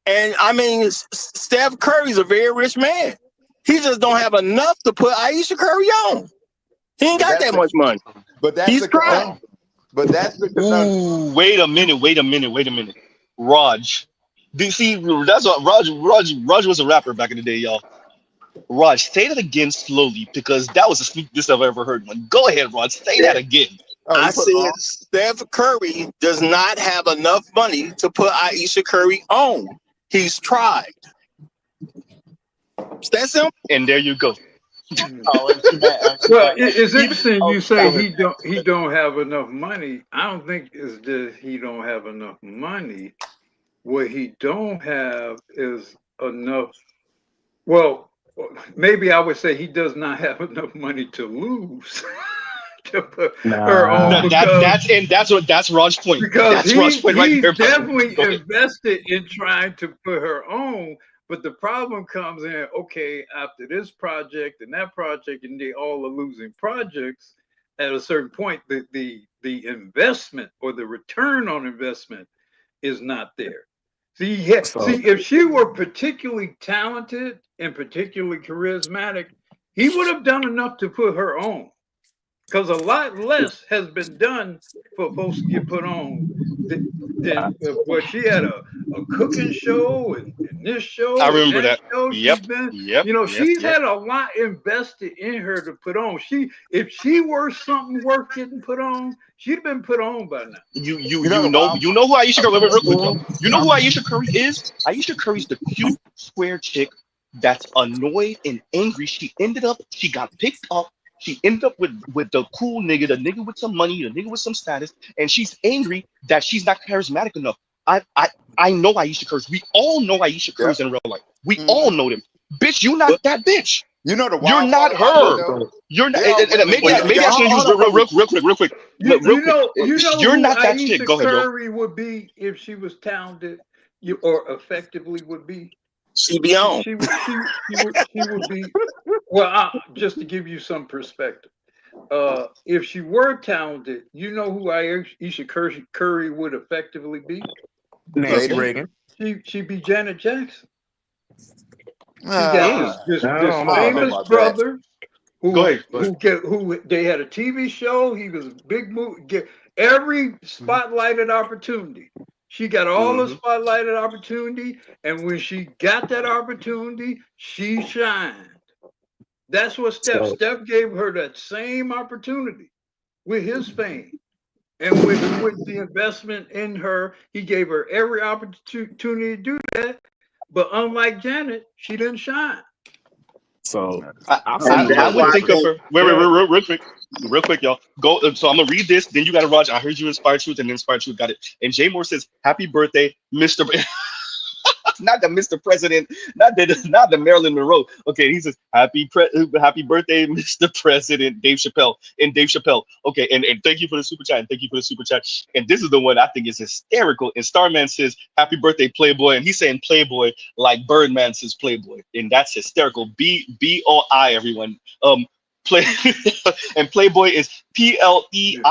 and I mean, Steph Curry's a very rich man. He just don't have enough to put Aisha Curry on. He ain't got that much money. But that's He's trying. But that's the conundrum. Ooh, wait a minute. Raj. Do you see, that's what Raj was a rapper back in the day, y'all. Raj, say that again slowly because that was the sneakiest I've ever heard one. Go ahead, Raj, say that again. I said Steph Curry does not have enough money to put Aisha Curry on. He's tried. It's that simple. And there you go. Well, it's interesting you say he don't have enough money. I don't think it's that he don't have enough money. What he don't have is enough. Well, maybe I would say he does not have enough money to lose. To put her on that's Raj's point. Because That's Raj's point right he's there. definitely Go ahead. invested in trying to put her on. But the problem comes in, okay, after this project and that project, and they all are losing projects, at a certain point, the investment or the return on investment is not there. See, if she were particularly talented and particularly charismatic, he would have done enough to put her on. Because a lot less has been done for folks to get put on than well, she had a cooking show and this show I and remember that that. show. Yep. She's been, Yep. she's had a lot invested in her to put on. If she were something worth getting put on, she'd have been put on by now. You know who Aisha Curry? Wait, real quick, y'all. You know who Aisha Curry is? Aisha Curry's the cute square chick that's annoyed and angry. She got picked up. She ended up with the cool nigga, the nigga with some money, the nigga with some status, and she's angry that she's not charismatic enough. I know Aisha Curry. We all know Aisha Curry in real life. We all know them. Bitch, you not that bitch. You know the You're not her. You're not. And maybe I should use real quick. You're not that chick. Go ahead, yo. Curry would be if she was talented, or effectively would be. She be on. She would be. Well, just to give you some perspective, if she were talented, you know who Aisha Curry would effectively be? Nancy Reagan. She'd be Janet Jackson. She I got this don't know famous about brother who Go ahead. who they had a TV show. He was a big movie. Get every spotlighted opportunity. She got all the spotlighted opportunity, and when she got that opportunity, she shined. That's what Steph gave her that same opportunity with his fame. And with the investment in her, he gave her every opportunity to do that. But unlike Janet, she didn't shine. So I would think of her. Wait, real quick, y'all. Go. So I'm gonna read this. Then you got to Raj. I heard you Inspired Truth, and Inspired Truth got it. And Jay Moore says, "Happy birthday, Mr." Not the Mr. President, not the Marilyn Monroe. Okay, he says, happy birthday, Mr. President, Dave Chappelle. And Dave Chappelle. Okay, and thank you for the super chat. And thank you for the super chat. And this is the one I think is hysterical. And Starman says, happy birthday, Playboy. And he's saying Playboy like Birdman says Playboy. And that's hysterical. B-O-I, everyone. And Playboy is PLEIGHOBOI.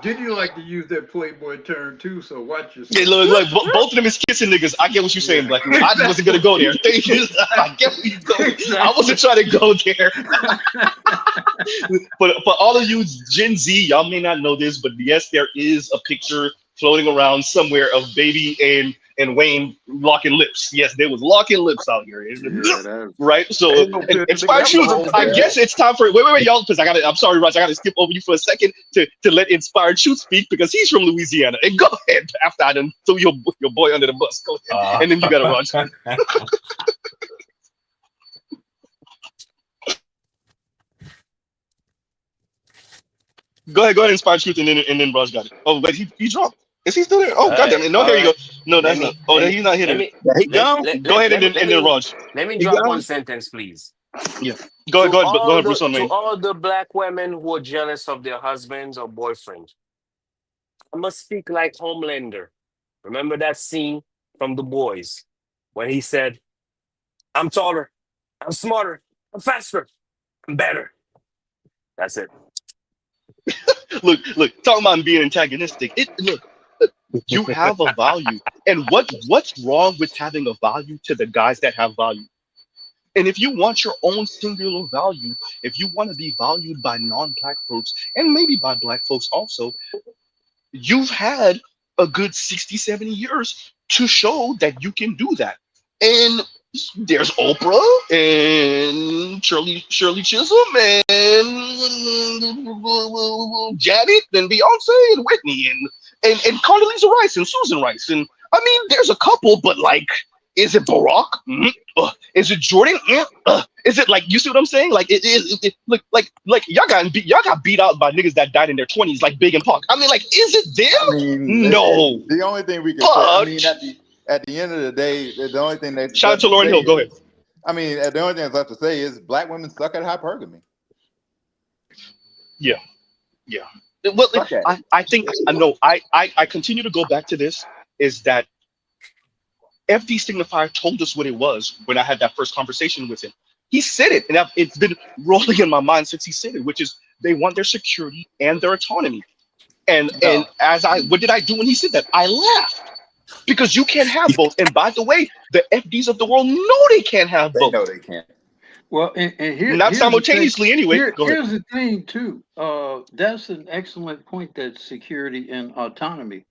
Did you like to use that Playboy term too? So watch yourself. Yeah, look, both of them is kissing niggas. I get what you're saying, Black. I just wasn't gonna go there. Thank you. I get where you going. I wasn't trying to go there. But for all of you Gen Z, y'all may not know this, but yes, there is a picture floating around somewhere of Baby and Wayne locking lips. Yes, they was locking lips out here. Right? So Inspired Truth, I guess it's time for wait, y'all, because I'm sorry, Raj, I gotta skip over you for a second to let Inspired Truth speak because he's from Louisiana. And go ahead after I done threw your boy under the bus. Go ahead. And then you got Raj. Go ahead, Inspired Truth, and then Raj got it. Oh, but he dropped. Is he still there? Oh, goddamn it. No, there you go. No, that's not. Oh, he's not here. Go ahead and then Raj. Let me drop one sentence, please. Yeah. Go ahead, Bruce on To Wayne. all the black women who are jealous of their husbands or boyfriends, I must speak like Homelander. Remember that scene from The Boys when he said, I'm taller, I'm smarter, I'm faster, I'm better. That's it. Look, talking about being antagonistic. You have a value. And what's wrong with having a value to the guys that have value? And if you want your own singular value, if you want to be valued by non-black folks, and maybe by black folks also, you've had a good 60, 70 years to show that you can do that. And there's Oprah and Shirley Chisholm and Janet and Beyonce and Whitney and Condoleezza Rice and Susan Rice. And I mean, there's a couple, but like Is it Barack? Is it Jordan? Is it like, you see what I'm saying? Like like y'all got beat out by niggas that died in their 20s, like Big and Pac. I mean, like, is it I them? mean, No. the only thing we can say, I mean, at the end of the day, the only thing that's shout out to Lauryn Hill. Go ahead. I mean, the only thing that's left to say is black women suck at hypergamy. Yeah. Well, I think I continue to go back to this, is that FD Signifier told us what it was when I had that first conversation with him. He said it, and it's been rolling in my mind since he said it, which is they want their security and their autonomy. And what did I do when he said that? I laughed, because you can't have both. And by the way, the FDs of the world know they can't have both. They know they can't. Well, and not simultaneously anyway. Here's the thing too. That's an excellent point, that security and autonomy,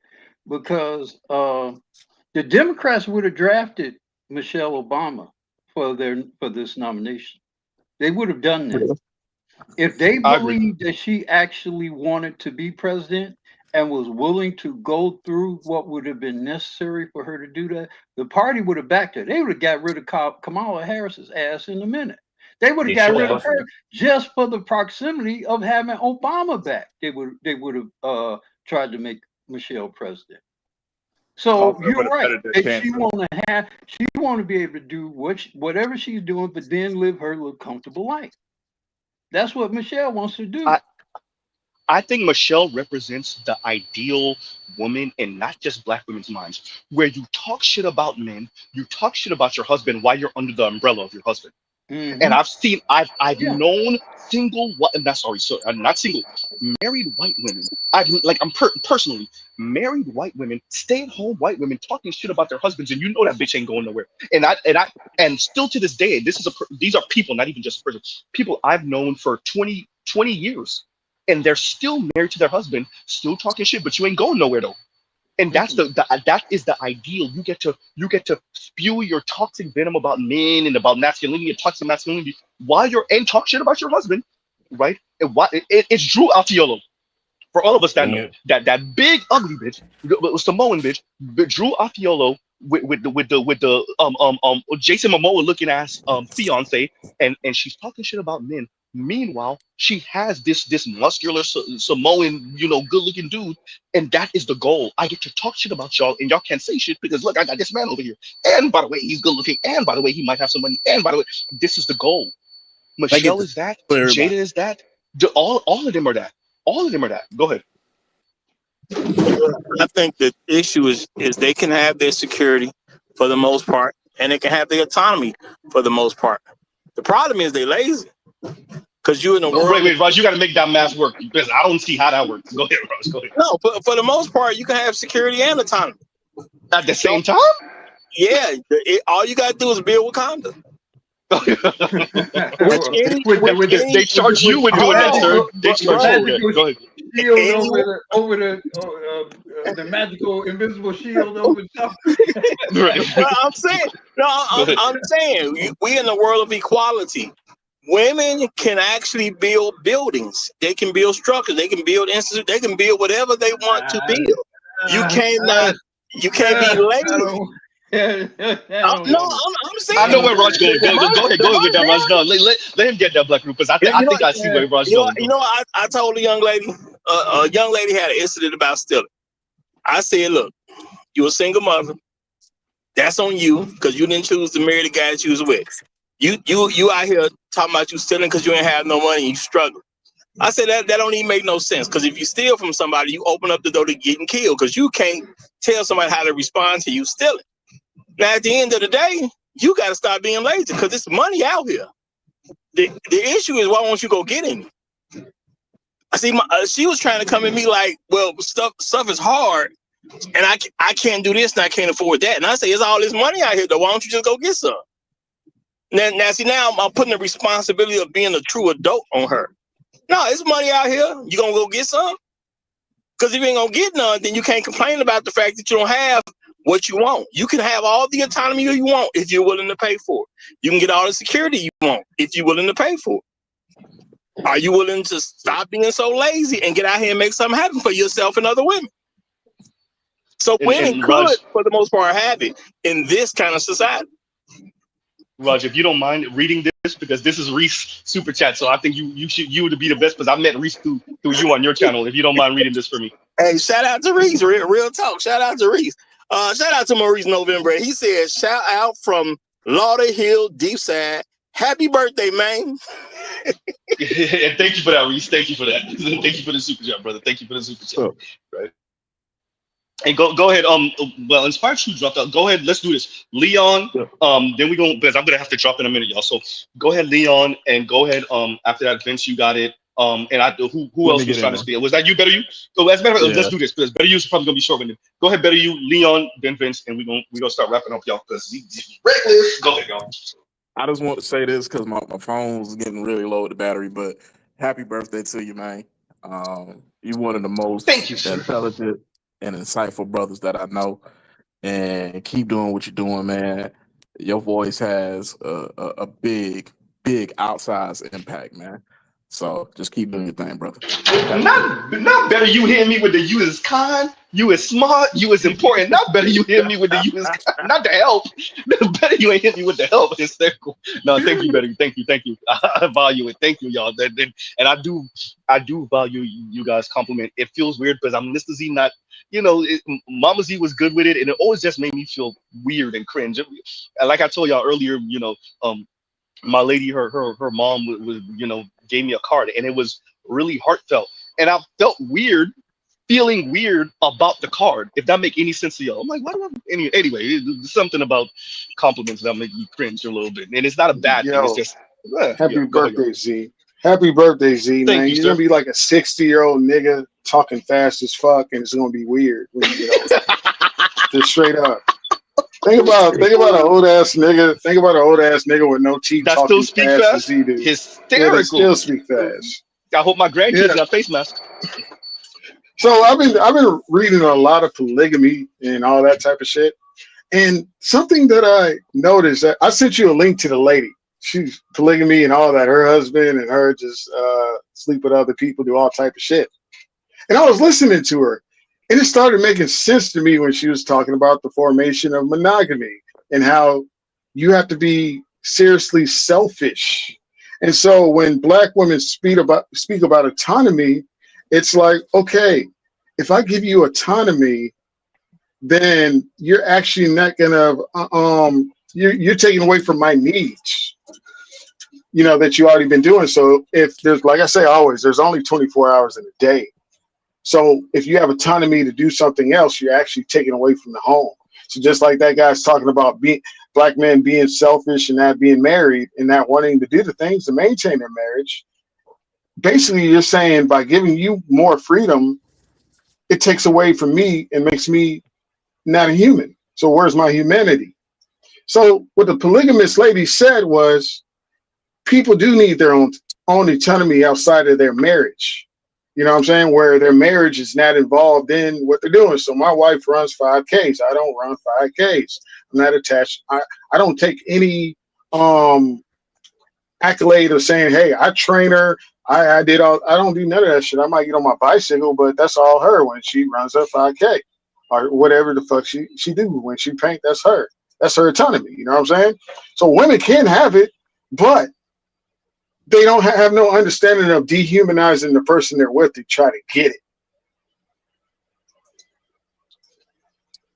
because the Democrats would have drafted Michelle Obama for this nomination. They would have done that if they believed that she actually wanted to be president and was willing to go through what would have been necessary for her to do that. The party would have backed her. They would have got rid of Kamala Harris's ass in a minute. They would have got rid of her just for the proximity of having Obama back. They would have tried to make Michelle president. So you're right. She want to be able to do whatever she's doing, but then live her little comfortable life. That's what Michelle wants to do. I think Michelle represents the ideal woman in not just black women's minds, where you talk shit about men, you talk shit about your husband while you're under the umbrella of your husband. Mm-hmm. And I've known not single, married white women. Personally married white women, stay-at-home white women talking shit about their husbands, and you know that bitch ain't going nowhere. And still to this day, these are people, not even just a person, people I've known for 20 years, and they're still married to their husband, still talking shit, but you ain't going nowhere though. And that's that is the ideal. You get to spew your toxic venom about men and about masculinity and toxic masculinity while you're and talk shit about your husband, right? And it's Drew Altiolo. For all of us that know that big ugly bitch, Samoan bitch, Drew Altiolo with the Jason Momoa looking ass fiance, and she's talking shit about men. Meanwhile, she has this muscular Samoan, good looking dude, and that is the goal. I get to talk shit about y'all, and y'all can't say shit because look, I got this man over here, and by the way, he's good looking, and by the way, he might have some money, and by the way, this is the goal. Michelle is that, Jada is that, all of them are that. All of them are that. Go ahead. I think the issue is they can have their security for the most part, and they can have their autonomy for the most part. The problem is they lazy. Because you in the world. Wait, Raj, you got to make that math work, because I don't see how that works. Go ahead, Raj. Go ahead. No, for the most part, you can have security and autonomy at the same time. Yeah, all you got to do is build Wakanda. They charge you with doing that, sir. They charge you. Go ahead. Shield over the magical invisible shield over top. Right. I'm saying we in the world of equality. Women can actually build buildings. They can build structures. They can build institutes. They can build whatever they want to build. You can't be lazy. I'm saying. I know where Raj going. Go ahead with that, Raj. No, let him get that black group, because I think I see where Raj going. I told a young lady had an incident about stealing. I said, look, you're a single mother. That's on you, because you didn't choose to marry the guy that you was with. You out here talking about you stealing because you ain't have no money and you struggle. I said that don't even make no sense, because if you steal from somebody, you open up the door to getting killed, because you can't tell somebody how to respond to you stealing. Now, at the end of the day, you got to stop being lazy, because it's money out here. The issue is, why won't you go get it? I see. She was trying to come at me like, well, stuff is hard, and I can't do this and I can't afford that. And I say, it's all this money out here, though. Why don't you just go get some? Now I'm putting the responsibility of being a true adult on her. No, it's money out here. You gonna go get some? Because if you ain't gonna get none, then you can't complain about the fact that you don't have what you want. You can have all the autonomy you want if you're willing to pay for it. You can get all the security you want if you're willing to pay for it. Are you willing to stop being so lazy and get out here and make something happen for yourself and other women? So women And could, Raj, for the most part, have it in this kind of society. Raj, if you don't mind reading this, because this is Reese super chat, so I think you would be the best because I met Reese through you on your channel. If you don't mind reading this for me. Hey, shout out to Reese. Real talk. Shout out to Reese. Shout out to Maurice November. He said, shout out from Lauderhill, Deep Side. Happy birthday, man. And thank you for that, Reese. Thank you for that. Thank you for the super chat, brother. Thank you for the super chat. So, Right. And go ahead. Well, Inspired Shoe dropped out. Go ahead. Let's do this. Leon. Then we go because I'm gonna have to drop in a minute, y'all. So go ahead, Leon, and go ahead. After that, Vince, you got it. And who let else me was get trying in to there. speak? Was that you, Better You? So as a matter of fact, let's Yeah. do this because Better You is probably gonna be short with him. Go ahead, Better You, Leon, then Vince, and we gonna start wrapping up, y'all. Because reckless. Go ahead, y'all. I just want to say this because my phone's getting really low with the battery, but happy birthday to you, man. You're one of the most Thank you, sir. intelligent and insightful brothers that I know. And keep doing what you're doing, man. Your voice has a big outsized impact, man. So just keep doing your thing, brother. Not better you hear me with the you is kind, you is smart, you is important. Not better you hear me with the you is kind, not the help. Better you ain't hit me with the help. It's hysterical. No, thank you, better. Thank you. I value it. Thank you, y'all. And I do value you guys' compliment. It feels weird because I'm Mr. Z, not Mama Z was good with it, and it always just made me feel weird and cringe. And like I told y'all earlier, my lady, her mom was gave me a card, and it was really heartfelt, and I felt weird, feeling weird about the card. If that make any sense to y'all, I'm like, why do I? Anyway, it's something about compliments that make me cringe a little bit, and it's not a bad thing. It's Yo, just happy go ahead, y'all. birthday, Z. Happy birthday, Z, Thank man. you, You're sir. gonna be like a 60-year-old nigga talking fast as fuck, and it's gonna be weird when you get older. Just straight up. Think about an old ass nigga. Think about an old ass nigga with no teeth That still talking speak fast as fast? he do. Yeah, they Hysterical. still speak fast. I hope my grandkids Yeah. got face masks. So I've been reading a lot of polygamy and all that type of shit. And something that I noticed, that I sent you a link to the lady. She's polygamy and all that. Her husband and her just sleep with other people, do all type of shit. And I was listening to her, and it started making sense to me when she was talking about the formation of monogamy and how you have to be seriously selfish. And so when Black women speak about autonomy, it's like, okay, if I give you autonomy, then you're actually not gonna you're taking away from my needs, that you already been doing. So if there's, like I say always, there's only 24 hours in a day. So if you have autonomy to do something else, you're actually taking away from the home. So just like that guy's talking about Black men being selfish and not being married and not wanting to do the things to maintain their marriage, basically you're saying by giving you more freedom, it takes away from me and makes me not a human. So where's my humanity? So what the polygamous lady said was, people do need their own autonomy outside of their marriage. You know what I'm saying? Where their marriage is not involved in what they're doing. So my wife runs 5Ks. I don't run 5Ks. I'm not attached. I don't take any accolade of saying, hey, I train her. I did all. I don't do none of that shit. I might get on my bicycle, but that's all her when she runs her 5K or whatever the fuck she do when she paint. That's her. That's her autonomy. You know what I'm saying? So women can have it, but they don't have no understanding of dehumanizing the person they're with to try to get it.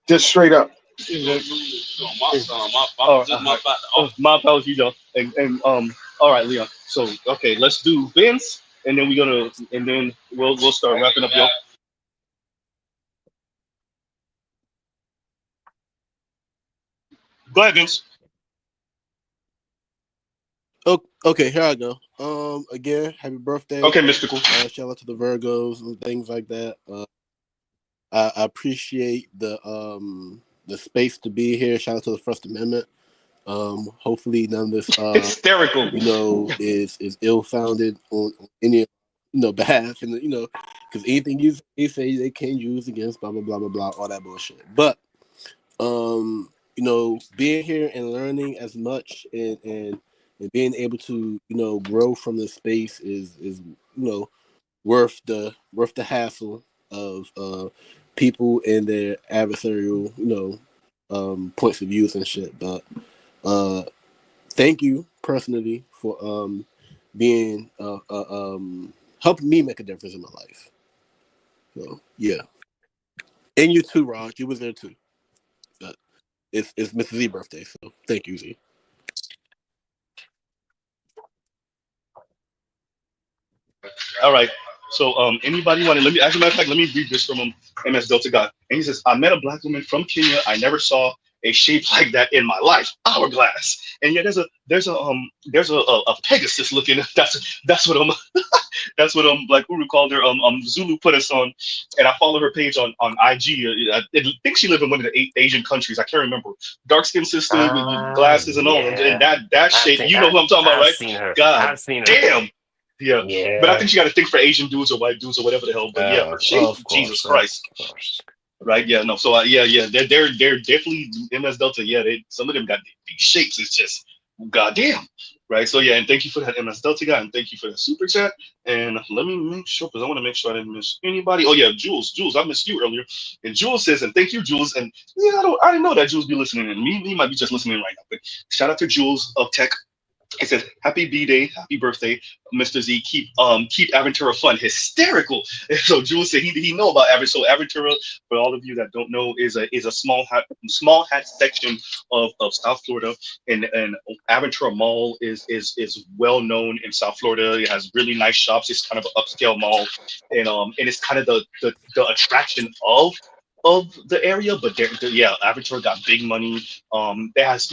Just straight up. My apologies, y'all. And all right, Leon. So okay, let's do Vince, and then we'll start wrapping up, y'all. Go ahead, Vince. Okay, here I go. Again, happy birthday. Okay, Mystical. Shout out to the Virgos and things like that. I appreciate the space to be here. Shout out to the First Amendment. Hopefully none of this hysterical, is ill-founded on any behalf, and because anything you say they can use against blah blah blah blah blah, all that bullshit. But being here and learning as much and being able to grow from the space is worth the hassle of people and their adversarial, points of views and shit. But thank you personally for being helping me make a difference in my life. So yeah, and you too, Raj. You was there too. But it's Mr. Z's birthday, so thank you, Z. All right. So anybody want to, as a matter of fact, let me read this from MS Delta God. And he says, I met a black woman from Kenya. I never saw a shape like that in my life. Hourglass. And yeah, there's a Pegasus looking. That's what that's what Black Uru called her. Zulu put us on, and I follow her page on IG. I think she lived in one of the 8 Asian countries. I can't remember. Dark skinned sister with glasses and all, and that shape. You know who I'm talking about, I've right? seen her. God I've seen her. damn. Yeah. But I Yeah. think you got to think for Asian dudes or white dudes or whatever the hell. But yeah, her shape, Of Jesus course, Christ. of course. Right? Yeah, no. So yeah, they're definitely MS Delta. Yeah, some of them got these shapes. It's just goddamn. Right. So yeah, and thank you for that MS Delta guy, and thank you for the super chat. And let me make sure, because I want to make sure I didn't miss anybody. Oh yeah, Jules, I missed you earlier. And Jules says, and thank you, Jules. And yeah, I didn't know that Jules be listening, and me might be just listening right now. But shout out to Jules of Tech. It says, "Happy B-Day, happy birthday, Mr. Z. Keep Aventura fun, hysterical." And so Jules said he know about Aventura. So Aventura, for all of you that don't know, is a small hat section of South Florida, and Aventura Mall is well known in South Florida. It has really nice shops. It's kind of an upscale mall, and it's kind of the attraction of the area. But yeah, Aventura got big money. It has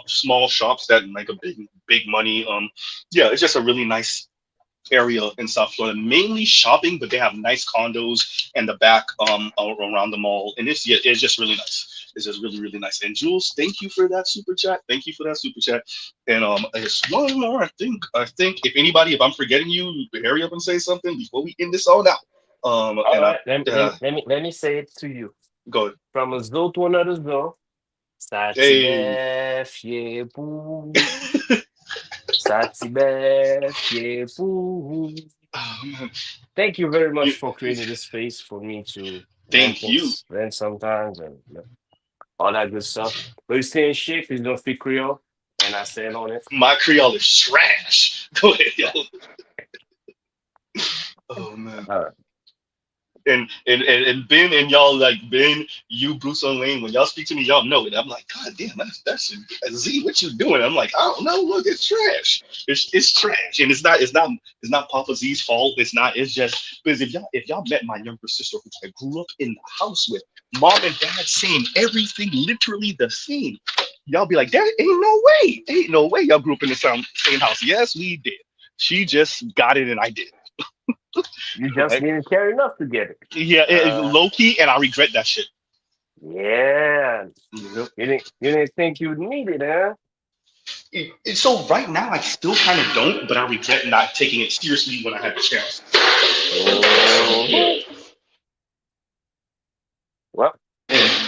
small shops that make a big money. Yeah, it's just a really nice area in South Florida, mainly shopping, but they have nice condos in the back around the mall, and it's just really nice. It's just really, really nice. And Jules, thank you for that super chat. Thank you for that super chat. And there's one more. I think if I'm forgetting you, hurry up and say something before we end this all out. All right, let me say it to you. Go ahead. From a zoo to another zoo. Hey. Thank you very much for creating this space for me to vent sometimes and all that good stuff. But you stay in shape, you don't speak Creole, and I stand on it. My Creole is trash. Go ahead, yo. Oh man. All right. And Ben and y'all, like Ben, you, Bruce on Lane, when y'all speak to me, y'all know it. I'm like, God damn, that's Z. What you doing? I'm like, I don't know. Look, it's trash. It's trash, and it's not Papa Z's fault. It's not. It's just because if y'all met my younger sister, who I grew up in the house with, mom and dad saying everything literally the same, y'all be like, there ain't no way y'all grew up in the same house. Yes, we did. She just got it, and I did. You just didn't care enough to get it. Yeah, low key, and I regret that shit. Yeah. You didn't think you needed it, huh? So right now, I still kind of don't, but I regret not taking it seriously when I had the chance. Well,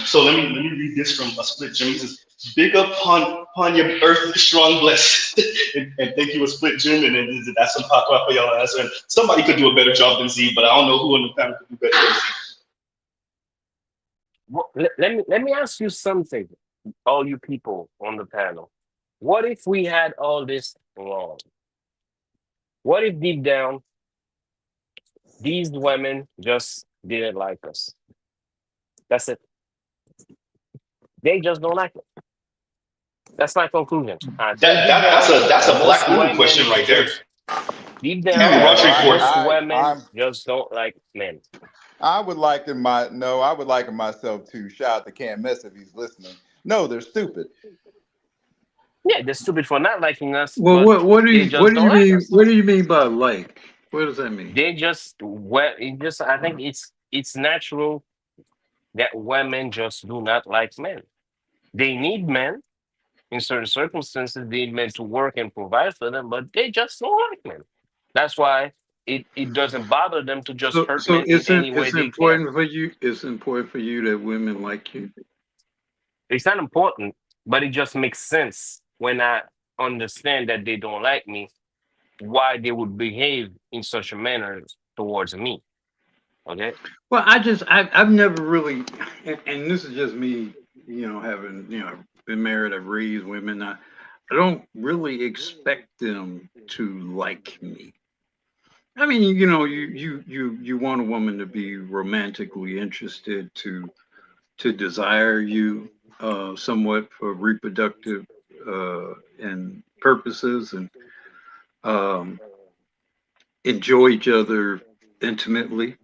so let me read this from a split Jim. He says, "Big up on your earth, strong blessed," and thank you, a split Jim. And then that's some pop up for y'all answer. And somebody could do a better job than Z, but I don't know who on the panel could do better than Z. Well, let me ask you something, all you people on the panel. What if we had all this wrong? What if deep down these women just didn't like us? That's it. They just don't like it. That's my conclusion. That's a Black Uru question right there. Deep down, most women just don't like men. I would liken myself to shout out to Can't Mess if he's listening. No, they're stupid. Yeah, they're stupid for not liking us. Well, what do you mean? Us. What do you mean by like? What does that mean? They just I think it's natural that women just do not like men. They need men in certain circumstances. They need men to work and provide for them, but they just don't like men. That's why it doesn't bother them to just hurt men in any way they can. It's important for you that women like you. It's not important, but it just makes sense when I understand that they don't like me, why they would behave in such a manner towards me. Okay. Well, I've never really, and this is just me, having been married, I've raised women. I don't really expect them to like me. I mean, you want a woman to be romantically interested, to desire you, somewhat for reproductive and purposes, and um, enjoy each other intimately,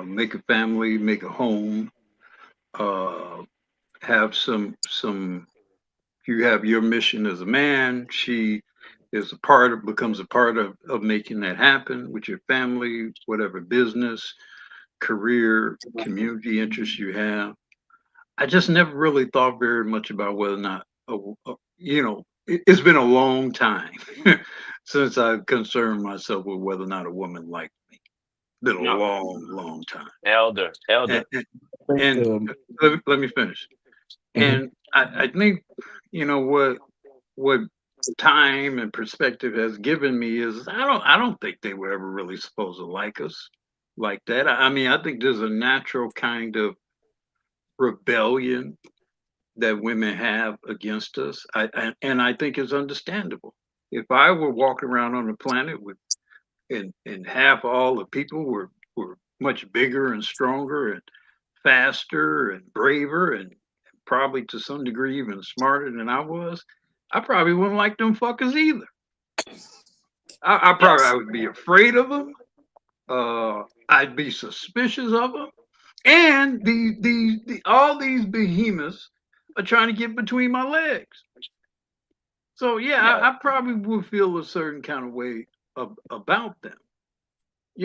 make a family, make a home, uh, have some. You have your mission as a man. She is becomes a part of making that happen with your family, whatever business, career, community interests you have. I just never really thought very much about whether or not, it's been a long time since I've concerned myself with whether or not a woman liked me. Been a No, long, long time. elder, And, elder. and, and let me finish. And I think, what time and perspective has given me is I don't think they were ever really supposed to like us like that. I mean, I think there's a natural kind of rebellion that women have against us. And I think it's understandable. If I were walking around on the planet with and half all the people were much bigger and stronger and faster and braver and probably to some degree even smarter than I was, I probably wouldn't like them fuckers either. I Yes. would be afraid of them. I'd be suspicious of them. And all these behemoths are trying to get between my legs. So yeah, Yeah. I probably would feel a certain kind of way about them.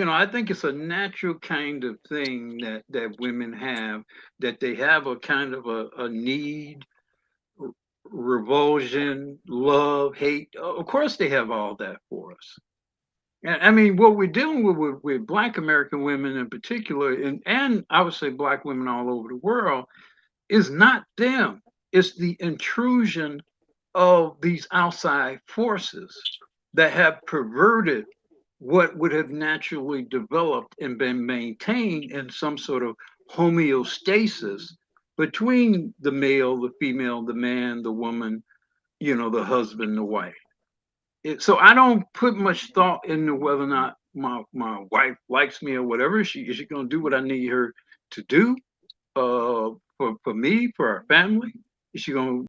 I think it's a natural kind of thing that women have, that they have a kind of a need, revulsion, love, hate. Of course, they have all that for us. And I mean, what we're dealing with Black American women in particular, and I would say Black women all over the world, is not them. It's the intrusion of these outside forces that have perverted what would have naturally developed and been maintained in some sort of homeostasis between the male, the female, the man, the woman, the husband, the wife. So I don't put much thought into whether or not my wife likes me or whatever. Is she going to do what I need her to do, for me, for our family? Is she going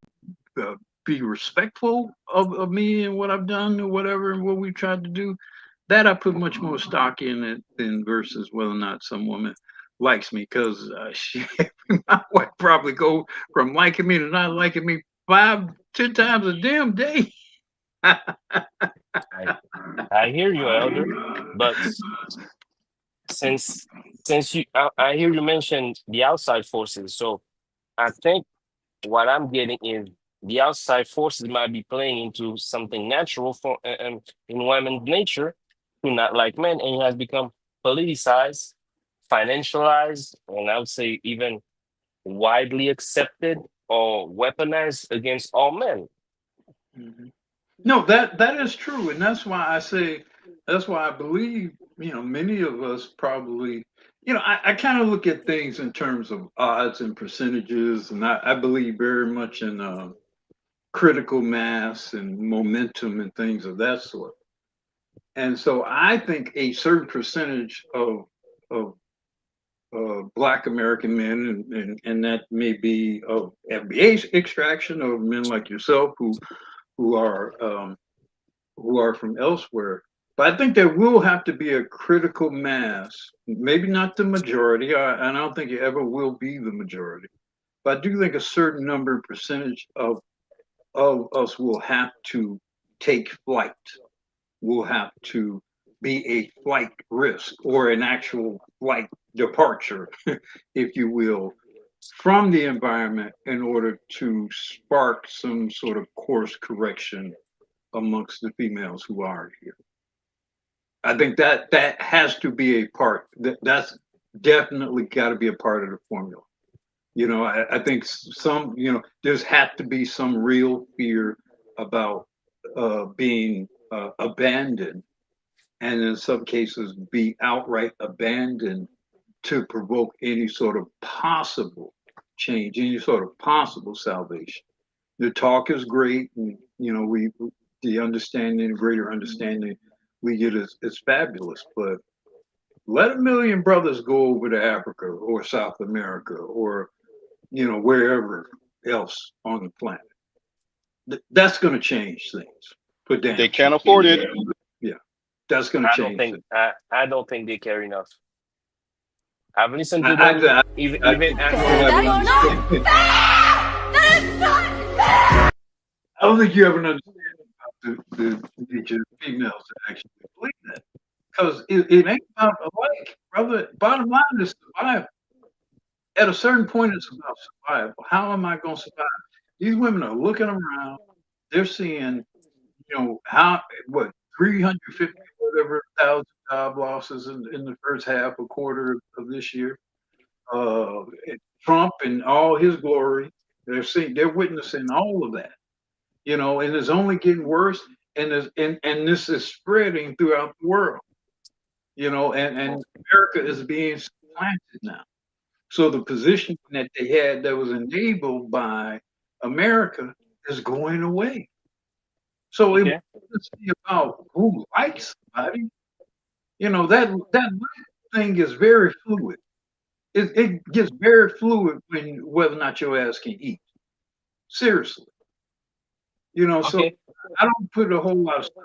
to be respectful of me and what I've done or whatever and what we've tried to do? That I put much more stock in it than versus whether or not some woman likes me, because my wife probably go from liking me to not liking me 5, 10 times a damn day. I I hear you, elder. But since I hear you mention the outside forces, so I think what I'm getting is the outside forces might be playing into something natural in women's nature to not like men, and it has become politicized, financialized, and I would say even widely accepted or weaponized against all men. Mhm. No, that is true, and that's why I believe, many of us probably, I kind of look at things in terms of odds and percentages, and I believe very much in critical mass and momentum and things of that sort. And so I think a certain percentage of Black American men, and that may be of FBA extraction, or men like yourself who are who are from elsewhere. But I think there will have to be a critical mass, maybe not the majority, and I don't think it ever will be the majority. But I do think a certain number percentage of us will have to take flight, will have to be a flight risk or an actual flight departure, if you will, from the environment in order to spark some sort of course correction amongst the females who are here. I think that has to be a part. That's definitely got to be a part of the formula. I think there's had to be some real fear about being abandoned, and in some cases be outright abandoned to provoke any sort of possible change, any sort of possible salvation. The talk is great, and the understanding, greater understanding we get is fabulous. But let a million brothers go over to Africa or South America or wherever else on the planet. That's going to change things. But they can't afford it. Yeah, that's going to change things. I don't think they care enough. I've listened to them. Even I don't think you have an understanding about the nature of females that actually believe that. Because it ain't about alike, brother. Bottom line is survival. At a certain point, it's about survival. How am I going to survive? These women are looking around. They're seeing, 350 whatever thousand job losses in the first half, a quarter of this year. Trump and all his glory. They're witnessing all of that. And it's only getting worse, and this is spreading throughout the world. And America is being supplanted now. So the position that they had that was enabled by America is going away. So it wasn't about who likes somebody. That thing is very fluid. It gets very fluid when whether or not your ass can eat. Seriously. So I don't put a whole lot of stuff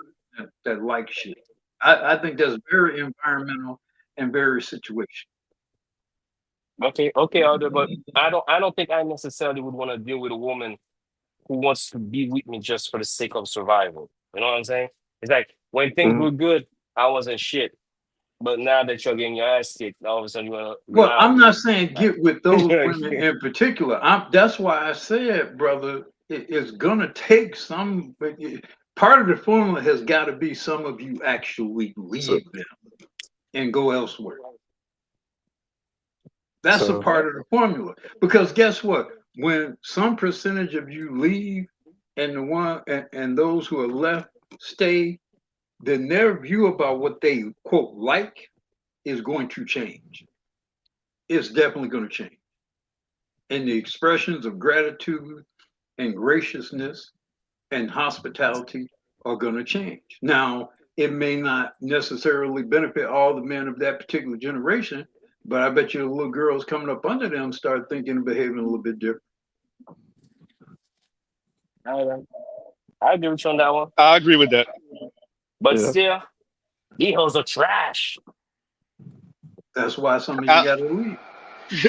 that like shit. I think that's very environmental and very situational. Okay, Aldo, but I don't think I necessarily would want to deal with a woman who wants to be with me just for the sake of survival. You know what I'm saying? It's like when things were good, I wasn't shit. But now that you're getting your ass kicked, all of a sudden you want to. Well, I'm not saying get with those women in particular. That's why I said, brother, it's gonna take some. Part of the formula has got to be some of you actually leave them and go elsewhere. That's a part of the formula. Because guess what? When some percentage of you leave and those who are left stay, then their view about what they quote like is going to change. It's definitely going to change. And the expressions of gratitude and graciousness and hospitality are going to change. Now, it may not necessarily benefit all the men of that particular generation, but I bet you the little girls coming up under them start thinking and behaving a little bit different. I agree with you on that one. I agree with that. But still, these hoes are trash. That's why some of you got to leave.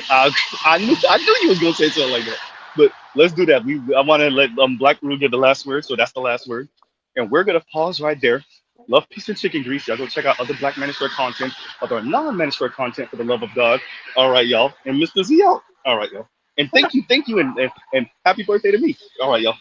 I knew you was gonna say something like that. But let's do that. I want to let Black Rule get the last word, so that's the last word, and we're gonna pause right there. Love, peace, and chicken grease. Y'all go check out other Black Manosphere content, other non-Manosphere content for the love of God. All right, y'all, and Mr. Z out. All right, y'all, and thank you, and happy birthday to me. All right, y'all.